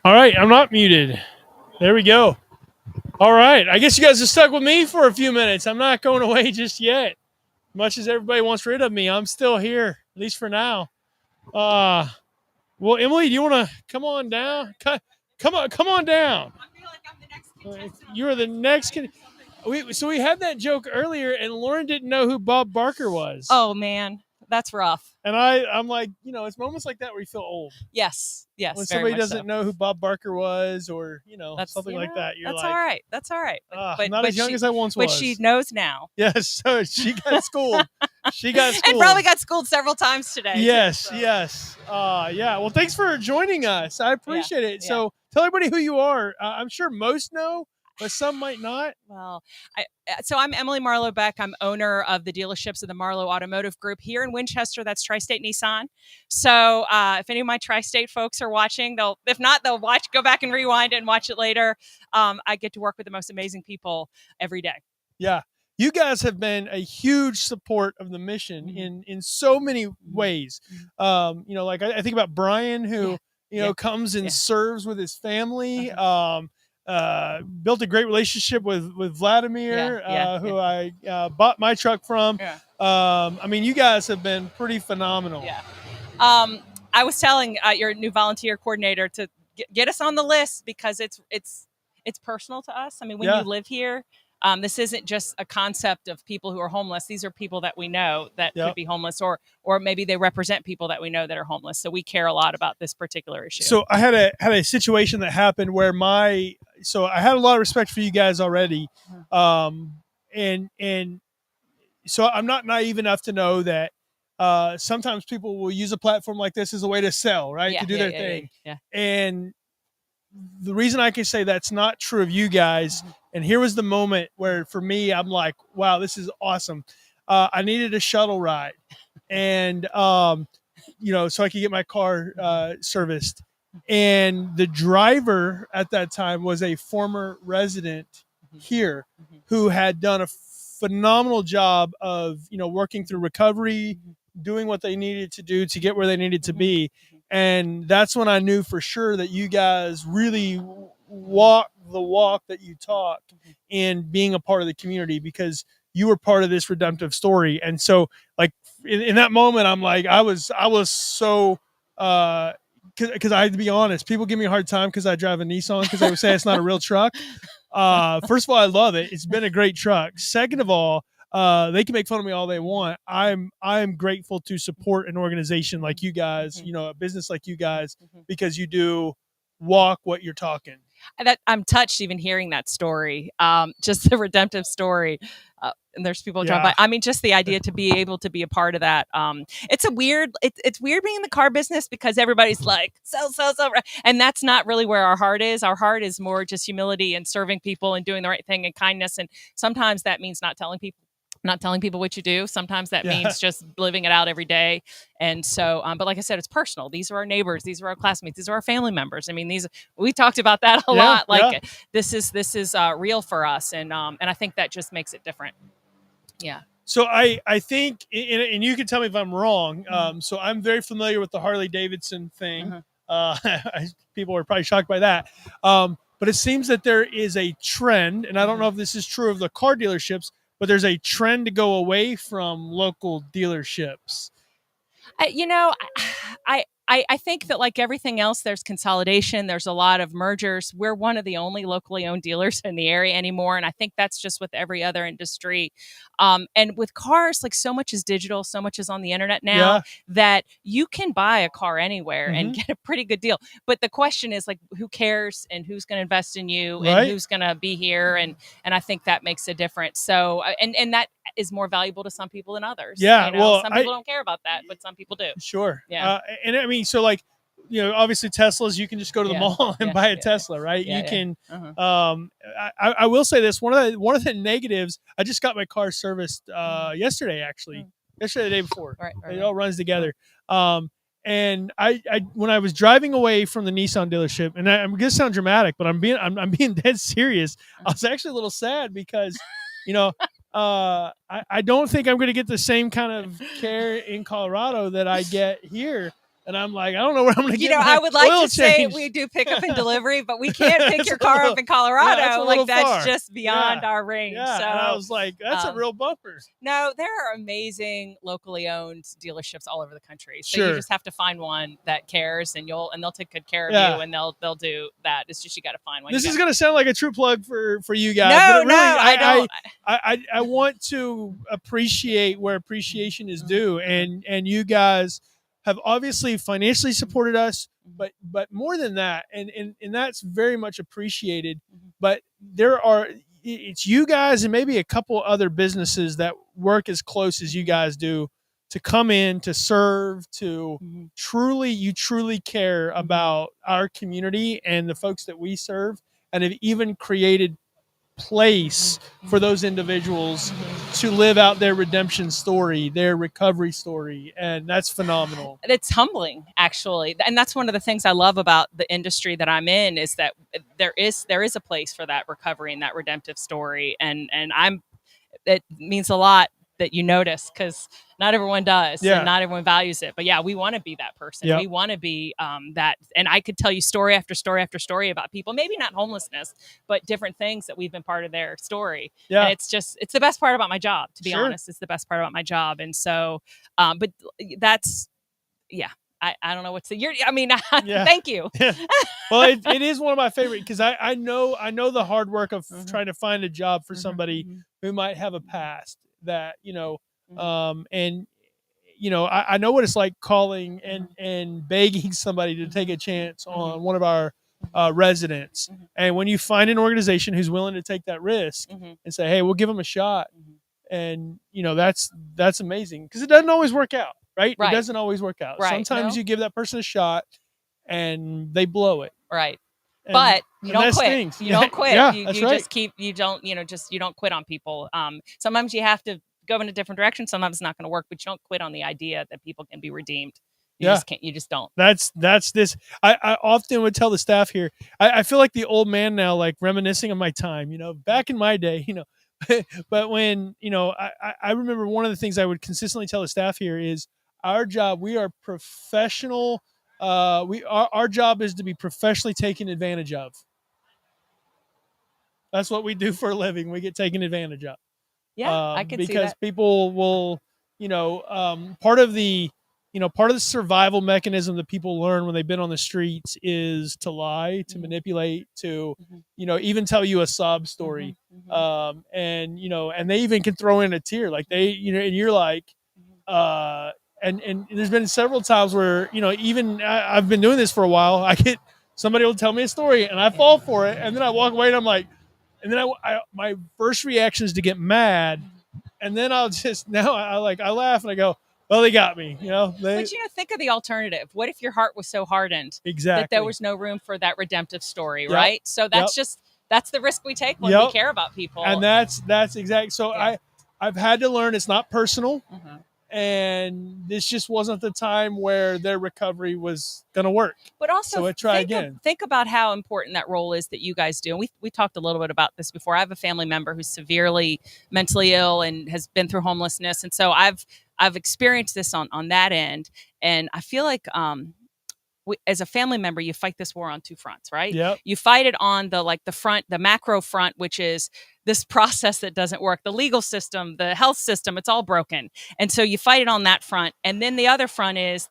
Speaker 4: All right, I'm not muted. There we go. All right, I guess you guys are stuck with me for a few minutes. I'm not going away just yet. Much as everybody wants rid of me, I'm still here, at least for now. Well, Emily, do you want to come on down? Come on down. I feel like I'm the next contestant. You're the next. We had that joke earlier, and Lauren didn't know who Bob Barker was.
Speaker 20: Oh man, that's rough.
Speaker 4: And I'm like, it's moments like that where you feel old.
Speaker 20: Yes,
Speaker 4: When somebody doesn't know who Bob Barker was, or something like that, you're
Speaker 20: that's
Speaker 4: like,
Speaker 20: all right. That's all right.
Speaker 4: I'm not as young as I once was.
Speaker 20: But she knows now.
Speaker 4: Yes, so she got schooled. She got schooled.
Speaker 20: And probably got schooled several times today.
Speaker 4: Yes,
Speaker 20: too, so.
Speaker 4: yes. Yeah. Well, thanks for joining us. I appreciate it.
Speaker 20: Yeah.
Speaker 4: So tell everybody who you are. I'm sure most know, but some might not.
Speaker 20: Well, so I'm Emily Marlowe Beck. I'm owner of the dealerships of the Marlowe Automotive Group here in Winchester. That's Tri-State Nissan. So if any of my Tri-State folks are watching, if not, they'll go back and rewind it and watch it later. I get to work with the most amazing people every day.
Speaker 4: Yeah. You guys have been a huge support of the mission in so many ways. Like I think about Brian, who comes and serves with his family. Built a great relationship with Vladimir, who I bought my truck from. You guys have been pretty phenomenal.
Speaker 20: Yeah. I was telling your new volunteer coordinator to get us on the list because it's personal to us. I mean, when you live here, this isn't just a concept of people who are homeless. These are people that we know that could be homeless, or maybe they represent people that we know that are homeless. So we care a lot about this particular issue.
Speaker 4: So I had a situation that happened where so I had a lot of respect for you guys already. And so I'm not naive enough to know that sometimes people will use a platform like this as a way to sell, right? To do their thing.
Speaker 20: Yeah.
Speaker 4: And the reason I can say that's not true of you guys, and here was the moment where for me, I'm like, wow, this is awesome. I needed a shuttle ride, and so I could get my car serviced. And the driver at that time was a former resident here who had done a phenomenal job of, working through recovery, doing what they needed to do to get where they needed to be. And that's when I knew for sure that you guys really walk the walk that you talk in being a part of the community, because you were part of this redemptive story. And so like in that moment, I'm like, I was so, because I had to be honest, people give me a hard time because I drive a Nissan, because they would say it's not a real truck. First of all, I love it. It's been a great truck. Second of all, they can make fun of me all they want. I'm grateful to support an organization like you guys, a business like you guys, because you do walk what you're talking.
Speaker 20: That I'm touched even hearing that story, just the redemptive story. And there's people driving by. I mean, just the idea to be able to be a part of that. It's weird being in the car business because everybody's like, sell. And that's not really where our heart is. Our heart is more just humility and serving people and doing the right thing and kindness. And sometimes that means not telling people what you do. Sometimes that means just living it out every day. And so, but like I said, it's personal. These are our neighbors. These are our classmates. These are our family members. I mean, we talked about that a lot. Like this is real for us. And I think that just makes it different. Yeah.
Speaker 4: So I think, and you can tell me if I'm wrong. So I'm very familiar with the Harley Davidson thing. People are probably shocked by that. But it seems that there is a trend, and I don't know if this is true of the car dealerships, but there's a trend to go away from local dealerships.
Speaker 20: I think that like everything else, there's consolidation. There's a lot of mergers. We're one of the only locally owned dealers in the area anymore. And I think that's just with every other industry. And with cars, like so much is digital, so much is on the internet now that you can buy a car anywhere and get a pretty good deal. But the question is like, who cares and who's going to invest in you and who's going to be here? And I think that makes a difference. So, and that is more valuable to some people than others.
Speaker 4: Yeah.
Speaker 20: Well, some people don't care about that, but some people do.
Speaker 4: Sure.
Speaker 20: Yeah.
Speaker 4: And I mean, so like, obviously Teslas, you can just go to the mall and buy a Tesla, right? You can, I will say this, one of the negatives, I just got my car serviced, yesterday, actually, yesterday, the day before, it all runs together. And I when I was driving away from the Nissan dealership, and I'm going to sound dramatic, but I'm being dead serious. I was actually a little sad because, I don't think I'm going to get the same kind of care in Colorado that I get here. And I'm like, I don't know where I'm going to get my
Speaker 20: I would like
Speaker 4: oil
Speaker 20: to say
Speaker 4: changed.
Speaker 20: we do pickup and delivery, but we can't pick your car up in Colorado.
Speaker 4: Yeah,
Speaker 20: that's
Speaker 4: far.
Speaker 20: just beyond
Speaker 4: Yeah.
Speaker 20: our range.
Speaker 4: Yeah,
Speaker 20: So
Speaker 4: and I was like, that's a real bumper.
Speaker 20: No, there are amazing locally owned dealerships all over the country. So
Speaker 4: Sure.
Speaker 20: you just have to find one that cares, and they'll take good care of
Speaker 4: Yeah.
Speaker 20: you, and they'll do that. It's just you got to find one.
Speaker 4: This is going to sound like a true plug for you guys.
Speaker 20: No,
Speaker 4: but it really,
Speaker 20: I don't.
Speaker 4: I want to appreciate where appreciation is due, and you guys have obviously financially supported us, but more than that, and that's very much appreciated. But it's you guys and maybe a couple other businesses that work as close as you guys do to come in, to serve, to truly care about our community and the folks that we serve, and have even created place for those individuals to live out their redemption story, their recovery story, and that's phenomenal.
Speaker 20: It's humbling, actually, and that's one of the things I love about the industry that I'm in, is that there is a place for that recovery and that redemptive story, and it means a lot that you notice, because not everyone does, and not everyone values it. But yeah, we want to be that person.
Speaker 4: Yep.
Speaker 20: We want to be that. And I could tell you story after story after story about people, maybe not homelessness, but different things that we've been part of their story.
Speaker 4: Yeah.
Speaker 20: And it's the best part about my job, to be
Speaker 4: Sure.
Speaker 20: honest. It's the best part about my job. And so, but that's, yeah. I don't know what's thank you.
Speaker 4: Well, it is one of my favorite, because I know the hard work of trying to find a job for somebody who might have a past that, and I know what it's like calling and begging somebody to take a chance on one of our residents. And when you find an organization who's willing to take that risk and say, hey, we'll give them a shot, and that's amazing, because it doesn't always work out. Right? It doesn't always work out.
Speaker 20: Right.
Speaker 4: Sometimes you give that person a shot and they blow it.
Speaker 20: Right.
Speaker 4: And,
Speaker 20: But you don't quit.
Speaker 4: Stings.
Speaker 20: You don't quit.
Speaker 4: Yeah,
Speaker 20: you
Speaker 4: that's
Speaker 20: you
Speaker 4: right.
Speaker 20: just keep. You don't. You don't quit on people. Sometimes you have to go in a different direction. Sometimes it's not going to work. But you don't quit on the idea that people can be redeemed. You just can't. You just don't.
Speaker 4: That's this. I often would tell the staff here. I feel like the old man now, like reminiscing of my time. Back in my day. But when I remember one of the things I would consistently tell the staff here is, our job, we are professional. Our job is to be professionally taken advantage of. That's what we do for a living. We get taken advantage of.
Speaker 20: Yeah, I can see that.
Speaker 4: Because people will, part of the survival mechanism that people learn when they've been on the streets is to lie, to manipulate, to, even tell you a sob story. And they even can throw in a tear, like and you're like, and there's been several times where, even I've been doing this for a while. Somebody will tell me a story and I fall for it. And then I walk away and I'm like, and then my first reaction is to get mad. And then I'll just, I laugh and I go, well, they got me,
Speaker 20: but think of the alternative. What if your heart was so hardened
Speaker 4: exactly
Speaker 20: that there was no room for that redemptive story, right? So that's the risk we take when we care about people.
Speaker 4: And that's exactly. So I've had to learn it's not personal. And this just wasn't the time where their recovery was going to work.
Speaker 20: But also,
Speaker 4: so I try again.
Speaker 20: Think about how important that role is that you guys do. And we talked a little bit about this before. I have a family member who's severely mentally ill and has been through homelessness. And so I've experienced this on that end. And I feel like as a family member, you fight this war on two fronts, right?
Speaker 4: Yep.
Speaker 20: You fight it on the macro front, which is this process that doesn't work, the legal system, the health system, it's all broken. And so you fight it on that front. And then the other front is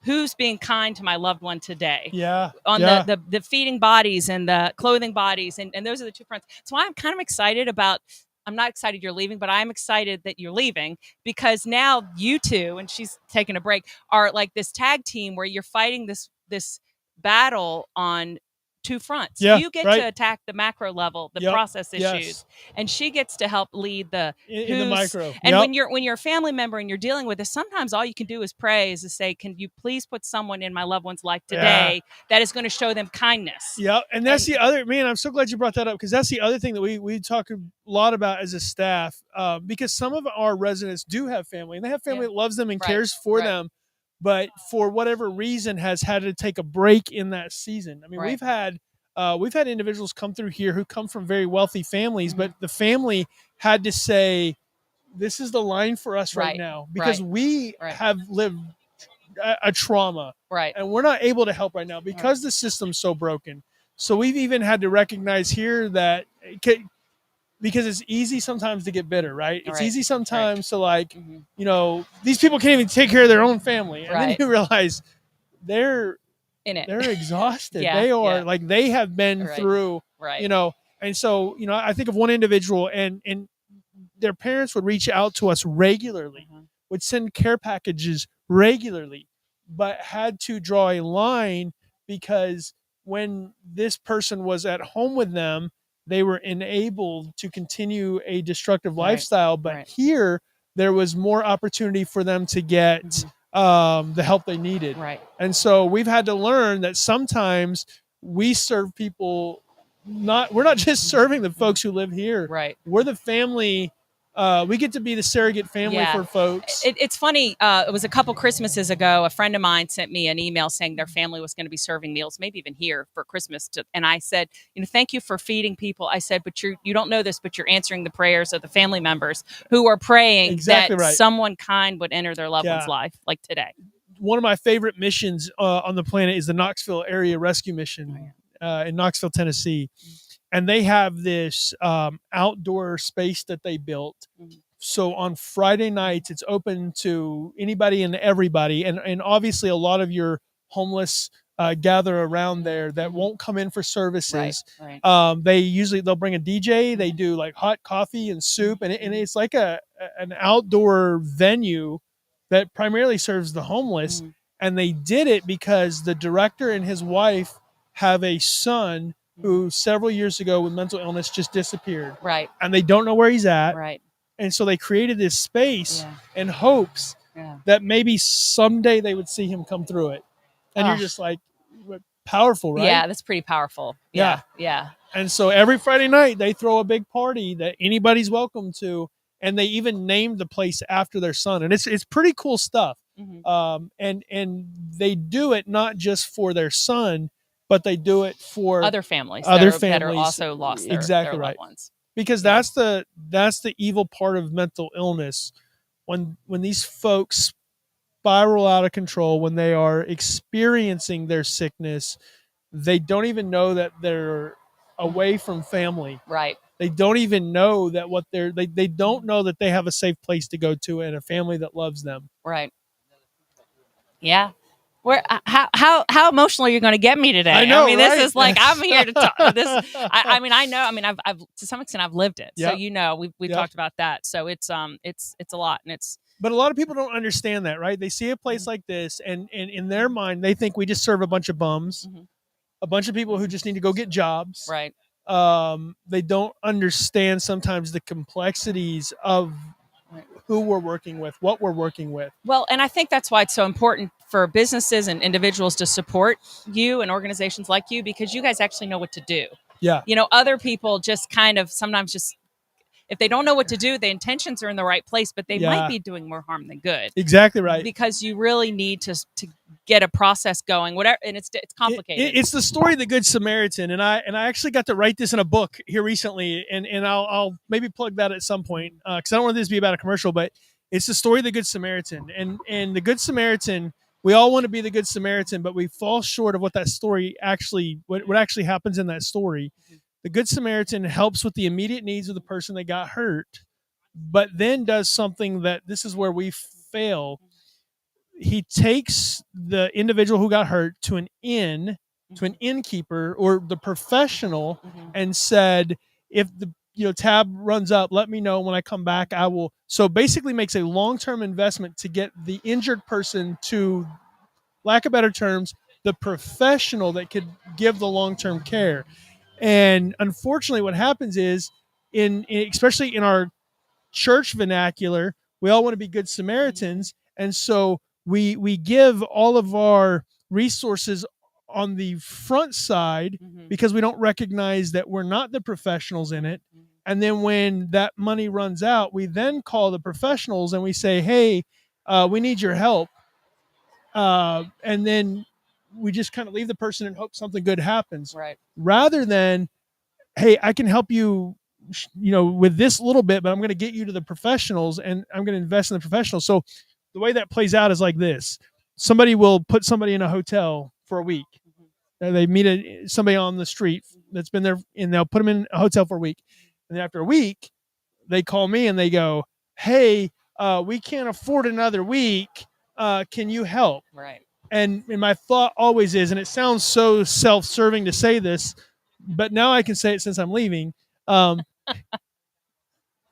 Speaker 20: who's being kind to my loved one today.
Speaker 4: Yeah.
Speaker 20: On the feeding bodies and the clothing bodies. And those are the two fronts. So I'm kind of excited about, I'm not excited you're leaving, but I'm excited that you're leaving, because now you two, and she's taking a break, are like this tag team where you're fighting this battle on two fronts.
Speaker 4: Yeah,
Speaker 20: you get to attack the macro level, the process issues, and she gets to help lead
Speaker 4: in the micro.
Speaker 20: And when you're a family member and you're dealing with this, sometimes all you can do is pray, is to say, can you please put someone in my loved one's life today that is going to show them kindness?
Speaker 4: Yeah, and that's the other, man, I'm so glad you brought that up, because that's the other thing that we talk a lot about as a staff, because some of our residents do have family, and they have family that loves them and cares for them, but for whatever reason has had to take a break in that season. I mean, we've had we've had individuals come through here who come from very wealthy families, but the family had to say, this is the line for us right now, because we have lived a trauma, and we're not able to help right now because the system's so broken. So we've even had to recognize here that because it's easy sometimes to get bitter, right? It's easy sometimes to like, these people can't even take care of their own family, and then you realize they're
Speaker 20: in it,
Speaker 4: they're exhausted.
Speaker 20: Yeah,
Speaker 4: they are
Speaker 20: yeah.
Speaker 4: like they have been through, and so I think of one individual, and their parents would reach out to us regularly, would send care packages regularly, but had to draw a line because when this person was at home with them, they were enabled to continue a destructive lifestyle. But here, there was more opportunity for them to get the help they needed. And so we've had to learn that sometimes we serve people. We're not just serving the folks who live here. We're the family. We get to be the surrogate family for folks.
Speaker 20: It's funny. It was a couple Christmases ago. A friend of mine sent me an email saying their family was going to be serving meals, maybe even here for Christmas. And I said, thank you for feeding people. I said, but you don't know this, but you're answering the prayers of the family members who are praying that someone kind would enter their loved one's life, like today.
Speaker 4: One of my favorite missions on the planet is the Knoxville Area Rescue Mission in Knoxville, Tennessee. And they have this outdoor space that they built. So on Friday nights, it's open to anybody and everybody. And obviously, a lot of your homeless gather around there that won't come in for services. They'll bring a DJ. They do like hot coffee and soup. And it's like an outdoor venue that primarily serves the homeless. And they did it because the director and his wife have a son who several years ago with mental illness just disappeared. And they don't know where he's at. And so they created this space in hopes that maybe someday they would see him come through it. And you're just like, powerful, right?
Speaker 20: Yeah, that's pretty powerful. Yeah.
Speaker 4: And so every Friday night they throw a big party that anybody's welcome to. And they even named the place after their son. And it's pretty cool stuff. And they do it not just for their son, but they do it for
Speaker 20: other families
Speaker 4: that
Speaker 20: are also lost their loved ones.
Speaker 4: Because that's the evil part of mental illness. When these folks spiral out of control, when they are experiencing their sickness, they don't even know that they're away from family. They don't even know that they don't know that they have a safe place to go to and a family that loves them.
Speaker 20: Yeah. How emotional are you going to get me today?
Speaker 4: I know,
Speaker 20: this is like, I'm here to talk. I know. I've to some extent I've lived it. So we've talked about that. So it's a lot, and it's.
Speaker 4: But a lot of people don't understand that, right? They see a place like this, and in their mind, they think we just serve a bunch of bums, a bunch of people who just need to go get jobs. They don't understand sometimes the complexities of who we're working with, what we're working with.
Speaker 20: Well, and I think that's why it's so important for businesses and individuals to support you and organizations like you, because you guys actually know what to do. Other people just kind of sometimes just, if they don't know what to do, the intentions are in the right place, but they might be doing more harm than good.
Speaker 4: Exactly right.
Speaker 20: Because you really need to get a process going, whatever, and it's complicated.
Speaker 4: It's the story of the Good Samaritan, and I actually got to write this in a book here recently, and I'll maybe plug that at some point because I don't want this to be about a commercial, but it's the story of the Good Samaritan, and the Good Samaritan. We all want to be the Good Samaritan, but we fall short of what that story what actually happens in that story. The Good Samaritan helps with the immediate needs of the person that got hurt, but then does something that this is where we fail. He takes the individual who got hurt to an innkeeper or the professional, and said, if the tab runs up, let me know. When I come back, I will. So basically makes a long-term investment to get the injured person to, lack of better terms, the professional that could give the long-term care. And unfortunately, what happens is, especially in our church vernacular, we all want to be good Samaritans, and so we give all of our resources on the front side because we don't recognize that we're not the professionals in it. And then when that money runs out, we then call the professionals and we say, hey, we need your help. And then we just kind of leave the person and hope something good happens.
Speaker 20: Right.
Speaker 4: Rather than, hey, I can help you, with this little bit, but I'm going to get you to the professionals and I'm going to invest in the professionals. So the way that plays out is like this. Somebody will put somebody in a hotel for a week. They meet somebody on the street that's been there, and they'll put them in a hotel for a week. And then after a week, they call me and they go, hey, we can't afford another week. Can you help?
Speaker 20: Right.
Speaker 4: And my thought always is, and it sounds so self-serving to say this, but now I can say it since I'm leaving.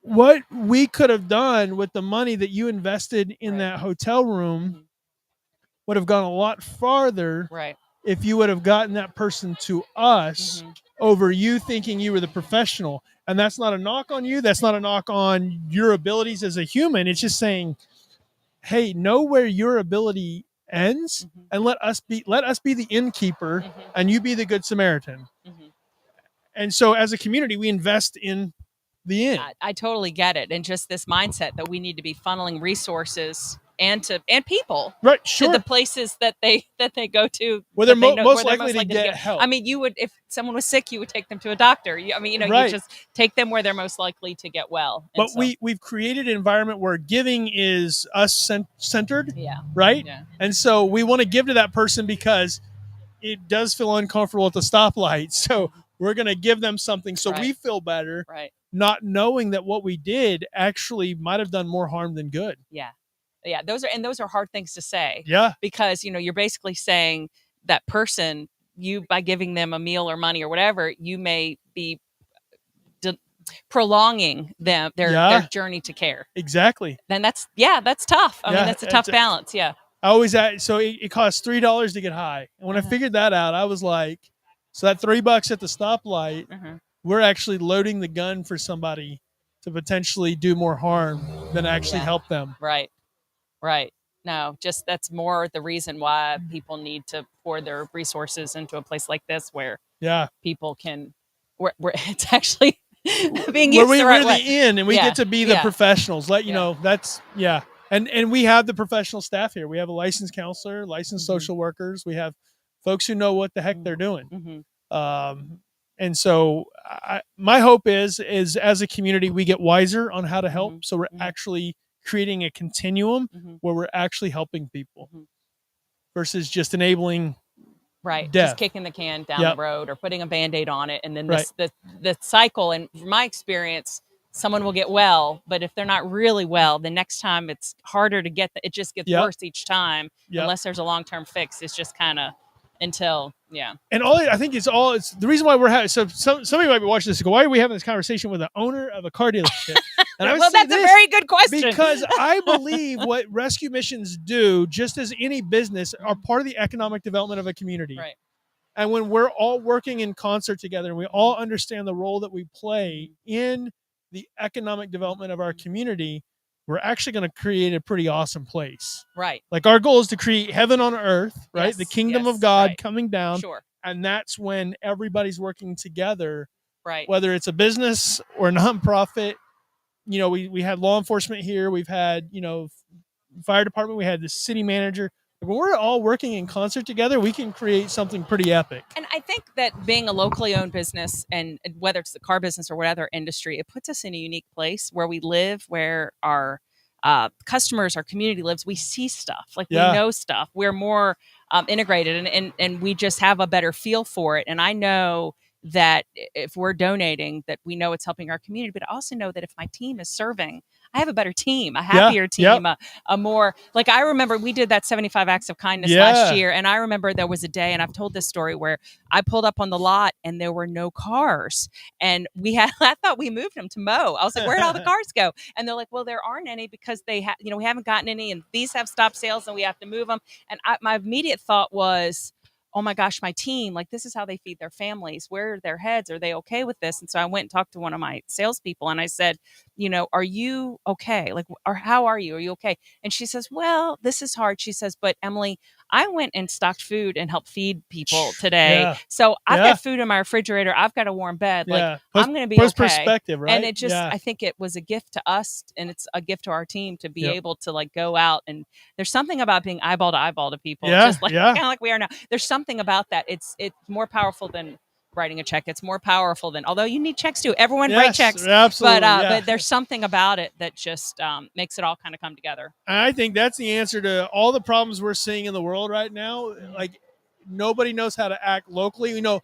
Speaker 4: What we could have done with the money that you invested in that hotel room would have gone a lot farther if you would have gotten that person to us over you thinking you were the professional. And that's not a knock on you. That's not a knock on your abilities as a human. It's just saying, hey, know where your ability ends and let us be the innkeeper and you be the good Samaritan. And so as a community, we invest in the inn.
Speaker 20: I totally get it. And just this mindset that we need to be funneling resources and people to the places that they go to
Speaker 4: where they're most likely to get help.
Speaker 20: I mean, you would, if someone was sick, you would take them to a doctor. You just take them where they're most likely to get well.
Speaker 4: But we've created an environment where giving is us centered, right? Yeah. And so we want to give to that person because it does feel uncomfortable at the stoplight. So we're going to give them something so we feel better, not knowing that what we did actually might have done more harm than good.
Speaker 20: Yeah. Yeah, those are hard things to say.
Speaker 4: Yeah.
Speaker 20: Because, you're basically saying that person, by giving them a meal or money or whatever, you may be prolonging their journey to care.
Speaker 4: Exactly.
Speaker 20: Then that's tough. I mean, that's a tough balance. Yeah.
Speaker 4: I always so it costs $3 to get high. And when I figured that out, I was like, so that $3 at the stoplight, we're actually loading the gun for somebody to potentially do more harm than actually help them.
Speaker 20: Right. Right. No, just that's more the reason why people need to pour their resources into a place like this where people can, where it's actually being used the right way.
Speaker 4: We're the inn and we get to be the professionals. That's, And we have the professional staff here. We have a licensed counselor, licensed social workers. We have folks who know what the heck they're doing. And so my hope is as a community, we get wiser on how to help. So we're actually creating a continuum where we're actually helping people versus just enabling death.
Speaker 20: Just kicking the can down the road or putting a Band-Aid on it. And then the cycle, and from my experience, someone will get well, but if they're not really well, the next time it's harder to get, it just gets worse each time unless there's a long-term fix. It's just kind of until,
Speaker 4: And I think it's the reason why we're having, so somebody might be watching this and go, why are we having this conversation with the owner of a car dealership? And
Speaker 20: well, that's a very good question.
Speaker 4: Because I believe what rescue missions do, just as any business, are part of the economic development of a community.
Speaker 20: Right.
Speaker 4: And when we're all working in concert together and we all understand the role that we play in the economic development of our community, we're actually going to create a pretty awesome place.
Speaker 20: Right.
Speaker 4: Like our goal is to create heaven on earth, right?
Speaker 20: Yes,
Speaker 4: the kingdom of God coming down.
Speaker 20: Sure.
Speaker 4: And that's when everybody's working together.
Speaker 20: Right.
Speaker 4: Whether it's a business or a nonprofit. We had law enforcement here. We've had, fire department. We had the city manager. When we're all working in concert together, we can create something pretty epic.
Speaker 20: And I think that being a locally owned business, and whether it's the car business or whatever industry, it puts us in a unique place where we live, where our customers, our community lives. We see stuff, we know stuff. We're more integrated, and we just have a better feel for it. And I know that if we're donating, that we know it's helping our community, but I also know that if my team is serving, I have a better team, a happier team, a more, I remember we did that 75 acts of kindness last year. And I remember there was a day, and I've told this story, where I pulled up on the lot and there were no cars. And I thought we moved them to mow. I was like, where'd all the cars go? And they're like, well, there aren't any because we haven't gotten any, and these have stopped sales and we have to move them. And my immediate thought was, oh my gosh, my team, this is how they feed their families. Where are their heads? Are they okay with this? And so I went and talked to one of my salespeople and I said, are you okay? Or how are you? Are you okay? And she says, well, this is hard. She says, but Emily, I went and stocked food and helped feed people today.
Speaker 4: Yeah.
Speaker 20: So I've
Speaker 4: Yeah.
Speaker 20: got food in my refrigerator. I've got a warm bed.
Speaker 4: Yeah.
Speaker 20: Like I'm going to be
Speaker 4: Puts
Speaker 20: okay.
Speaker 4: perspective, right?
Speaker 20: And it just,
Speaker 4: Yeah.
Speaker 20: I think it was a gift to us, and it's a gift to our team to be
Speaker 4: Yep.
Speaker 20: able to like go out, and there's something about being eyeball to eyeball to people,
Speaker 4: Yeah,
Speaker 20: just like
Speaker 4: yeah.
Speaker 20: kind of like we are now. There's something about that. It's more powerful than writing a check. It's more powerful than, although you need checks too. Everyone write
Speaker 4: Yes,
Speaker 20: checks,
Speaker 4: absolutely, yeah.
Speaker 20: but there's something about it that just makes it all kind of come together.
Speaker 4: I think that's the answer to all the problems we're seeing in the world right now. Like nobody knows how to act locally. You know,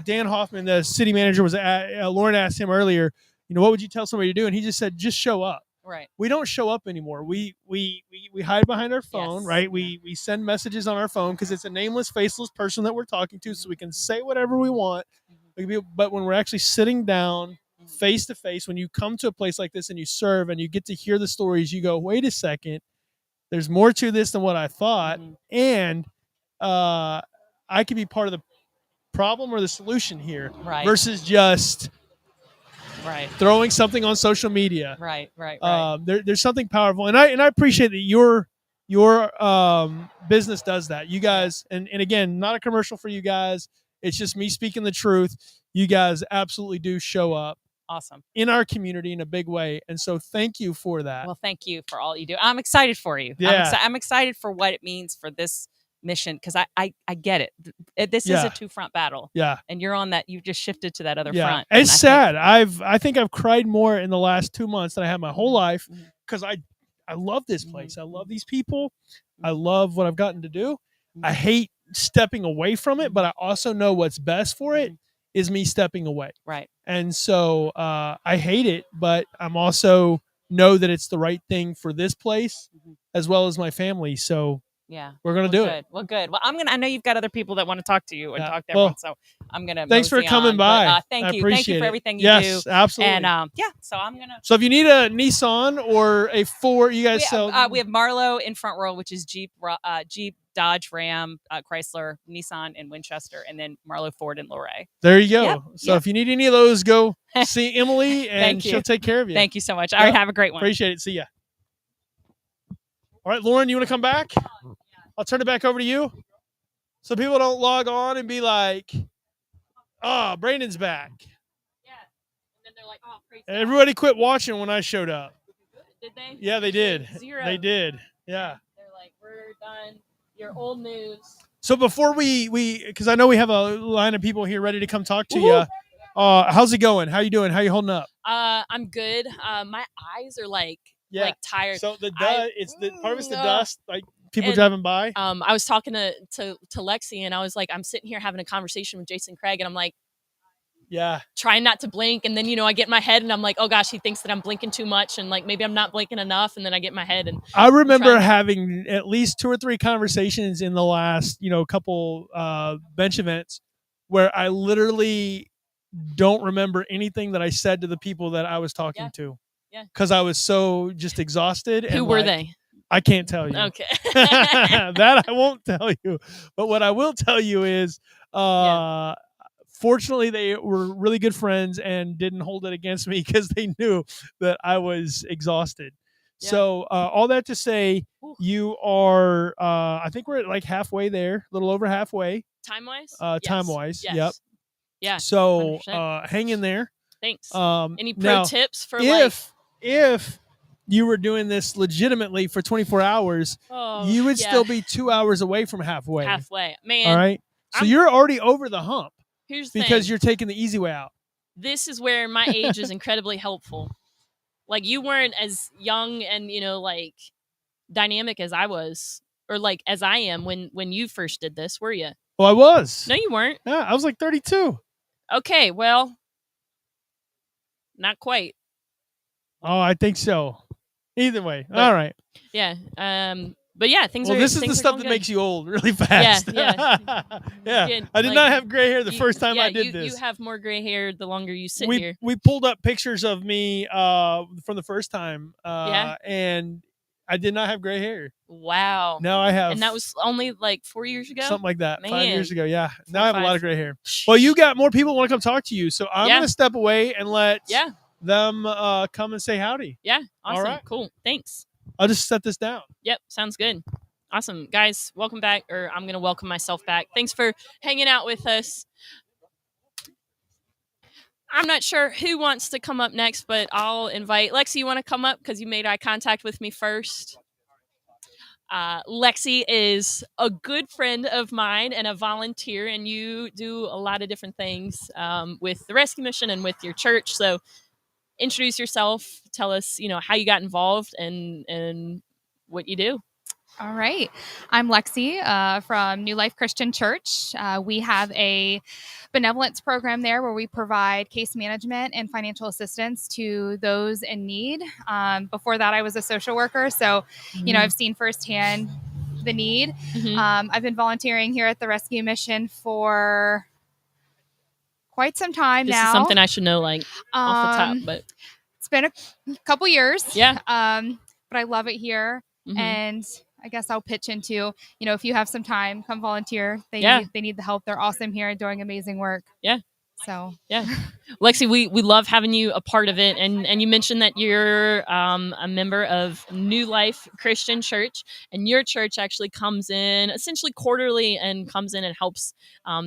Speaker 4: Dan Hoffman, the city manager, was Lauren asked him earlier, you know, what would you tell somebody to do? And he just said, just show up.
Speaker 20: Right.
Speaker 4: We don't show up anymore. We hide behind our phone, right? We send messages on our phone because it's a nameless, faceless person that we're talking to, so we can say whatever we want. But when we're actually sitting down face to face, when you come to a place like this and you serve and you get to hear the stories, you go, wait a second, there's more to this than what I thought. And I could be part of the problem or the solution here,
Speaker 20: Right.
Speaker 4: versus just throwing something on social media.
Speaker 20: Right.
Speaker 4: There's something powerful, and I appreciate that your business does that. You guys, and again, not a commercial for you guys. It's just me speaking the truth. You guys absolutely do show up.
Speaker 20: Awesome.
Speaker 4: In our community in a big way, and so thank you for that.
Speaker 20: Well, thank you for all you do. I'm excited for you.
Speaker 4: Yeah.
Speaker 20: I'm excited for what it means for this mission, because I get it. This is
Speaker 4: Yeah.
Speaker 20: a two-front battle.
Speaker 4: Yeah.
Speaker 20: And you're on that. You just shifted to that other
Speaker 4: Yeah,
Speaker 20: front.
Speaker 4: it's
Speaker 20: and
Speaker 4: sad. I think I've cried more in the last 2 months than I have my whole life, because I love this place. I love these people. I love what I've gotten to do. I hate stepping away from it, but I also know what's best for it is me stepping away.
Speaker 20: Right.
Speaker 4: And so I hate it, but I'm also know that it's the right thing for this place as well as my family. So
Speaker 20: Yeah,
Speaker 4: we're gonna do it.
Speaker 20: Well, good. Well, I know you've got other people that want to talk to you and talk to
Speaker 4: Well,
Speaker 20: everyone. So I'm gonna.
Speaker 4: thanks for
Speaker 20: mosey
Speaker 4: coming
Speaker 20: on,
Speaker 4: by.
Speaker 20: But, thank
Speaker 4: I
Speaker 20: you. Thank
Speaker 4: appreciate
Speaker 20: you for
Speaker 4: it.
Speaker 20: everything you do.
Speaker 4: Yes, absolutely.
Speaker 20: And yeah, so I'm gonna.
Speaker 4: So if you need a Nissan or a Ford, you guys sell.
Speaker 20: We have Marlowe in front row, which is Jeep, Dodge, Ram, Chrysler, Nissan, and Winchester, and then Marlowe, Ford, and Luray.
Speaker 4: There you go.
Speaker 20: Yep,
Speaker 4: So if you need any of those, go see Emily, and
Speaker 20: Thank you.
Speaker 4: she'll take care of you.
Speaker 20: Thank you so much. All right, have a great one.
Speaker 4: Appreciate it. See ya. All right, Lauren, you want to come back? I'll turn it back over to you, so people don't log on and be like, "Oh, Brandon's back."
Speaker 20: Yeah, and then they're like, "Oh, crazy."
Speaker 4: Everybody quit watching when I showed up.
Speaker 20: Did they?
Speaker 4: Yeah, they did.
Speaker 20: Zero.
Speaker 4: They did. Yeah.
Speaker 20: They're like, "We're done. You're old news."
Speaker 4: So before we because I know we have a line of people here ready to come talk to you. How's it going? How you doing? How you holding up?
Speaker 1: I'm good. My eyes are like tired.
Speaker 4: So the it's the part of it's the dust, like people driving by.
Speaker 1: I was talking to Lexi, and I was like, I'm sitting here having a conversation with Jason Craig, and I'm like, trying not to blink, and then I get in my head, and I'm like, oh gosh, he thinks that I'm blinking too much, and like maybe I'm not blinking enough, and then I get in my head. And
Speaker 4: I remember having at least 2 or 3 conversations in the last couple bench events where I literally don't remember anything that I said to the people that I was talking to.
Speaker 1: Yeah.
Speaker 4: Because I was so just exhausted.
Speaker 1: Who were they?
Speaker 4: I can't tell you.
Speaker 1: Okay.
Speaker 4: That I won't tell you. But what I will tell you is, fortunately, they were really good friends and didn't hold it against me because they knew that I was exhausted. Yeah. So all that to say, you are, I think we're at like halfway there, a little over halfway.
Speaker 1: Time-wise?
Speaker 4: Time-wise,
Speaker 1: yes.
Speaker 4: yep.
Speaker 1: Yeah.
Speaker 4: So hang in there.
Speaker 1: Thanks. Any pro tips for
Speaker 4: if you were doing this legitimately for 24 hours, you would still be 2 hours away from halfway.
Speaker 1: Halfway. Man.
Speaker 4: All right. So you're already over the hump.
Speaker 1: Here's the
Speaker 4: because
Speaker 1: thing.
Speaker 4: You're taking the easy way out.
Speaker 1: This is where my age is incredibly helpful. Like you weren't as young and, like dynamic as I was, or like as I am when you first did this, were you?
Speaker 4: Well, I was.
Speaker 1: No, you weren't.
Speaker 4: Yeah, I was like 32.
Speaker 1: Okay, well, not quite.
Speaker 4: Oh, I think so. Either way. All right.
Speaker 1: Yeah. But yeah, things are.
Speaker 4: Well, this is the stuff that makes you old really fast.
Speaker 1: Yeah.
Speaker 4: Yeah. I did not have gray hair the first time I did this.
Speaker 1: You have more gray hair the longer you sit here.
Speaker 4: We pulled up pictures of me from the first time. And I did not have gray hair.
Speaker 1: Wow.
Speaker 4: Now I have.
Speaker 1: And that was only like 4 years ago?
Speaker 4: Something like that.
Speaker 1: Man.
Speaker 4: 5 years ago. Yeah. Now I have a lot of gray hair. Well, you got more people want to come talk to you. So I'm going to step away and let them come and say howdy.
Speaker 1: Yeah. Awesome.
Speaker 4: All right.
Speaker 1: Cool. Thanks.
Speaker 4: I'll just set this down.
Speaker 1: Yep. Sounds good. Awesome. Guys, welcome back, or I'm going to welcome myself back. Thanks for hanging out with us. I'm not sure who wants to come up next, but I'll invite Lexi. You want to come up because you made eye contact with me first? Lexi is a good friend of mine and a volunteer, and you do a lot of different things with the rescue mission and with your church. So introduce yourself. Tell us, how you got involved and what you do.
Speaker 21: All right. I'm Lexi from New Life Christian Church. We have a benevolence program there where we provide case management and financial assistance to those in need. Before that, I was a social worker. So, I've seen firsthand the need. I've been volunteering here at the Rescue Mission for quite some time
Speaker 1: This
Speaker 21: now.
Speaker 1: is something I should know, off the top, but
Speaker 21: it's been a couple years.
Speaker 1: Yeah.
Speaker 21: But I love it here. And I guess I'll pitch into, if you have some time, come volunteer. They need the help. They're awesome here and doing amazing work.
Speaker 1: Yeah.
Speaker 21: So
Speaker 1: yeah, Lexi, we love having you a part of it, and you mentioned that you're a member of New Life Christian Church, and your church actually comes in essentially quarterly and comes in and helps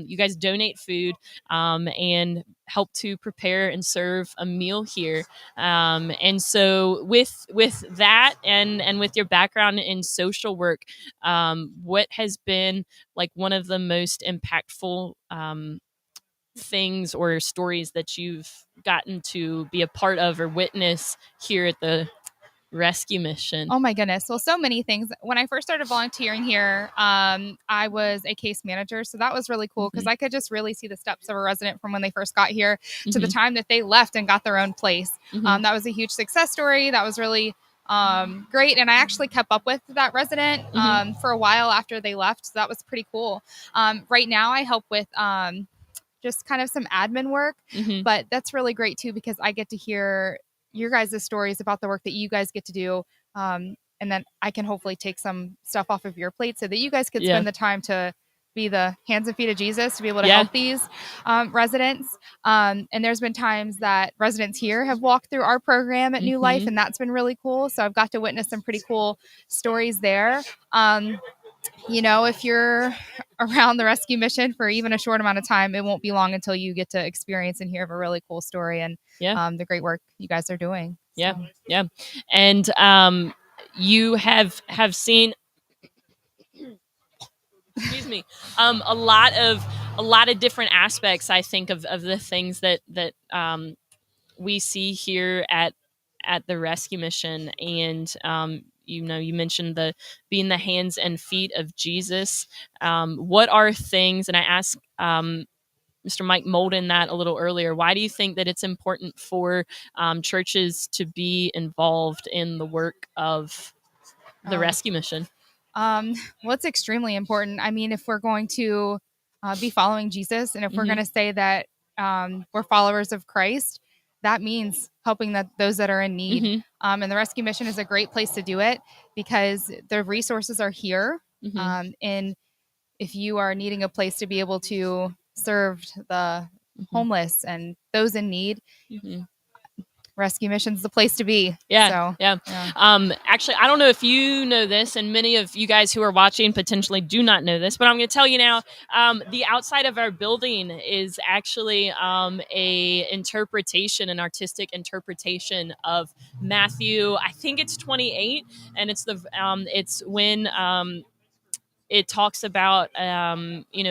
Speaker 1: you guys donate food and help to prepare and serve a meal here. And so with that and with your background in social work, what has been like one of the most impactful things or stories that you've gotten to be a part of or witness here at the rescue mission?
Speaker 21: Oh my goodness. Well, so many things. When I first started volunteering here, I was a case manager. So that was really cool because I could just really see the steps of a resident from when they first got here to the time that they left and got their own place. That was a huge success story. That was really great. And I actually kept up with that resident for a while after they left. So that was pretty cool. Right now I help with just kind of some admin work, but that's really great too, because I get to hear your guys' stories about the work that you guys get to do. And then I can hopefully take some stuff off of your plate so that you guys could spend the time to be the hands and feet of Jesus to be able to help these residents. And there's been times that residents here have walked through our program at New Life, and that's been really cool. So I've got to witness some pretty cool stories there. If you're around the rescue mission for even a short amount of time, it won't be long until you get to experience and hear of a really cool story and the great work you guys are doing.
Speaker 1: Yeah. Yeah. And you have seen, excuse me, a lot of different aspects, I think, of the things that we see here at the rescue mission. And you mentioned being the hands and feet of Jesus. What are things, and I asked Mr. Mike Molden that a little earlier, why do you think that it's important for churches to be involved in the work of the rescue mission?
Speaker 21: Well, it's extremely important. I mean, if we're going to be following Jesus, and if we're going to say that we're followers of Christ, that means helping those that are in need. And the rescue mission is a great place to do it because the resources are here. And if you are needing a place to be able to serve the homeless and those in need, rescue mission's the place to be.
Speaker 1: Yeah. Actually, I don't know if you know this, and many of you guys who are watching potentially do not know this, but I'm going to tell you now. The outside of our building is actually an artistic interpretation of Matthew. I think it's 28, and it's when it talks about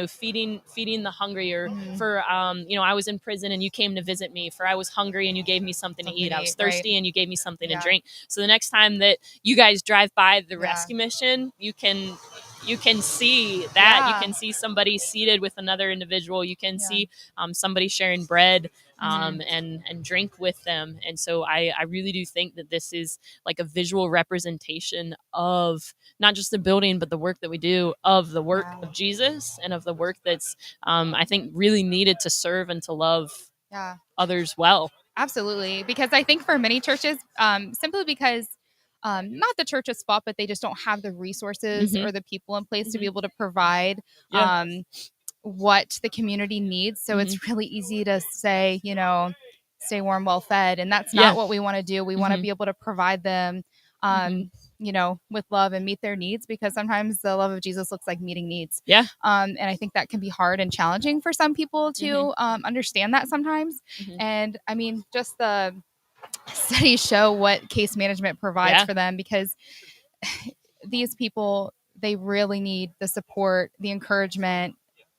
Speaker 1: feeding the hungry, or for I was in prison and you came to visit me, for I was hungry and you gave me something to eat, I was thirsty and you gave me something to drink. So the next time that you guys drive by the rescue mission, you can see that. You can see somebody seated with another individual. You can see somebody sharing bread and drink with them. And so I really do think that this is like a visual representation of not just the building, but the work that we do, of the work of Jesus, and of the work that's I think really needed to serve and to love others well.
Speaker 21: Absolutely. Because I think for many churches, simply because not the church's fault, but they just don't have the resources or the people in place to be able to provide what the community needs. So it's really easy to say, stay warm, well fed. And that's not what we want to do. We want to be able to provide them with love and meet their needs, because sometimes the love of Jesus looks like meeting needs.
Speaker 1: Yeah.
Speaker 21: And I think that can be hard and challenging for some people to understand that sometimes. And I mean, just the studies show what case management provides for them, because these people, they really need the support, the encouragement,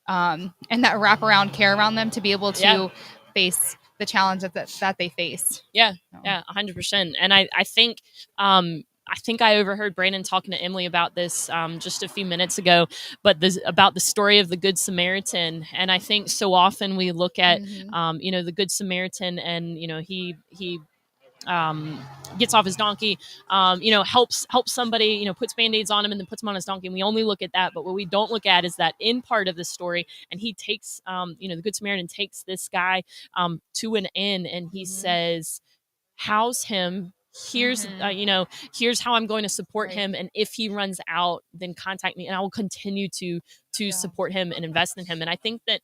Speaker 21: and that wraparound care around them to be able to face the challenge that they face.
Speaker 1: Yeah, 100%. And I think I overheard Brandon talking to Emily about this just a few minutes ago, but about the story of the Good Samaritan. And I think so often we look at the Good Samaritan, and he gets off his donkey, helps somebody, puts Band-Aids on him and then puts him on his donkey. And we only look at that. But what we don't look at is that in part of the story, and he takes, the Good Samaritan takes this guy to an inn, and he says, house him. Here's, here's how I'm going to support him. And if he runs out, then contact me and I will continue to support him and invest in him. And I think that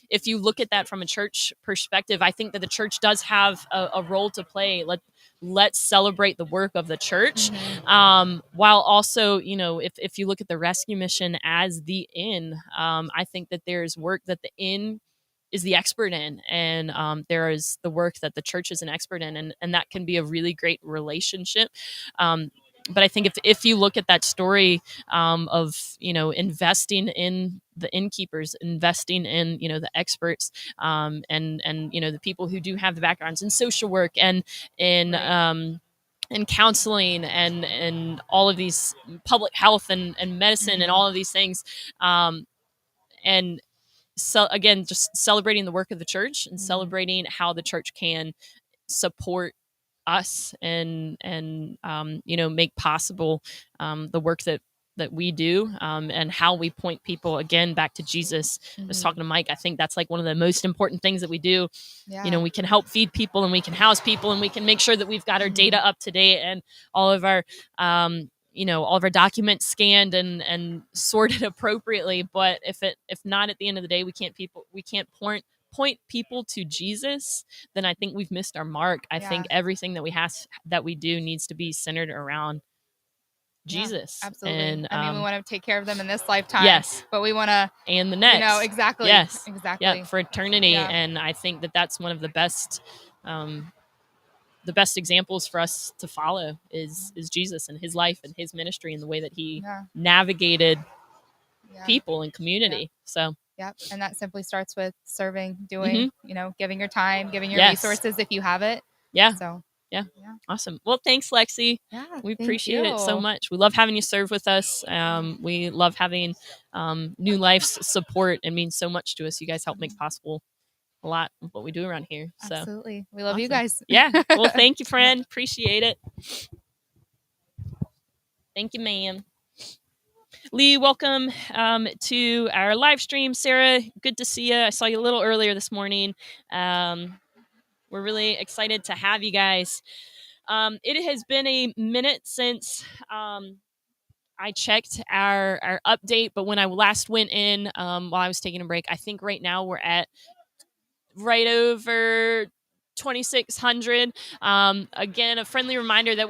Speaker 1: if you look at that from a church perspective, I think that the church does have a role to play. Let's celebrate the work of the church. While also, if you look at the rescue mission as the inn, I think that there's work that the inn is the expert in, and there is the work that the church is an expert in, and that can be a really great relationship. But I think if you look at that story of investing in the innkeepers, investing in the experts, and the people who do have the backgrounds in social work and in counseling and all of these public health and medicine and all of these things, and so again, just celebrating the work of the church and celebrating how the church can support us and make possible the work that we do, and how we point people again back to Jesus. I was talking to Mike. I think that's like one of the most important things that we do. We can help feed people, and we can house people, and we can make sure that we've got our data up to date and all of our all of our documents scanned and sorted appropriately. But if not, at the end of the day, we can't point people to Jesus, then I think we've missed our mark. I think everything that we do needs to be centered around Jesus.
Speaker 21: Absolutely.
Speaker 1: And
Speaker 21: I mean, we want to take care of them in this lifetime, but we want to,
Speaker 1: and the next,
Speaker 21: exactly.
Speaker 1: Yes,
Speaker 21: exactly.
Speaker 1: for eternity. And I think that that's one of the best examples for us to follow is Jesus and his life and his ministry and the way that he navigated people and community. So
Speaker 21: yep. And that simply starts with serving, doing, giving your time, giving your resources if you have it.
Speaker 1: Yeah.
Speaker 21: So
Speaker 1: yeah. Awesome. Well, thanks, Lexi.
Speaker 21: Yeah,
Speaker 1: we appreciate it so much. We love having you serve with us. We love having New Life's support. It means so much to us. You guys help make possible a lot of what we do around here. So
Speaker 21: absolutely. We love you guys.
Speaker 1: Yeah. Well, thank you, friend. Appreciate it. Thank you, ma'am. Lee, welcome to our live stream. Sarah, good to see you. I saw you a little earlier this morning. We're really excited to have you guys. It has been a minute since I checked our update, but when I last went in while I was taking a break, I think right now we're at right over 2,600. Again, a friendly reminder that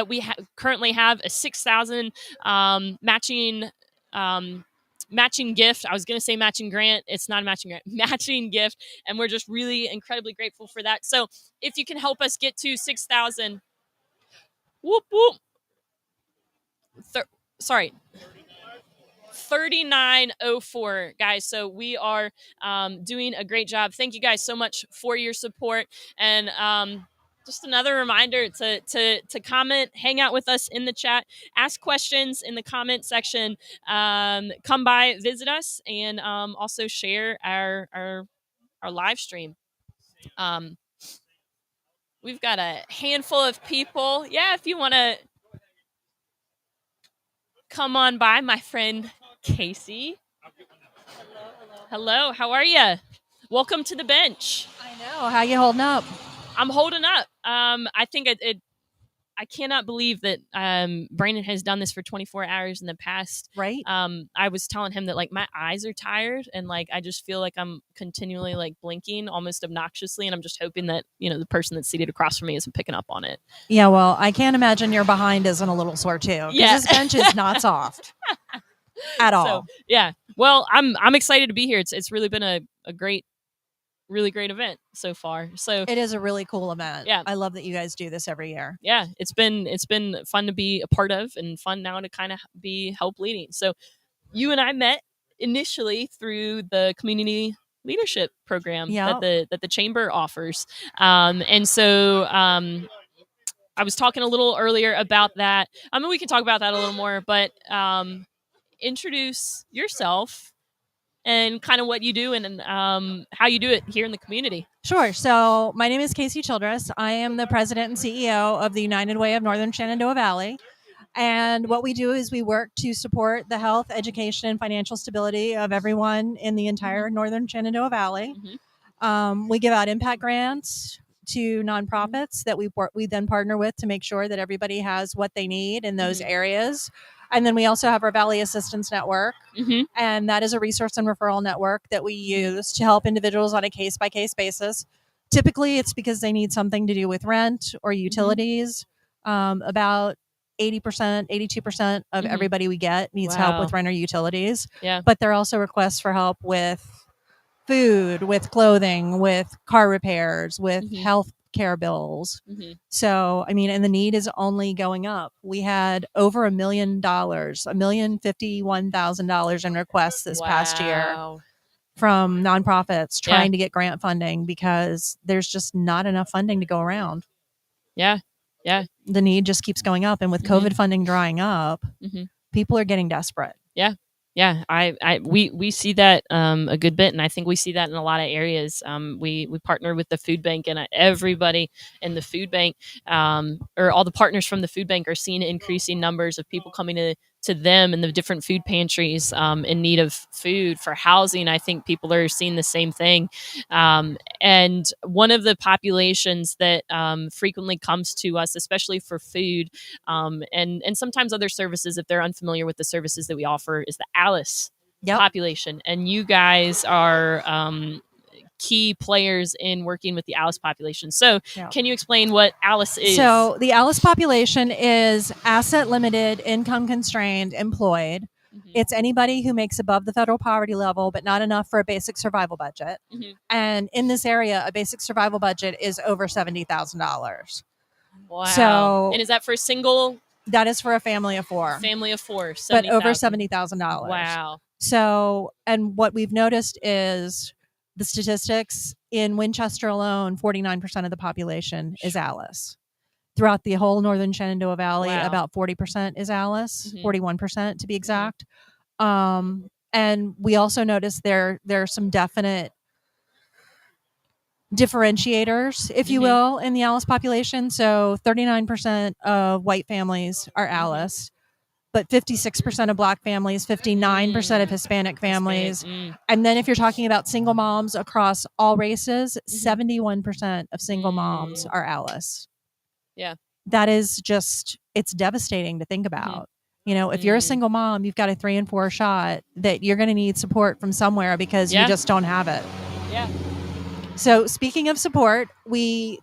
Speaker 1: we currently have a 6,000 matching gift. I was going to say matching grant. It's not a matching grant, matching gift. And we're just really incredibly grateful for that. So if you can help us get to 6,000, whoop, whoop. 3904, guys. So we are doing a great job. Thank you guys so much for your support. And just another reminder to comment, hang out with us in the chat, ask questions in the comment section, come by, visit us, and also share our live stream. We've got a handful of people. Yeah, if you want to come on by, my friend Casey. Hello. How are you? Welcome to the bench.
Speaker 2: I know. How you holding up?
Speaker 1: I'm holding up. I think I cannot believe that Brandon has done this for 24 hours in the past.
Speaker 2: Right.
Speaker 1: I was telling him that like my eyes are tired and like I just feel like I'm continually like blinking almost obnoxiously, and I'm just hoping that the person that's seated across from me isn't picking up on it.
Speaker 2: Yeah, well, I can't imagine your behind isn't a little sore too.
Speaker 1: Yeah,
Speaker 2: this bench is not soft at all.
Speaker 1: So, yeah. Well, I'm excited to be here. It's really been a really great event so far. So
Speaker 2: it is a really cool event.
Speaker 1: Yeah.
Speaker 2: I love that you guys do this every year.
Speaker 1: Yeah, it's been fun to be a part of and fun now to kind of be help leading. So you and I met initially through the community leadership program that the chamber offers. And so I was talking a little earlier about that. I mean, we can talk about that a little more, but introduce yourself and kind of what you do and how you do it here in the community.
Speaker 2: Sure. So my name is Casey Childress. I am the president and CEO of the United Way of Northern Shenandoah Valley. And what we do is we work to support the health, education, and financial stability of everyone in the entire Northern Shenandoah Valley. We give out impact grants to nonprofits that we then partner with to make sure that everybody has what they need in those areas. And then we also have our Valley Assistance Network, and that is a resource and referral network that we use to help individuals on a case-by-case basis. Typically, it's because they need something to do with rent or utilities. About 80%, 82% of everybody we get needs help with rent or utilities.
Speaker 1: Yeah.
Speaker 2: But there are also requests for help with food, with clothing, with car repairs, with health care bills. So, I mean, and the need is only going up. We had over $1 million, $1,051,000 in requests this past year from nonprofits trying to get grant funding because there's just not enough funding to go around.
Speaker 1: Yeah. Yeah.
Speaker 2: The need just keeps going up. And with COVID funding drying up, people are getting desperate.
Speaker 1: Yeah. Yeah, we see that a good bit, and I think we see that in a lot of areas. We partner with the food bank, and everybody in the food bank, or all the partners from the food bank, are seeing increasing numbers of people coming to them in the different food pantries in need of food. For housing, I think people are seeing the same thing. And one of the populations that frequently comes to us, especially for food and sometimes other services, if they're unfamiliar with the services that we offer, is the ALICE population. And you guys are key players in working with the ALICE population. So can you explain what ALICE is?
Speaker 2: So the ALICE population is asset limited, income constrained, employed. It's anybody who makes above the federal poverty level, but not enough for a basic survival budget. And in this area, a basic survival budget is over $70,000.
Speaker 1: Wow.
Speaker 2: So,
Speaker 1: and is that for a single?
Speaker 2: That is for a family of four.
Speaker 1: Family of four,
Speaker 2: but over $70,000.
Speaker 1: Wow.
Speaker 2: So, and what we've noticed is the statistics in Winchester alone, 49% of the population is ALICE. Throughout the whole Northern Shenandoah Valley, about 40% is ALICE, 41% to be exact. And we also noticed there are some definite differentiators, if you will, in the ALICE population. So 39% of white families are ALICE, but 56% of Black families, 59% of Hispanic families. And then if you're talking about single moms across all races, 71% of single moms are ALICE.
Speaker 1: Yeah.
Speaker 2: That is just, it's devastating to think about. You know, if you're a single mom, you've got a 3 and 4 shot that you're going to need support from somewhere because you just don't have it.
Speaker 1: Yeah.
Speaker 2: So speaking of support,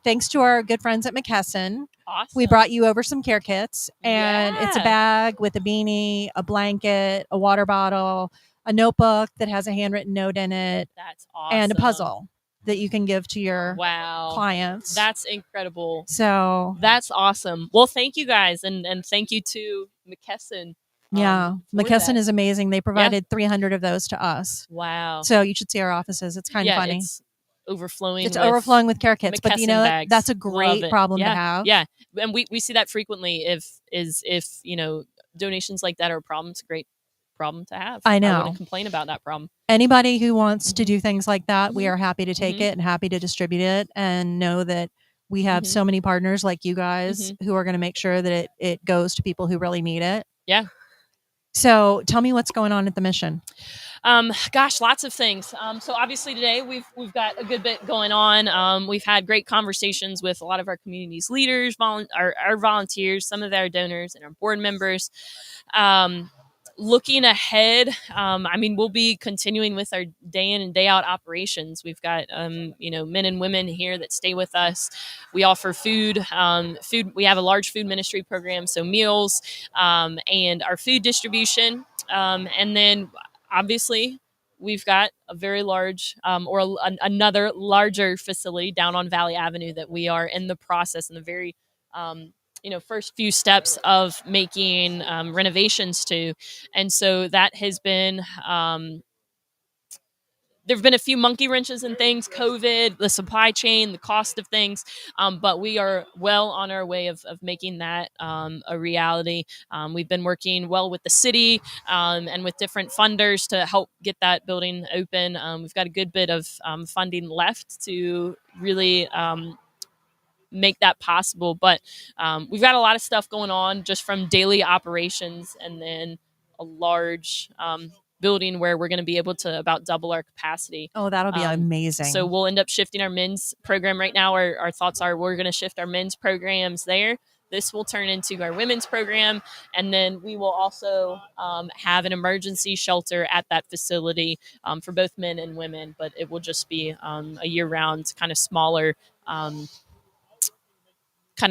Speaker 2: thanks to our good friends at McKesson, we brought you over some care kits, and it's a bag with a beanie, a blanket, a water bottle, a notebook that has a handwritten note in it.
Speaker 1: That's awesome.
Speaker 2: And a puzzle that you can give to your clients.
Speaker 1: That's incredible.
Speaker 2: So
Speaker 1: that's awesome. Well, thank you guys, and thank you to McKesson.
Speaker 2: McKesson is amazing. They provided 300 of those to us.
Speaker 1: Wow.
Speaker 2: So you should see our offices. It's kind of funny.
Speaker 1: It's overflowing.
Speaker 2: It's overflowing with care kits, but you know
Speaker 1: bags.
Speaker 2: that's a great problem to have.
Speaker 1: Yeah, and we see that frequently. If you know, donations like that are a problem, it's a great problem to have.
Speaker 2: I know.
Speaker 1: I wouldn't complain about that problem.
Speaker 2: Anybody who wants to do things like that, we are happy to take it and happy to distribute it, and know that we have so many partners like you guys who are going to make sure that it goes to people who really need it.
Speaker 1: Yeah.
Speaker 2: So tell me what's going on at the mission.
Speaker 1: Gosh, lots of things. So obviously today we've got a good bit going on. We've had great conversations with a lot of our community's leaders, our volunteers, some of our donors, and our board members. Looking ahead, I mean, we'll be continuing with our day in and day out operations. We've got, men and women here that stay with us. We offer food. We have a large food ministry program, so meals, and our food distribution. And then obviously we've got a very large another larger facility down on Valley Avenue that we are in the process in the very first few steps of making renovations to. And so that has been there have been a few monkey wrenches and things, COVID, the supply chain, the cost of things, but we are well on our way of making that a reality. We've been working well with the city and with different funders to help get that building open. We've got a good bit of funding left to really make that possible, but we've got a lot of stuff going on just from daily operations, and then a large building where we're going to be able to about double our capacity.
Speaker 2: Oh, that'll be amazing.
Speaker 1: So we'll end up shifting our men's program. Right now our thoughts are we're going to shift our men's programs there. This will turn into our women's program, and then we will also have an emergency shelter at that facility for both men and women, but it will just be a year-round kind of smaller kind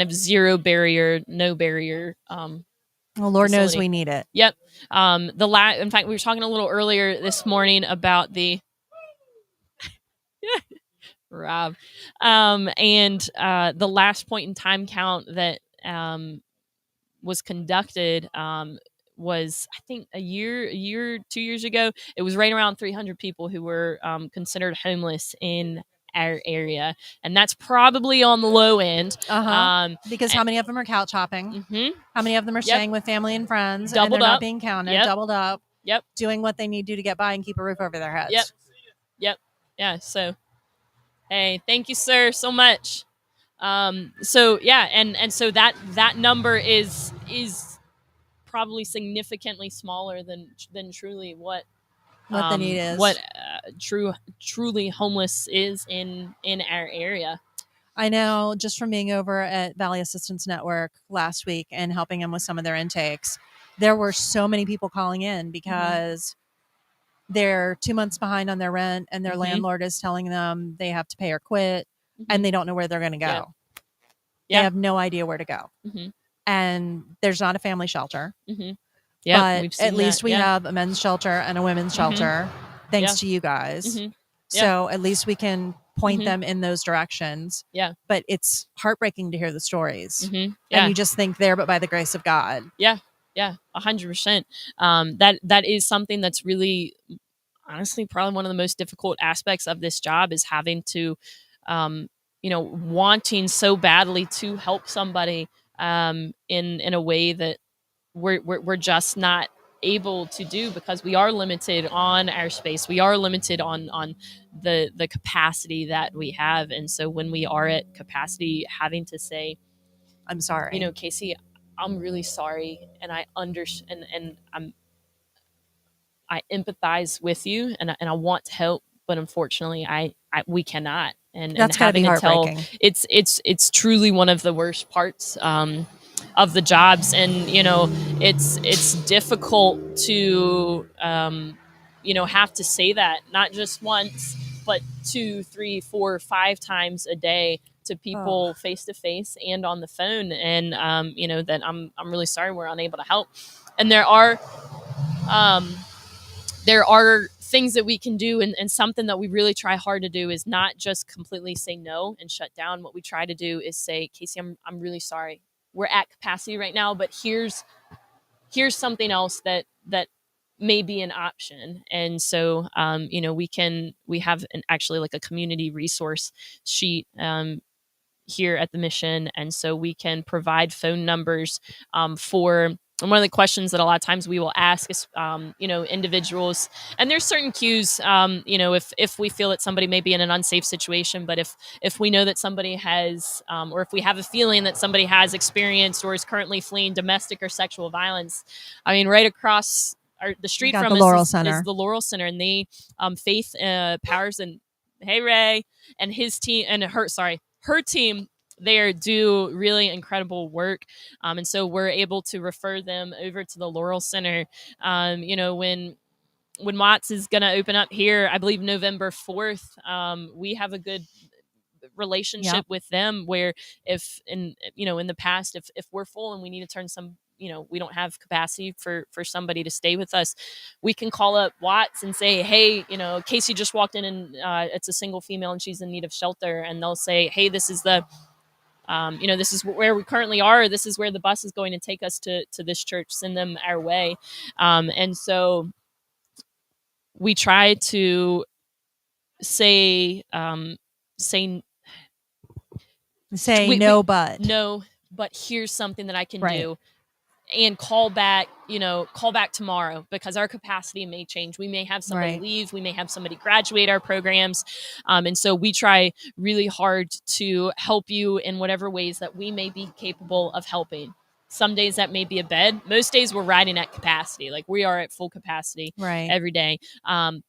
Speaker 1: of zero barrier, no barrier.
Speaker 2: Well, Lord knows we need it.
Speaker 1: Yep. In fact, we were talking a little earlier this morning about the Rob, and the last point in time count that was conducted was, I think, a year, 2 years ago. It was right around 300 people who were considered homeless in our area, and that's probably on the low end.
Speaker 2: Because how many of them are couch hopping? How many of them are
Speaker 1: Yep.
Speaker 2: staying with family and friends?
Speaker 1: Doubled
Speaker 2: and they're
Speaker 1: up.
Speaker 2: not being counted.
Speaker 1: Yep.
Speaker 2: Doubled up.
Speaker 1: Yep.
Speaker 2: Doing what they need to do to get by and keep a roof over their heads.
Speaker 1: Yep. Yeah. So, hey, thank you, sir, so much. So yeah, and so that number is probably significantly smaller than truly what
Speaker 2: the need is.
Speaker 1: What truly homeless is in our area.
Speaker 2: I know just from being over at Valley Assistance Network last week and helping them with some of their intakes, there were so many people calling in because they're 2 months behind on their rent, and their landlord is telling them they have to pay or quit, and they don't know where they're going to go. They have no idea where to go. And there's not a family shelter.
Speaker 1: Yeah,
Speaker 2: but at least we have a men's shelter and a women's shelter, thanks to you guys. So at least we can point them in those directions.
Speaker 1: Yeah.
Speaker 2: But it's heartbreaking to hear the stories.
Speaker 1: Yeah.
Speaker 2: And you just think there, but by the grace of God.
Speaker 1: Yeah. 100%. That is something that's really, honestly, probably one of the most difficult aspects of this job is having to, wanting so badly to help somebody in a way that we're just not able to do because we are limited on our space. We are limited on the capacity that we have. And so when we are at capacity, having to say,
Speaker 2: I'm sorry,
Speaker 1: Casey, I'm really sorry. And I understand, and I empathize with you, and I want to help, but unfortunately we cannot. And
Speaker 2: that's gotta be heartbreaking.
Speaker 1: It's truly one of the worst parts of the jobs, and it's difficult to have to say that not just once but 2, 3, 4, 5 times a day to people face to face and on the phone, and that I'm really sorry we're unable to help. And there are things that we can do, and something that we really try hard to do is not just completely say no and shut down. What we try to do is say, Casey, I'm really sorry. We're at capacity right now, but here's something else that may be an option. And so, we have actually like a community resource sheet here at the mission. And so we can provide phone numbers for And one of the questions that a lot of times we will ask is, individuals, and there's certain cues, if we feel that somebody may be in an unsafe situation, but if we know that somebody has, or if we have a feeling that somebody has experienced or is currently fleeing domestic or sexual violence, I mean, right across the street
Speaker 2: got
Speaker 1: from
Speaker 2: the
Speaker 1: us
Speaker 2: Laurel
Speaker 1: is
Speaker 2: Center.
Speaker 1: the Laurel Center, and they, Faith Powers and hey Ray and his team and her team there do really incredible work. And so we're able to refer them over to the Laurel Center. When Watts is going to open up here, I believe November 4th, we have a good relationship with them where if in the past, if we're full and we need to turn some, we don't have capacity for somebody to stay with us, we can call up Watts and say, hey, Casey just walked in and it's a single female and she's in need of shelter. And they'll say, hey, this is this is where we currently are. This is where the bus is going to take us to this church. Send them our way. And so we try to say
Speaker 2: no,
Speaker 1: but here's something that I can do. And call back tomorrow because our capacity may change. We may have somebody leave. We may have somebody graduate our programs. And so we try really hard to help you in whatever ways that we may be capable of helping. Some days that may be a bed. Most days we're riding at capacity. Like we are at full capacity every day.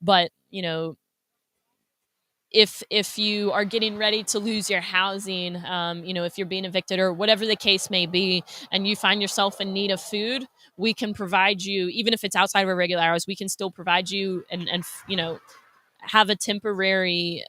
Speaker 1: But, if you are getting ready to lose your housing, if you're being evicted or whatever the case may be, and you find yourself in need of food, we can provide you, even if it's outside of our regular hours, we can still provide you and have a temporary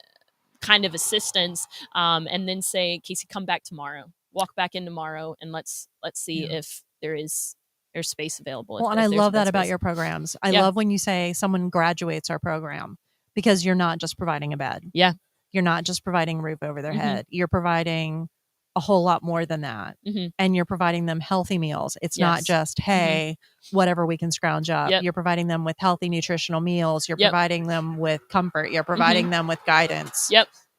Speaker 1: kind of assistance, and then say, Casey, come back tomorrow, walk back in tomorrow, and let's see if there's space available.
Speaker 2: Well, and I love that about your programs. I love when you say someone graduates our program, because you're not just providing a bed.
Speaker 1: Yeah.
Speaker 2: You're not just providing a roof over their head. You're providing a whole lot more than that. And you're providing them healthy meals. It's not just, hey, whatever we can scrounge up. You're providing them with healthy nutritional meals. You're providing them with comfort. You're providing them with guidance.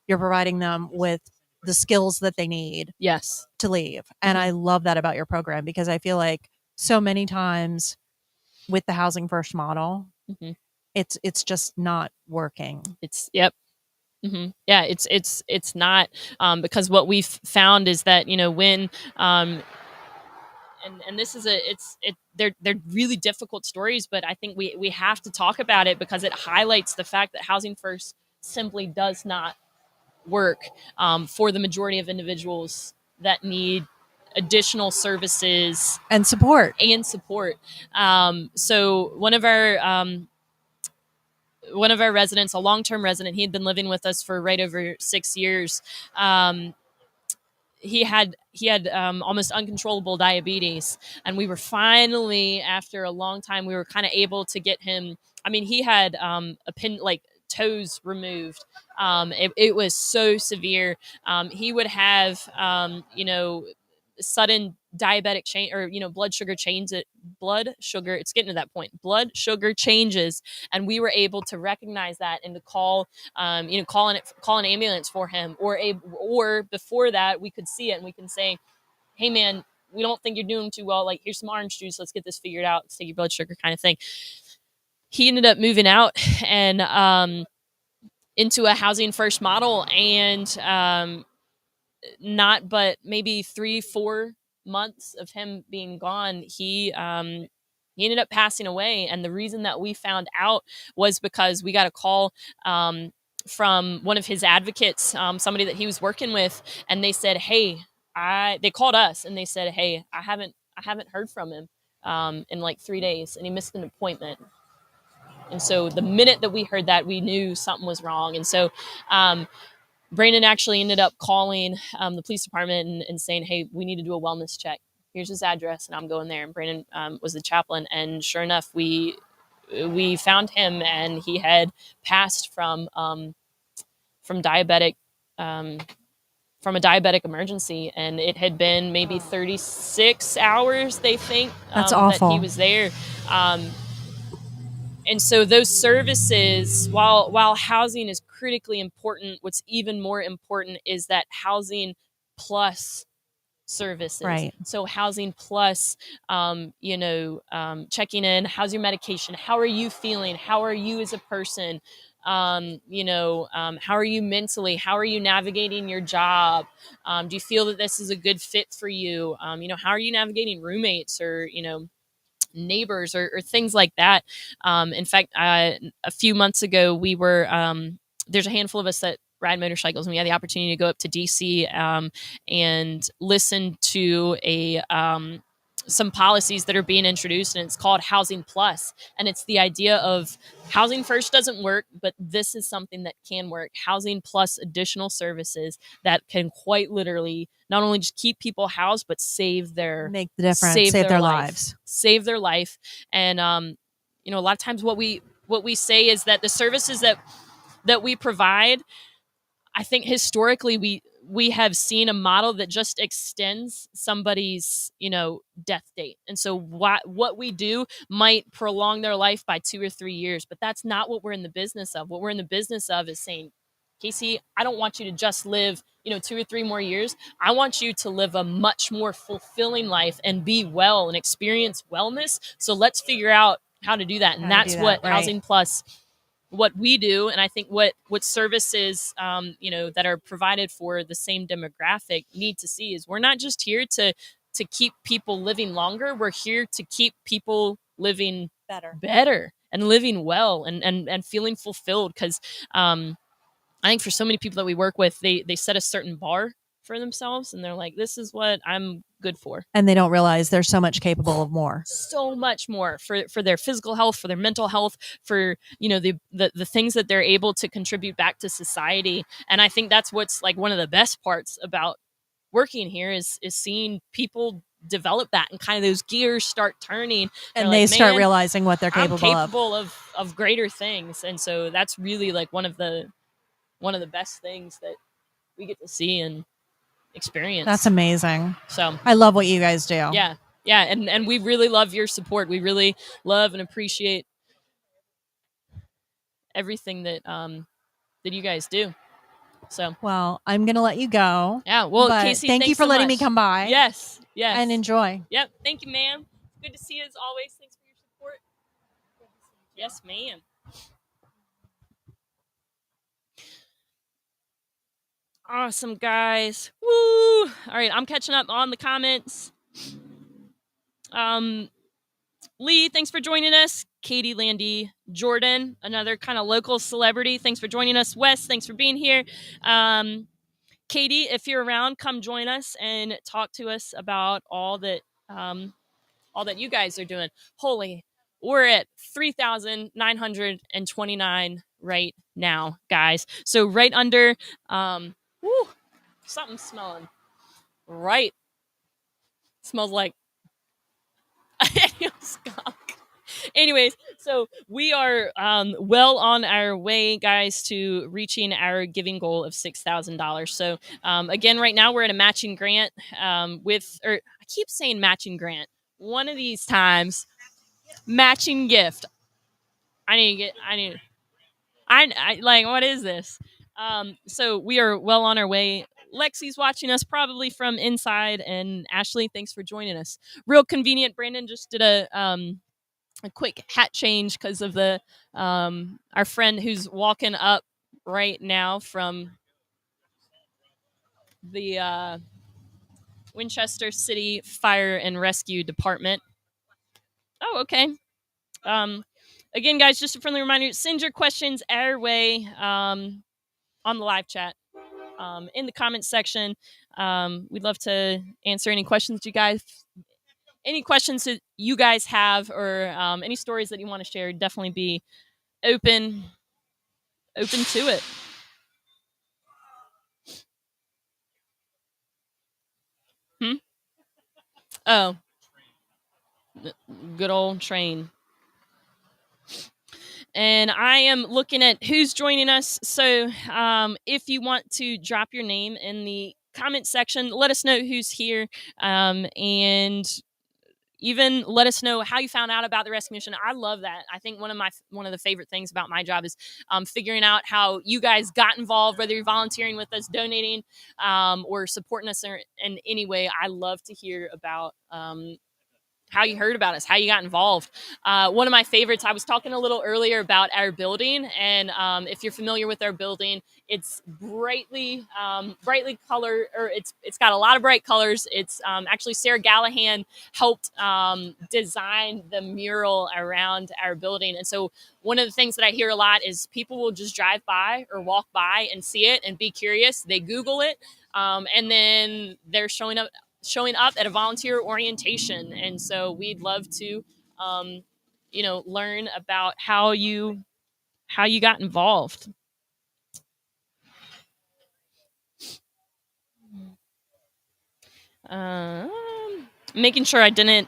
Speaker 2: You're providing them with the skills that they need to leave. And I love that about your program, because I feel like so many times with the Housing First model, it's just not working.
Speaker 1: Yeah, it's not, because what we've found is that, when, and this is they're really difficult stories, but I think we have to talk about it because it highlights the fact that Housing First simply does not work, for the majority of individuals that need additional services
Speaker 2: and support.
Speaker 1: So one of our residents, a long-term resident, he had been living with us for right over 6 years. He had almost uncontrollable diabetes, and we were finally, after a long time, we were kind of able to get him. I mean, he had toes removed. It was so severe. He would have sudden diabetic change, or blood sugar it's getting to that point, blood sugar changes, and we were able to recognize that and to call an ambulance for him, or before that we could see it and we can say, hey man, we don't think you're doing too well, like here's some orange juice, let's get this figured out, let's take your blood sugar, kind of thing. He ended up moving out and into a Housing First model, and not but maybe 3-4 months of him being gone, he ended up passing away. And the reason that we found out was because we got a call from one of his advocates, somebody that he was working with, and they said, hey, they called us and they said, hey, I haven't heard from him in like 3 days, and he missed an appointment. And so the minute that we heard that, we knew something was wrong. And so Brandon actually ended up calling the police department and saying, hey, we need to do a wellness check. Here's his address, and I'm going there. And Brandon was the chaplain. And sure enough, we found him, and he had passed from diabetic, from a diabetic emergency. And it had been maybe 36 hours, they think,
Speaker 2: that's awful,
Speaker 1: that he was there. And so those services, while housing is critically important, what's even more important is that housing plus services.
Speaker 2: Right.
Speaker 1: So housing plus, checking in. How's your medication? How are you feeling? How are you as a person? How are you mentally? How are you navigating your job? Do you feel that this is a good fit for you? How are you navigating roommates or, neighbors or things like that? In fact, a few months ago, we were, there's a handful of us that ride motorcycles, and we had the opportunity to go up to DC and listen to some policies that are being introduced, and it's called Housing Plus. And it's the idea of housing first doesn't work, but this is something that can work. Housing plus additional services that can quite literally not only just keep people housed, but save their
Speaker 2: Make the difference, save their lives.
Speaker 1: Save their life. And a lot of times what we say is that the services that we provide, I think historically we have seen a model that just extends somebody's, death date. And so what we do might prolong their life by 2 or 3 years, but that's not what we're in the business of. What we're in the business of is saying, Casey, I don't want you to just live, 2 or 3 more years. I want you to live a much more fulfilling life and be well and experience wellness. So let's figure out how to do that. And that's what Housing Plus, what we do, and I think what services that are provided for the same demographic need to see is we're not just here to keep people living longer. We're here to keep people living better and living well and feeling fulfilled. Because I think for so many people that we work with, they set a certain bar for themselves, and they're like, this is what I'm good for.
Speaker 2: And they don't realize they're so much capable of more.
Speaker 1: So much more for their physical health, for their mental health, for, the things that they're able to contribute back to society. And I think that's what's like one of the best parts about working here is seeing people develop that and kind of those gears start turning.
Speaker 2: And they start realizing what they're
Speaker 1: capable of greater things. And so that's really like one of the best things that we get to see and experience.
Speaker 2: That's amazing.
Speaker 1: So
Speaker 2: I love what you guys do.
Speaker 1: Yeah. And we really love your support. We really love and appreciate everything that you guys do. So,
Speaker 2: well, I'm going to let you go.
Speaker 1: Yeah. Well, Casey,
Speaker 2: thank you for letting me come by.
Speaker 1: Yes.
Speaker 2: And enjoy.
Speaker 1: Yep. Thank you, ma'am. Good to see you as always. Thanks for your support. Yes, ma'am. Awesome, guys. Woo! All right, I'm catching up on the comments. Lee, thanks for joining us. Katie, Landy, Jordan, another kind of local celebrity. Thanks for joining us. Wes, thanks for being here. Katie, if you're around, come join us and talk to us about all that you guys are doing. Holy, we're at 3,929 right now, guys. So right under, something's smelling right. Smells like skunk. Anyways, so we are well on our way, guys, to reaching our giving goal of $6,000. So again, right now we're at a matching grant I keep saying matching grant. One of these times, matching gift. I what is this? So we are well on our way. Lexi's watching us probably from inside, and Ashley, thanks for joining us. Real convenient. Brandon just did a quick hat change because of the our friend who's walking up right now from the Winchester City Fire and Rescue Department. Oh, okay. Again, guys, just a friendly reminder, send your questions our way on the live chat. In the comments section. We'd love to answer any questions that you guys have, or any stories that you want to share. Definitely be open to it. Oh, good old train. And I am looking at who's joining us. So if you want to drop your name in the comment section, let us know who's here. And even let us know how you found out about the rescue mission. I love that. I think one of the favorite things about my job is figuring out how you guys got involved, whether you're volunteering with us, donating, or supporting us in any way. I love to hear about how you heard about us, how you got involved. One of my favorites, I was talking a little earlier about our building, and if you're familiar with our building, it's brightly colored, or it's got a lot of bright colors. It's actually Sarah Gallahan helped design the mural around our building. And so one of the things that I hear a lot is people will just drive by or walk by and see it and be curious. They Google it, and then they're showing up at a volunteer orientation. And so we'd love to learn about how you got involved. Making sure I didn't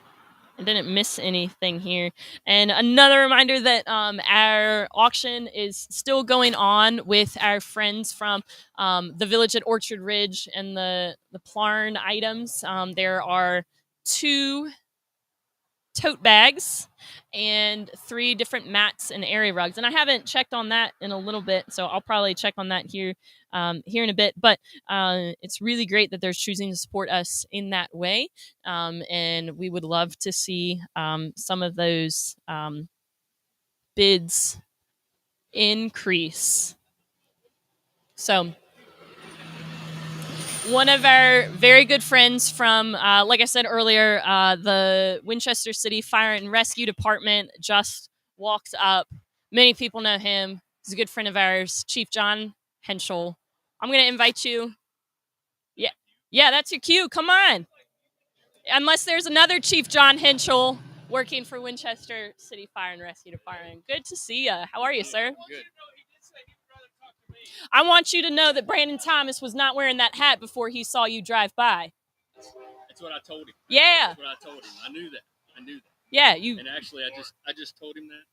Speaker 1: miss anything here. And another reminder that our auction is still going on with our friends from the Village at Orchard Ridge and the Plarn items. There are 2 tote bags and 3 different mats and area rugs. And I haven't checked on that in a little bit, so I'll probably check on that here in a bit. But it's really great that they're choosing to support us in that way. And we would love to see some of those bids increase. So one of our very good friends from, like I said earlier, the Winchester City Fire and Rescue Department just walked up. Many people know him. He's a good friend of ours, Chief John Henschel. I'm going to invite you. Yeah, that's your cue. Come on. Unless there's another Chief John Henschel working for Winchester City Fire and Rescue Department. Good to see you. How are you, sir?
Speaker 3: Good.
Speaker 1: I want you to know that Brandon Thomas was not wearing that hat before he saw you drive by.
Speaker 3: That's what I told him.
Speaker 1: Yeah.
Speaker 3: That's what I told him. I knew that.
Speaker 1: Yeah, you.
Speaker 3: And actually, I just told him that.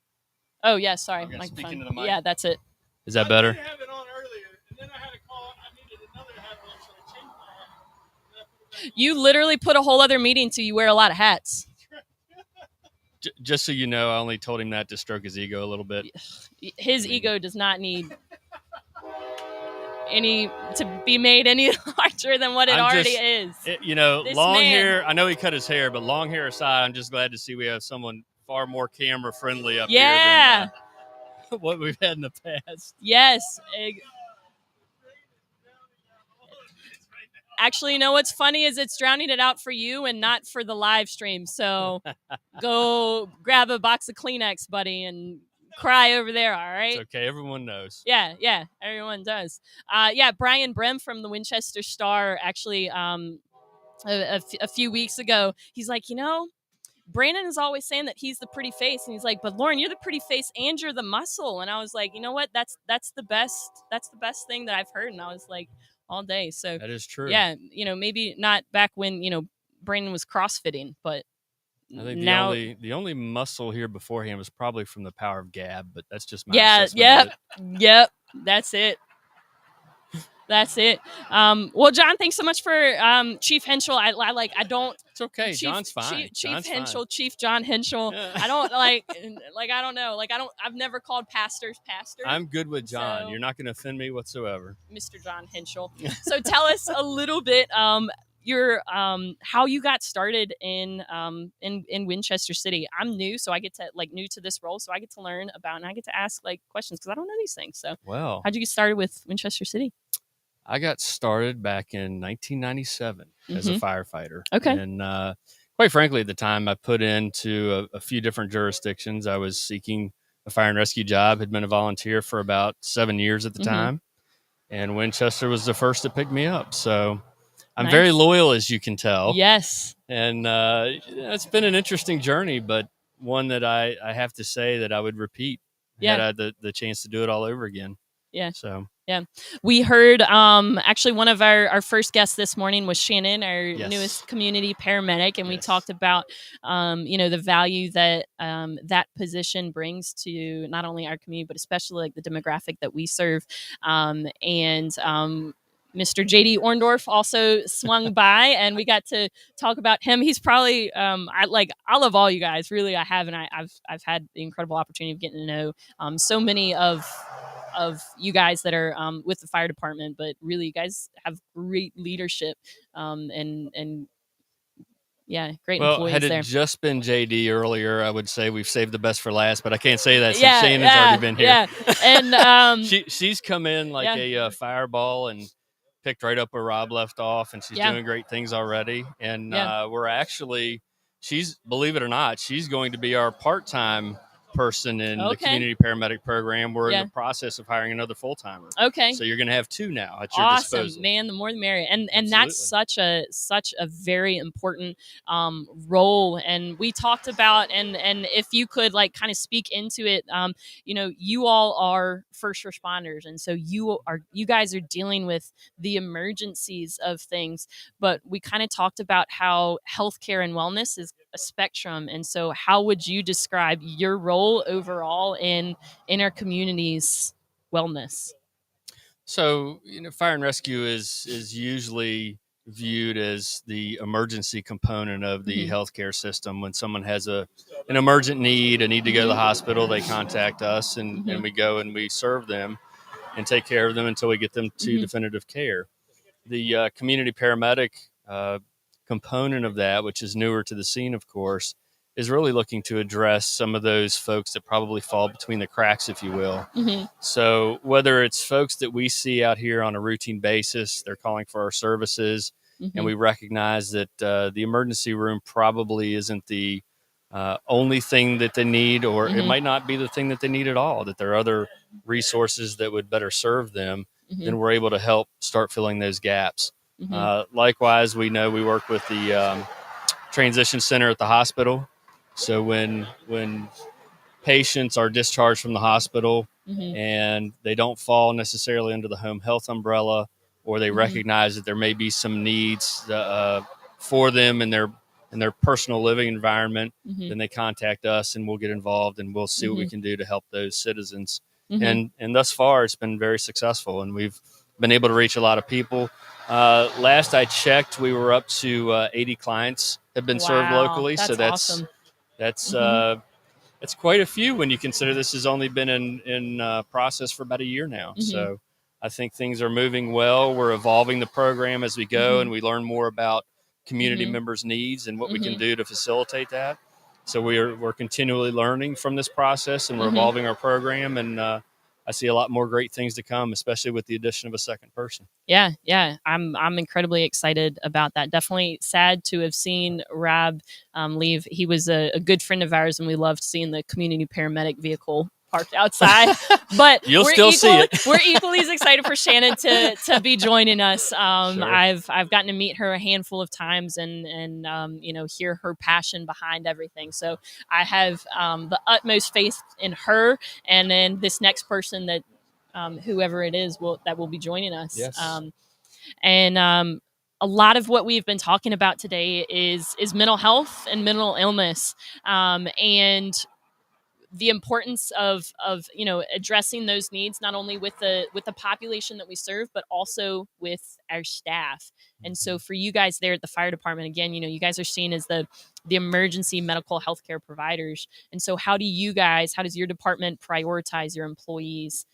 Speaker 1: Oh yeah, sorry.
Speaker 3: I'm gonna speak into the mic.
Speaker 1: Yeah, that's it.
Speaker 3: Is that better?
Speaker 4: I did have it on earlier, and then I had a call. I needed another hat on, so I changed my hat.
Speaker 1: You literally put a whole other meeting to you wear a lot of hats.
Speaker 3: Just so you know, I only told him that to stroke his ego a little bit.
Speaker 1: His ego does not need to be made any larger than what it already is.
Speaker 3: Long hair. I know he cut his hair, but long hair aside, I'm just glad to see we have someone far more camera friendly up here than what we've had in the past.
Speaker 1: Yes. Actually, you know what's funny is it's drowning it out for you and not for the live stream. So go grab a box of Kleenex, buddy, and cry over there. All right.
Speaker 3: It's okay. Everyone knows.
Speaker 1: Yeah. Everyone does. Brian Brem from the Winchester Star actually a few weeks ago, he's like, Brandon is always saying that he's the pretty face, and he's like, but Lauren, you're the pretty face and you're the muscle. And I was like, you know what? That's the best thing that I've heard. And I was like, all day. So
Speaker 3: that is true.
Speaker 1: Yeah, maybe not back when Brandon was CrossFitting, but
Speaker 3: I think
Speaker 1: now
Speaker 3: the only muscle here beforehand was probably from the power of Gab, but that's just my
Speaker 1: assessment. Yep. That's it. Well, John, thanks so much for Chief Henschel. I don't.
Speaker 3: It's okay. John's fine.
Speaker 1: Chief Henschel, Chief John Henschel. Yeah. I don't I don't know. I've never called pastors pastor.
Speaker 3: I'm good with John. You're not going to offend me whatsoever.
Speaker 1: Mr. John Henschel. So tell us a little bit your how you got started in Winchester City. I'm new, so I get to new to this role, so I get to learn about and I get to ask questions because I don't know these things. So how'd you get started with Winchester City?
Speaker 3: I got started back in 1997 as a firefighter.
Speaker 1: Okay.
Speaker 3: And quite frankly, at the time, I put into a few different jurisdictions. I was seeking a fire and rescue job, had been a volunteer for about 7 years at the time. And Winchester was the first to pick me up. So I'm very loyal, as you can tell.
Speaker 1: Yes.
Speaker 3: And it's been an interesting journey, but one that I have to say that I would repeat had I had the chance to do it all over again.
Speaker 1: Yeah.
Speaker 3: So.
Speaker 1: Yeah. We heard actually one of our first guests this morning was Shannon, our newest community paramedic. And we talked about, the value that that position brings to not only our community, but especially the demographic that we serve. Mr. JD Orndorff also swung by, and we got to talk about him. He's probably I love all you guys, really. I have, and I've had the incredible opportunity of getting to know so many of you guys that are with the fire department, but really you guys have great leadership and yeah, great employees
Speaker 3: had it
Speaker 1: there.
Speaker 3: just been JD earlier, I would say we've saved the best for last, but I can't say that since Shannon's already been here.
Speaker 1: Yeah, and
Speaker 3: she's come in like a fireball and picked right up where Rob left off, and she's doing great things already. And we're actually, believe it or not, she's going to be our part-time person in the community paramedic program. We're in the process of hiring another full-timer.
Speaker 1: Okay.
Speaker 3: So you're going to have two now at your disposal.
Speaker 1: Man, the more the merrier. And that's such a very important role. And we talked about, and if you could like kind of speak into it, you all are first responders. And so you guys are dealing with the emergencies of things, but we kind of talked about how healthcare and wellness is a spectrum. And so how would you describe your role overall in our community's wellness?
Speaker 3: So, fire and rescue is usually viewed as the emergency component of the healthcare system. When someone has an emergent need, a need to go to the hospital, they contact us, and we go and we serve them and take care of them until we get them to definitive care. The community paramedic component of that, which is newer to the scene, of course, is really looking to address some of those folks that probably fall between the cracks, if you will. So whether it's folks that we see out here on a routine basis, they're calling for our services, and we recognize that the emergency room probably isn't the only thing that they need, or it might not be the thing that they need at all, that there are other resources that would better serve them, then we're able to help start filling those gaps. Likewise, we know we work with the transition center at the hospital. So when patients are discharged from the hospital and they don't fall necessarily under the home health umbrella, or they recognize that there may be some needs for them in their personal living environment, then they contact us and we'll get involved and we'll see what we can do to help those citizens. And thus far, it's been very successful, and we've been able to reach a lot of people. Last I checked, we were up to 80 clients have been served locally.
Speaker 1: That's
Speaker 3: so that's
Speaker 1: awesome.
Speaker 3: That's quite a few when you consider this has only been in process for about a year now. So I think things are moving well. We're evolving the program as we go, and we learn more about community members' needs and what we can do to facilitate that. So we're continually learning from this process, and we're evolving our program, and I see a lot more great things to come, especially with the addition of a second person.
Speaker 1: Yeah. I'm incredibly excited about that. Definitely sad to have seen Rob leave. He was a good friend of ours, and we loved seeing the community paramedic vehicle parked outside. But
Speaker 3: you'll still see it.
Speaker 1: We're equally as excited for Shannon to be joining us.
Speaker 3: Sure.
Speaker 1: I've gotten to meet her a handful of times and hear her passion behind everything. So I have the utmost faith in her, and then this next person that whoever it is that will be joining us.
Speaker 3: Yes.
Speaker 1: A lot of what we've been talking about today is mental health and mental illness, and the importance of addressing those needs, not only with the population that we serve, but also with our staff. And so for you guys there at the fire department, again, you guys are seen as the emergency medical healthcare providers. And so how does your department prioritize your employees'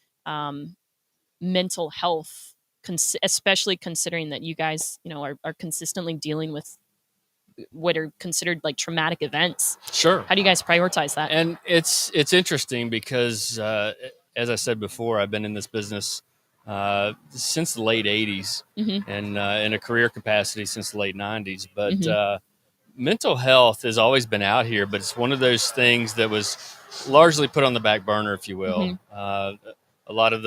Speaker 1: mental health, especially considering that you guys are consistently dealing with what are considered like traumatic events?
Speaker 3: Sure.
Speaker 1: How do you guys prioritize that?
Speaker 3: And it's interesting because, as I said before, I've been in this business since the late 80s and in a career capacity since the late 90s. But mental health has always been out here, but it's one of those things that was largely put on the back burner, if you will. A lot of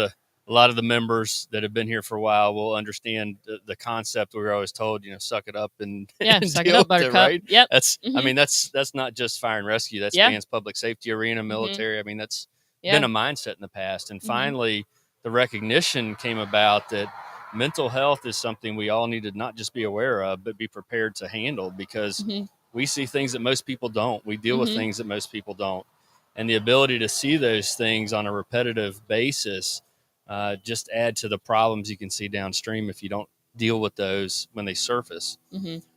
Speaker 3: the members that have been here for a while will understand the concept. We're always told, suck it up and
Speaker 1: suck
Speaker 3: deal
Speaker 1: it up,
Speaker 3: with it,
Speaker 1: buttercup.
Speaker 3: right?
Speaker 1: Yep.
Speaker 3: I mean, that's not just fire and rescue. That spans public safety arena, military. I mean, that's been a mindset in the past. And finally, the recognition came about that mental health is something we all need to not just be aware of, but be prepared to handle, because we see things that most people don't. We deal with things that most people don't. And the ability to see those things on a repetitive basis just add to the problems you can see downstream if you don't deal with those when they surface.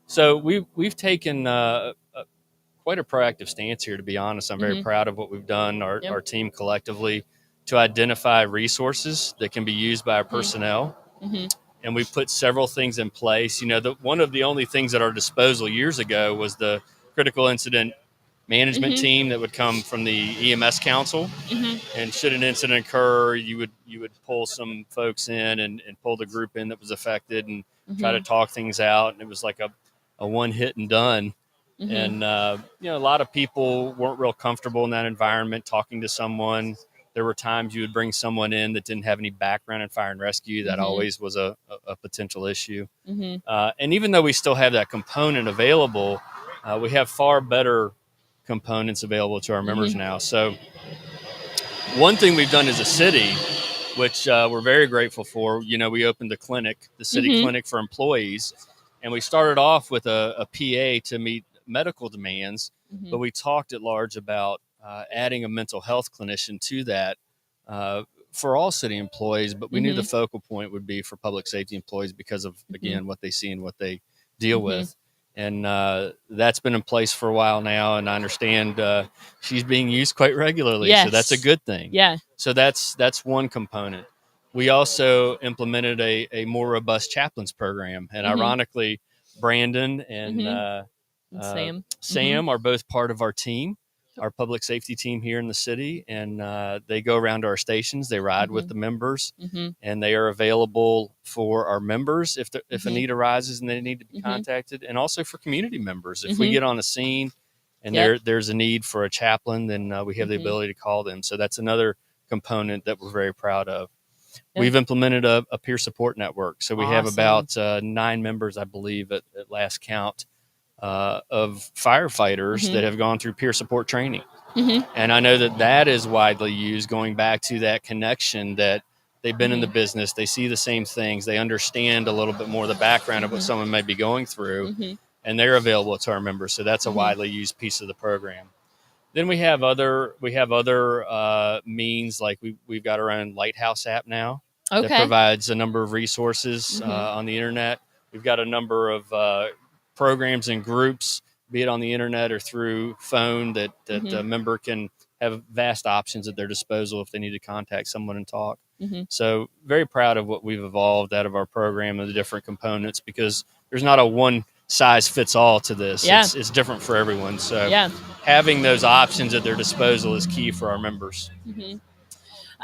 Speaker 3: So we've taken quite a proactive stance here, to be honest. I'm very proud of what we've done, our team collectively, to identify resources that can be used by our personnel. And we put several things in place. You know, one of the only things at our disposal years ago was the critical incident management team that would come from the EMS council. And should an incident occur, you would pull some folks in and pull the group in that was affected and try to talk things out. And it was like a one hit and done. And, you know, a lot of people weren't real comfortable in that environment talking to someone. There were times you would bring someone in that didn't have any background in fire and rescue. That always was a potential issue. And even though we still have that component available, we have far better components available to our members now. So one thing we've done as a city, which we're very grateful for, you know, we opened the clinic, the city clinic for employees, and we started off with a PA to meet medical demands, but we talked at large about adding a mental health clinician to that for all city employees, but we knew the focal point would be for public safety employees because of, again, what they see and what they deal with. And that's been in place for a while now, and I understand she's being used quite regularly, so that's a good thing.
Speaker 1: Yeah.
Speaker 3: So that's one component. We also implemented a more robust chaplains program, and ironically, Brandon and Sam are both part of our team, our public safety team here in the city, and they go around to our stations. They ride with the members, and they are available for our members if a need arises and they need to be contacted, and also for community members. If we get on the scene and there's a need for a chaplain, then we have the ability to call them. So that's another component that we're very proud of. We've implemented a peer support network. So we have about 9 members, I believe, at last count, of firefighters that have gone through peer support training. And I know that is widely used, going back to that connection that they've been in the business, they see the same things, they understand a little bit more the background of what someone may be going through, and they're available to our members. So that's a widely used piece of the program. Then we have other means, like we've got our own Lighthouse app now that provides a number of resources on the internet. We've got a number of programs and groups, be it on the internet or through phone, that a member can have vast options at their disposal if they need to contact someone and talk. So very proud of what we've evolved out of our program and the different components, because there's not a one size fits all to this. It's different for everyone. So having those options at their disposal is key for our members.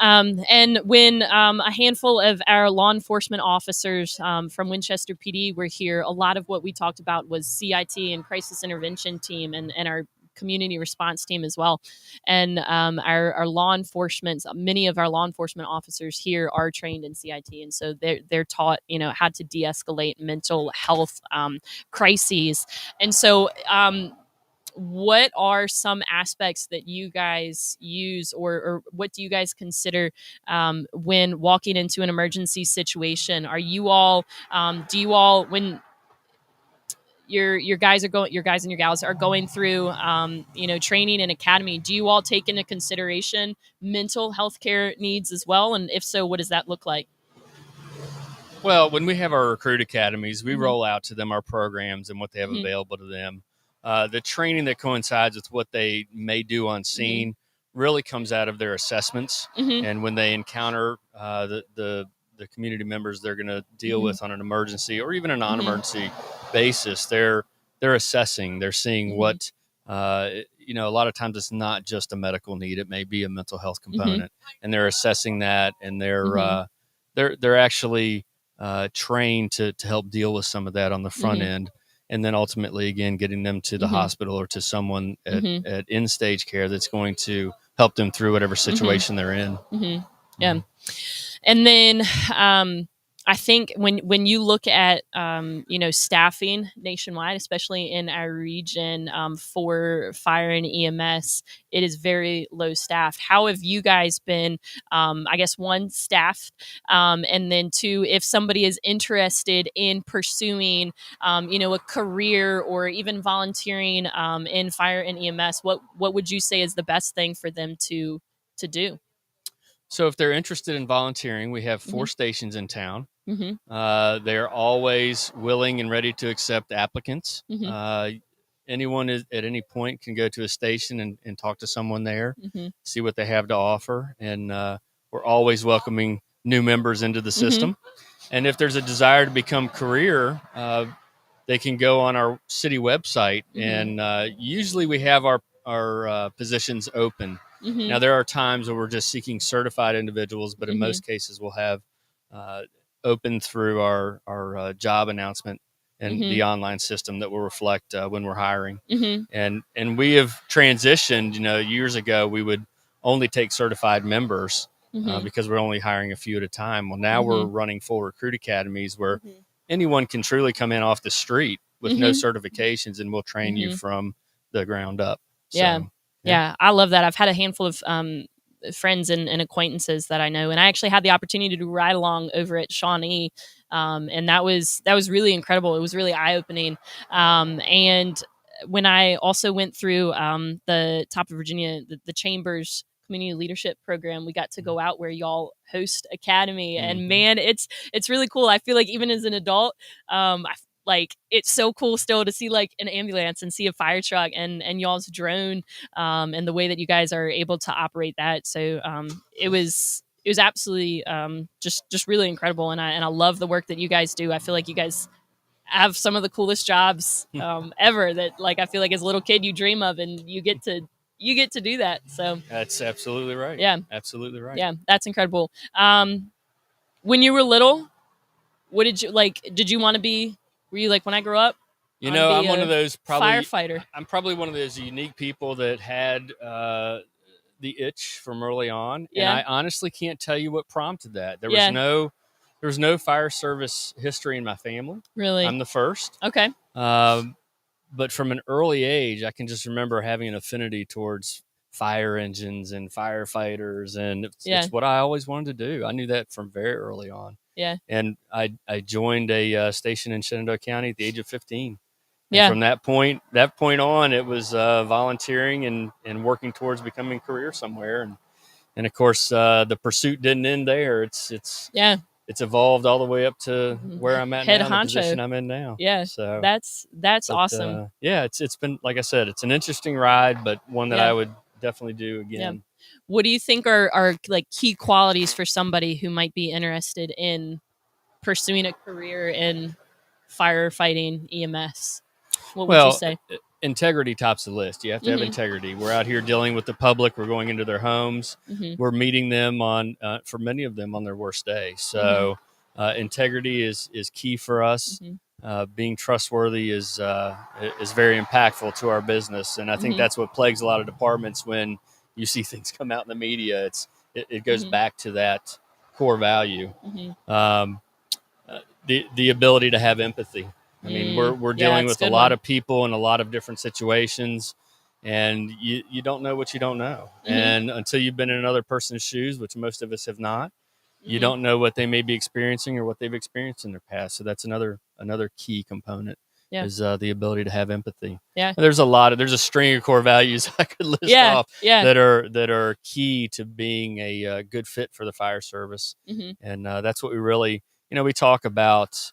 Speaker 1: And when a handful of our law enforcement officers from Winchester PD were here, a lot of what we talked about was CIT and crisis intervention team and our community response team as well. And our law enforcement, many of our law enforcement officers here are trained in CIT. And so they're taught, you know, how to de-escalate mental health crises. And so what are some aspects that you guys use, or what do you guys consider when walking into an emergency situation? Are you all, do you all, when your guys and your gals are going through, training and academy, do you all take into consideration mental health care needs as well? And if so, what does that look like?
Speaker 3: Well, when we have our recruit academies, we roll out to them our programs and what they have available to them. The training that coincides with what they may do on scene really comes out of their assessments. And when they encounter the community members they're going to deal with on an emergency or even a non-emergency basis, they're assessing, they're seeing what, a lot of times it's not just a medical need. It may be a mental health component, and they're assessing that, and they're actually trained to help deal with some of that on the front end. And then ultimately, again, getting them to the hospital or to someone at in-stage care that's going to help them through whatever situation they're in.
Speaker 1: Yeah. And then I think when you look at, staffing nationwide, especially in our region for fire and EMS, it is very low staffed. How have you guys been, one, staffed, and then 2, if somebody is interested in pursuing, a career or even volunteering in fire and EMS, what would you say is the best thing for them to do?
Speaker 3: So if they're interested in volunteering, we have 4 stations in town. They're always willing and ready to accept applicants. Anyone at any point can go to a station and talk to someone there, see what they have to offer. And we're always welcoming new members into the system. And if there's a desire to become career, they can go on our city website. And usually we have our positions open. Now, there are times where we're just seeking certified individuals, but in most cases we'll have open through our job announcement and the online system that will reflect when we're hiring. And we have transitioned, years ago, we would only take certified members because we're only hiring a few at a time. Well, now we're running full recruit academies where anyone can truly come in off the street with no certifications, and we'll train you from the ground up. So,
Speaker 1: yeah, I love that. I've had a handful of friends and acquaintances that I know, and I actually had the opportunity to ride along over at Shawnee, and that was really incredible. It was really eye opening, and when I also went through the Top of Virginia, the Chambers Community Leadership Program, we got to go out where y'all host academy, and man, it's really cool. I feel like even as an adult, it's so cool still to see like an ambulance and see a fire truck and y'all's drone, and the way that you guys are able to operate that. So it was absolutely just really incredible, and I love the work that you guys do. I feel like you guys have some of the coolest jobs ever that, like, I feel like as a little kid you dream of, and you get to do that. So
Speaker 3: that's absolutely right.
Speaker 1: Yeah,
Speaker 3: absolutely right.
Speaker 1: Yeah, that's incredible. When you were little, what did you like? Did you want to be? Were you like, when I grow up,
Speaker 3: I'm one of those
Speaker 1: firefighter?
Speaker 3: I'm probably one of those unique people that had the itch from early on, and I honestly can't tell you what prompted that. There was no fire service history in my family.
Speaker 1: Really,
Speaker 3: I'm the first.
Speaker 1: Okay.
Speaker 3: But from an early age, I can just remember having an affinity towards fire engines and firefighters, and it's what I always wanted to do. I knew that from very early on.
Speaker 1: Yeah.
Speaker 3: And I joined a station in Shenandoah County at the age of 15. And from that point on, it was volunteering and working towards becoming a career somewhere. And of course, the pursuit didn't end there. It's evolved all the way up to where I'm at
Speaker 1: Head
Speaker 3: now,
Speaker 1: honcho.
Speaker 3: the position I'm in now.
Speaker 1: Yeah.
Speaker 3: So
Speaker 1: that's awesome.
Speaker 3: It's been, like I said, it's an interesting ride, but one that I would definitely do again.
Speaker 1: Yeah. What do you think are like key qualities for somebody who might be interested in pursuing a career in firefighting EMS? What would you say?
Speaker 3: Integrity tops the list. You have to have integrity. We're out here dealing with the public. We're going into their homes. We're meeting them for many of them on their worst day. So integrity is key for us. Being trustworthy is very impactful to our business. And I think that's what plagues a lot of departments when you see things come out in the media. It goes back to that core value. The ability to have empathy. I mean, we're dealing with a lot of people in a lot of different situations, and you don't know what you don't know. And until you've been in another person's shoes, which most of us have not, you don't know what they may be experiencing or what they've experienced in their past. So that's another key component is the ability to have empathy.
Speaker 1: Yeah.
Speaker 3: And there's a string of core values I could list off that are key to being a good fit for the fire service. And that's what we really, we talk about.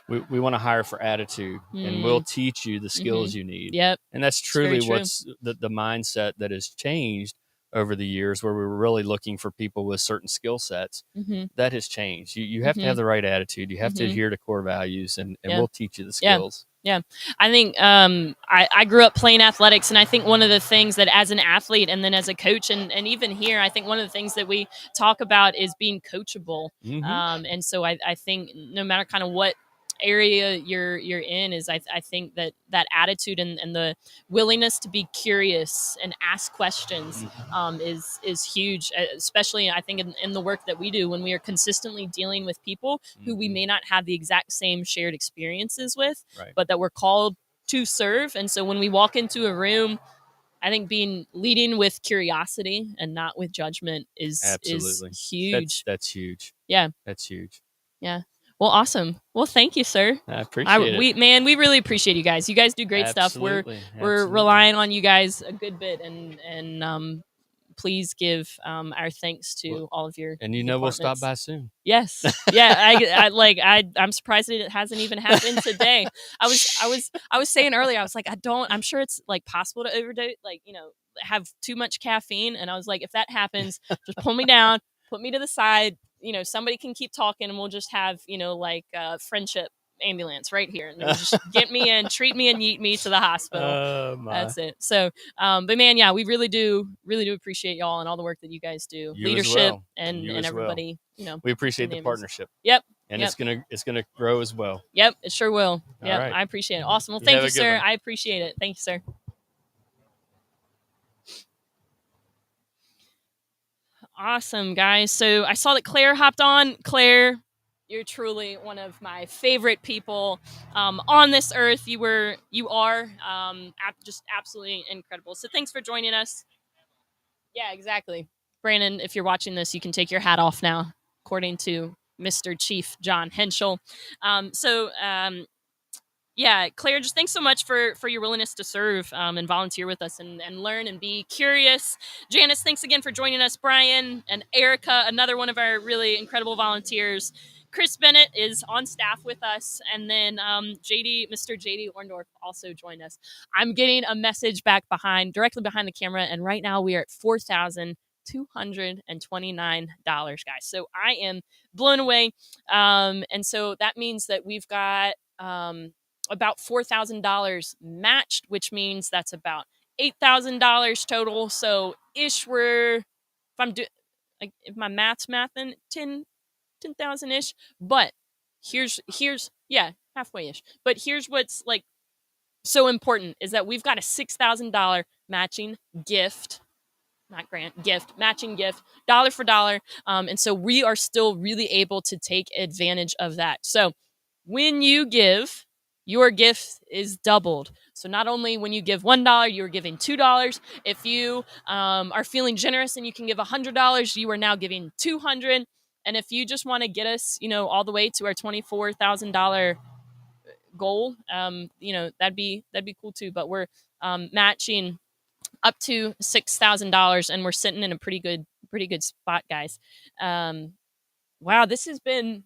Speaker 3: We want to hire for attitude, and we'll teach you the skills you need.
Speaker 1: Yep.
Speaker 3: And that's truly what's the mindset that has changed over the years, where we were really looking for people with certain skill sets. That has changed. You have to have the right attitude. You have to adhere to core values, and we'll teach you the skills.
Speaker 1: Yeah. I think I grew up playing athletics, and I think one of the things that as an athlete and then as a coach and even here, I think one of the things that we talk about is being coachable. And so I think no matter kind of what area you're in is I think that attitude and the willingness to be curious and ask questions is huge, especially I think in the work that we do when we are consistently dealing with people who we may not have the exact same shared experiences with, but that we're called to serve. And so when we walk into a room, I think leading with curiosity and not with judgment is huge.
Speaker 3: That's huge.
Speaker 1: Yeah.
Speaker 3: That's huge.
Speaker 1: Yeah. Well, awesome. Well, thank you, sir.
Speaker 3: I appreciate it.
Speaker 1: We really appreciate you guys. You guys do great stuff. We're relying on you guys a good bit, and please give our thanks to all of your
Speaker 3: And we'll stop
Speaker 1: departments.
Speaker 3: by soon.
Speaker 1: Yes, yeah. I'm surprised it hasn't even happened today. I was saying earlier, I was like, I'm sure it's like possible to overdose, like, have too much caffeine. And I was like, if that happens, just pull me down, put me to the side. Somebody can keep talking, and we'll just have friendship ambulance right here, and then just get me in, treat me, and yeet me to the hospital. That's it. So, but man, yeah, we really do appreciate y'all and all the work that you guys do, leadership and everybody.
Speaker 3: We appreciate the partnership.
Speaker 1: Yep.
Speaker 3: And it's gonna grow as well.
Speaker 1: Yep, it sure will. Yeah,
Speaker 3: right.
Speaker 1: I appreciate it. Awesome. Well, thank you, sir.
Speaker 3: One.
Speaker 1: I appreciate it. Thank you, sir. Awesome, guys. So I saw that Claire hopped on. Claire, you're truly one of my favorite people on this earth. You are just absolutely incredible. So thanks for joining us. Yeah, exactly. Brandon, if you're watching this, you can take your hat off now, according to Mr. Chief John Henschel. Yeah, Claire, just thanks so much for your willingness to serve and volunteer with us and learn and be curious. Janice, thanks again for joining us. Brian and Erica, another one of our really incredible volunteers. Chris Bennett is on staff with us. And then Mr. JD Orndorff also joined us. I'm getting a message directly behind the camera. And right now we are at $4,229, guys. So I am blown away. And so that means that we've got about $4,000 matched, which means that's about $8,000 total. So if my math's mathing, 10,000-ish. But here's halfway-ish. But here's what's like so important is that we've got a $6,000 matching gift. Not grant, gift, matching gift, dollar for dollar. And so we are still really able to take advantage of that. So when you give, your gift is doubled. So not only when you give $1, you're giving $2. If you are feeling generous and you can give $100, you are now giving $200. And if you just want to get us, all the way to our $24,000 goal, that'd be cool too. But we're matching up to $6,000, and we're sitting in a pretty good spot, guys. Wow, this has been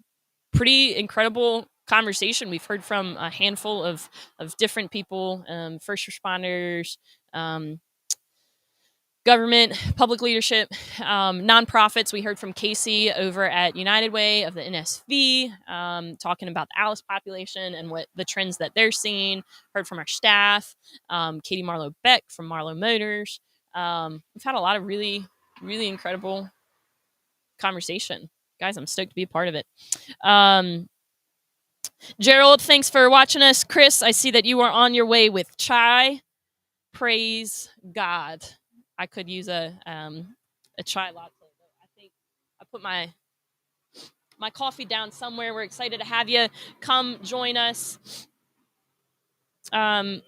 Speaker 1: pretty incredible conversation. We've heard from a handful of different people, first responders, government, public leadership, nonprofits. We heard from Casey over at United Way of the NSV, talking about the Alice population and what the trends that they're seeing. Heard from our staff, Katie Marlowe Beck from Marlowe Motors. We've had a lot of really, really incredible conversation. Guys, I'm stoked to be a part of it. Gerald, thanks for watching us. Chris, I see that you are on your way with chai. Praise God. I could use a chai latte. I think I put my coffee down somewhere. We're excited to have you come join us. Do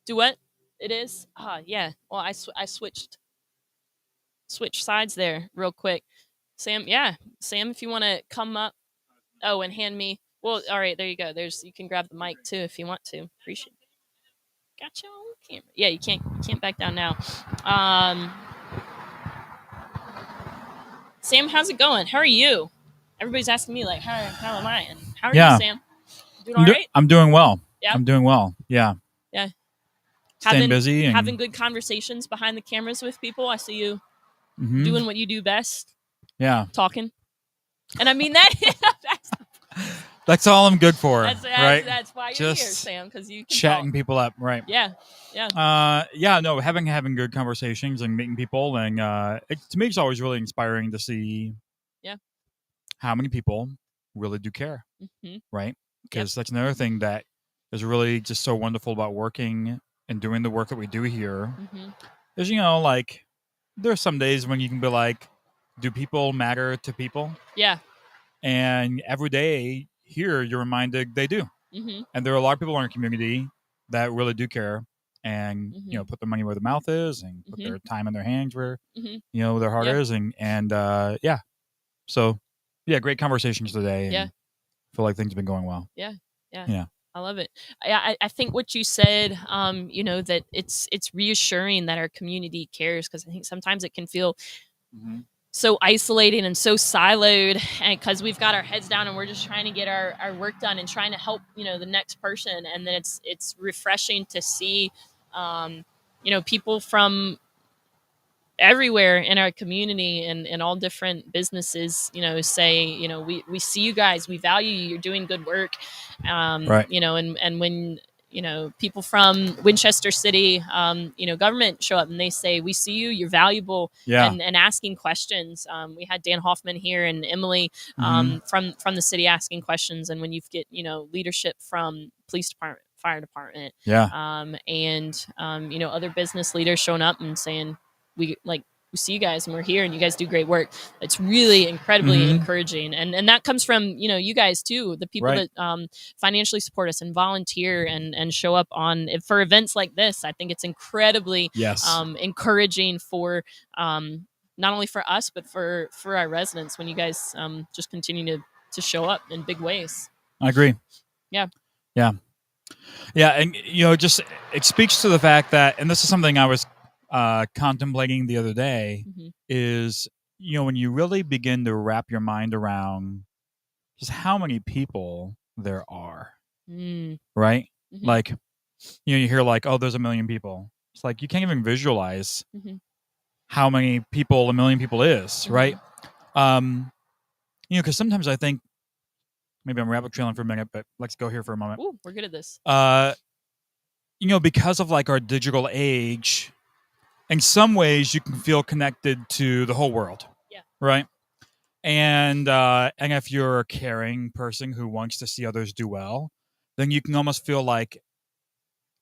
Speaker 1: what? It is? Yeah. Well, I switched sides there real quick. Sam, if you want to come up. Oh, and hand me. Well, all right, there you go. You can grab the mic too if you want to. Appreciate it. Gotcha on camera. Yeah, you can't back down now. Sam, how's it going? How are you? Everybody's asking me like, how am I? And how are you, Sam? Doing all right?
Speaker 11: I'm doing well.
Speaker 1: Yeah.
Speaker 11: I'm doing well. Yeah.
Speaker 1: Yeah.
Speaker 11: Staying busy and
Speaker 1: having good conversations behind the cameras with people. I see you doing what you do best.
Speaker 11: Yeah.
Speaker 1: Talking. And I mean that.
Speaker 11: That's all I'm good for. Right?
Speaker 1: That's why you're here, Sam, because you can
Speaker 11: chatting
Speaker 1: talk.
Speaker 11: people up, right?
Speaker 1: Yeah.
Speaker 11: Having good conversations and meeting people, and to me, it's always really inspiring to see, how many people really do care, right? Because that's another thing that is really just so wonderful about working and doing the work that we do here. Is there's some days when you can be like, do people matter to people?
Speaker 1: Yeah.
Speaker 11: And every day here, you're reminded they do. And there are a lot of people in our community that really do care and, put their money where their mouth is and put their time in their hands where, their heart is. So, great conversations today. And I feel like things have been going well.
Speaker 1: Yeah. I love it. I think what you said, that it's reassuring that our community cares, because I think sometimes it can feel so isolating and so siloed, and because we've got our heads down and we're just trying to get our work done and trying to help the next person. And then it's refreshing to see people from everywhere in our community and all different businesses say we see you guys, we value you, you're doing good work.
Speaker 11: Right.
Speaker 1: And when people from Winchester City government show up and they say, we see you, you're valuable.
Speaker 11: Yeah.
Speaker 1: And asking questions. We had Dan Hoffman here and Emily from the city asking questions. And when you get leadership from police department, fire department, and other business leaders showing up and saying, we see you guys and we're here and you guys do great work. It's really incredibly encouraging. And that comes from, you guys too, the people that financially support us and volunteer and show up for events like this. I think it's incredibly encouraging for not only for us, but for our residents when you guys just continue to show up in big ways.
Speaker 11: I agree.
Speaker 1: Yeah.
Speaker 11: Yeah. Yeah. And, just it speaks to the fact that, and this is something I was contemplating the other day, is when you really begin to wrap your mind around just how many people there are, right? Like you hear like, oh, there's 1 million people. It's like you can't even visualize how many people 1 million people is, right? Because sometimes I think, maybe I'm rabbit trailing for a minute, but let's go here for a moment.
Speaker 1: Ooh, we're good at this.
Speaker 11: Because of like our digital age, in some ways you can feel connected to the whole world.
Speaker 1: Yeah.
Speaker 11: Right. And if you're a caring person who wants to see others do well, then you can almost feel like,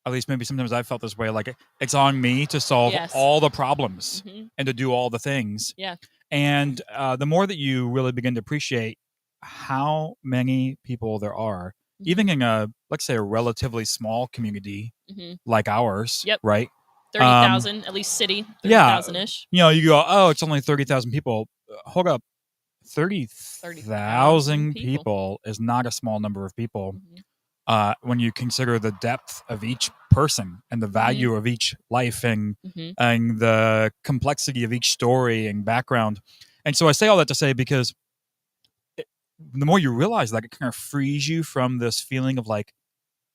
Speaker 11: at least maybe sometimes I've felt this way, like it's on me to solve all the problems and to do all the things.
Speaker 1: Yeah.
Speaker 11: And the more that you really begin to appreciate how many people there are, even in let's say a relatively small community like ours, right?
Speaker 1: 30,000, at least city, 30,000-ish.
Speaker 11: You go, oh, it's only 30,000 people. Hold up. 30,000 people is not a small number of people when you consider the depth of each person and the value of each life and the complexity of each story and background. And so I say all that to say, because the more you realize that, it kind of frees you from this feeling of like,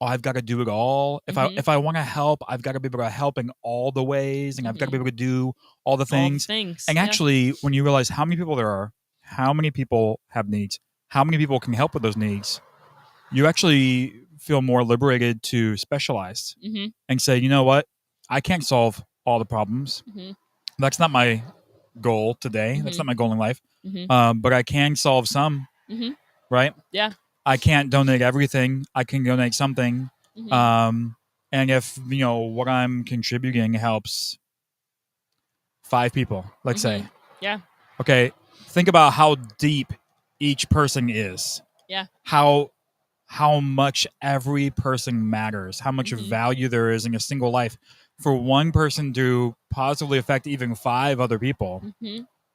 Speaker 11: oh, I've got to do it all. If I want to help, I've got to be able to help in all the ways, and I've got to be able to do all the things. And actually, when you realize how many people there are, how many people have needs, how many people can help with those needs, you actually feel more liberated to specialize and say, you know what, I can't solve all the problems. That's not my goal today. That's not my goal in life. But I can solve some, right?
Speaker 1: Yeah.
Speaker 11: I can't donate everything. I can donate something. And if, what I'm contributing helps 5 people, let's say.
Speaker 1: Yeah.
Speaker 11: Okay. Think about how deep each person is.
Speaker 1: Yeah.
Speaker 11: How much every person matters, how much value there is in a single life. For one person to positively affect even 5 other people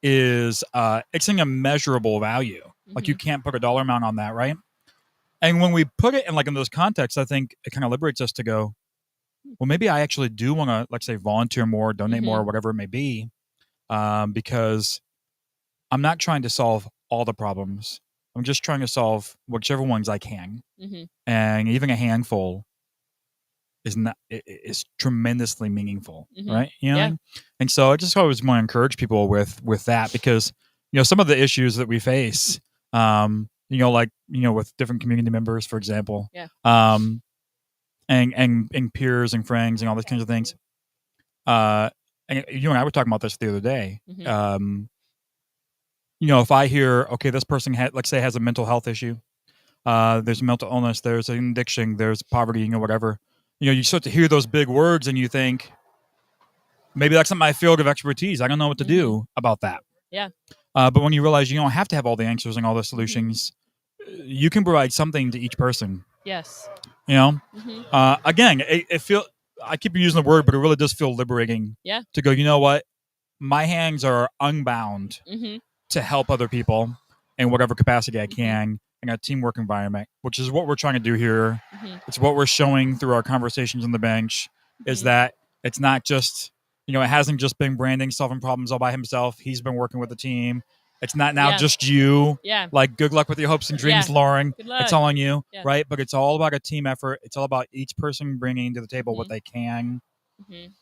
Speaker 11: is it's an immeasurable value. Like you can't put a dollar amount on that, right? And when we put it in those contexts, I think it kind of liberates us to go, well, maybe I actually do want to, let's say, volunteer more, donate more, whatever it may be, because I'm not trying to solve all the problems. I'm just trying to solve whichever ones I can. And even a handful is tremendously meaningful, right? And so I just always want to encourage people with that, because some of the issues that we face, with different community members, for example, and peers and friends and all those kinds of things. And you and I were talking about this the other day. If I hear, okay, this person let's say has a mental health issue, there's mental illness, there's an addiction, there's poverty, whatever. You start to hear those big words and you think, maybe that's not my field of expertise. I don't know what to do about that.
Speaker 1: Yeah.
Speaker 11: But when you realize you don't have to have all the answers and all the solutions, you can provide something to each person.
Speaker 1: Yes.
Speaker 11: Again, it feel, I keep using the word, but it really does feel liberating.
Speaker 1: Yeah.
Speaker 11: To go, you know what? My hands are unbound to help other people in whatever capacity I can. in a teamwork environment, which is what we're trying to do here.
Speaker 1: Mhm.
Speaker 11: It's what we're showing through our conversations on the bench, is that it's not just, it hasn't just been Brandon solving problems all by himself. He's been working with the team. It's not now just you.
Speaker 1: Yeah.
Speaker 11: Like, good luck with your hopes and dreams,
Speaker 1: Yeah.
Speaker 11: Lauren.
Speaker 1: Good luck.
Speaker 11: It's all on you,
Speaker 1: Yeah.
Speaker 11: right? But it's all about a team effort. It's all about each person bringing to the table what
Speaker 1: Mhm.
Speaker 11: they can,
Speaker 1: Mhm.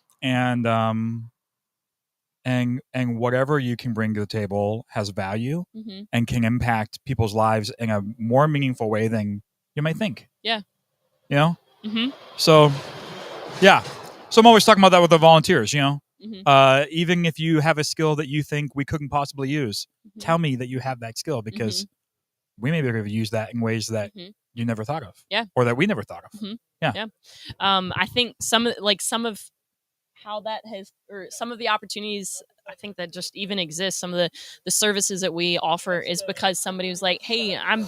Speaker 11: and whatever you can bring to the table has value
Speaker 1: Mhm.
Speaker 11: and can impact people's lives in a more meaningful way than you might think.
Speaker 1: Yeah. Mhm.
Speaker 11: So, yeah. So I'm always talking about that with the volunteers.
Speaker 1: Mhm.
Speaker 11: Even if you have a skill that you think we couldn't possibly use,
Speaker 1: Mhm.
Speaker 11: tell me that you have that skill, because we may be able to use that in ways that you never thought of,
Speaker 1: Yeah.
Speaker 11: or that we never thought of.
Speaker 1: Mhm.
Speaker 11: Yeah.
Speaker 1: Yeah. I think some of how that has, or some of the opportunities I think that just even exist, some of the services that we offer is because somebody was like, hey, I'm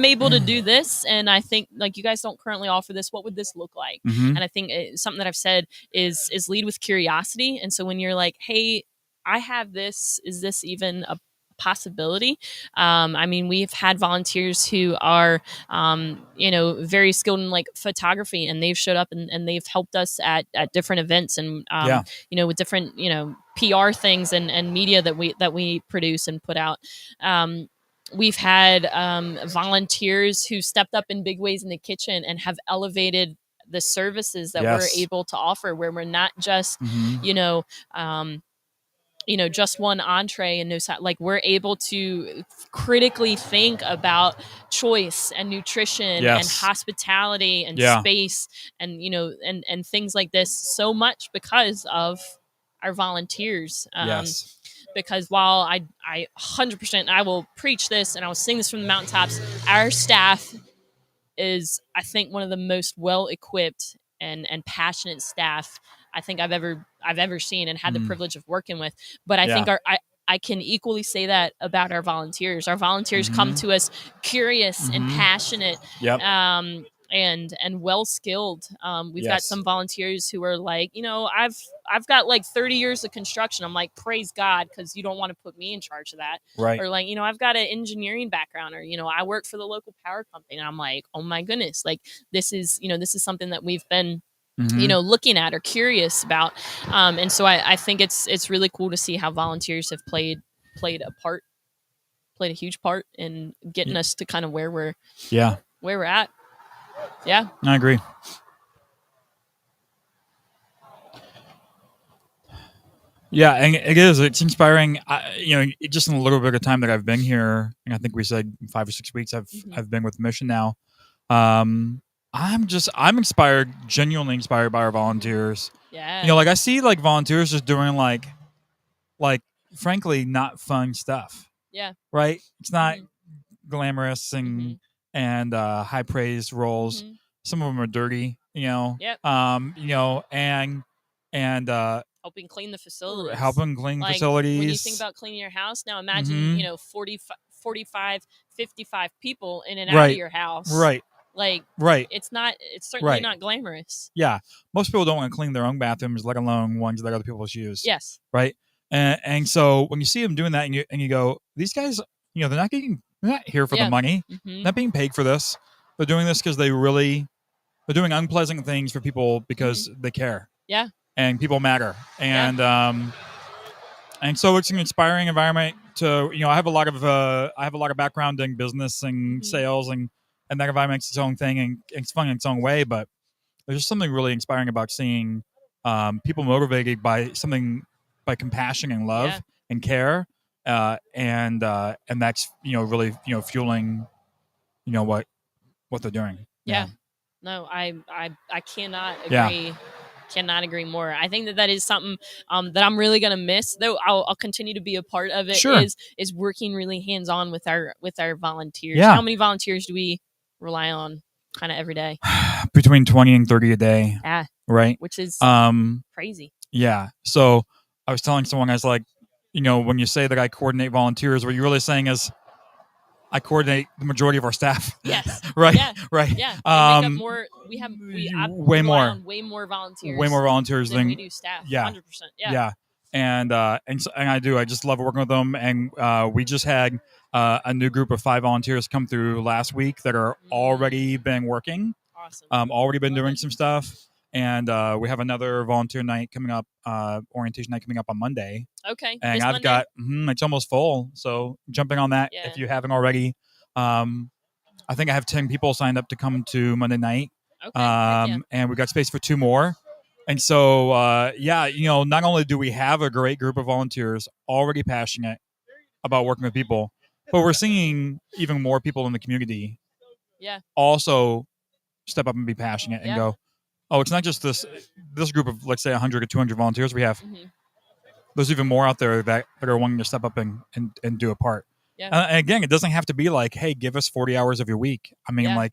Speaker 1: able to do this, and I think like you guys don't currently offer this. What would this look like?
Speaker 11: Mhm.
Speaker 1: And I think something that I've said is lead with curiosity. And so when you're like, hey, I have this, is this even a possibility? I mean, we've had volunteers who are, very skilled in like photography, and they've showed up and they've helped us at different events, and
Speaker 11: Yeah.
Speaker 1: with different PR things and media that we produce and put out. We've had volunteers who stepped up in big ways in the kitchen and have elevated the services that we're
Speaker 11: Yes.
Speaker 1: able to offer, where we're not just
Speaker 11: Mhm.
Speaker 1: just one entree and no side. Like, we're able to critically think about choice and nutrition and
Speaker 11: Yes.
Speaker 1: hospitality and
Speaker 11: Yeah.
Speaker 1: space and and things like this, so much because of our volunteers.
Speaker 11: Yes.
Speaker 1: Because while I 100% I will preach this and I will sing this from the mountaintops, our staff is, I think, one of the most well equipped and passionate staff I think I've ever seen and had the
Speaker 11: Mm.
Speaker 1: privilege of working with. But I think
Speaker 11: Yeah.
Speaker 1: I can equally say that about our volunteers. Our volunteers come
Speaker 11: Mhm.
Speaker 1: to us curious and
Speaker 11: Mhm.
Speaker 1: passionate,
Speaker 11: Yep.
Speaker 1: and well skilled. We've got
Speaker 11: Yes.
Speaker 1: some volunteers who are like, I've got like 30 years of construction. I'm like, praise God, because you don't want to put me in charge of that.
Speaker 11: Right.
Speaker 1: Or like, I've got an engineering background, or I work for the local power company. And I'm like, oh my goodness, like this is something that we've been
Speaker 11: Mhm.
Speaker 1: looking at or curious about. And so I think it's really cool to see how volunteers have played a huge part in getting us to kind of where we're at. Yeah.
Speaker 11: I agree. Yeah, and it is. It's inspiring. Just in a little bit of time that I've been here, and I think we said 5 or 6 weeks. I've been with the mission now. I'm inspired, genuinely inspired by our volunteers.
Speaker 1: Yeah.
Speaker 11: Like I see like volunteers just doing like frankly not fun stuff.
Speaker 1: Yeah.
Speaker 11: Right. It's not glamorous and high praise roles. Some of them are dirty.
Speaker 1: Yep.
Speaker 11: And
Speaker 1: helping clean the facilities.
Speaker 11: Like,
Speaker 1: facilities. When you
Speaker 11: facilities.
Speaker 1: think about cleaning your house, now imagine, 45, 55 people in and out
Speaker 11: Right.
Speaker 1: of your house.
Speaker 11: Right.
Speaker 1: Like,
Speaker 11: Right.
Speaker 1: it's certainly
Speaker 11: Right.
Speaker 1: not glamorous.
Speaker 11: Yeah. Most people don't want to clean their own bathrooms, let alone ones that other people use.
Speaker 1: Yes.
Speaker 11: Right. And so when you see them doing that and you go, these guys, they're not here for the money.
Speaker 1: Mhm.
Speaker 11: Not being paid for this. They're doing this because they're doing unpleasant things for people because they care.
Speaker 1: Yeah.
Speaker 11: And people matter. And so it's an inspiring environment to, I have a lot of background in business and sales, and that environment's its own thing, and it's fun in its own way, but there's just something really inspiring about seeing people motivated by compassion and love and care, and that's really fueling what they're doing.
Speaker 1: Yeah. No, I cannot agree.
Speaker 11: Yeah.
Speaker 1: Cannot agree more. I think that is something that I'm really gonna miss, though. I'll continue to be a part of it.
Speaker 11: Sure.
Speaker 1: Is working really hands on with our volunteers.
Speaker 11: Yeah.
Speaker 1: How many volunteers do we rely on kind of every day?
Speaker 11: Between 20 and 30 a day.
Speaker 1: Yeah.
Speaker 11: Right.
Speaker 1: Which is crazy.
Speaker 11: Yeah. So I was telling someone, I was like, when you say that I coordinate volunteers, what you're really saying is I coordinate the majority of our staff.
Speaker 1: Yes.
Speaker 11: Right.
Speaker 1: Yeah.
Speaker 11: Right.
Speaker 1: Yeah. They make up more. We
Speaker 11: way
Speaker 1: rely
Speaker 11: more.
Speaker 1: on way more volunteers.
Speaker 11: Way more volunteers
Speaker 1: than we do staff.
Speaker 11: Yeah.
Speaker 1: 100%. Yeah.
Speaker 11: Yeah. And I do. I just love working with them. And we just had a new group of 5 volunteers come through last week that are already been working.
Speaker 1: Awesome.
Speaker 11: Already been doing some stuff. And we have another volunteer night coming up, orientation night coming up on Monday.
Speaker 1: Okay.
Speaker 11: And
Speaker 1: this
Speaker 11: I've
Speaker 1: Monday?
Speaker 11: got, it's almost full. So jumping on that
Speaker 1: Yeah.
Speaker 11: if you haven't already. I think I have 10 people signed up to come to Monday night.
Speaker 1: Okay.
Speaker 11: And we've got space for 2 more. And so, not only do we have a great group of volunteers already passionate about working with people, but we're seeing even more people in the community also step up and be passionate and go, oh, it's not just this group of, let's say, 100 or 200 volunteers we have. There's even more out there that are wanting to step up and do a part.
Speaker 1: Yeah.
Speaker 11: And again, it doesn't have to be like, hey, give us 40 hours of your week. I mean,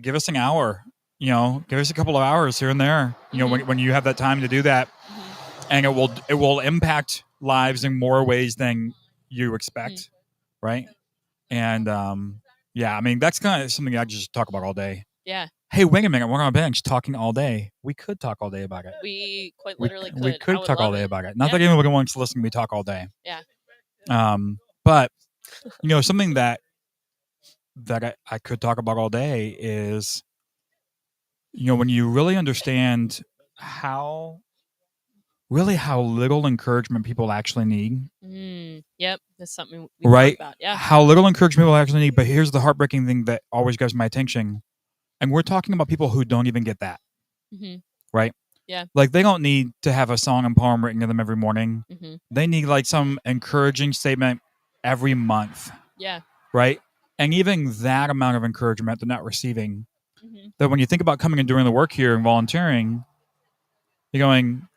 Speaker 11: give us an hour, give us a couple of hours here and there, when you have that time to do that. And it will impact lives in more ways than you expect. Right. And, I mean, that's kind of something I just talk about all day.
Speaker 1: Yeah.
Speaker 11: Hey, wait a minute. We're on a bench talking all day. We could talk all day about it.
Speaker 1: We quite literally could.
Speaker 11: We could
Speaker 1: I would
Speaker 11: talk all
Speaker 1: love
Speaker 11: day
Speaker 1: it.
Speaker 11: about it. Not that anybody wants to listen to me talk all day.
Speaker 1: Yeah.
Speaker 11: But something that I could talk about all day is, when you really understand how little encouragement people actually need.
Speaker 1: Yep. That's something we
Speaker 11: Right?
Speaker 1: talk about. Yeah.
Speaker 11: How little encouragement people actually need. But here's the heartbreaking thing that always grabs my attention. And we're talking about people who don't even get that. Right?
Speaker 1: Yeah.
Speaker 11: Like, they don't need to have a song and poem written to them every morning. They need like some encouraging statement every month.
Speaker 1: Yeah.
Speaker 11: Right? And even that amount of encouragement they're not receiving. That when you think about coming and doing the work here and volunteering, you're going,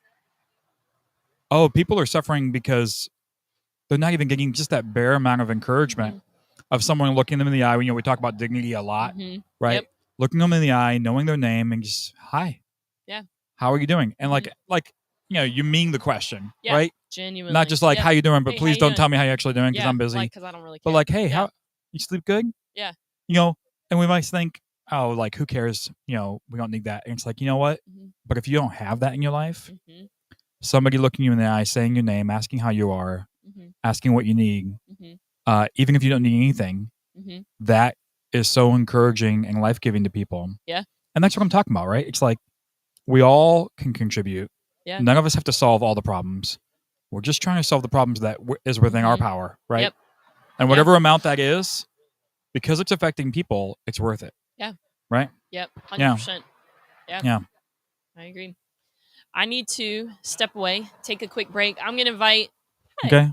Speaker 11: oh, people are suffering because they're not even getting just that bare amount of encouragement of someone looking them in the eye. We talk about dignity a lot, right?
Speaker 1: Yep.
Speaker 11: Looking them in the eye, knowing their name, and just, hi.
Speaker 1: Yeah.
Speaker 11: How are you doing? And you mean the question,
Speaker 1: Yeah,
Speaker 11: right?
Speaker 1: genuinely.
Speaker 11: Not just like,
Speaker 1: Yeah.
Speaker 11: how you doing, but
Speaker 1: Hey,
Speaker 11: please
Speaker 1: how you
Speaker 11: don't
Speaker 1: doing?
Speaker 11: tell me how you're actually doing because
Speaker 1: Yeah,
Speaker 11: I'm busy.
Speaker 1: like, 'cause I don't really
Speaker 11: But
Speaker 1: care.
Speaker 11: like, hey,
Speaker 1: Yeah.
Speaker 11: how you sleep good?
Speaker 1: Yeah.
Speaker 11: And we might think, oh, like, who cares? We don't need that. And it's like, you know what? But if you don't have that in your life, somebody looking you in the eye, saying your name, asking how you are, asking what you need, even if you don't need anything, that is so encouraging and life-giving to people.
Speaker 1: Yeah.
Speaker 11: And that's what I'm talking about, right? It's like, we all can contribute.
Speaker 1: Yeah.
Speaker 11: None of us have to solve all the problems. We're just trying to solve the problems that is within our power, right?
Speaker 1: Yep.
Speaker 11: And whatever amount that is, because it's affecting people, it's worth it.
Speaker 1: Yeah.
Speaker 11: Right?
Speaker 1: Yep. 100%. Yeah.
Speaker 11: Yeah.
Speaker 1: I agree. I need to step away, take a quick break. I'm going to invite. Hi.
Speaker 11: Okay.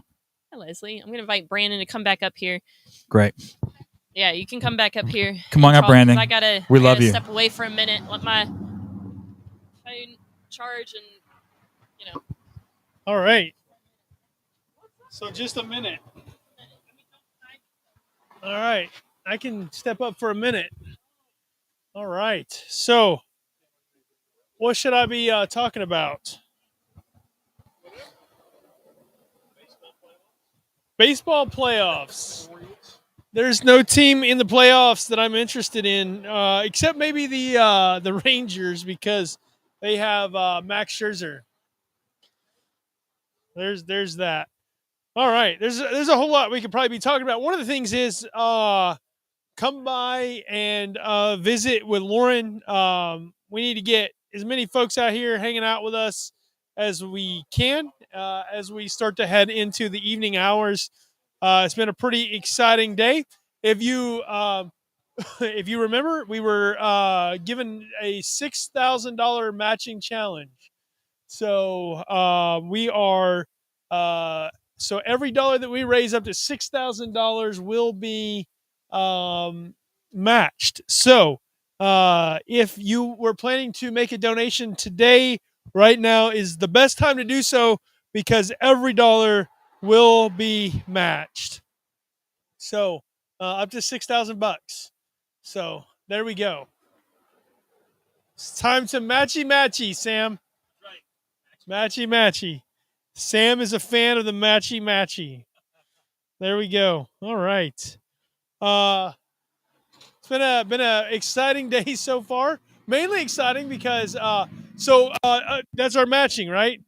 Speaker 1: Hi, Leslie. I'm going to invite Brandon to come back up here.
Speaker 11: Great.
Speaker 1: Yeah, you can come back up here.
Speaker 11: Come on
Speaker 1: and
Speaker 11: up,
Speaker 1: talk, 'cause
Speaker 11: Brandon.
Speaker 1: I gotta
Speaker 11: Love you.
Speaker 1: step away for a minute. Let my phone charge and
Speaker 4: All right. So just a minute. All right. I can step up for a minute. All right. So what should I be talking about? Baseball playoffs. There's no team in the playoffs that I'm interested in, except maybe the Rangers, because they have Max Scherzer. There's that. All right. There's a whole lot we could probably be talking about. One of the things is come by and visit with Lauren. We need to get as many folks out here hanging out with us as we can as we start to head into the evening hours. It's been a pretty exciting day. If you if you remember, we were given a $6,000 matching challenge. So we are so every dollar that we raise up to $6,000 will be matched. So if you were planning to make a donation today, right now is the best time to do so, because every dollar will be matched. So up to $6,000. So there we go. It's time to matchy, Sam. Matchy. Sam is a fan of the matchy. There we go. All right. It's been a exciting day so far. Mainly exciting because that's our matching, right?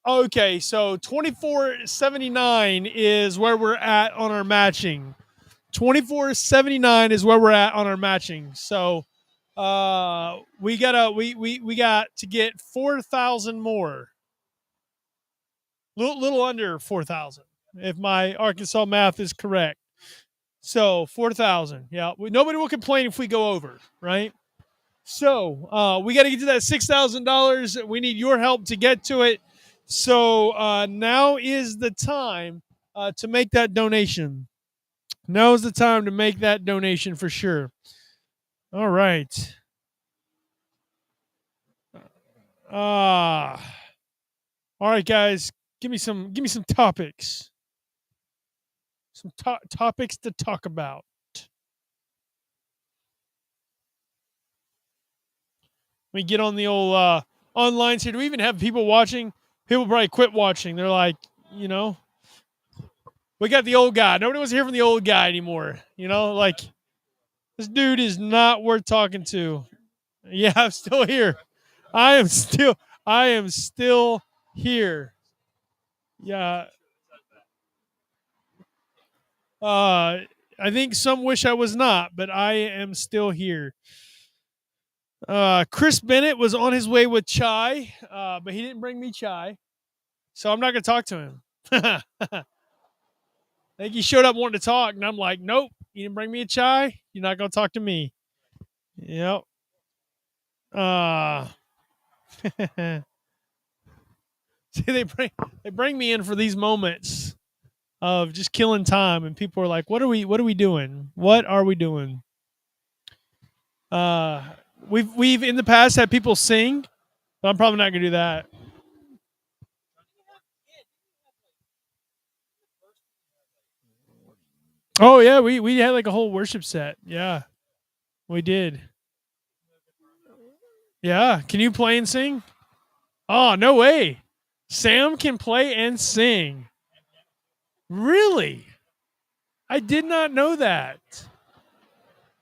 Speaker 4: Okay, so 2479 is where we're at on our matching. 2479 is where we're at on our matching. So we got to get 4,000 more. Little under 4,000 if my Arkansas math is correct. So 4,000. Yeah, nobody will complain if we go over, right? So we got to get to that $6,000. We need your help to get to it. So now is the time to make that donation. Now is the time to make that donation for sure. All right. All right, guys. Give me some topics. Some topics to talk about. We get on the old online here. Do we even have people watching? People probably quit watching. They're like, we got the old guy. Nobody wants to hear from the old guy anymore. Like this dude is not worth talking to. Yeah, I'm still here. I am still here. Yeah. I think some wish I was not, but I am still here. Chris Bennett was on his way with chai, but he didn't bring me chai, so I'm not going to talk to him. I think he showed up wanting to talk, and I'm like, nope, you didn't bring me a chai. You're not going to talk to me. Yep. See, they bring me in for these moments of just killing time, and people are like, what are we doing? What are we doing? We've in the past had people sing, but I'm probably not gonna do that. Oh yeah, we had like a whole worship set. Yeah, we did. Yeah, can you play and sing? Oh, no way. Sam can play and sing. Really? I did not know that.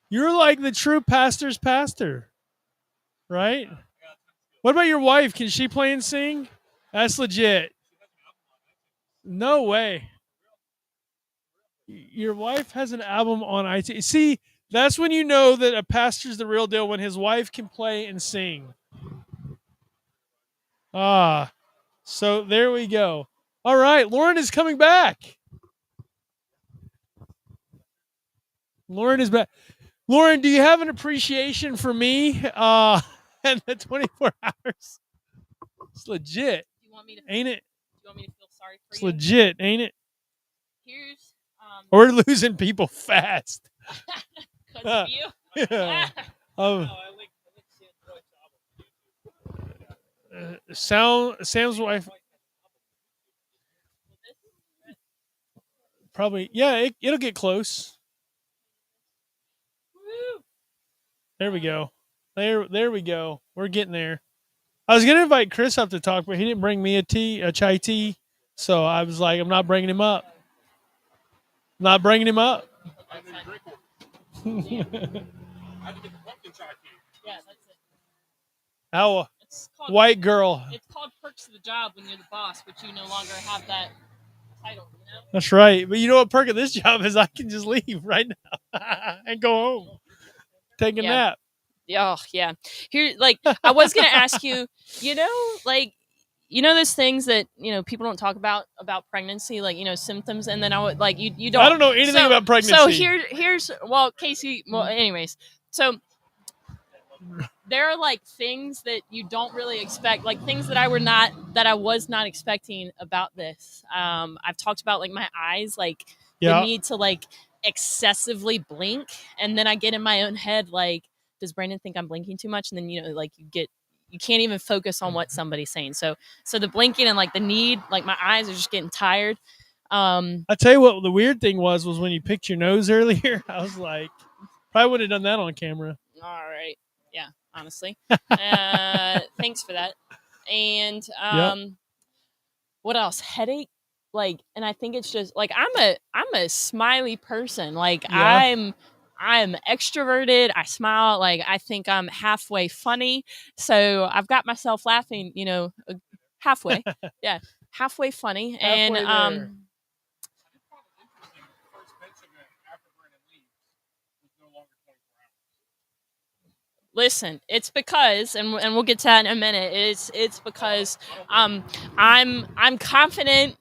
Speaker 4: You're like the true pastor's pastor, right? What about your wife? Can she play and sing? That's legit. No way. Your wife has an album on iTunes. See, that's when you know that a pastor's the real deal, when his wife can play and sing. So there we go. All right, Lauren is coming back. Lauren is back. Lauren, do you have an appreciation for me and the 24 hours? It's legit. Ain't it?
Speaker 1: Do you want me to feel sorry for
Speaker 4: It's
Speaker 1: you?
Speaker 4: legit, ain't it?
Speaker 1: Here's
Speaker 4: We're losing people fast.
Speaker 1: because of you.
Speaker 4: Yeah. Sam's wife. Probably, yeah, it'll get close. There we go. There we go. We're getting there. I was gonna invite Chris up to talk, but he didn't bring me a chai tea, so I was like, I'm not bringing him up. Not bringing him up. How white girl.
Speaker 1: It's called perks of the job when you're the boss, but you no longer have that title.
Speaker 4: That's right. But you know what perk of this job is? I can just leave right now and go home, take a nap.
Speaker 1: Oh yeah. Here, like I was gonna ask you. Those things that people don't talk about pregnancy, like symptoms, and then I would like you don't.
Speaker 4: I don't know anything about pregnancy.
Speaker 1: So here's Casey. Well, anyways, so there are like things that you don't really expect, like things that I was not expecting about this. I've talked about like my eyes, like the need to like excessively blink, and then I get in my own head like, does Brandon think I'm blinking too much? And then you can't even focus on what somebody's saying. So the blinking and like the need, like my eyes are just getting tired.
Speaker 4: I tell you what, the weird thing was when you picked your nose earlier. I was like, probably would have done that on camera.
Speaker 1: All right. Yeah, honestly. Thanks for that. And what else? Headache. Like, and I think it's just like I'm a smiley person. Like I'm extroverted. I smile. Like I think I'm halfway funny. So I've got myself laughing, halfway. Yeah, halfway funny.
Speaker 4: Halfway
Speaker 1: And
Speaker 4: there.
Speaker 1: listen, it's because, and we'll get to that in a minute. It's because I'm confident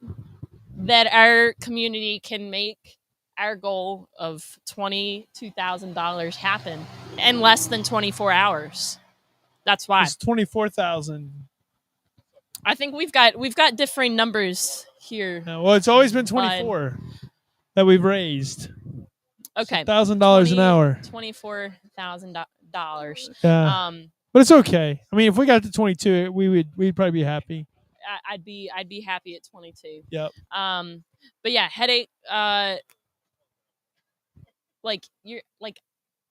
Speaker 1: that our community can make our goal of $22,000 happen in less than 24 hours. That's why.
Speaker 4: It's 24,000.
Speaker 1: I think we've got differing numbers here.
Speaker 4: Well, it's always been 24 that we've raised.
Speaker 1: Okay,
Speaker 4: $1,000 an hour.
Speaker 1: $24,000.
Speaker 4: Yeah. But it's okay. I mean, if we got to 22, we'd probably be happy.
Speaker 1: I'd be happy at 22.
Speaker 4: Yep.
Speaker 1: But yeah, headache. Like you're like,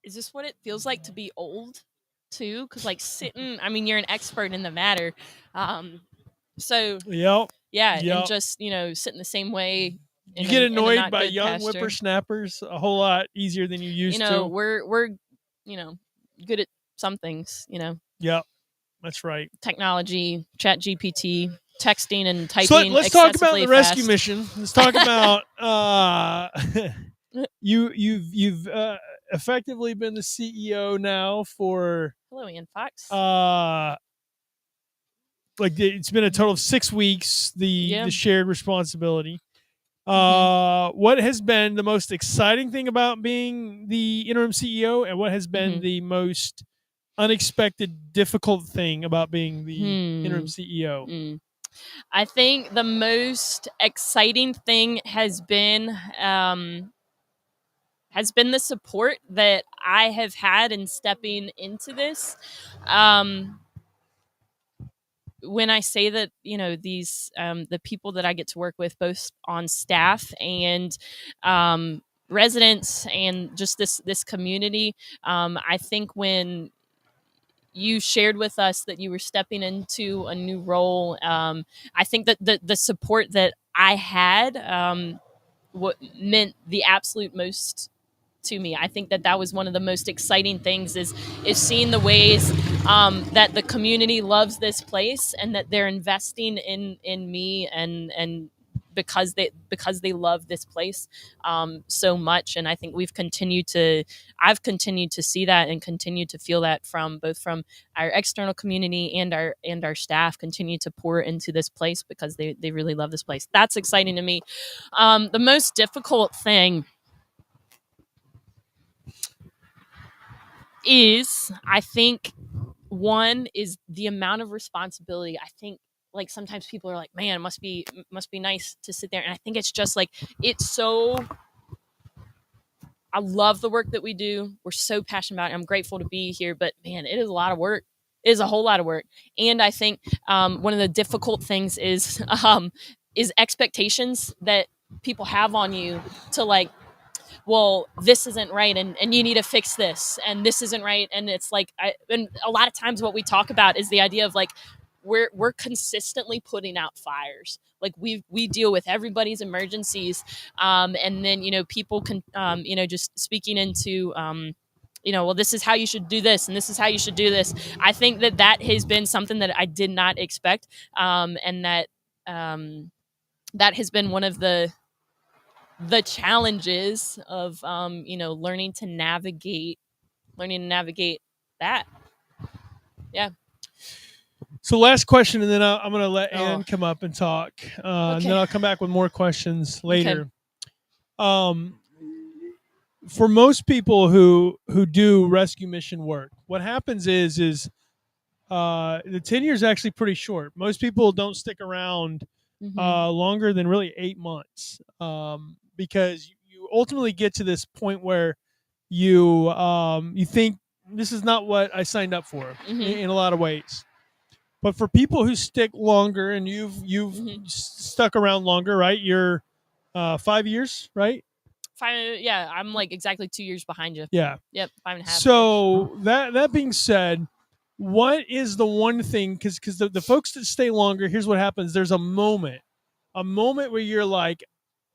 Speaker 1: is this what it feels like to be old, too? Because like sitting, I mean, you're an expert in the matter. So
Speaker 4: yep.
Speaker 1: Yeah,
Speaker 4: Yep.
Speaker 1: and just sitting the same way.
Speaker 4: You get annoyed by young whippersnappers a whole lot easier than you used to.
Speaker 1: We're good at some things.
Speaker 4: Yep, that's right.
Speaker 1: Technology, Chat GPT, texting and typing.
Speaker 4: So let's talk about the rescue
Speaker 1: fast.
Speaker 4: mission. Let's talk about you've effectively been the CEO now for
Speaker 1: hello, Ian Fox.
Speaker 4: Like it's been a total of 6 weeks. The shared responsibility.
Speaker 1: Mm-hmm.
Speaker 4: What has been the most exciting thing about being the interim CEO, and what has been the most unexpected, difficult thing about being the interim CEO?
Speaker 1: I think the most exciting thing has been the support that I have had in stepping into this. When I say that, these the people that I get to work with, both on staff and residents, and just this community, I think when you shared with us that you were stepping into a new role, I think that the support that I had what meant the absolute most to me. I think that was one of the most exciting things is seeing the ways that the community loves this place, and that they're investing in me and because they love this place so much. And I think I've continued to see that and continue to feel that from our external community and our staff continue to pour into this place because they really love this place. That's exciting to me. The most difficult thing is, I think, one is the amount of responsibility. I think like sometimes people are like, man, it must be nice to sit there. And I think it's just like, I love the work that we do. We're so passionate about it. I'm grateful to be here, but man, it is a lot of work. It is a whole lot of work. And I think one of the difficult things is expectations that people have on you to like, well, this isn't right, and you need to fix this, and this isn't right. And it's like, and a lot of times what we talk about is the idea of like, we're consistently putting out fires. Like we deal with everybody's emergencies, and then people can just speaking into well, this is how you should do this, and this is how you should do this. I think that has been something that I did not expect, and that has been one of the challenges of learning to navigate that. Yeah.
Speaker 4: So last question, and then I'm going to let Ann come up and talk, and then I'll come back with more questions later. Okay. For most people who do rescue mission work, what happens is the tenure is actually pretty short. Most people don't stick around longer than really 8 months, because you ultimately get to this point where you think this is not what I signed up for in a lot of ways. But for people who stick longer, and you've stuck around longer, right? You're 5 years, right?
Speaker 1: 5, yeah. I'm like exactly 2 years behind you.
Speaker 4: Yeah.
Speaker 1: Yep. 5.5.
Speaker 4: So that being said, what is the one thing? Because the folks that stay longer, here's what happens. There's a moment where you're like,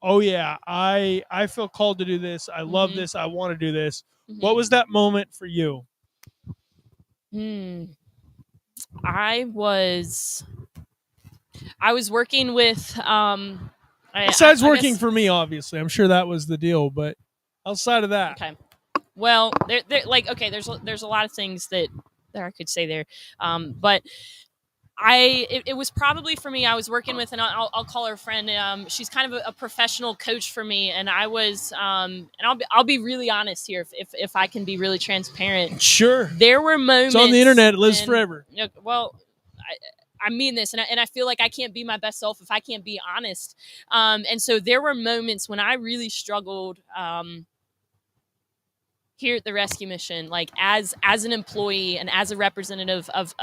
Speaker 4: oh yeah, I feel called to do this. I love this. I want to do this. What was that moment for you?
Speaker 1: I was I was working with
Speaker 4: besides
Speaker 1: I
Speaker 4: working
Speaker 1: guess,
Speaker 4: for me, obviously, I'm sure that was the deal. But outside of that,
Speaker 1: okay. Well, there like okay. There's a lot of things that I could say there, but it was probably for me. I was working with, and I'll call her a friend. She's kind of a professional coach for me, and I was, and I'll be really honest here, if I can be really transparent.
Speaker 4: Sure.
Speaker 1: There were moments.
Speaker 4: It's on the internet. It lives forever.
Speaker 1: Well, I mean this, and I feel like I can't be my best self if I can't be honest. And so there were moments when I really struggled. Here at the rescue mission, like as an employee and as a representative of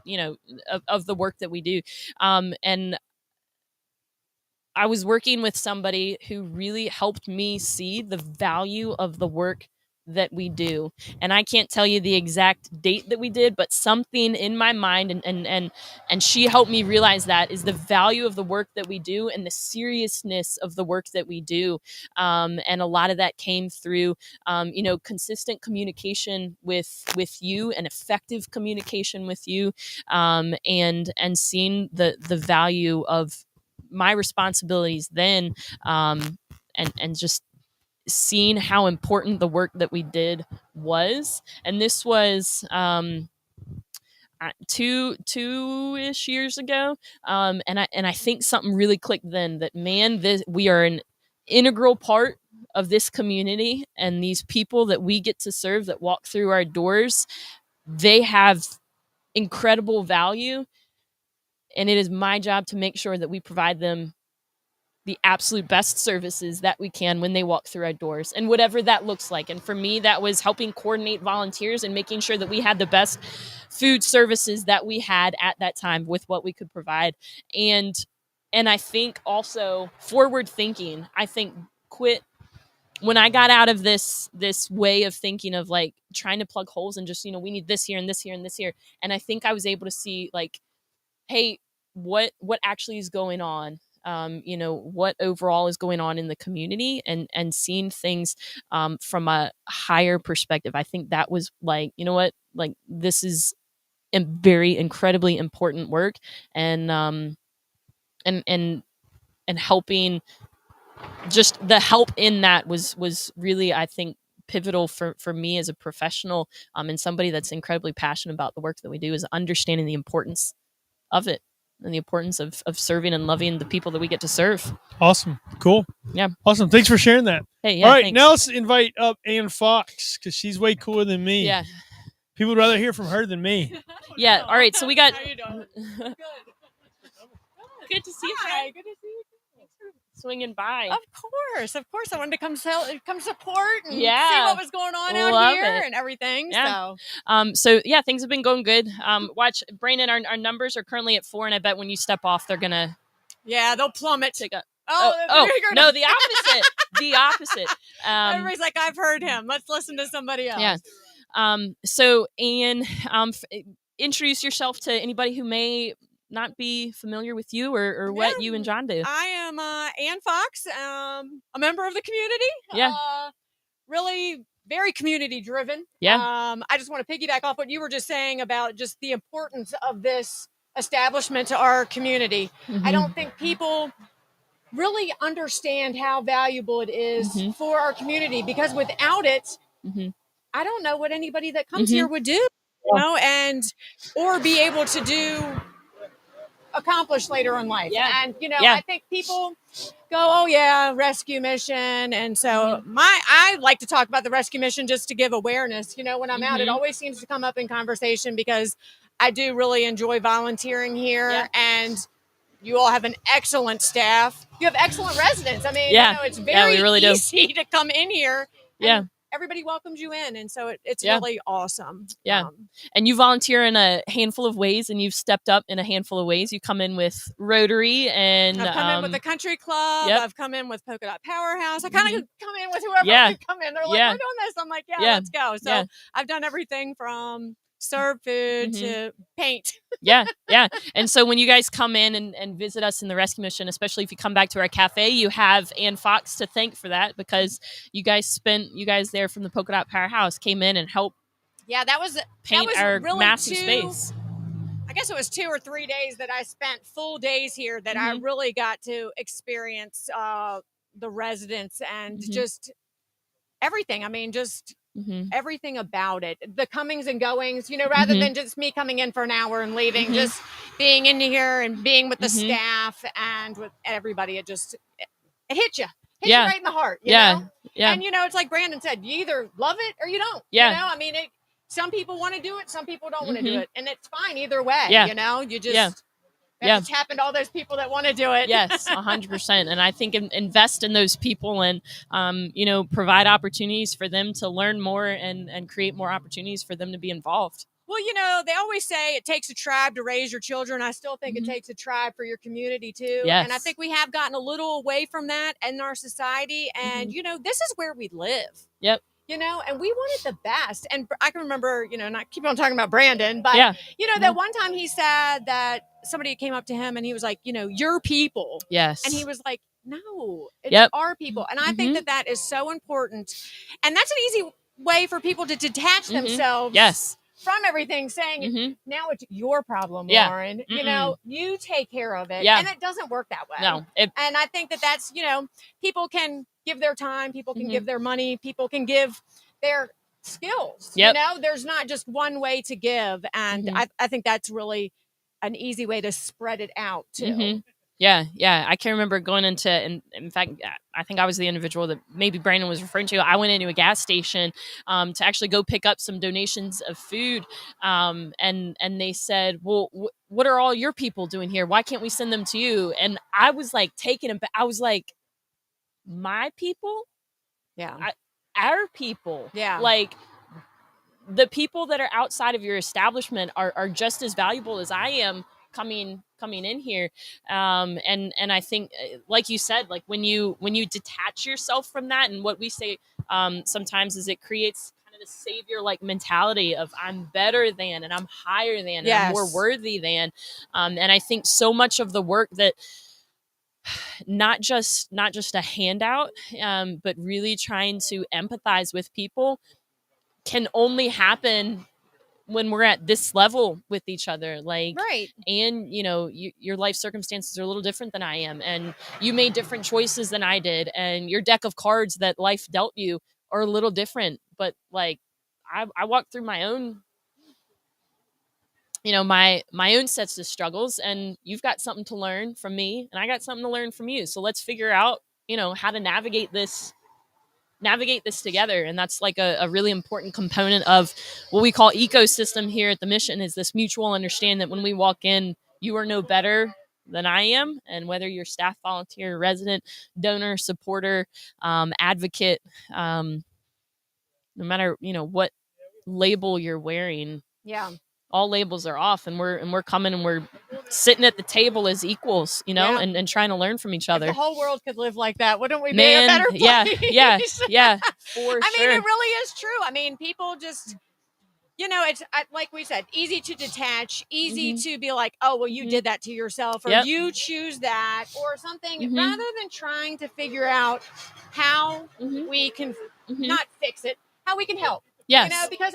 Speaker 1: the work that we do, and I was working with somebody who really helped me see the value of the work that we do. And I can't tell you the exact date that we did, but something in my mind and she helped me realize that is the value of the work that we do and the seriousness of the work that we do. And a lot of that came through consistent communication with you and effective communication with you, and seeing the value of my responsibilities then, and just seeing how important the work that we did was. And this was 2-ish years ago, and I think something really clicked then, that we are an integral part of this community, and these people that we get to serve that walk through our doors, they have incredible value, and it is my job to make sure that we provide them the absolute best services that we can when they walk through our doors, and whatever that looks like. And for me, that was helping coordinate volunteers and making sure that we had the best food services that we had at that time with what we could provide. And I think also forward thinking. I think when I got out of this way of thinking of like trying to plug holes and just, we need this here and this here and this here. And I think I was able to see like, hey, what actually is going on? What overall is going on in the community, and seeing things from a higher perspective. I think that was like, like this is a very incredibly important work, and helping, just the help in that was really, I think, pivotal for me as a professional, and somebody that's incredibly passionate about the work that we do, is understanding the importance of it and the importance of serving and loving the people that we get to serve.
Speaker 4: Awesome. Cool.
Speaker 1: Yeah.
Speaker 4: Awesome. Thanks for sharing that.
Speaker 1: Hey, yeah.
Speaker 4: All right.
Speaker 1: Thanks.
Speaker 4: Now let's invite up Ann Fox, because she's way cooler than me.
Speaker 1: Yeah.
Speaker 4: People would rather hear from her than me.
Speaker 1: Yeah. All right. So we got.
Speaker 6: How you doing? Good.
Speaker 1: Good to see you.
Speaker 6: Hi. Good to see you.
Speaker 1: Swinging by.
Speaker 6: Of course. I wanted to come support and see
Speaker 1: Yeah.
Speaker 6: what was going on out
Speaker 1: Love
Speaker 6: here
Speaker 1: it.
Speaker 6: and everything.
Speaker 1: Yeah.
Speaker 6: So
Speaker 1: So yeah, things have been going good. Watch, Brandon, our numbers are currently at 4, and I bet when you step off, they're gonna
Speaker 6: they'll plummet.
Speaker 1: take up.
Speaker 6: Oh,
Speaker 1: No, the opposite. The opposite.
Speaker 6: Everybody's like, I've heard him. Let's listen to somebody else.
Speaker 1: Yeah. So Ann, introduce yourself to anybody who may not be familiar with you or what you and John do.
Speaker 6: I am Ann Fox, a member of the community.
Speaker 1: Yeah.
Speaker 6: Really very community driven.
Speaker 1: Yeah.
Speaker 6: I just want to piggyback off what you were just saying about just the importance of this establishment to our community.
Speaker 1: Mhm.
Speaker 6: I don't think people really understand how valuable it is for our community, because without it, I don't know what anybody that comes here would do, or be able to accomplish later in life.
Speaker 1: Yeah.
Speaker 6: And I think people go, oh yeah, rescue mission. And so I like to talk about the rescue mission just to give awareness. When I'm out, it always seems to come up in conversation, because I do really enjoy volunteering here, and you all have an excellent staff. You have excellent residents. I mean, it's very
Speaker 1: we really
Speaker 6: easy to come in here.
Speaker 1: Yeah.
Speaker 6: Everybody welcomes you in. And so it's really awesome.
Speaker 1: Yeah. And you volunteer in a handful of ways, and you've stepped up in a handful of ways. You come in with Rotary, and
Speaker 6: I've come in with the country club.
Speaker 1: Yep.
Speaker 6: I've come in with Polka Dot Powerhouse. I kind of come in with whoever I can come in. They're like, we're doing this. I'm like, let's go. So I've done everything from serve food to paint.
Speaker 1: Yeah. And so when you guys come in and visit us in the rescue mission, especially if you come back to our cafe, you have Ann Fox to thank for that, because you guys there from the Polka Dot Powerhouse came in and helped
Speaker 6: that was
Speaker 1: paint our
Speaker 6: really
Speaker 1: massive space.
Speaker 6: I guess it was 2 or 3 days that I spent full days here that I really got to experience the residents and just everything. I mean, just everything about it, the comings and goings, you know, rather than just me coming in for an hour and leaving, just being in here and being with the staff and with everybody. It hits you right in the heart, you know? And, you know, it's like Brandon said, you either love it or you don't, you know? I mean, some people want to do it. Some people don't want to do it. And it's fine either way, you know? You just have to tap into all those people that want to do it.
Speaker 1: Yes, 100%. And I think invest in those people and, you know, provide opportunities for them to learn more and create more opportunities for them to be involved.
Speaker 6: Well, you know, they always say it takes a tribe to raise your children. I still think it takes a tribe for your community, too.
Speaker 1: Yes.
Speaker 6: And I think we have gotten a little away from that in our society. And, you know, this is where we live.
Speaker 1: Yep.
Speaker 6: You know, and we wanted the best. And I can remember, you know, not keep on talking about Brandon, but, you know, that one time he said that somebody came up to him and he was like, you know, your people.
Speaker 1: Yes.
Speaker 6: And he was like, no, it's our people. And I think that is so important. And that's an easy way for people to detach themselves.
Speaker 1: Yes.
Speaker 6: From everything, saying now it's your problem, Lauren. You know, you take care of it, and it doesn't work that way.
Speaker 1: No,
Speaker 6: and I think that that's, you know, people can give their time, people can give their money, people can give their skills. You know, there's not just one way to give, and I think that's really an easy way to spread it out too.
Speaker 1: Yeah. I can remember going into, and in fact, I think I was the individual that maybe Brandon was referring to. I went into a gas station to actually go pick up some donations of food. And they said, well, what are all your people doing here? Why can't we send them to you? And I was like taken aback. I was like, my people?
Speaker 6: Yeah.
Speaker 1: Our people.
Speaker 6: Yeah.
Speaker 1: Like, the people that are outside of your establishment are just as valuable as I am coming in here. And I think, like you said, like when you detach yourself from that, and what we say sometimes is it creates kind of the savior like mentality of I'm better than, and I'm higher than, and I'm more worthy than. And I think so much of the work that not just a handout, but really trying to empathize with people can only happen when we're at this level with each other. Like, and you know, your life circumstances are a little different than I am, and you made different choices than I did, and your deck of cards that life dealt you are a little different. But like, I walked through my own, you know, my own sets of struggles, and you've got something to learn from me, and I got something to learn from you. So let's figure out, you know, how to navigate this together. And that's like a really important component of what we call ecosystem here at the mission, is this mutual understanding that when we walk in, you are no better than I am. And whether you're staff, volunteer, resident, donor, supporter, advocate, no matter, you know, what label you're wearing, all labels are off, and we're coming and we're sitting at the table as equals, you know, and trying to learn from each other.
Speaker 6: If the whole world could live like that, wouldn't we be a better place?
Speaker 1: Yeah,
Speaker 6: for I mean, it really is true. I mean, people just, you know, it's like we said, easy to detach, easy to be like, oh, well, you did that to yourself, or you choose that, or something, rather than trying to figure out how we can not fix it, how we can help.
Speaker 1: Yes.
Speaker 6: You know, because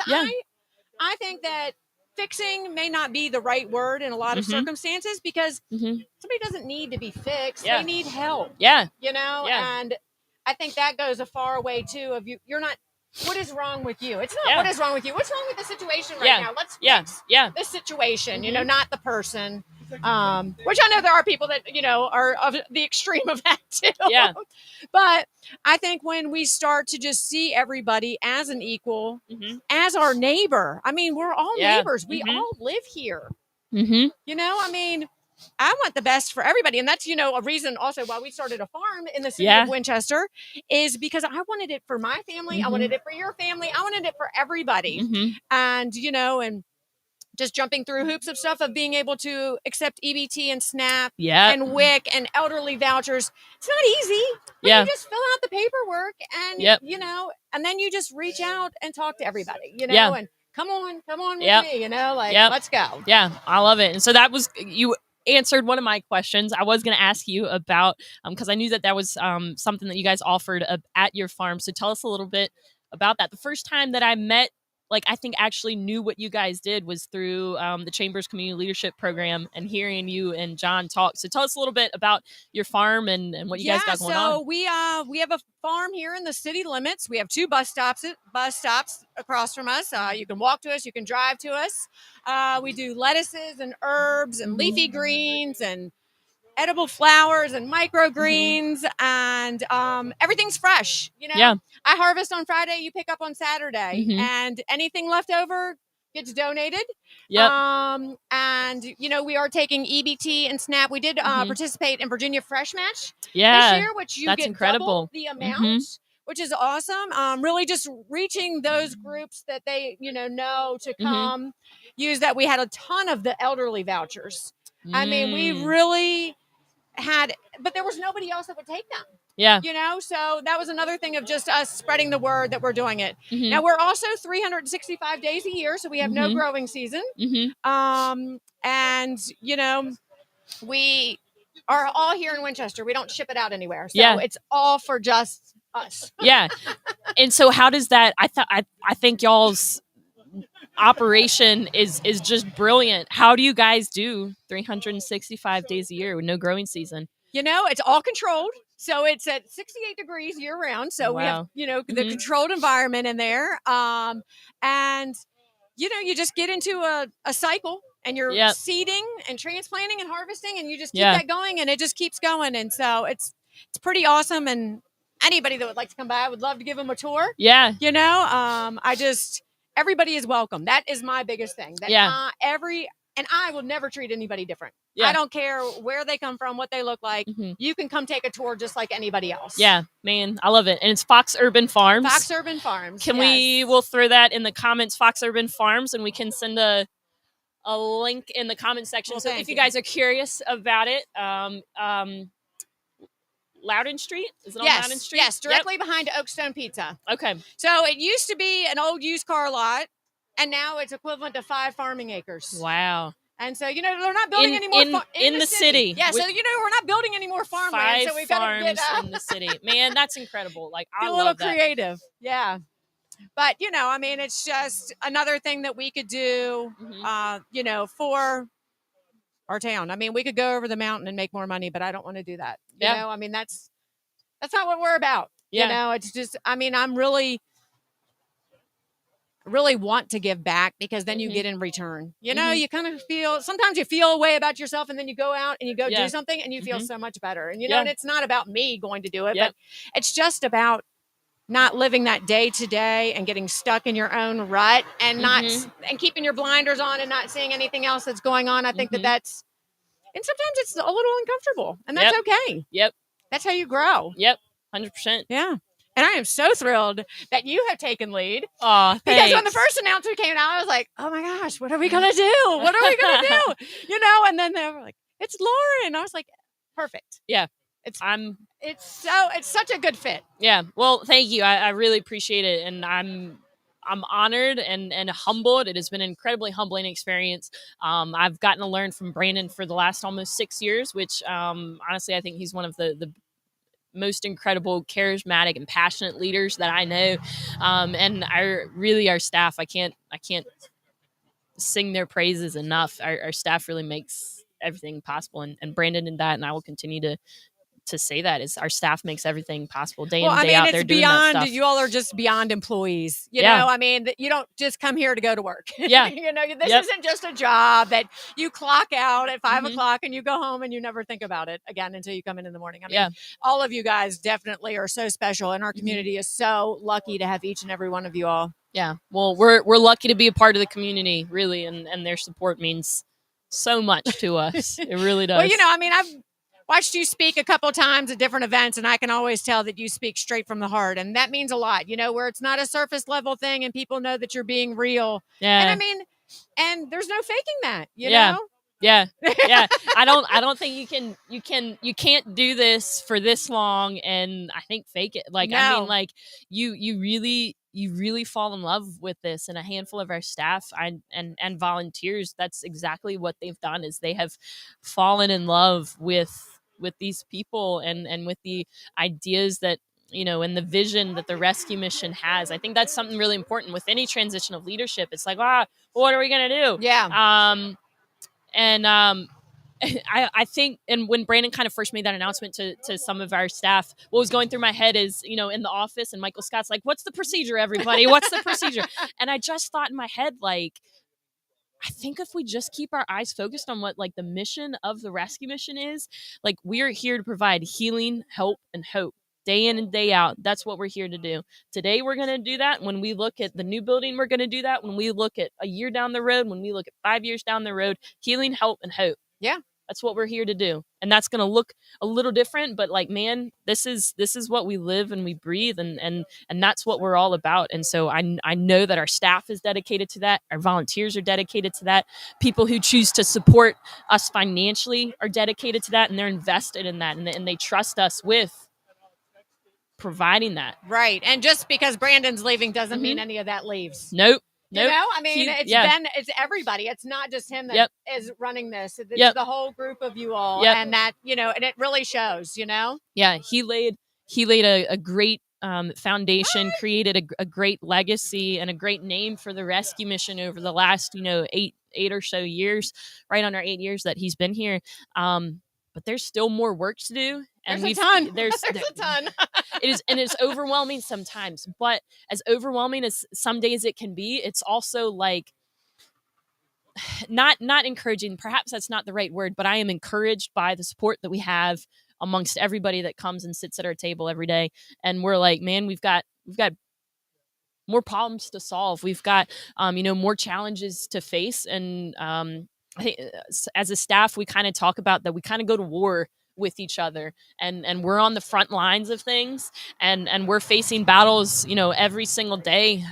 Speaker 6: I think that fixing may not be the right word in a lot of circumstances, because somebody doesn't need to be fixed. They need help. You know, and I think that goes a far way too of you're not, what is wrong with you? It's not what is wrong with you. What's wrong with the situation right now? Let's fix this situation, you know, not the person. Which I know there are people that, you know, are of the extreme of that too. But I think when we start to just see everybody as an equal, as our neighbor, I mean, we're all neighbors. We all live here. You know, I mean, I want the best for everybody. And that's, you know, a reason also why we started a farm in the city of Winchester, is because I wanted it for my family. I wanted it for your family. I wanted it for everybody. And, you know, and just jumping through hoops of stuff of being able to accept EBT and SNAP and WIC and elderly vouchers. It's not easy. But you just fill out the paperwork and, you know, and then you just reach out and talk to everybody, you know, and come on with me, you know, like, let's go.
Speaker 1: Yeah, I love it. And so that was, you answered one of my questions. I was going to ask you about, because I knew that was something that you guys offered at your farm. So tell us a little bit about that. The first time that I met like I think actually knew what you guys did was through the Chamber's Community Leadership Program and hearing you and John talk. So tell us a little bit about your farm and what you guys got going on.
Speaker 6: So we have a farm here in the city limits. We have 2 bus stops across from us. You can walk to us, you can drive to us. We do lettuces and herbs and leafy greens and edible flowers and microgreens, and everything's fresh.
Speaker 1: Yeah.
Speaker 6: I harvest on Friday, you pick up on Saturday, and anything left over gets donated.
Speaker 1: Yep.
Speaker 6: And we are taking EBT and SNAP. We did participate in Virginia Fresh Match this year, which you
Speaker 1: that's
Speaker 6: get
Speaker 1: incredible.
Speaker 6: double the amount. Which is awesome. Really just reaching those groups that they, know to come use that. We had a ton of the elderly vouchers. I mean, we really had, but there was nobody else that would take them.
Speaker 1: Yeah.
Speaker 6: So that was another thing of just us spreading the word that we're doing it. Now we're also 365 days a year, so we have no growing season. And we are all here in Winchester. We don't ship it out anywhere. So it's all for just us.
Speaker 1: Yeah. And so how does that, I think y'all's operation is just brilliant. How do you guys do 365 days a year with no growing season?
Speaker 6: It's all controlled. So it's at 68 degrees year round. So we have, the controlled environment in there. And, you just get into a cycle and you're seeding and transplanting and harvesting, and you just keep that going, and it just keeps going. And so it's pretty awesome. And anybody that would like to come by, I would love to give them a tour.
Speaker 1: Yeah.
Speaker 6: Everybody is welcome. That is my biggest thing. That and I will never treat anybody different.
Speaker 1: Yeah.
Speaker 6: I don't care where they come from, what they look like. You can come take a tour just like anybody else.
Speaker 1: Yeah, man, I love it. And it's Fox Urban Farms.
Speaker 6: Fox Urban Farms.
Speaker 1: We'll throw that in the comments, Fox Urban Farms, and we can send a link in the comment section.
Speaker 6: Well,
Speaker 1: so if you guys are curious about it, Loudon Street? Is it on Loudon Street?
Speaker 6: Yes, directly behind Oakstone Pizza.
Speaker 1: Okay.
Speaker 6: So it used to be an old used car lot, and now it's equivalent to 5 farming acres.
Speaker 1: Wow.
Speaker 6: And so, they're not building any more
Speaker 1: in the city.
Speaker 6: Yeah, so, we're not building any more farmland.
Speaker 1: 5
Speaker 6: So we've got to get
Speaker 1: farms in the city. Man, that's incredible. Like, I
Speaker 6: a
Speaker 1: love
Speaker 6: little
Speaker 1: that.
Speaker 6: creative. Yeah. But, it's just another thing that we could do, for our town. I mean, we could go over the mountain and make more money, but I don't want to do that. You know, I mean, that's not what we're about.
Speaker 1: Yeah.
Speaker 6: It's just, I'm really want to give back, because then you get in return. You kind of sometimes you feel a way about yourself, and then you go out and you go do something and you feel so much better. And, and it's not about me going to do it, but it's just about not living that day to day and getting stuck in your own rut and and keeping your blinders on and not seeing anything else that's going on. I think and sometimes it's a little uncomfortable, and that's okay.
Speaker 1: Yep.
Speaker 6: That's how you grow.
Speaker 1: Yep. 100%.
Speaker 6: Yeah. And I am so thrilled that you have taken lead.
Speaker 1: Oh,
Speaker 6: because when the first announcement came out, I was like, oh my gosh, what are we going to do? What are we going to do? And then they were like, it's Lauren. I was like, perfect.
Speaker 1: Yeah.
Speaker 6: It's such a good fit.
Speaker 1: Yeah. Well, thank you. I really appreciate it. And I'm honored and humbled. It has been an incredibly humbling experience. I've gotten to learn from Brandon for the last almost 6 years, which honestly, I think he's one of the most incredible, charismatic, and passionate leaders that I know. And our staff, I can't sing their praises enough. Our staff really makes everything possible. And Brandon did that, and I will continue to say that is our staff makes everything possible day in, day out. They're doing that stuff.
Speaker 6: You all are just beyond employees. You know, I mean, you don't just come here to go to work.
Speaker 1: Yeah.
Speaker 6: This isn't just a job that you clock out at 5 o'clock and you go home and you never think about it again until you come in the morning. I mean, all of you guys definitely are so special, and our community is so lucky to have each and every one of you all.
Speaker 1: Yeah. Well, we're lucky to be a part of the community, really, and their support means so much to us. It really does.
Speaker 6: Well, I mean, I've watched you speak a couple times at different events, and I can always tell that you speak straight from the heart, and that means a lot, where it's not a surface level thing and people know that you're being real.
Speaker 1: Yeah.
Speaker 6: And I mean, and there's no faking that, you know?
Speaker 1: Yeah. Yeah. I don't think you can't do this for this long and I think fake it. Like, no. I mean, like you really fall in love with this, and a handful of our staff and volunteers, that's exactly what they've done, is they have fallen in love with these people and with the ideas that and the vision that the rescue mission has. I think that's something really important with any transition of leadership. It's like, what are we going to do?
Speaker 6: Yeah.
Speaker 1: I think, and when Brandon kind of first made that announcement to some of our staff, what was going through my head is, in the office, and Michael Scott's like, what's the procedure, everybody? What's the procedure? And I just thought in my head, like, I think if we just keep our eyes focused on what, like, the mission of the rescue mission is, like, we are here to provide healing, help, and hope. Day in and day out. That's what we're here to do. Today, we're going to do that. When we look at the new building, we're going to do that. When we look at a year down the road, when we look at 5 years down the road, healing, help, and hope.
Speaker 6: Yeah.
Speaker 1: That's what we're here to do. And that's going to look a little different, but like, man, this is what we live and we breathe, and that's what we're all about. And so I know that our staff is dedicated to that. Our volunteers are dedicated to that. People who choose to support us financially are dedicated to that, and they're invested in that, and they trust us with providing that.
Speaker 6: Right. And just because Brandon's leaving doesn't mean any of that leaves.
Speaker 1: Nope.
Speaker 6: I mean, it's everybody. It's not just him that is running this. It's the whole group of you all. And that, and it really shows,
Speaker 1: Yeah. He laid a great foundation, created a great legacy and a great name for the rescue mission over the last, 8 or so years, right under 8 years that he's been here. But there's still more work to do. And
Speaker 6: there's a ton.
Speaker 1: There's
Speaker 6: a ton.
Speaker 1: It's overwhelming sometimes, but as overwhelming as some days it can be, it's also like not encouraging. Perhaps that's not the right word, but I am encouraged by the support that we have amongst everybody that comes and sits at our table every day. And we're like, man, we've got more problems to solve. We've got, more challenges to face. And I think as a staff, we kind of talk about that. We kind of go to war with each other, and we're on the front lines of things, and we're facing battles, every single day.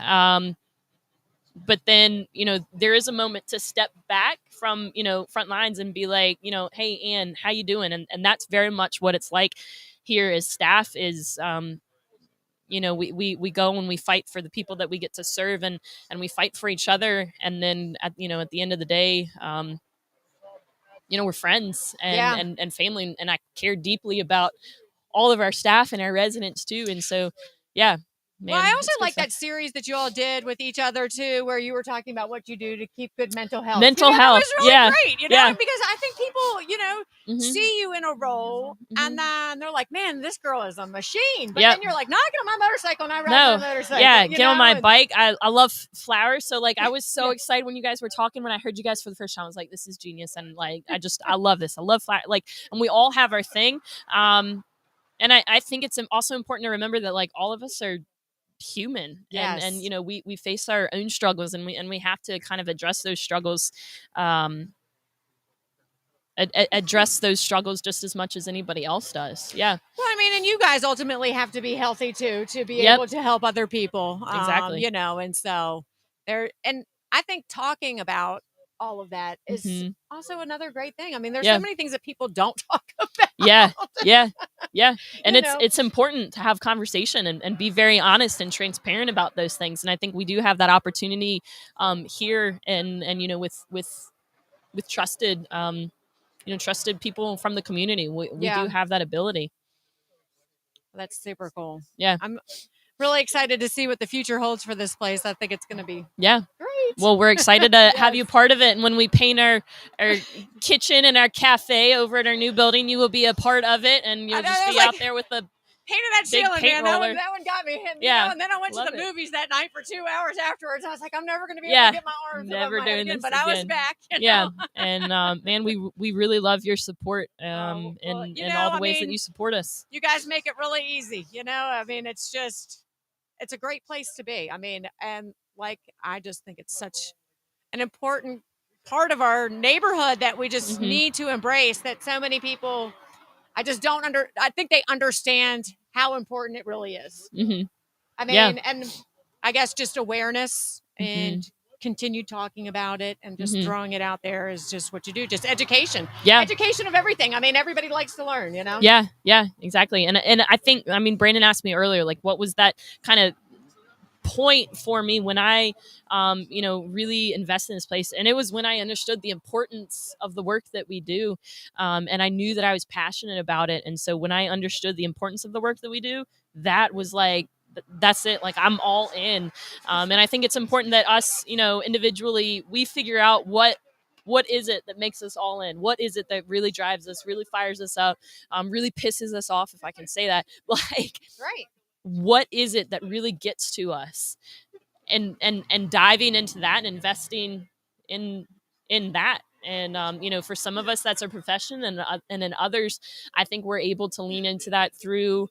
Speaker 1: But then, there is a moment to step back from, front lines and be like, hey, Ann, how you doing? And that's very much what it's like here as staff is, we go and we fight for the people that we get to serve, and we fight for each other. And then at the end of the day, we're friends and family, and I care deeply about all of our staff and our residents too. And so, yeah. Man,
Speaker 6: well, I also like that series that you all did with each other too, where you were talking about what you do to keep good mental health.
Speaker 1: Mental health,
Speaker 6: that was really great. Because I think people, see you in a role, and then they're like, "Man, this girl is a machine." But then you're like, "No, I get on my motorcycle and I ride my motorcycle."
Speaker 1: Yeah, get on my bike. I love flowers, so like I was so excited when you guys were talking. When I heard you guys for the first time, I was like, "This is genius!" And like, I love this. I love flowers. Like, and we all have our thing. And I think it's also important to remember that like all of us are human, and we face our own struggles, and we have to kind of address those struggles, address those struggles just as much as anybody else does. Yeah.
Speaker 6: Well, I mean, and you guys ultimately have to be healthy too, to be able to help other people.
Speaker 1: Exactly.
Speaker 6: And so and I think talking about all of that is also another great thing. I mean, there's so many things that people don't talk about.
Speaker 1: Yeah. And it's important to have conversation and be very honest and transparent about those things. And I think we do have that opportunity here, and with trusted trusted people from the community. We do have that ability.
Speaker 6: That's super cool.
Speaker 1: Yeah.
Speaker 6: I'm really excited to see what the future holds for this place. I think it's going to be
Speaker 1: great. Well, we're excited to have you part of it. And when we paint our kitchen and our cafe over at our new building, you will be a part of it, and you'll just be out there with the
Speaker 6: painted that ceiling, man. That one got me.
Speaker 1: Yeah.
Speaker 6: And then I went to the movies that night for 2 hours afterwards. I was like, I'm never going to be able to get my arms
Speaker 1: never
Speaker 6: above my head
Speaker 1: doing
Speaker 6: again.
Speaker 1: this
Speaker 6: But
Speaker 1: again.
Speaker 6: I was back.
Speaker 1: And man, we really love your support in all the ways that you support us.
Speaker 6: You guys make it really easy. I mean, it's a great place to be. I mean, and like, I just think it's such an important part of our neighborhood that we just need to embrace, that so many people, I think they understand how important it really is. I mean, and I guess just awareness and continue talking about it, and just throwing it out there is just what you do. Just education.
Speaker 1: Yeah.
Speaker 6: Education of everything. I mean, everybody likes to learn,
Speaker 1: Yeah, exactly. And I think, I mean, Brandon asked me earlier, like, what was that kind of point for me when I, really invested in this place. And it was when I understood the importance of the work that we do. And I knew that I was passionate about it. And so when I understood the importance of the work that we do, that was like, that's it. Like, I'm all in. And I think it's important that us, individually, we figure out what is it that makes us all in? What is it that really drives us, really fires us up, really pisses us off, if I can say that? Like,
Speaker 6: right.
Speaker 1: What is it that really gets to us? And diving into that and investing in that. And for some of us, that's our profession, and in others, I think we're able to lean into that through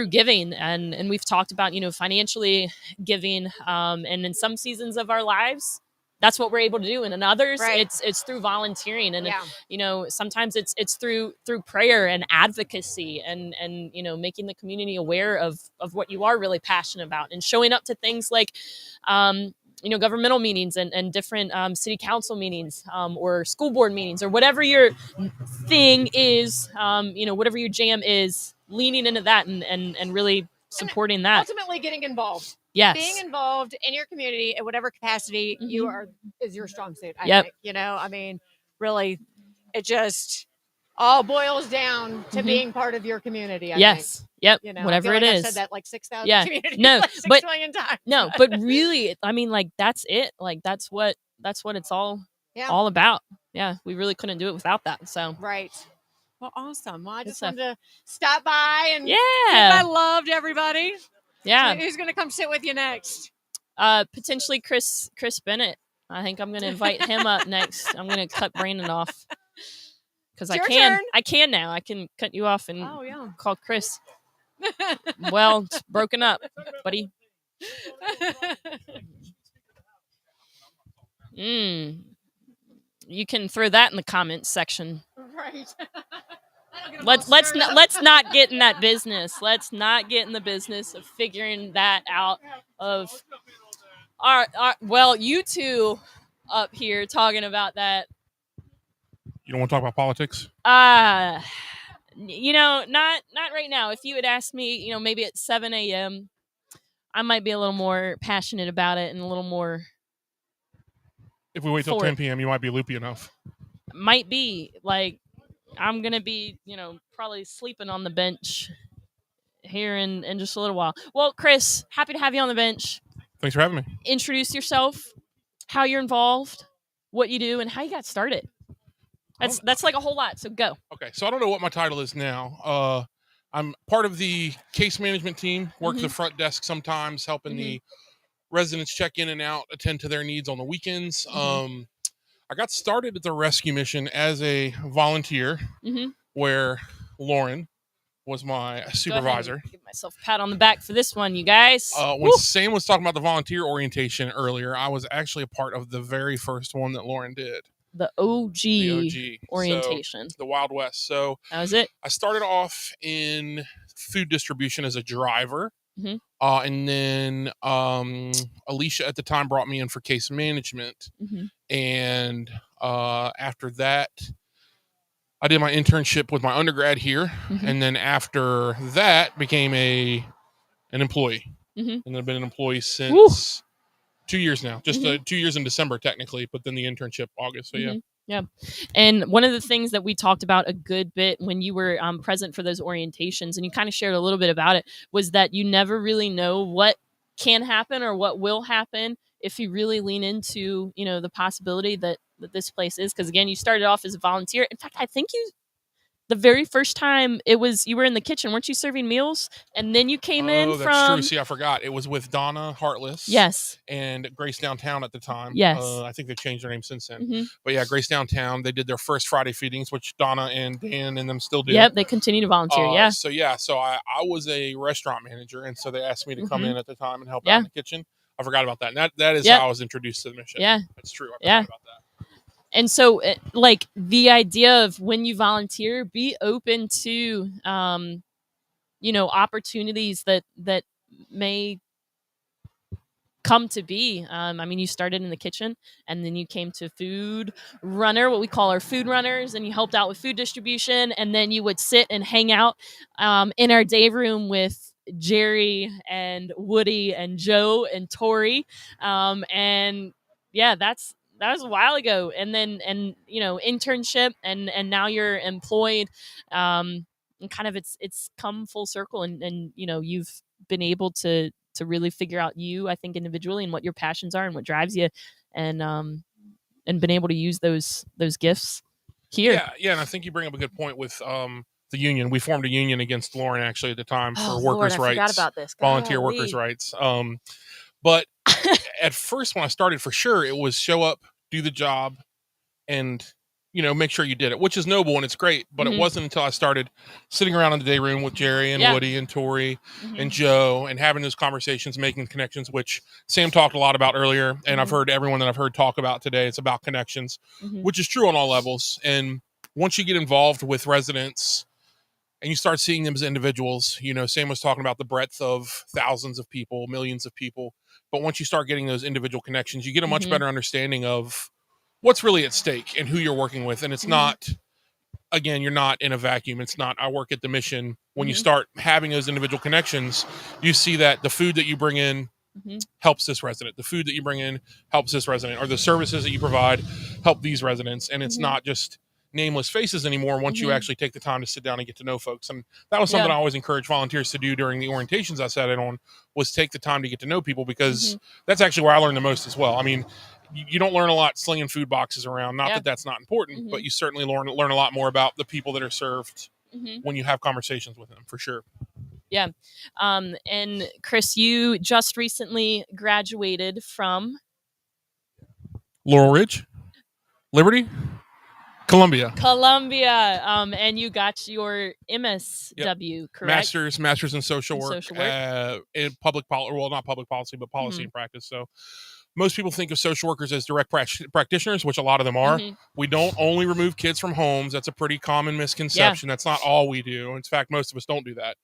Speaker 1: giving. And we've talked about financially giving, and in some seasons of our lives, that's what we're able to do, and in others,
Speaker 6: Right.
Speaker 1: it's through volunteering, and
Speaker 6: Yeah.
Speaker 1: sometimes it's through prayer and advocacy, and making the community aware of what you are really passionate about, and showing up to things like governmental meetings and different city council meetings, or school board meetings, or whatever your thing is, whatever your jam is, leaning into that and really supporting that.
Speaker 6: Ultimately getting involved.
Speaker 1: Yes.
Speaker 6: Being involved in your community in whatever capacity you are is your strong suit, I
Speaker 1: Yep.
Speaker 6: think. I mean, really, it just all boils down to being part of your community, I
Speaker 1: yes.
Speaker 6: think.
Speaker 1: Yep.
Speaker 6: I
Speaker 1: Whatever
Speaker 6: feel like
Speaker 1: it
Speaker 6: I've
Speaker 1: is.
Speaker 6: said that like 6,000
Speaker 1: Yeah.
Speaker 6: communities,
Speaker 1: No,
Speaker 6: like 6
Speaker 1: but
Speaker 6: million times.
Speaker 1: no, but really, I mean, like, that's it. Like, that's what it's all about. Yeah. We really couldn't do it without that. So.
Speaker 6: Right. Well, awesome. Well, I just
Speaker 1: stuff.
Speaker 6: wanted to stop by and give
Speaker 1: Yeah.
Speaker 6: my love to everybody.
Speaker 1: Yeah.
Speaker 6: So who's going to come sit with you next?
Speaker 1: Potentially Chris Bennett. I think I'm going to invite him up next. I'm going to cut Brandon off because I
Speaker 6: Your
Speaker 1: can.
Speaker 6: turn.
Speaker 1: I can now. I can cut you off and
Speaker 6: yeah.
Speaker 1: call Chris. Well, it's broken up, buddy. You can throw that in the comments section.
Speaker 6: Right.
Speaker 1: Let's not get in that business. Let's not get in the business of figuring that out. Well, you two up here talking about that.
Speaker 7: You don't want to talk about politics?
Speaker 1: Not right now. If you had asked me, maybe at 7 a.m., I might be a little more passionate about it and a little more.
Speaker 7: If we wait till 10 p.m., you might be loopy enough.
Speaker 1: Might be. Like, I'm going to be, probably sleeping on the bench here in just a little while. Well, Chris, happy to have you on the bench.
Speaker 7: Thanks for having me.
Speaker 1: Introduce yourself, how you're involved, what you do, and how you got started. That's like a whole lot, so go.
Speaker 7: Okay, so I don't know what my title is now. I'm part of the case management team, work the front desk sometimes, helping the residents check in and out, attend to their needs on the weekends. I got started at the rescue mission as a volunteer, where Lauren was my supervisor.
Speaker 1: Give myself a pat on the back for this one, you guys.
Speaker 7: When Sam was talking about the volunteer orientation earlier, I was actually a part of the very first one that Lauren did.
Speaker 1: The OG orientation.
Speaker 7: So, the Wild West. So
Speaker 1: that was it.
Speaker 7: I started off in food distribution as a driver. And then Alicia at the time brought me in for case management. And after that, I did my internship with my undergrad here. And then after that, became an employee. And I've been an employee since 2 years now. Just 2 years in December, technically, but then the internship August. So, yeah.
Speaker 1: Yeah. And one of the things that we talked about a good bit when you were present for those orientations, and you kind of shared a little bit about it, was that you never really know what can happen or what will happen if you really lean into, the possibility that this place is. Because, again, you started off as a volunteer. In fact, I think the very first time you were in the kitchen, weren't you serving meals? And then you came in from...
Speaker 7: that's true. See, I forgot. It was with Donna Heartless.
Speaker 1: Yes.
Speaker 7: And Grace Downtown at the time.
Speaker 1: Yes.
Speaker 7: I think they've changed their name since then. But yeah, Grace Downtown, they did their first Friday feedings, which Donna and Dan and them still do.
Speaker 1: Yep, they continue to volunteer,
Speaker 7: So I was a restaurant manager, and so they asked me to come in at the time and help out in the kitchen. I forgot about that. And that is how I was introduced to the mission.
Speaker 1: Yeah.
Speaker 7: That's true. I forgot about that.
Speaker 1: And so, like, the idea of when you volunteer, be open to, opportunities that may come to be. I mean, you started in the kitchen, and then you came to food runner, what we call our food runners, and you helped out with food distribution, and then you would sit and hang out in our day room with Jerry and Woody and Joe and Tori, and yeah, that was a while ago. And then internship, and now you're employed and kind of it's come full circle, and you've been able to really figure out I think individually, and what your passions are and what drives you, and been able to use those gifts here.
Speaker 7: Yeah, and I think you bring up a good point with the union. We formed a union against Lauren actually at the time for
Speaker 1: Oh,
Speaker 7: workers'
Speaker 1: Lord, I forgot
Speaker 7: rights,
Speaker 1: about this.
Speaker 7: volunteer
Speaker 1: Golly.
Speaker 7: workers' rights. But at first, when I started, for sure, it was show up, do the job, and make sure you did it, which is noble and it's great. But it wasn't until I started sitting around in the day room with Jerry and Woody and Tori and Joe and having those conversations, making connections, which Sam talked a lot about earlier, and I've heard everyone that I've heard talk about today. It's about connections, which is true on all levels. And once you get involved with residents and you start seeing them as individuals, Sam was talking about the breadth of thousands of people, millions of people. But once you start getting those individual connections, you get a much better understanding of what's really at stake and who you're working with. And it's not, again, you're not in a vacuum. It's not, I work at the mission. When you start having those individual connections, you see that the food that you bring in helps this resident. The food that you bring in helps this resident, or the services that you provide help these residents. And it's not just nameless faces anymore once you actually take the time to sit down and get to know folks. And that was something I always encourage volunteers to do during the orientations I sat in on, was take the time to get to know people, because that's actually where I learned the most as well. I mean, you don't learn a lot slinging food boxes around. Not that that's not important, but you certainly learn a lot more about the people that are served when you have conversations with them, for sure.
Speaker 1: Yeah. And Chris, you just recently graduated from
Speaker 7: Laurel Ridge, Liberty, Columbia,
Speaker 1: and you got your MSW, correct?
Speaker 7: Masters in social work, in public policy. Well, not public policy, but policy and practice. So most people think of social workers as direct practitioners, which a lot of them are. We don't only remove kids from homes. That's a pretty common misconception. That's not all we do. In fact, most of us don't do that.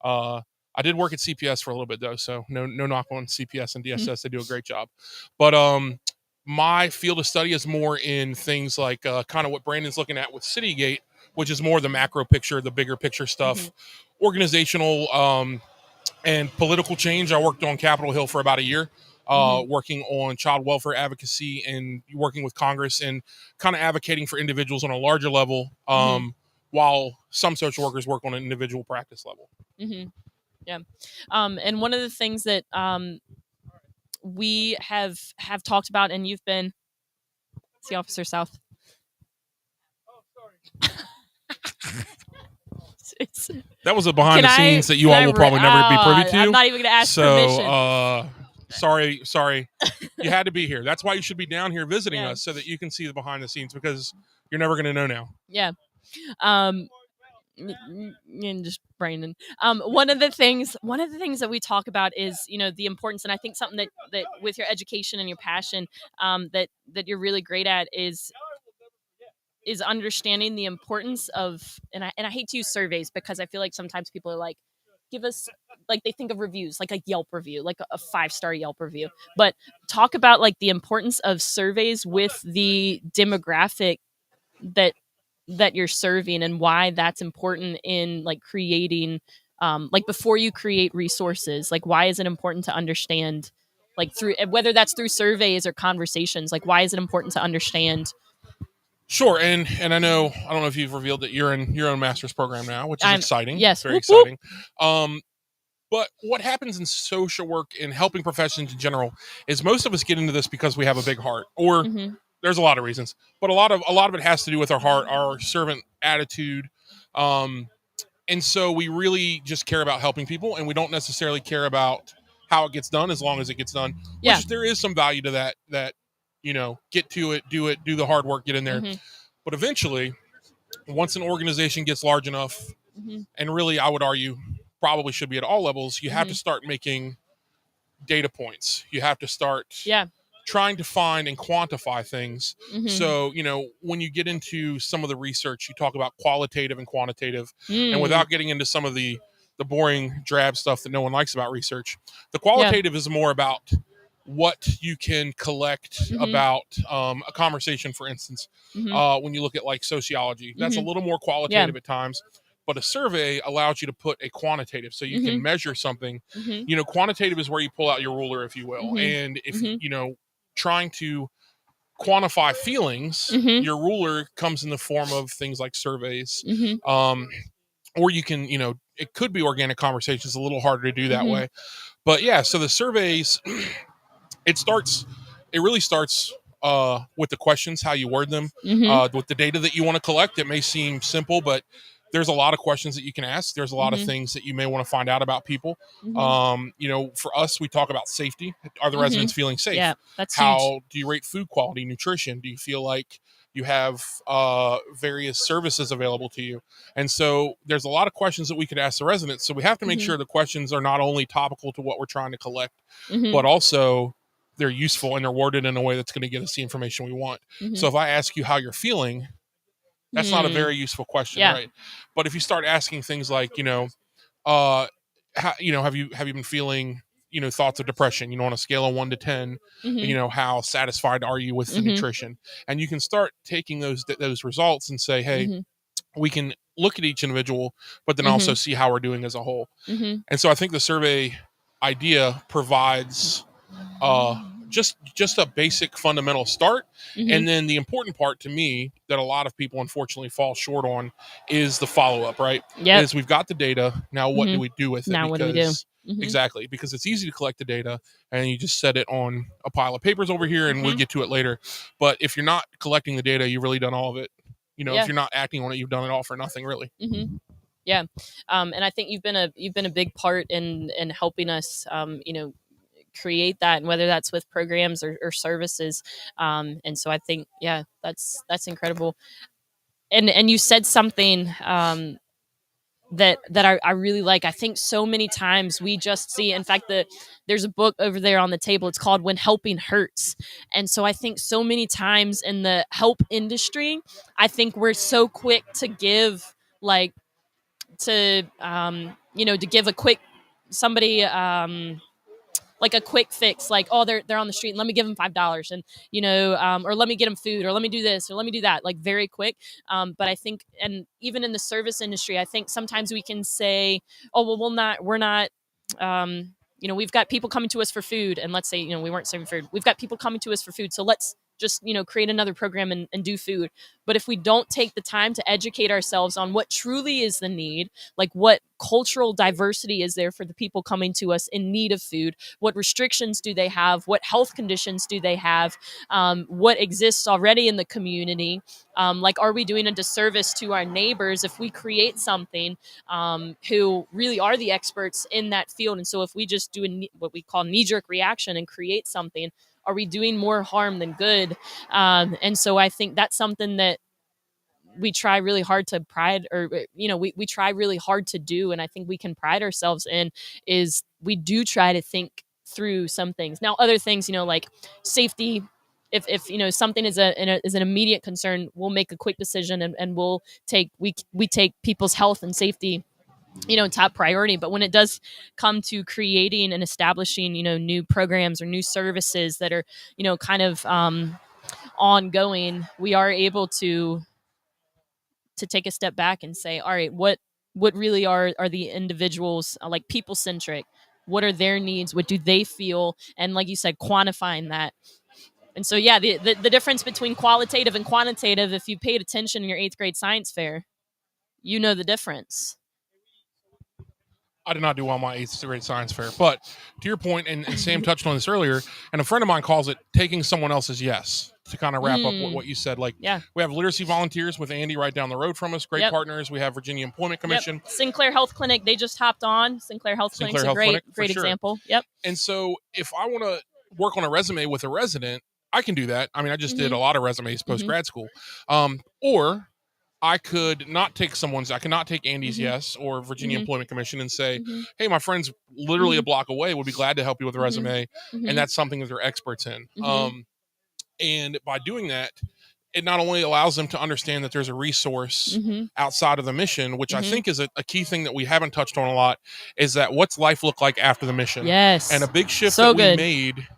Speaker 7: I did work at CPS for a little bit, though, so no knock on CPS and DSS. They do a great job. But my field of study is more in things like kind of what Brandon's looking at with Citygate, which is more the macro picture, the bigger picture stuff, organizational and political change. I worked on Capitol Hill for about a year, working on child welfare advocacy and working with Congress and kind of advocating for individuals on a larger level, while some social workers work on an individual practice level.
Speaker 1: Yeah. And one of the things that we have talked about, and you've been, see Officer South.
Speaker 7: That was a behind the scenes that you all will probably never be privy to.
Speaker 1: I'm not even going to ask permission.
Speaker 7: Sorry. You had to be here. That's why you should be down here visiting us, so that you can see the behind the scenes, because you're never going to know now.
Speaker 1: Yeah. And just Brandon. One of the things that we talk about is, the importance, and I think something that with your education and your passion, that you're really great at is understanding the importance of, and I hate to use surveys, because I feel like sometimes people are like, give us, like, they think of reviews, like a Yelp review, like a 5-star Yelp review, but talk about like the importance of surveys with the demographic that you're serving, and why that's important in like creating, like before you create resources, like why is it important to understand, like through, whether that's through surveys or conversations, like why is it important to understand?
Speaker 7: Sure, and I don't know if you've revealed that you're in your own master's program now, which is exciting.
Speaker 1: Yes,
Speaker 7: very exciting. But what happens in social work and helping professions in general is most of us get into this because we have a big heart, or there's a lot of reasons, but a lot of it has to do with our heart, our servant attitude, and so we really just care about helping people, and we don't necessarily care about how it gets done, as long as it gets done.
Speaker 1: Yeah.
Speaker 7: Which there is some value to that. Get to it, do the hard work, get in there. But eventually, once an organization gets large enough, and really, I would argue, probably should be at all levels, you have to start making data points. You have to start trying to find and quantify things. So, when you get into some of the research, you talk about qualitative and quantitative, and without getting into some of the boring, drab stuff that no one likes about research, the qualitative is more about what you can collect about a conversation, for instance. When you look at like sociology, that's a little more qualitative at times, but a survey allows you to put a quantitative, so you can measure something. Quantitative is where you pull out your ruler, if you will. And if trying to quantify feelings, your ruler comes in the form of things like surveys, or you can, it could be organic conversations, a little harder to do that way. But yeah, so the surveys, it really starts with the questions, how you word them, with the data that you want to collect. It may seem simple, but there's a lot of questions that you can ask. There's a lot of things that you may want to find out about people. For us, we talk about safety. Are the residents feeling safe?
Speaker 1: Yeah, that's
Speaker 7: How
Speaker 1: huge.
Speaker 7: do you rate food quality, nutrition? Do you feel like you have various services available to you? And so there's a lot of questions that we could ask the residents. So we have to make sure the questions are not only topical to what we're trying to collect, but also they're useful and they're worded in a way that's going to get us the information we want. So if I ask you how you're feeling, that's not a very useful question, right? But if you start asking things like, how, have you been feeling, thoughts of depression, on a scale of 1 to 10, how satisfied are you with the nutrition? And you can start taking those results and say, hey, we can look at each individual, but then also see how we're doing as a whole. And so I think the survey idea provides just a basic fundamental start. And then the important part to me that a lot of people unfortunately fall short on is the follow-up, right?
Speaker 1: Yep.
Speaker 7: Is we've got the data. Now what do we do with it?
Speaker 1: Now what do we do?
Speaker 7: Exactly, because it's easy to collect the data and you just set it on a pile of papers over here and we'll get to it later. But if you're not collecting the data, you've really done all of it. If you're not acting on it, you've done it all for nothing, really.
Speaker 1: Yeah. And I think you've been a big part in helping us, create that, and whether that's with programs or services. And so I think, yeah, that's incredible. And you said something, that I really like. I think so many times we just see, in fact, there's a book over there on the table. It's called When Helping Hurts. And so I think so many times in the help industry, I think we're so quick to give to give a quick somebody, like a quick fix, like, oh, they're on the street and let me give them $5, and or let me get them food, or let me do this, or let me do that, like very quick. But I think, and even in the service industry, I think sometimes we can say, oh, well, we're not we've got people coming to us for food, and let's say, we weren't serving food. We've got people coming to us for food, so let's just, create another program and do food. But if we don't take the time to educate ourselves on what truly is the need, like what cultural diversity is there for the people coming to us in need of food, what restrictions do they have, what health conditions do they have, what exists already in the community, are we doing a disservice to our neighbors if we create something who really are the experts in that field? And so if we just do what we call knee-jerk reaction and create something, are we doing more harm than good? And so I think that's something that we try really hard to we try really hard to do. And I think we can pride ourselves in is we do try to think through some things. Now, other things, like safety, if something is an immediate concern, we'll make a quick decision and we take people's health and safety top priority. But when it does come to creating and establishing new programs or new services that are kind of ongoing, we are able to take a step back and say, all right, what really are the individuals, like people centric? What are their needs? What do they feel? And like you said, quantifying that. And so, yeah, the difference between qualitative and quantitative, if you paid attention in your 8th grade science fair, the difference.
Speaker 7: I did not do well on my 8th grade science fair. But to your point, and Sam touched on this earlier, and a friend of mine calls it taking someone else's yes, to kind of wrap up what you said. Like, we have literacy volunteers with Andy right down the road from us. Great partners. We have Virginia Employment Commission.
Speaker 1: Sinclair Health Clinic, they just hopped on. Sinclair Health Clinic is a great example. Yep.
Speaker 7: And so if I want to work on a resume with a resident, I can do that. I mean, I just did a lot of resumes post-grad school. Or I could not take Andy's yes or Virginia Employment Commission and say, hey, my friend's literally a block away, would be glad to help you with a resume. And that's something that they're experts in. And by doing that, it not only allows them to understand that there's a resource outside of the mission, which I think is a key thing that we haven't touched on a lot, is that what's life look like after the mission?
Speaker 1: Yes.
Speaker 7: And a big shift we made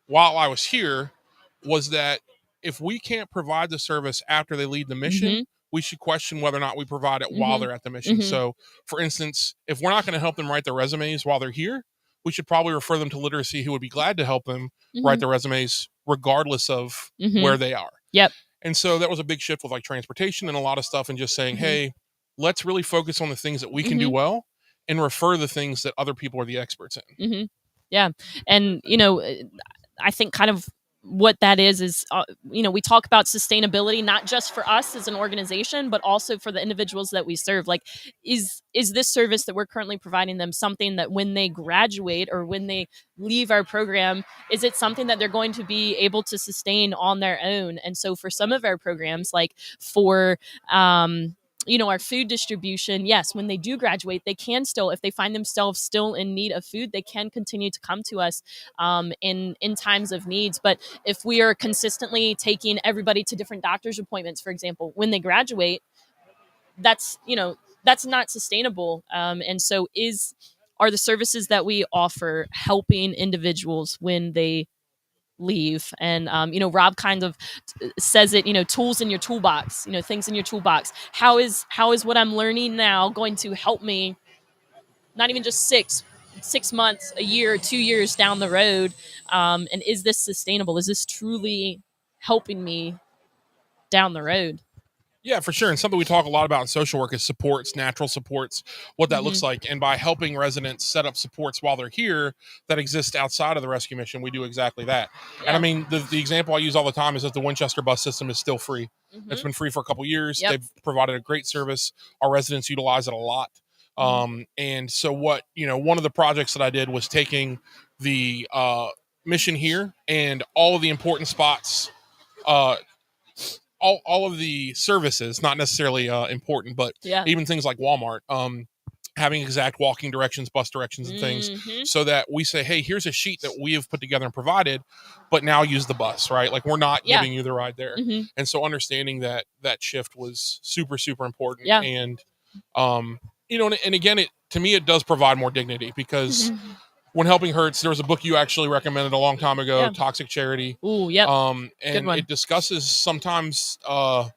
Speaker 7: while I was here was that if we can't provide the service after they leave the mission, we should question whether or not we provide it while they're at the mission. So, for instance, if we're not going to help them write their resumes while they're here, we should probably refer them to literacy, who would be glad to help them write their resumes regardless of where they are.
Speaker 1: Yep.
Speaker 7: And so that was a big shift with like transportation and a lot of stuff, and just saying, hey, let's really focus on the things that we can do well and refer the things that other people are the experts in.
Speaker 1: Yeah. And, I think kind of what that is, we talk about sustainability, not just for us as an organization, but also for the individuals that we serve. Like, is this service that we're currently providing them something that when they graduate or when they leave our program, is it something that they're going to be able to sustain on their own? And so for some of our programs, like for, our food distribution, yes, when they do graduate, they can still, if they find themselves still in need of food, they can continue to come to us in times of needs. But if we are consistently taking everybody to different doctor's appointments, for example, when they graduate, that's not sustainable. And so are the services that we offer helping individuals when they leave? And Rob kind of says it, tools in your toolbox, things in your toolbox. How is what I'm learning now going to help me, not even just 6 months, a year, 2 years down the road? And is this sustainable? Is this truly helping me down the road?
Speaker 7: Yeah, for sure. And something we talk a lot about in social work is supports, natural supports, what that looks like. And by helping residents set up supports while they're here that exist outside of the rescue mission, we do exactly that. Yeah. And I mean, the example I use all the time is that the Winchester bus system is still free. It's been free for a couple years. Yep. They've provided a great service. Our residents utilize it a lot. And so what, one of the projects that I did was taking the mission here and all of the important spots, all of the services, not necessarily important, but even things like Walmart, having exact walking directions, bus directions, and things, so that we say, hey, here's a sheet that we have put together and provided, but now use the bus, right? Like, we're not giving you the ride there. And so understanding that shift was super, super important.
Speaker 1: Yeah.
Speaker 7: And, and again, to me, it does provide more dignity, because when helping hurts, there was a book you actually recommended a long time ago, Toxic Charity.
Speaker 1: Ooh, yep.
Speaker 7: And it discusses sometimes, I'll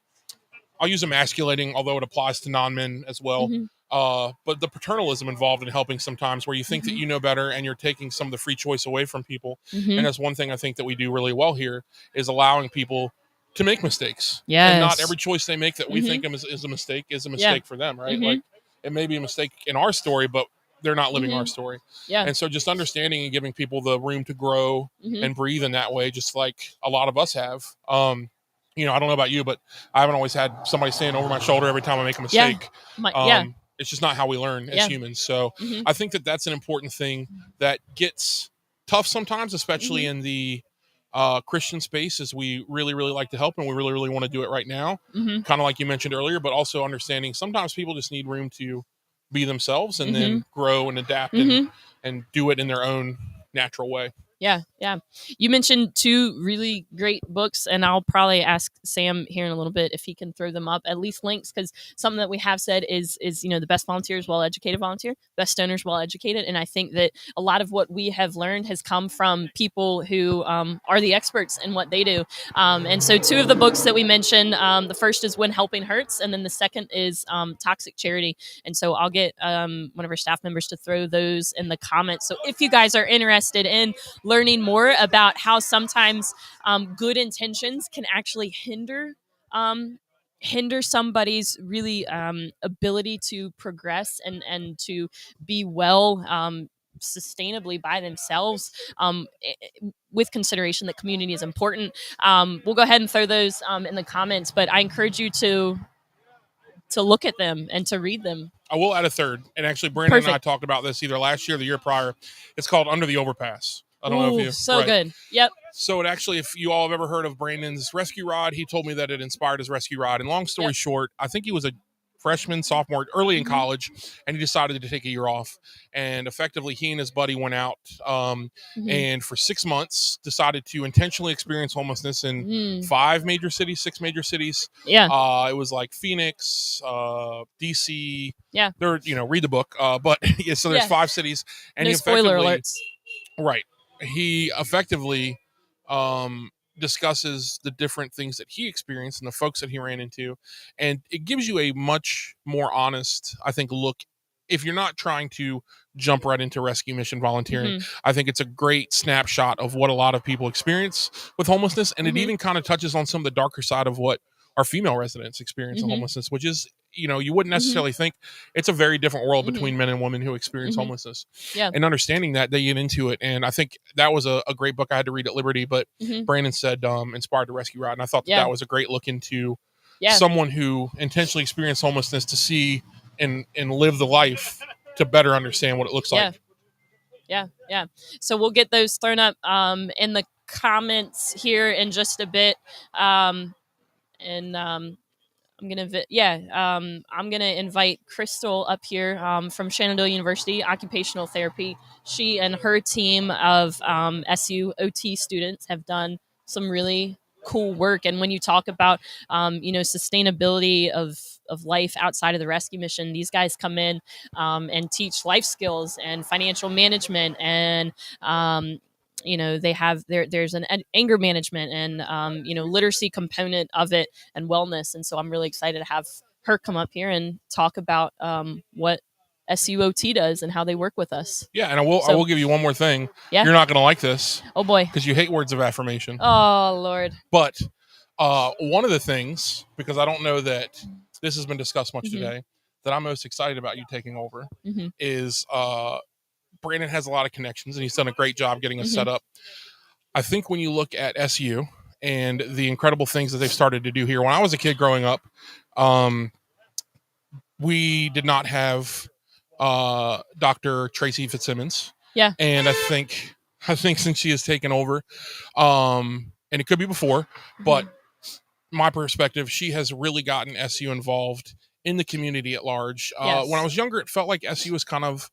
Speaker 7: use emasculating, although it applies to non-men as well. But the paternalism involved in helping sometimes, where you think that you know better and you're taking some of the free choice away from people. And that's one thing I think that we do really well here, is allowing people to make mistakes.
Speaker 1: Yes.
Speaker 7: And not every choice they make that we think is a mistake for them, right? Like, it may be a mistake in our story, but they're not living our story.
Speaker 1: Yeah.
Speaker 7: And so just understanding and giving people the room to grow and breathe in that way, just like a lot of us have. I don't know about you, but I haven't always had somebody standing over my shoulder every time I make a mistake. It's just not how we learn as humans. So I think that that's an important thing that gets tough sometimes, especially in the Christian space, as we really, really like to help, and we really, really want to do it right now. Kind of like you mentioned earlier, but also understanding sometimes people just need room to be themselves and then grow and adapt and do it in their own natural way.
Speaker 1: Yeah. You mentioned 2 really great books, and I'll probably ask Sam here in a little bit if he can throw them up, at least links, because something that we have said is the best volunteer is well-educated volunteer, best donors well-educated. And I think that a lot of what we have learned has come from people who are the experts in what they do. And so 2 of the books that we mentioned, the first is When Helping Hurts, and then the second is Toxic Charity. And so I'll get one of our staff members to throw those in the comments. So if you guys are interested in learning more about how sometimes good intentions can actually hinder somebody's really ability to progress and to be well sustainably by themselves, with consideration that community is important. We'll go ahead and throw those in the comments, but I encourage you to look at them and to read them.
Speaker 7: I will add a third, and actually Brandon and I talked about this either last year or the year prior. It's called Under the Overpass. I don't know if you.
Speaker 1: So good. Yep.
Speaker 7: So it actually, if you all have ever heard of Brandon's rescue rod, he told me that it inspired his rescue rod. And long story short, I think he was a freshman, sophomore, early in college, and he decided to take a year off. And effectively, he and his buddy went out and for 6 months decided to intentionally experience homelessness in 5 major cities, 6 major cities.
Speaker 1: Yeah.
Speaker 7: It was like Phoenix, DC.
Speaker 1: Yeah.
Speaker 7: There, read the book. But yeah, so there's 5 cities. And
Speaker 1: no spoiler alerts.
Speaker 7: Right. He effectively discusses the different things that he experienced and the folks that he ran into. And it gives you a much more honest, I think, look. If you're not trying to jump right into rescue mission volunteering, I think it's a great snapshot of what a lot of people experience with homelessness. And it even kind of touches on some of the darker side of what our female residents experience in homelessness, which is you wouldn't necessarily think. It's a very different world between men and women who experience homelessness.
Speaker 1: Yeah.
Speaker 7: And understanding that, they get into it. And I think that was a great book I had to read at Liberty, but Brandon said Inspired to Rescue Route. And I thought that was a great look into someone who intentionally experienced homelessness to see and live the life to better understand what it looks like.
Speaker 1: Yeah. So we'll get those thrown up in the comments here in just a bit. I'm gonna invite Crystal up here from Shenandoah University, occupational therapy. She and her team of SU OT students have done some really cool work. And when you talk about sustainability of life outside of the rescue mission, these guys come in and teach life skills and financial management and they have there's an anger management and literacy component of it and wellness. And so I'm really excited to have her come up here and talk about what SUOT does and how they work with us.
Speaker 7: Yeah, and I will give you one more thing.
Speaker 1: Yeah?
Speaker 7: You're not going to like this.
Speaker 1: Oh boy,
Speaker 7: because you hate words of affirmation.
Speaker 1: Oh Lord.
Speaker 7: But one of the things, because I don't know that this has been discussed much today, that I'm most excited about you taking over is Brandon has a lot of connections and he's done a great job getting us set up. I think when you look at SU and the incredible things that they've started to do here, when I was a kid growing up, we did not have Dr. Tracy Fitzsimmons.
Speaker 1: Yeah.
Speaker 7: And I think since she has taken over, and it could be before, but my perspective, she has really gotten SU involved in the community at large.
Speaker 1: Yes.
Speaker 7: When I was younger, it felt like SU was kind of,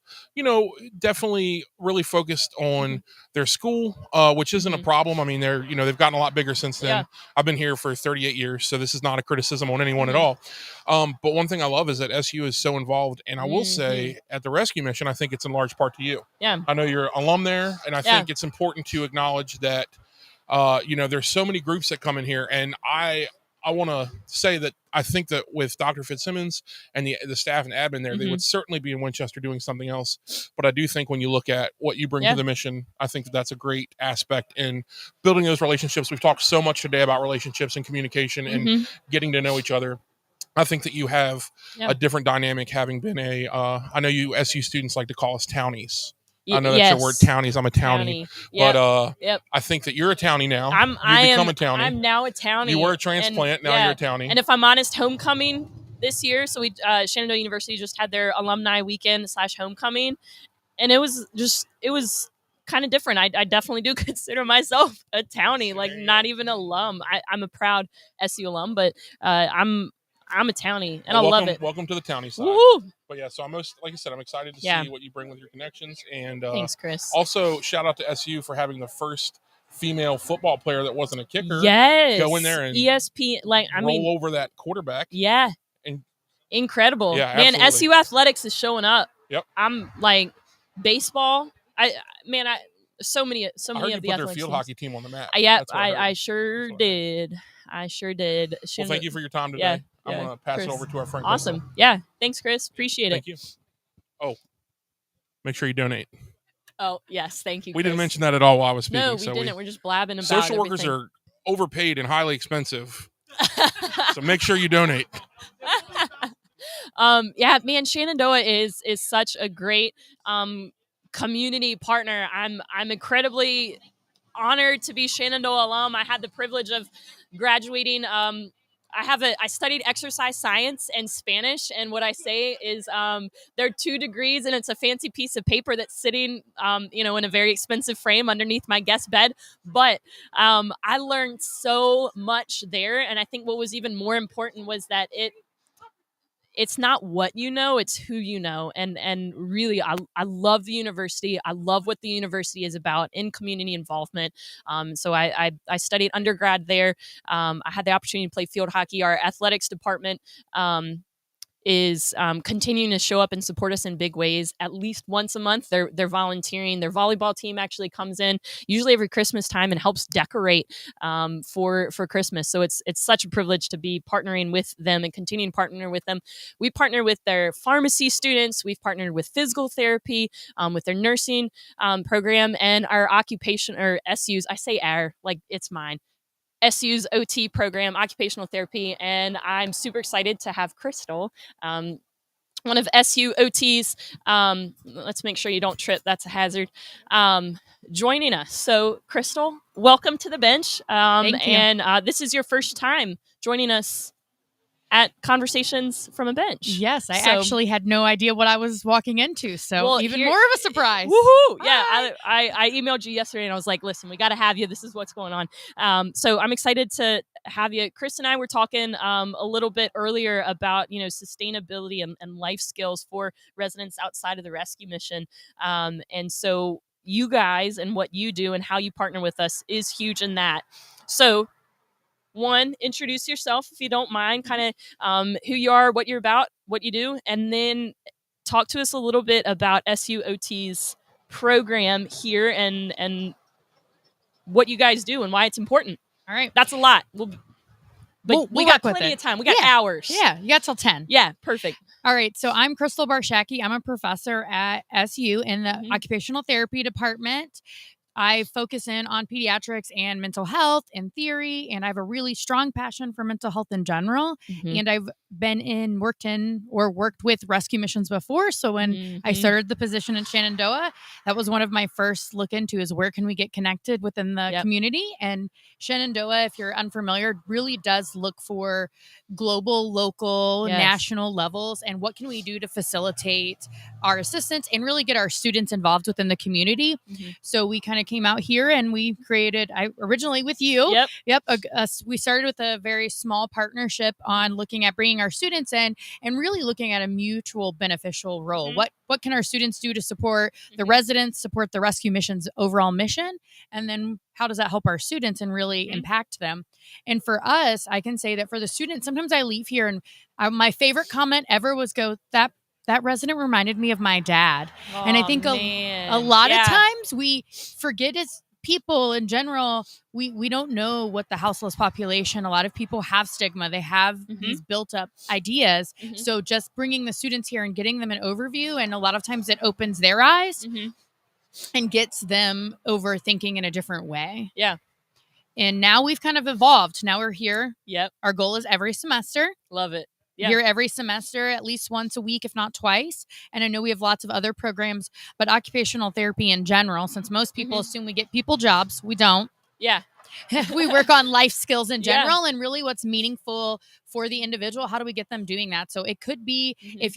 Speaker 7: definitely really focused on their school, which isn't a problem. I mean, they've gotten a lot bigger since then.
Speaker 1: Yeah.
Speaker 7: I've been here for 38 years, so this is not a criticism on anyone at all. But one thing I love is that SU is so involved. And I will say at the rescue mission, I think it's in large part to you.
Speaker 1: Yeah.
Speaker 7: I know you're an alum there, and I think it's important to acknowledge that, there's so many groups that come in here, and I want to say that I think that with Dr. Fitzsimmons and the staff and admin there, they would certainly be in Winchester doing something else. But I do think when you look at what you bring to the mission, I think that's a great aspect in building those relationships. We've talked so much today about relationships and communication and getting to know each other. I think that you have a different dynamic having been I know you SU students like to call us townies. I know that's your word, townies. I'm a townie. But I think that you're a townie now.
Speaker 1: I
Speaker 7: become
Speaker 1: am
Speaker 7: a townie.
Speaker 1: I'm now a townie.
Speaker 7: You were a transplant, now you're a townie.
Speaker 1: And if I'm honest, homecoming this year, so Shenandoah University just had their alumni weekend / homecoming, and it was kind of different. I definitely do consider myself a townie, like not even alum. I'm a proud SU alum, but I'm a townie, and I love it.
Speaker 7: Welcome to the townie side.
Speaker 1: Woo!
Speaker 7: But yeah, so I'm excited to see what you bring with your connections. And
Speaker 1: thanks, Chris.
Speaker 7: Also, shout out to SU for having the first female football player that wasn't a kicker.
Speaker 1: Yes,
Speaker 7: go in there and roll over that quarterback.
Speaker 1: Yeah,
Speaker 7: and
Speaker 1: incredible.
Speaker 7: Yeah,
Speaker 1: man.
Speaker 7: absolutely.
Speaker 1: SU athletics is showing up.
Speaker 7: Yep.
Speaker 1: I'm like baseball. So many
Speaker 7: I heard
Speaker 1: of
Speaker 7: you
Speaker 1: the
Speaker 7: put their
Speaker 1: athletics
Speaker 7: field
Speaker 1: teams.
Speaker 7: hockey team on the map.
Speaker 1: I sure did. I sure did.
Speaker 7: Well, thank you for your time today.
Speaker 1: Yeah,
Speaker 7: I'm going to pass it over to our friend.
Speaker 1: Awesome.
Speaker 7: Crystal.
Speaker 1: Yeah. Thanks, Chris. Appreciate
Speaker 7: Thank
Speaker 1: it.
Speaker 7: you. Oh, make sure you donate.
Speaker 1: Oh, yes. Thank you,
Speaker 7: We
Speaker 1: Chris.
Speaker 7: didn't mention that at all while I was speaking.
Speaker 1: No, we didn't. We're just blabbing about
Speaker 7: social workers
Speaker 1: everything.
Speaker 7: are overpaid and highly expensive. So make sure you donate.
Speaker 1: Yeah, man, Shenandoah is such a great community partner. I'm incredibly honored to be Shenandoah alum. I had the privilege of graduating. I studied exercise science and Spanish, and what I say is there are 2 degrees, and it's a fancy piece of paper that's sitting, in a very expensive frame underneath my guest bed. But I learned so much there, and I think what was even more important was that it's not what you know, it's who you know. And really, I love the university. I love what the university is about in community involvement. So I studied undergrad there. I had the opportunity to play field hockey. Our athletics department is continuing to show up and support us in big ways. At least once a month, they're volunteering. Their volleyball team actually comes in usually every Christmas time and helps decorate for Christmas. So it's such a privilege to be partnering with them and continuing to partner with them. We partner with their pharmacy students. We've partnered with physical therapy, with their nursing program, and our occupation or SUs. I say our like it's mine. SU's OT program, occupational therapy, and I'm super excited to have Crystal, one of SU OT's, let's make sure you don't trip, that's a hazard, joining us. So Crystal, welcome to the bench.
Speaker 9: Thank you.
Speaker 1: And this is your first time joining us at Conversations from a Bench.
Speaker 9: Yes, I actually had no idea what I was walking into, so even more of a surprise.
Speaker 1: Woohoo! Yeah, I emailed you yesterday and I was like, listen, we got to have you. This is what's going on. So I'm excited to have you. Chris and I were talking a little bit earlier about, sustainability and life skills for residents outside of the rescue mission. And so you guys and what you do and how you partner with us is huge in that. So one, introduce yourself if you don't mind, kind of who you are, what you're about, what you do, and then talk to us a little bit about SUOT's program here and what you guys do and why it's important.
Speaker 9: All right.
Speaker 1: That's a lot.
Speaker 9: We'll
Speaker 1: we got
Speaker 9: work with
Speaker 1: plenty
Speaker 9: it.
Speaker 1: of time. We got
Speaker 9: Yeah.
Speaker 1: hours.
Speaker 9: Yeah, you got till 10.
Speaker 1: Yeah, perfect.
Speaker 9: All right, so I'm Crystal Barshaki. I'm a professor at SU in the occupational therapy department. I focus in on pediatrics and mental health and theory, and I have a really strong passion for mental health in general. And I've worked with rescue missions before. So when I started the position in Shenandoah, that was one of my first look into is where can we get connected within the community. And Shenandoah, if you're unfamiliar, really does look for global, local, national levels, and what can we do to facilitate our assistance and really get our students involved within the community. So we kind of came out here and we created, originally with you. We started with a very small partnership on looking at bringing our students in and really looking at a mutual beneficial role. What can our students do to support the residents, support the rescue mission's overall mission? And then how does that help our students and really impact them? And for us, I can say that for the students, sometimes I leave here and my favorite comment ever was that resident reminded me of my dad. And I think a lot of times we forget as people in general, we don't know what the houseless population, a lot of people have stigma. They have these built up ideas. So just bringing the students here and getting them an overview, and a lot of times it opens their eyes and gets them overthinking in a different way.
Speaker 1: Yeah.
Speaker 9: And now we've kind of evolved. Now we're here.
Speaker 1: Yep.
Speaker 9: Our goal is every semester.
Speaker 1: Love it.
Speaker 9: Yeah. Here every semester, at least once a week, if not twice. And I know we have lots of other programs, but occupational therapy in general, since most people assume we get people jobs, we don't.
Speaker 1: Yeah.
Speaker 9: We work on life skills in general and really what's meaningful for the individual. How do we get them doing that? So it could be if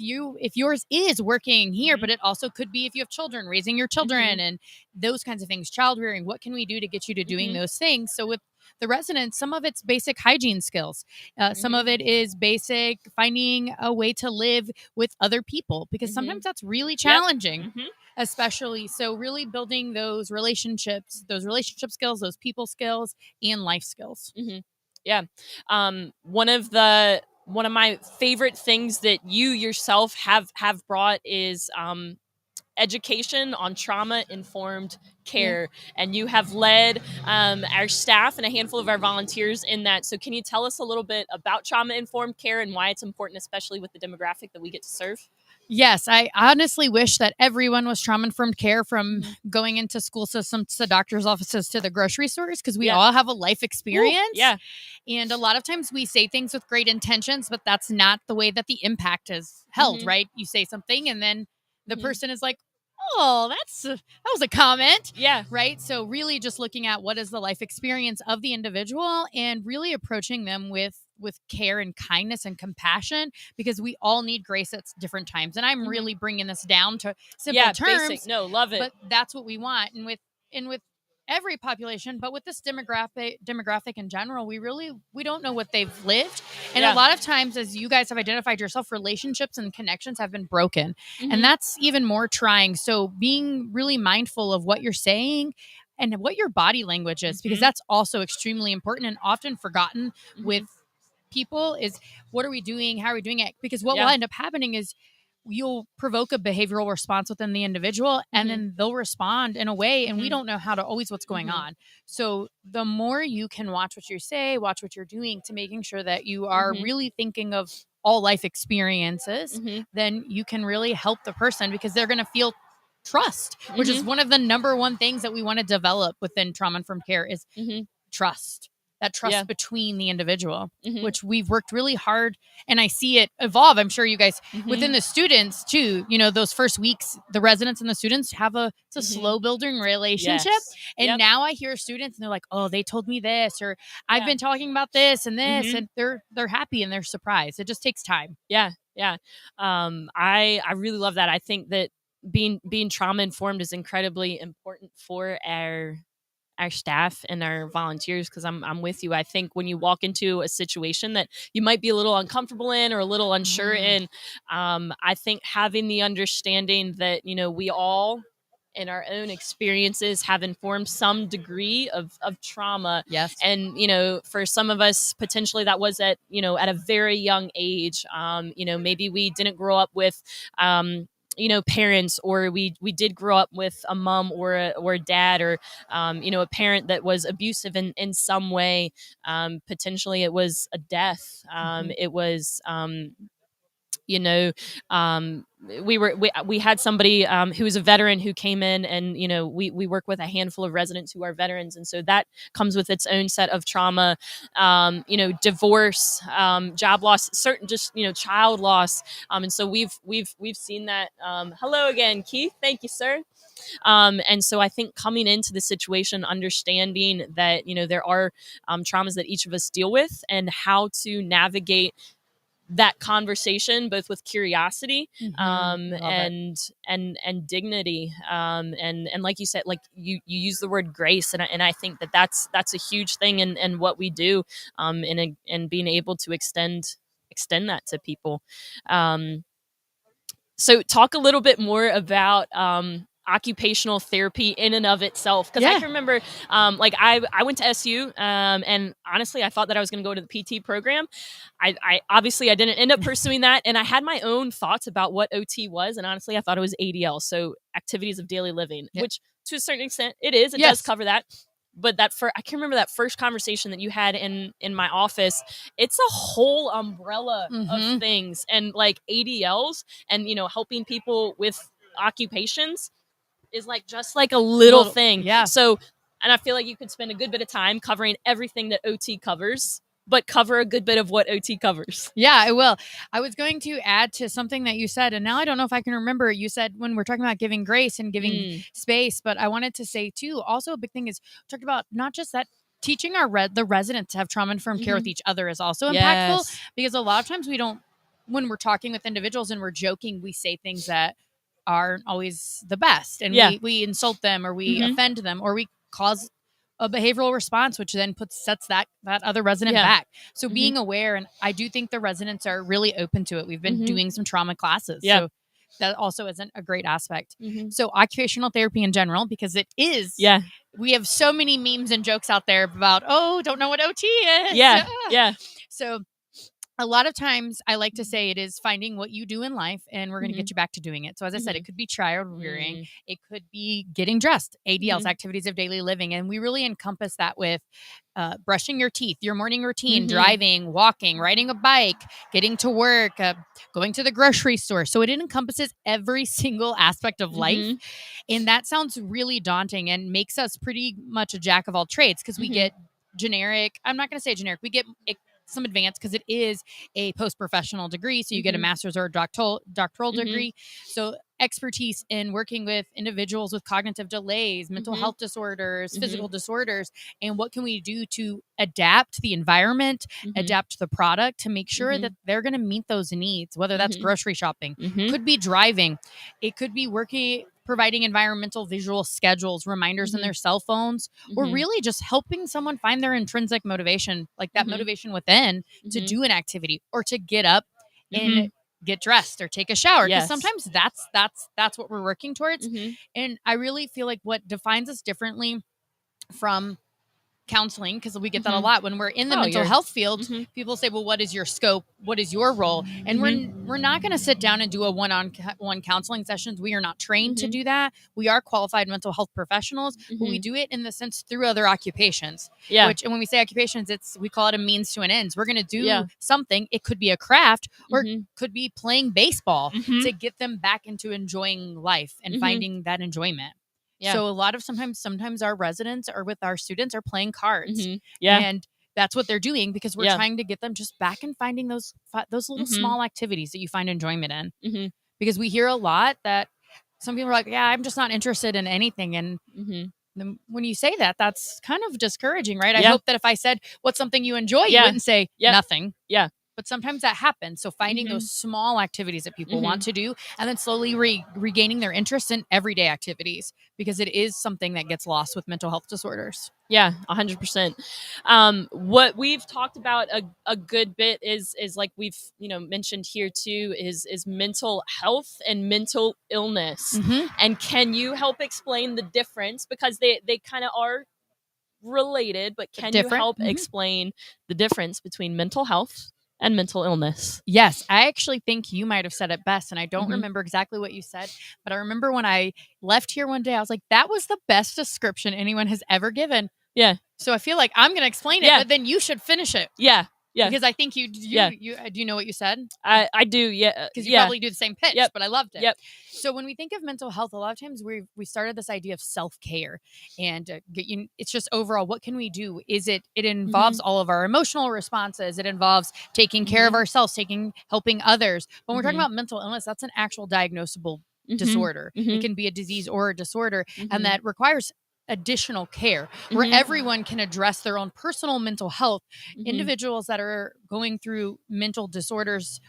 Speaker 9: yours is working here, but it also could be if you have children, raising your children and those kinds of things, child rearing. What can we do to get you to doing those things? So with the residents, some of it's basic hygiene skills. Some of it is basic finding a way to live with other people, because sometimes that's really challenging. Especially so really building those relationship skills, those people skills and life skills.
Speaker 1: Yeah. One of my favorite things that you yourself have brought is education on trauma-informed care. And you have led our staff and a handful of our volunteers in that. So can you tell us a little bit about trauma-informed care and why it's important, especially with the demographic that we get to serve?
Speaker 9: Yes, I honestly wish that everyone was trauma-informed care, from going into school systems to doctor's offices to the grocery stores, because we all have a life experience. And a lot of times we say things with great intentions, but that's not the way that the impact is held, right? You say something and then the person is like, oh, that was a comment. Right. So really just looking at what is the life experience of the individual and really approaching them with care and kindness and compassion, because we all need grace at different times. And I'm really bringing this down to simple terms.
Speaker 1: Basic. No, love it.
Speaker 9: But that's what we want. And with every population, but with this demographic in general, we don't know what they've lived. And a lot of times, as you guys have identified yourself, relationships and connections have been broken. And that's even more trying. So being really mindful of what you're saying and what your body language is, because that's also extremely important and often forgotten with people is what are we doing? How are we doing it? Because what will end up happening is you'll provoke a behavioral response within the individual and then they'll respond in a way, and we don't know how to always what's going on. So the more you can watch what you say, watch what you're doing to making sure that you are really thinking of all life experiences, then you can really help the person, because they're going to feel trust, which is one of the number one things that we want to develop within trauma-informed care is trust. that trust between the individual, which we've worked really hard, and I see it evolve. I'm sure you guys within the students too, those first weeks, the residents and the students have it's a slow building relationship. And now I hear students and they're like, oh, they told me this, or I've been talking about this and this, and they're happy and they're surprised. It just takes time.
Speaker 1: Yeah. I really love that. I think that being trauma informed is incredibly important for our staff and our volunteers, because I'm with you. I think when you walk into a situation that you might be a little uncomfortable in or a little unsure in, I think having the understanding that we all in our own experiences have informed some degree of trauma.
Speaker 9: Yes.
Speaker 1: And, for some of us, potentially that was at a very young age. Maybe we didn't grow up with, parents, or we did grow up with a mom or a dad, or, a parent that was abusive in some way. Potentially it was a death. It was, we had somebody who was a veteran who came in, and we work with a handful of residents who are veterans, and so that comes with its own set of trauma. Divorce, job loss, certain child loss, and so we've seen that. Hello again, Keith. Thank you, sir. And so I think coming into the situation, understanding that there are traumas that each of us deal with, and how to navigate that conversation, both with curiosity, and dignity, and like you said, like you use the word grace, and I think that's a huge thing in what we do, and being able to extend that to people. So talk a little bit more about occupational therapy in and of itself, because I can remember I went to SU, and honestly I thought that I was going to go to the PT program. I obviously I didn't end up pursuing that, and I had my own thoughts about what OT was, and honestly I thought it was ADL, so activities of daily living, which to a certain extent it does cover that. But I can remember that first conversation that you had in my office. It's a whole umbrella of things, and like ADLs and helping people with occupations is just like a little thing.
Speaker 9: Yeah.
Speaker 1: So, and I feel like you could spend a good bit of time covering everything that OT covers, but cover a good bit of what OT covers.
Speaker 9: Yeah, I will. I was going to add to something that you said, and now I don't know if I can remember. You said when we're talking about giving grace and giving space, but I wanted to say too, also a big thing is talking about not just that, teaching the residents to have trauma-informed care with each other is also impactful, because a lot of times we don't, when we're talking with individuals and we're joking, we say things that aren't always the best, and we insult them, or we offend them, or we cause a behavioral response, which then sets that other resident back. So being aware, and I do think the residents are really open to it. We've been doing some trauma classes. So that also isn't a great aspect. So occupational therapy in general, because it is, we have so many memes and jokes out there about, don't know what OT is. So a lot of times I like to say it is finding what you do in life, and we're going to get you back to doing it. So as I said, it could be child rearing. It could be getting dressed, ADLs, activities of daily living. And we really encompass that with brushing your teeth, your morning routine, driving, walking, riding a bike, getting to work, going to the grocery store. So it encompasses every single aspect of life. And that sounds really daunting and makes us pretty much a jack of all trades, because we get generic. I'm not going to say generic. We get some advanced, because it is a post-professional degree. So you get a master's or a doctoral degree. So expertise in working with individuals with cognitive delays, mental health disorders, physical disorders, and what can we do to adapt the environment, adapt the product to make sure that they're going to meet those needs, whether that's grocery shopping, could be driving, it could be providing environmental visual schedules, reminders in their cell phones, or really just helping someone find their intrinsic motivation, like that motivation within to do an activity, or to get up and get dressed or take a shower. Because sometimes that's what we're working towards. And I really feel like what defines us differently from counseling, because we get that a lot when we're in the mental health field. People say, well, what is your scope? What is your role? And we're not going to sit down and do a one-on-one counseling sessions. We are not trained to do that. We are qualified mental health professionals, but we do it in the sense through other occupations. And when we say occupations, we call it a means to an end. We're going to do something. It could be a craft, or it could be playing baseball to get them back into enjoying life and finding that enjoyment. So a lot of sometimes our residents or with our students are playing cards. And that's what they're doing, because we're trying to get them just back and finding those little small activities that you find enjoyment in. Because we hear a lot that some people are like, yeah, I'm just not interested in anything. And when you say that, that's kind of discouraging, right? I hope that if I said, what's something you enjoy, you wouldn't say nothing.
Speaker 1: Yeah.
Speaker 9: But sometimes that happens. So finding those small activities that people want to do, and then slowly regaining their interest in everyday activities, because it is something that gets lost with mental health disorders.
Speaker 1: Yeah, 100%. What we've talked about a good bit is like we've mentioned here too is mental health and mental illness. And can you help explain the difference, because they kind of are related, but can you help explain the difference between mental health and mental illness?
Speaker 9: Yes, I actually think you might have said it best, and I don't remember exactly what you said, but I remember when I left here one day, I was like, that was the best description anyone has ever given.
Speaker 1: Yeah.
Speaker 9: So I feel like I'm going to explain it, but then you should finish it.
Speaker 1: Yeah. Yeah.
Speaker 9: Because I think you do you know what you said?
Speaker 1: I do. Yeah.
Speaker 9: Because you probably do the same pitch, but I loved it.
Speaker 1: Yep.
Speaker 9: So when we think of mental health, a lot of times we started this idea of self-care, and it's just overall, what can we do? It involves all of our emotional responses. It involves taking care of ourselves, helping others. When we're talking about mental illness, that's an actual diagnosable disorder. It can be a disease or a disorder, and that requires additional care where everyone can address their own personal mental health. Individuals that are going through mental disorders,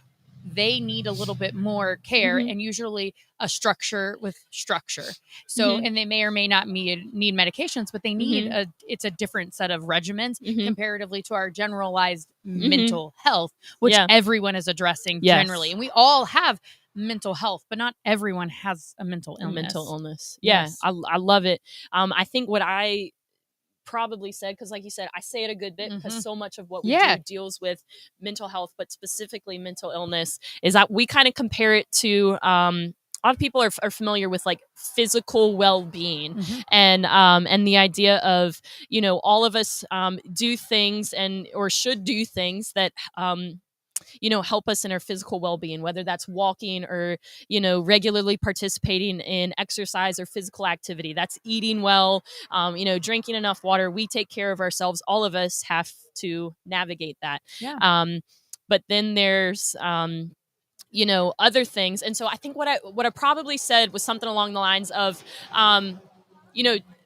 Speaker 9: they need a little bit more care, and usually a structure with structure. So, and they may or may not need medications, but they need it's a different set of regimens comparatively to our generalized mental health, which everyone is addressing generally. And we all have mental health, but not everyone has a mental illness.
Speaker 1: Yes. I love it. I think what I probably said, because like you said, I say it a good bit because so much of what we do deals with mental health, but specifically mental illness, is that we kind of compare it to a lot of people are familiar with like physical well-being and the idea of all of us do things or should do things that help us in our physical well-being, whether that's walking or, regularly participating in exercise or physical activity. That's eating well, drinking enough water. We take care of ourselves. All of us have to navigate that.
Speaker 9: Yeah.
Speaker 1: But then there's, other things. And so I think what I probably said was something along the lines of,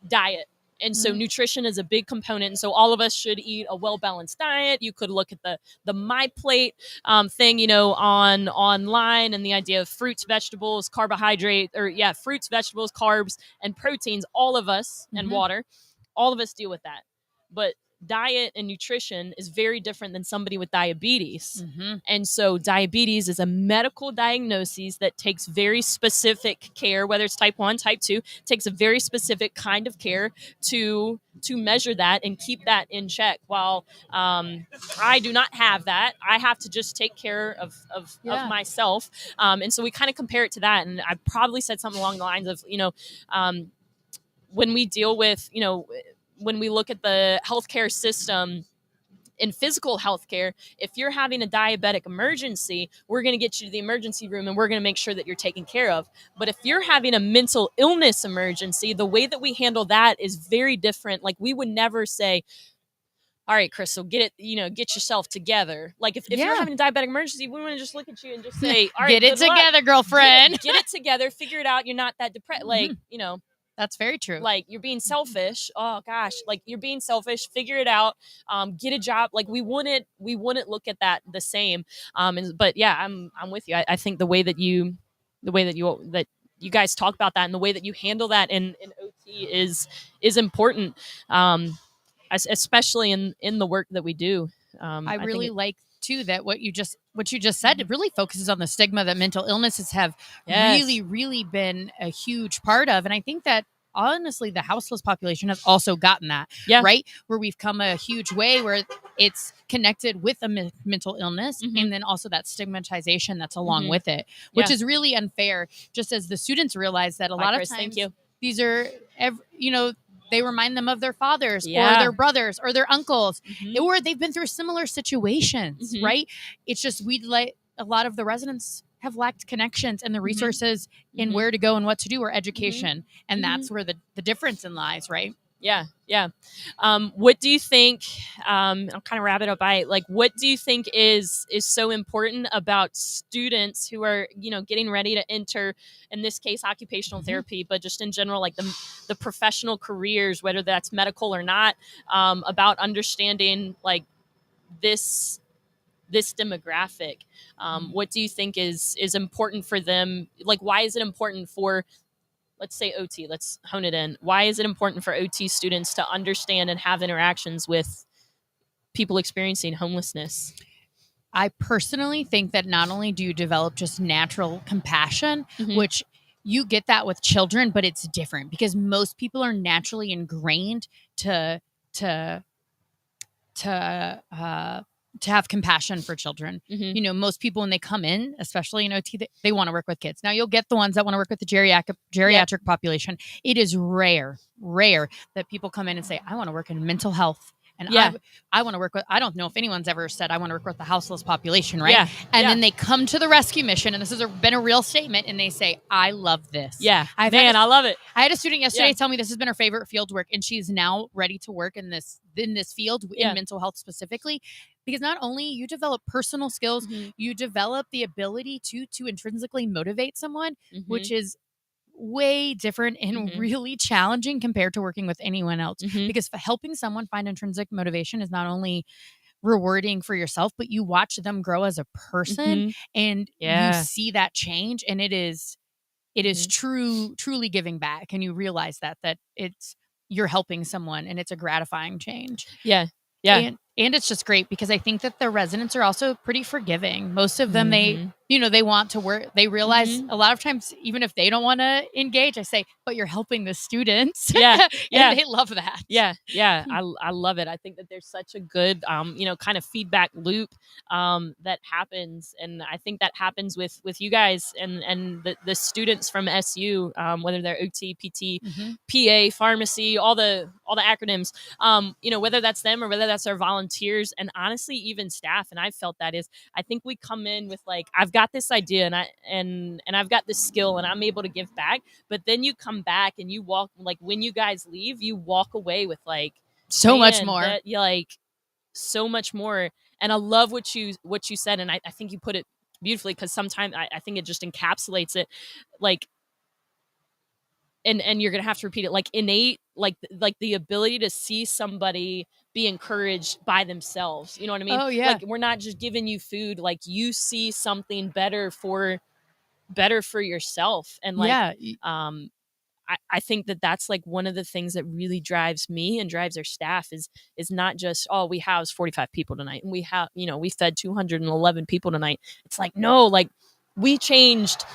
Speaker 1: diet. And so nutrition is a big component. And so all of us should eat a well-balanced diet. You could look at the My Plate thing, online, and the idea of fruits, vegetables, fruits, vegetables, carbs, and proteins. All of us, and water, all of us deal with that. But diet and nutrition is very different than somebody with diabetes. And so diabetes is a medical diagnosis that takes very specific care, whether it's type 1, type 2, takes a very specific kind of care to measure that and keep that in check. While I do not have that. I have to just take care of myself. And so we kind of compare it to that. And I probably said something along the lines of, when we deal with, when we look at the healthcare system in physical healthcare, if you're having a diabetic emergency, we're going to get you to the emergency room and we're going to make sure that you're taken care of. But if you're having a mental illness emergency, the way that we handle that is very different. Like, we would never say, all right, Crystal, get yourself together. Like, if you're having a diabetic emergency, we want to just look at you and just say, all right,
Speaker 9: get it together, girlfriend.
Speaker 1: Get it together, figure it out. You're not that depressed. Like,
Speaker 9: that's very true.
Speaker 1: Like, you're being selfish. Oh gosh, like, you're being selfish. Figure it out. Get a job. Like, we wouldn't look at that the same. But yeah, I'm with you. I think the way that you guys talk about that and the way that you handle that in OT is important, especially in the work that we do.
Speaker 9: I really like too that what you just said, it really focuses on the stigma that mental illnesses have really been a huge part of. And I think that honestly, the houseless population has also gotten that, right? Where we've come a huge way where it's connected with a mental illness and then also that stigmatization that's along with it, which is really unfair. Just as the students realize that a lot of times these are, they remind them of their fathers or their brothers or their uncles, or they've been through similar situations, right? It's just a lot of the residents have lacked connections and the resources in where to go and what to do, or education. And that's where the difference in lies, right?
Speaker 1: Yeah. Yeah. What do you think, I'll kind of wrap it up by like, what do you think is so important about students who are, getting ready to enter, in this case, occupational therapy, but just in general, like the professional careers, whether that's medical or not, about understanding like this demographic? What do you think is important for them? Like, why is it important for, let's say, OT, let's hone it in. Why is it important for OT students to understand and have interactions with people experiencing homelessness?
Speaker 9: I personally think that not only do you develop just natural compassion, which you get that with children, but it's different because most people are naturally ingrained to have compassion for children. Most people when they come in, especially in OT, they want to work with kids. Now you'll get the ones that want to work with the geriatric population. It is rare that people come in and say, I want to work in mental health. And I want to work with, I don't know if anyone's ever said, I want to work with the houseless population, right? Then they come to the rescue mission, and this has been a real statement, and they say, I love this.
Speaker 1: I love it.
Speaker 9: I had a student yesterday tell me this has been her favorite field work, and she's now ready to work in this field, in mental health specifically, because not only you develop personal skills, you develop the ability to intrinsically motivate someone, which is way different and really challenging compared to working with anyone else, because helping someone find intrinsic motivation is not only rewarding for yourself, but you watch them grow as a person and you see that change, and it is truly giving back, and you realize that you're helping someone, and it's a gratifying change. And it's just great because I think that the residents are also pretty forgiving. Most of them, they want to work. They realize a lot of times, even if they don't want to engage, I say, but you're helping the students. And they love that.
Speaker 1: I love it. I think that there's such a good, kind of feedback loop that happens. And I think that happens with you guys and the students from SU, whether they're OT, PT, PA, pharmacy, all the acronyms, whether that's them or whether that's our volunteers, and honestly, even staff. And I've felt that is, I think we come in with like, I've got this idea and I've got this skill and I'm able to give back. But then you come back and you walk, like when you guys leave, you walk away with like
Speaker 9: so much more.
Speaker 1: You like so much more. And I love what you said. And I think you put it beautifully, because sometimes I think it just encapsulates it, like, and you're gonna have to repeat it, like innate, like the ability to see somebody be encouraged by themselves. You know what I mean?
Speaker 9: Oh yeah.
Speaker 1: Like, we're not just giving you food, like you see something better for yourself. And like, I think that's like one of the things that really drives me and drives our staff is not just, oh, we housed 45 people tonight and we have, we fed 211 people tonight. It's like, no, like we changed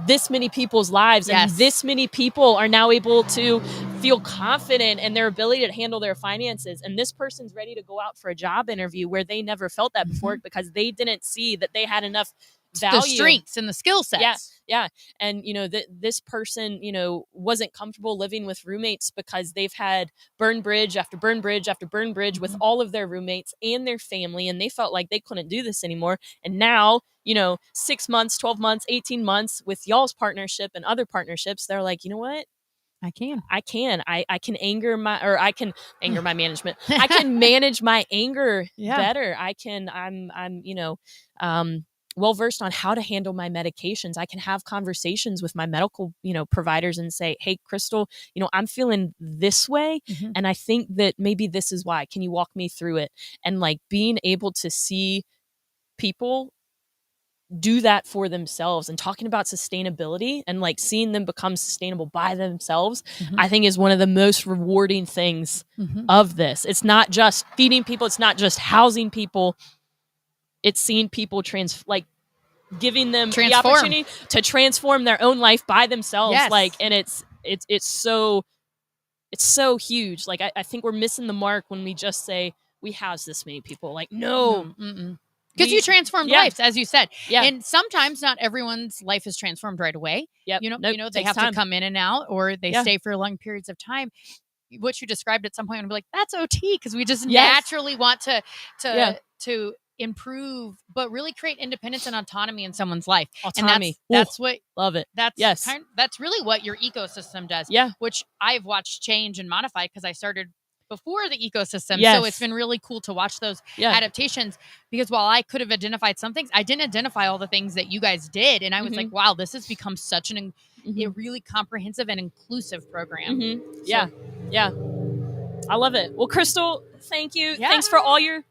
Speaker 1: this many people's lives, and this many people are now able to feel confident in their ability to handle their finances. And this person's ready to go out for a job interview where they never felt that before, because they didn't see that they had enough value,
Speaker 9: the strengths and the skill sets.
Speaker 1: And this person wasn't comfortable living with roommates because they've had burn bridge after burn bridge after burn bridge with all of their roommates and their family, and they felt like they couldn't do this anymore. And now 6 months, 12 months, 18 months with y'all's partnership and other partnerships, they're like, you know what, I can anger my management. I can manage my anger better. I'm well-versed on how to handle my medications. I can have conversations with my medical, providers and say, hey, Crystal, I'm feeling this way. And I think that maybe this is why. Can you walk me through it? And like being able to see people do that for themselves and talking about sustainability and like seeing them become sustainable by themselves, I think is one of the most rewarding things of this. It's not just feeding people. It's not just housing people. It's seeing people giving them the opportunity to transform their own life by themselves. Like, and it's so huge. Like, I think we're missing the mark when we just say we house this many people. Like, no.
Speaker 9: Because you transformed lives, as you said. And sometimes not everyone's life is transformed right away. They have to come in and out, or they stay for long periods of time. What you described at some point, I'm like, that's OT, because we just naturally want to improve, but really create independence and autonomy in someone's life.
Speaker 1: Autonomy.
Speaker 9: And that's what
Speaker 1: love it.
Speaker 9: That's
Speaker 1: yes.
Speaker 9: That's really what your ecosystem does.
Speaker 1: Yeah.
Speaker 9: Which I've watched change and modify because I started before the ecosystem.
Speaker 1: Yes.
Speaker 9: So it's been really cool to watch those adaptations, because while I could have identified some things, I didn't identify all the things that you guys did. And I was like, wow, this has become such a really comprehensive and inclusive program.
Speaker 1: Yeah. Yeah. I love it. Well, Crystal, thank you. Yeah. Thanks for all your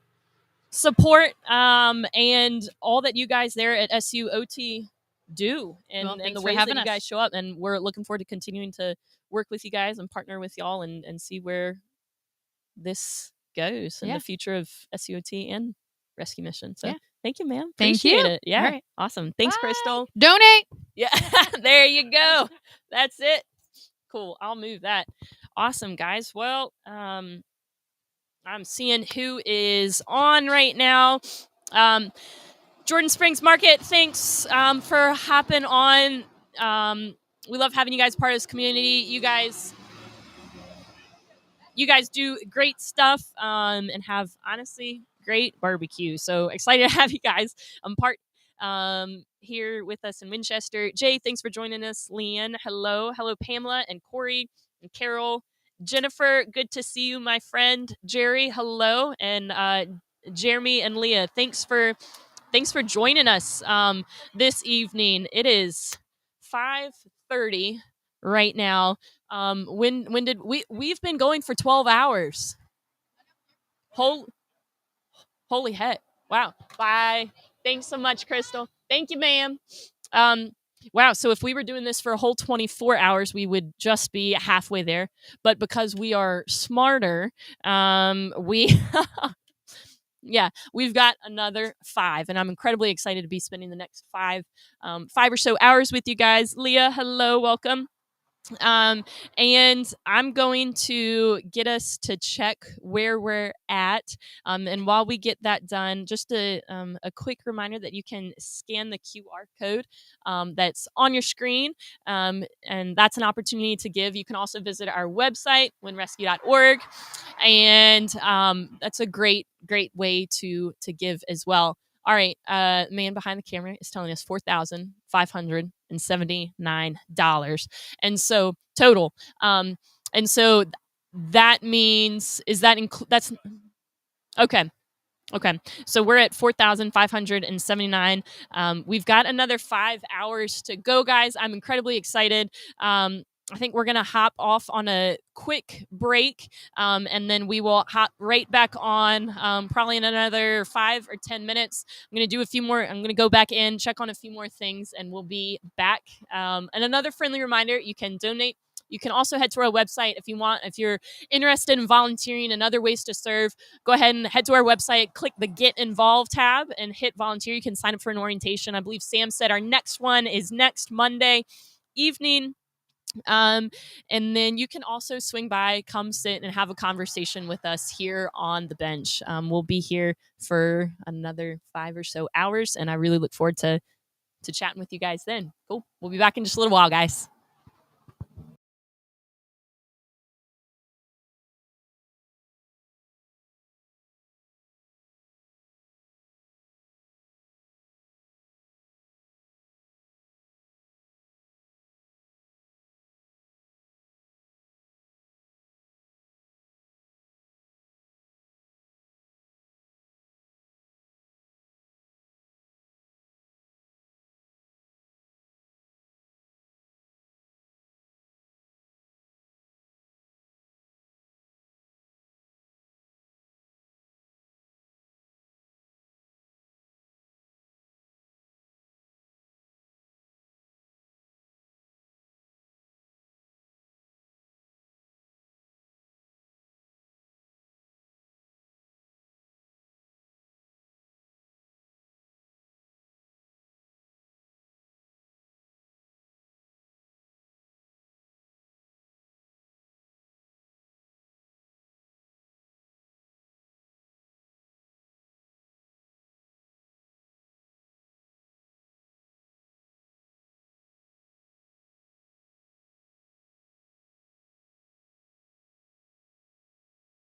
Speaker 1: support and all that you guys there at SUOT do and the ways that you guys show up. And we're looking forward to continuing to work with you guys and partner with y'all and see where this goes in the future of SUOT and Rescue Mission. So thank you, ma'am. Appreciate it. Yeah. Right. Awesome. Thanks, Crystal.
Speaker 9: Donate.
Speaker 1: Yeah. There you go. That's it. Cool. I'll move that. Awesome, guys. Well, I'm seeing who is on right now. Jordan Springs Market, thanks for hopping on. We love having you guys part of this community. You guys do great stuff and have, honestly, great barbecue. So excited to have you guys part here with us in Winchester. Jay, thanks for joining us. Leanne, hello. Hello, Pamela and Corey and Carol. Jennifer, good to see you, my friend. Jerry, hello. And Jeremy and Leah, thanks for joining us this evening. It is 5:30 right now. When did we've been going for 12 hours. Holy heck. Wow. Bye. Thanks so much, Crystal. Thank you, ma'am. Wow. So if we were doing this for a whole 24 hours, we would just be halfway there. But because we are smarter, we've got another 5, and I'm incredibly excited to be spending the next 5 or so hours with you guys. Leah, hello, welcome. And I'm going to get us to check where we're at. And while we get that done, just a quick reminder that you can scan the QR code that's on your screen. And that's an opportunity to give. You can also visit our website, winrescue.org. And that's a great way to give as well. All right, man behind the camera is telling us $4,579, and so total. And so that means that's okay. Okay, so we're at 4,579. We've got another 5 hours to go, guys. I'm incredibly excited. I think we're going to hop off on a quick break, and then we will hop right back on probably in another 5 or 10 minutes. I'm going to do a few more. I'm going to go back in, check on a few more things, and we'll be back. And another friendly reminder, you can donate. You can also head to our website if you want. If you're interested in volunteering and other ways to serve, go ahead and head to our website, click the Get Involved tab, and hit volunteer. You can sign up for an orientation. I believe Sam said our next one is next Monday evening. And then you can also swing by, come sit and have a conversation with us here on the bench. We'll be here for another 5 or so hours, and I really look forward to chatting with you guys then. Cool. We'll be back in just a little while, guys.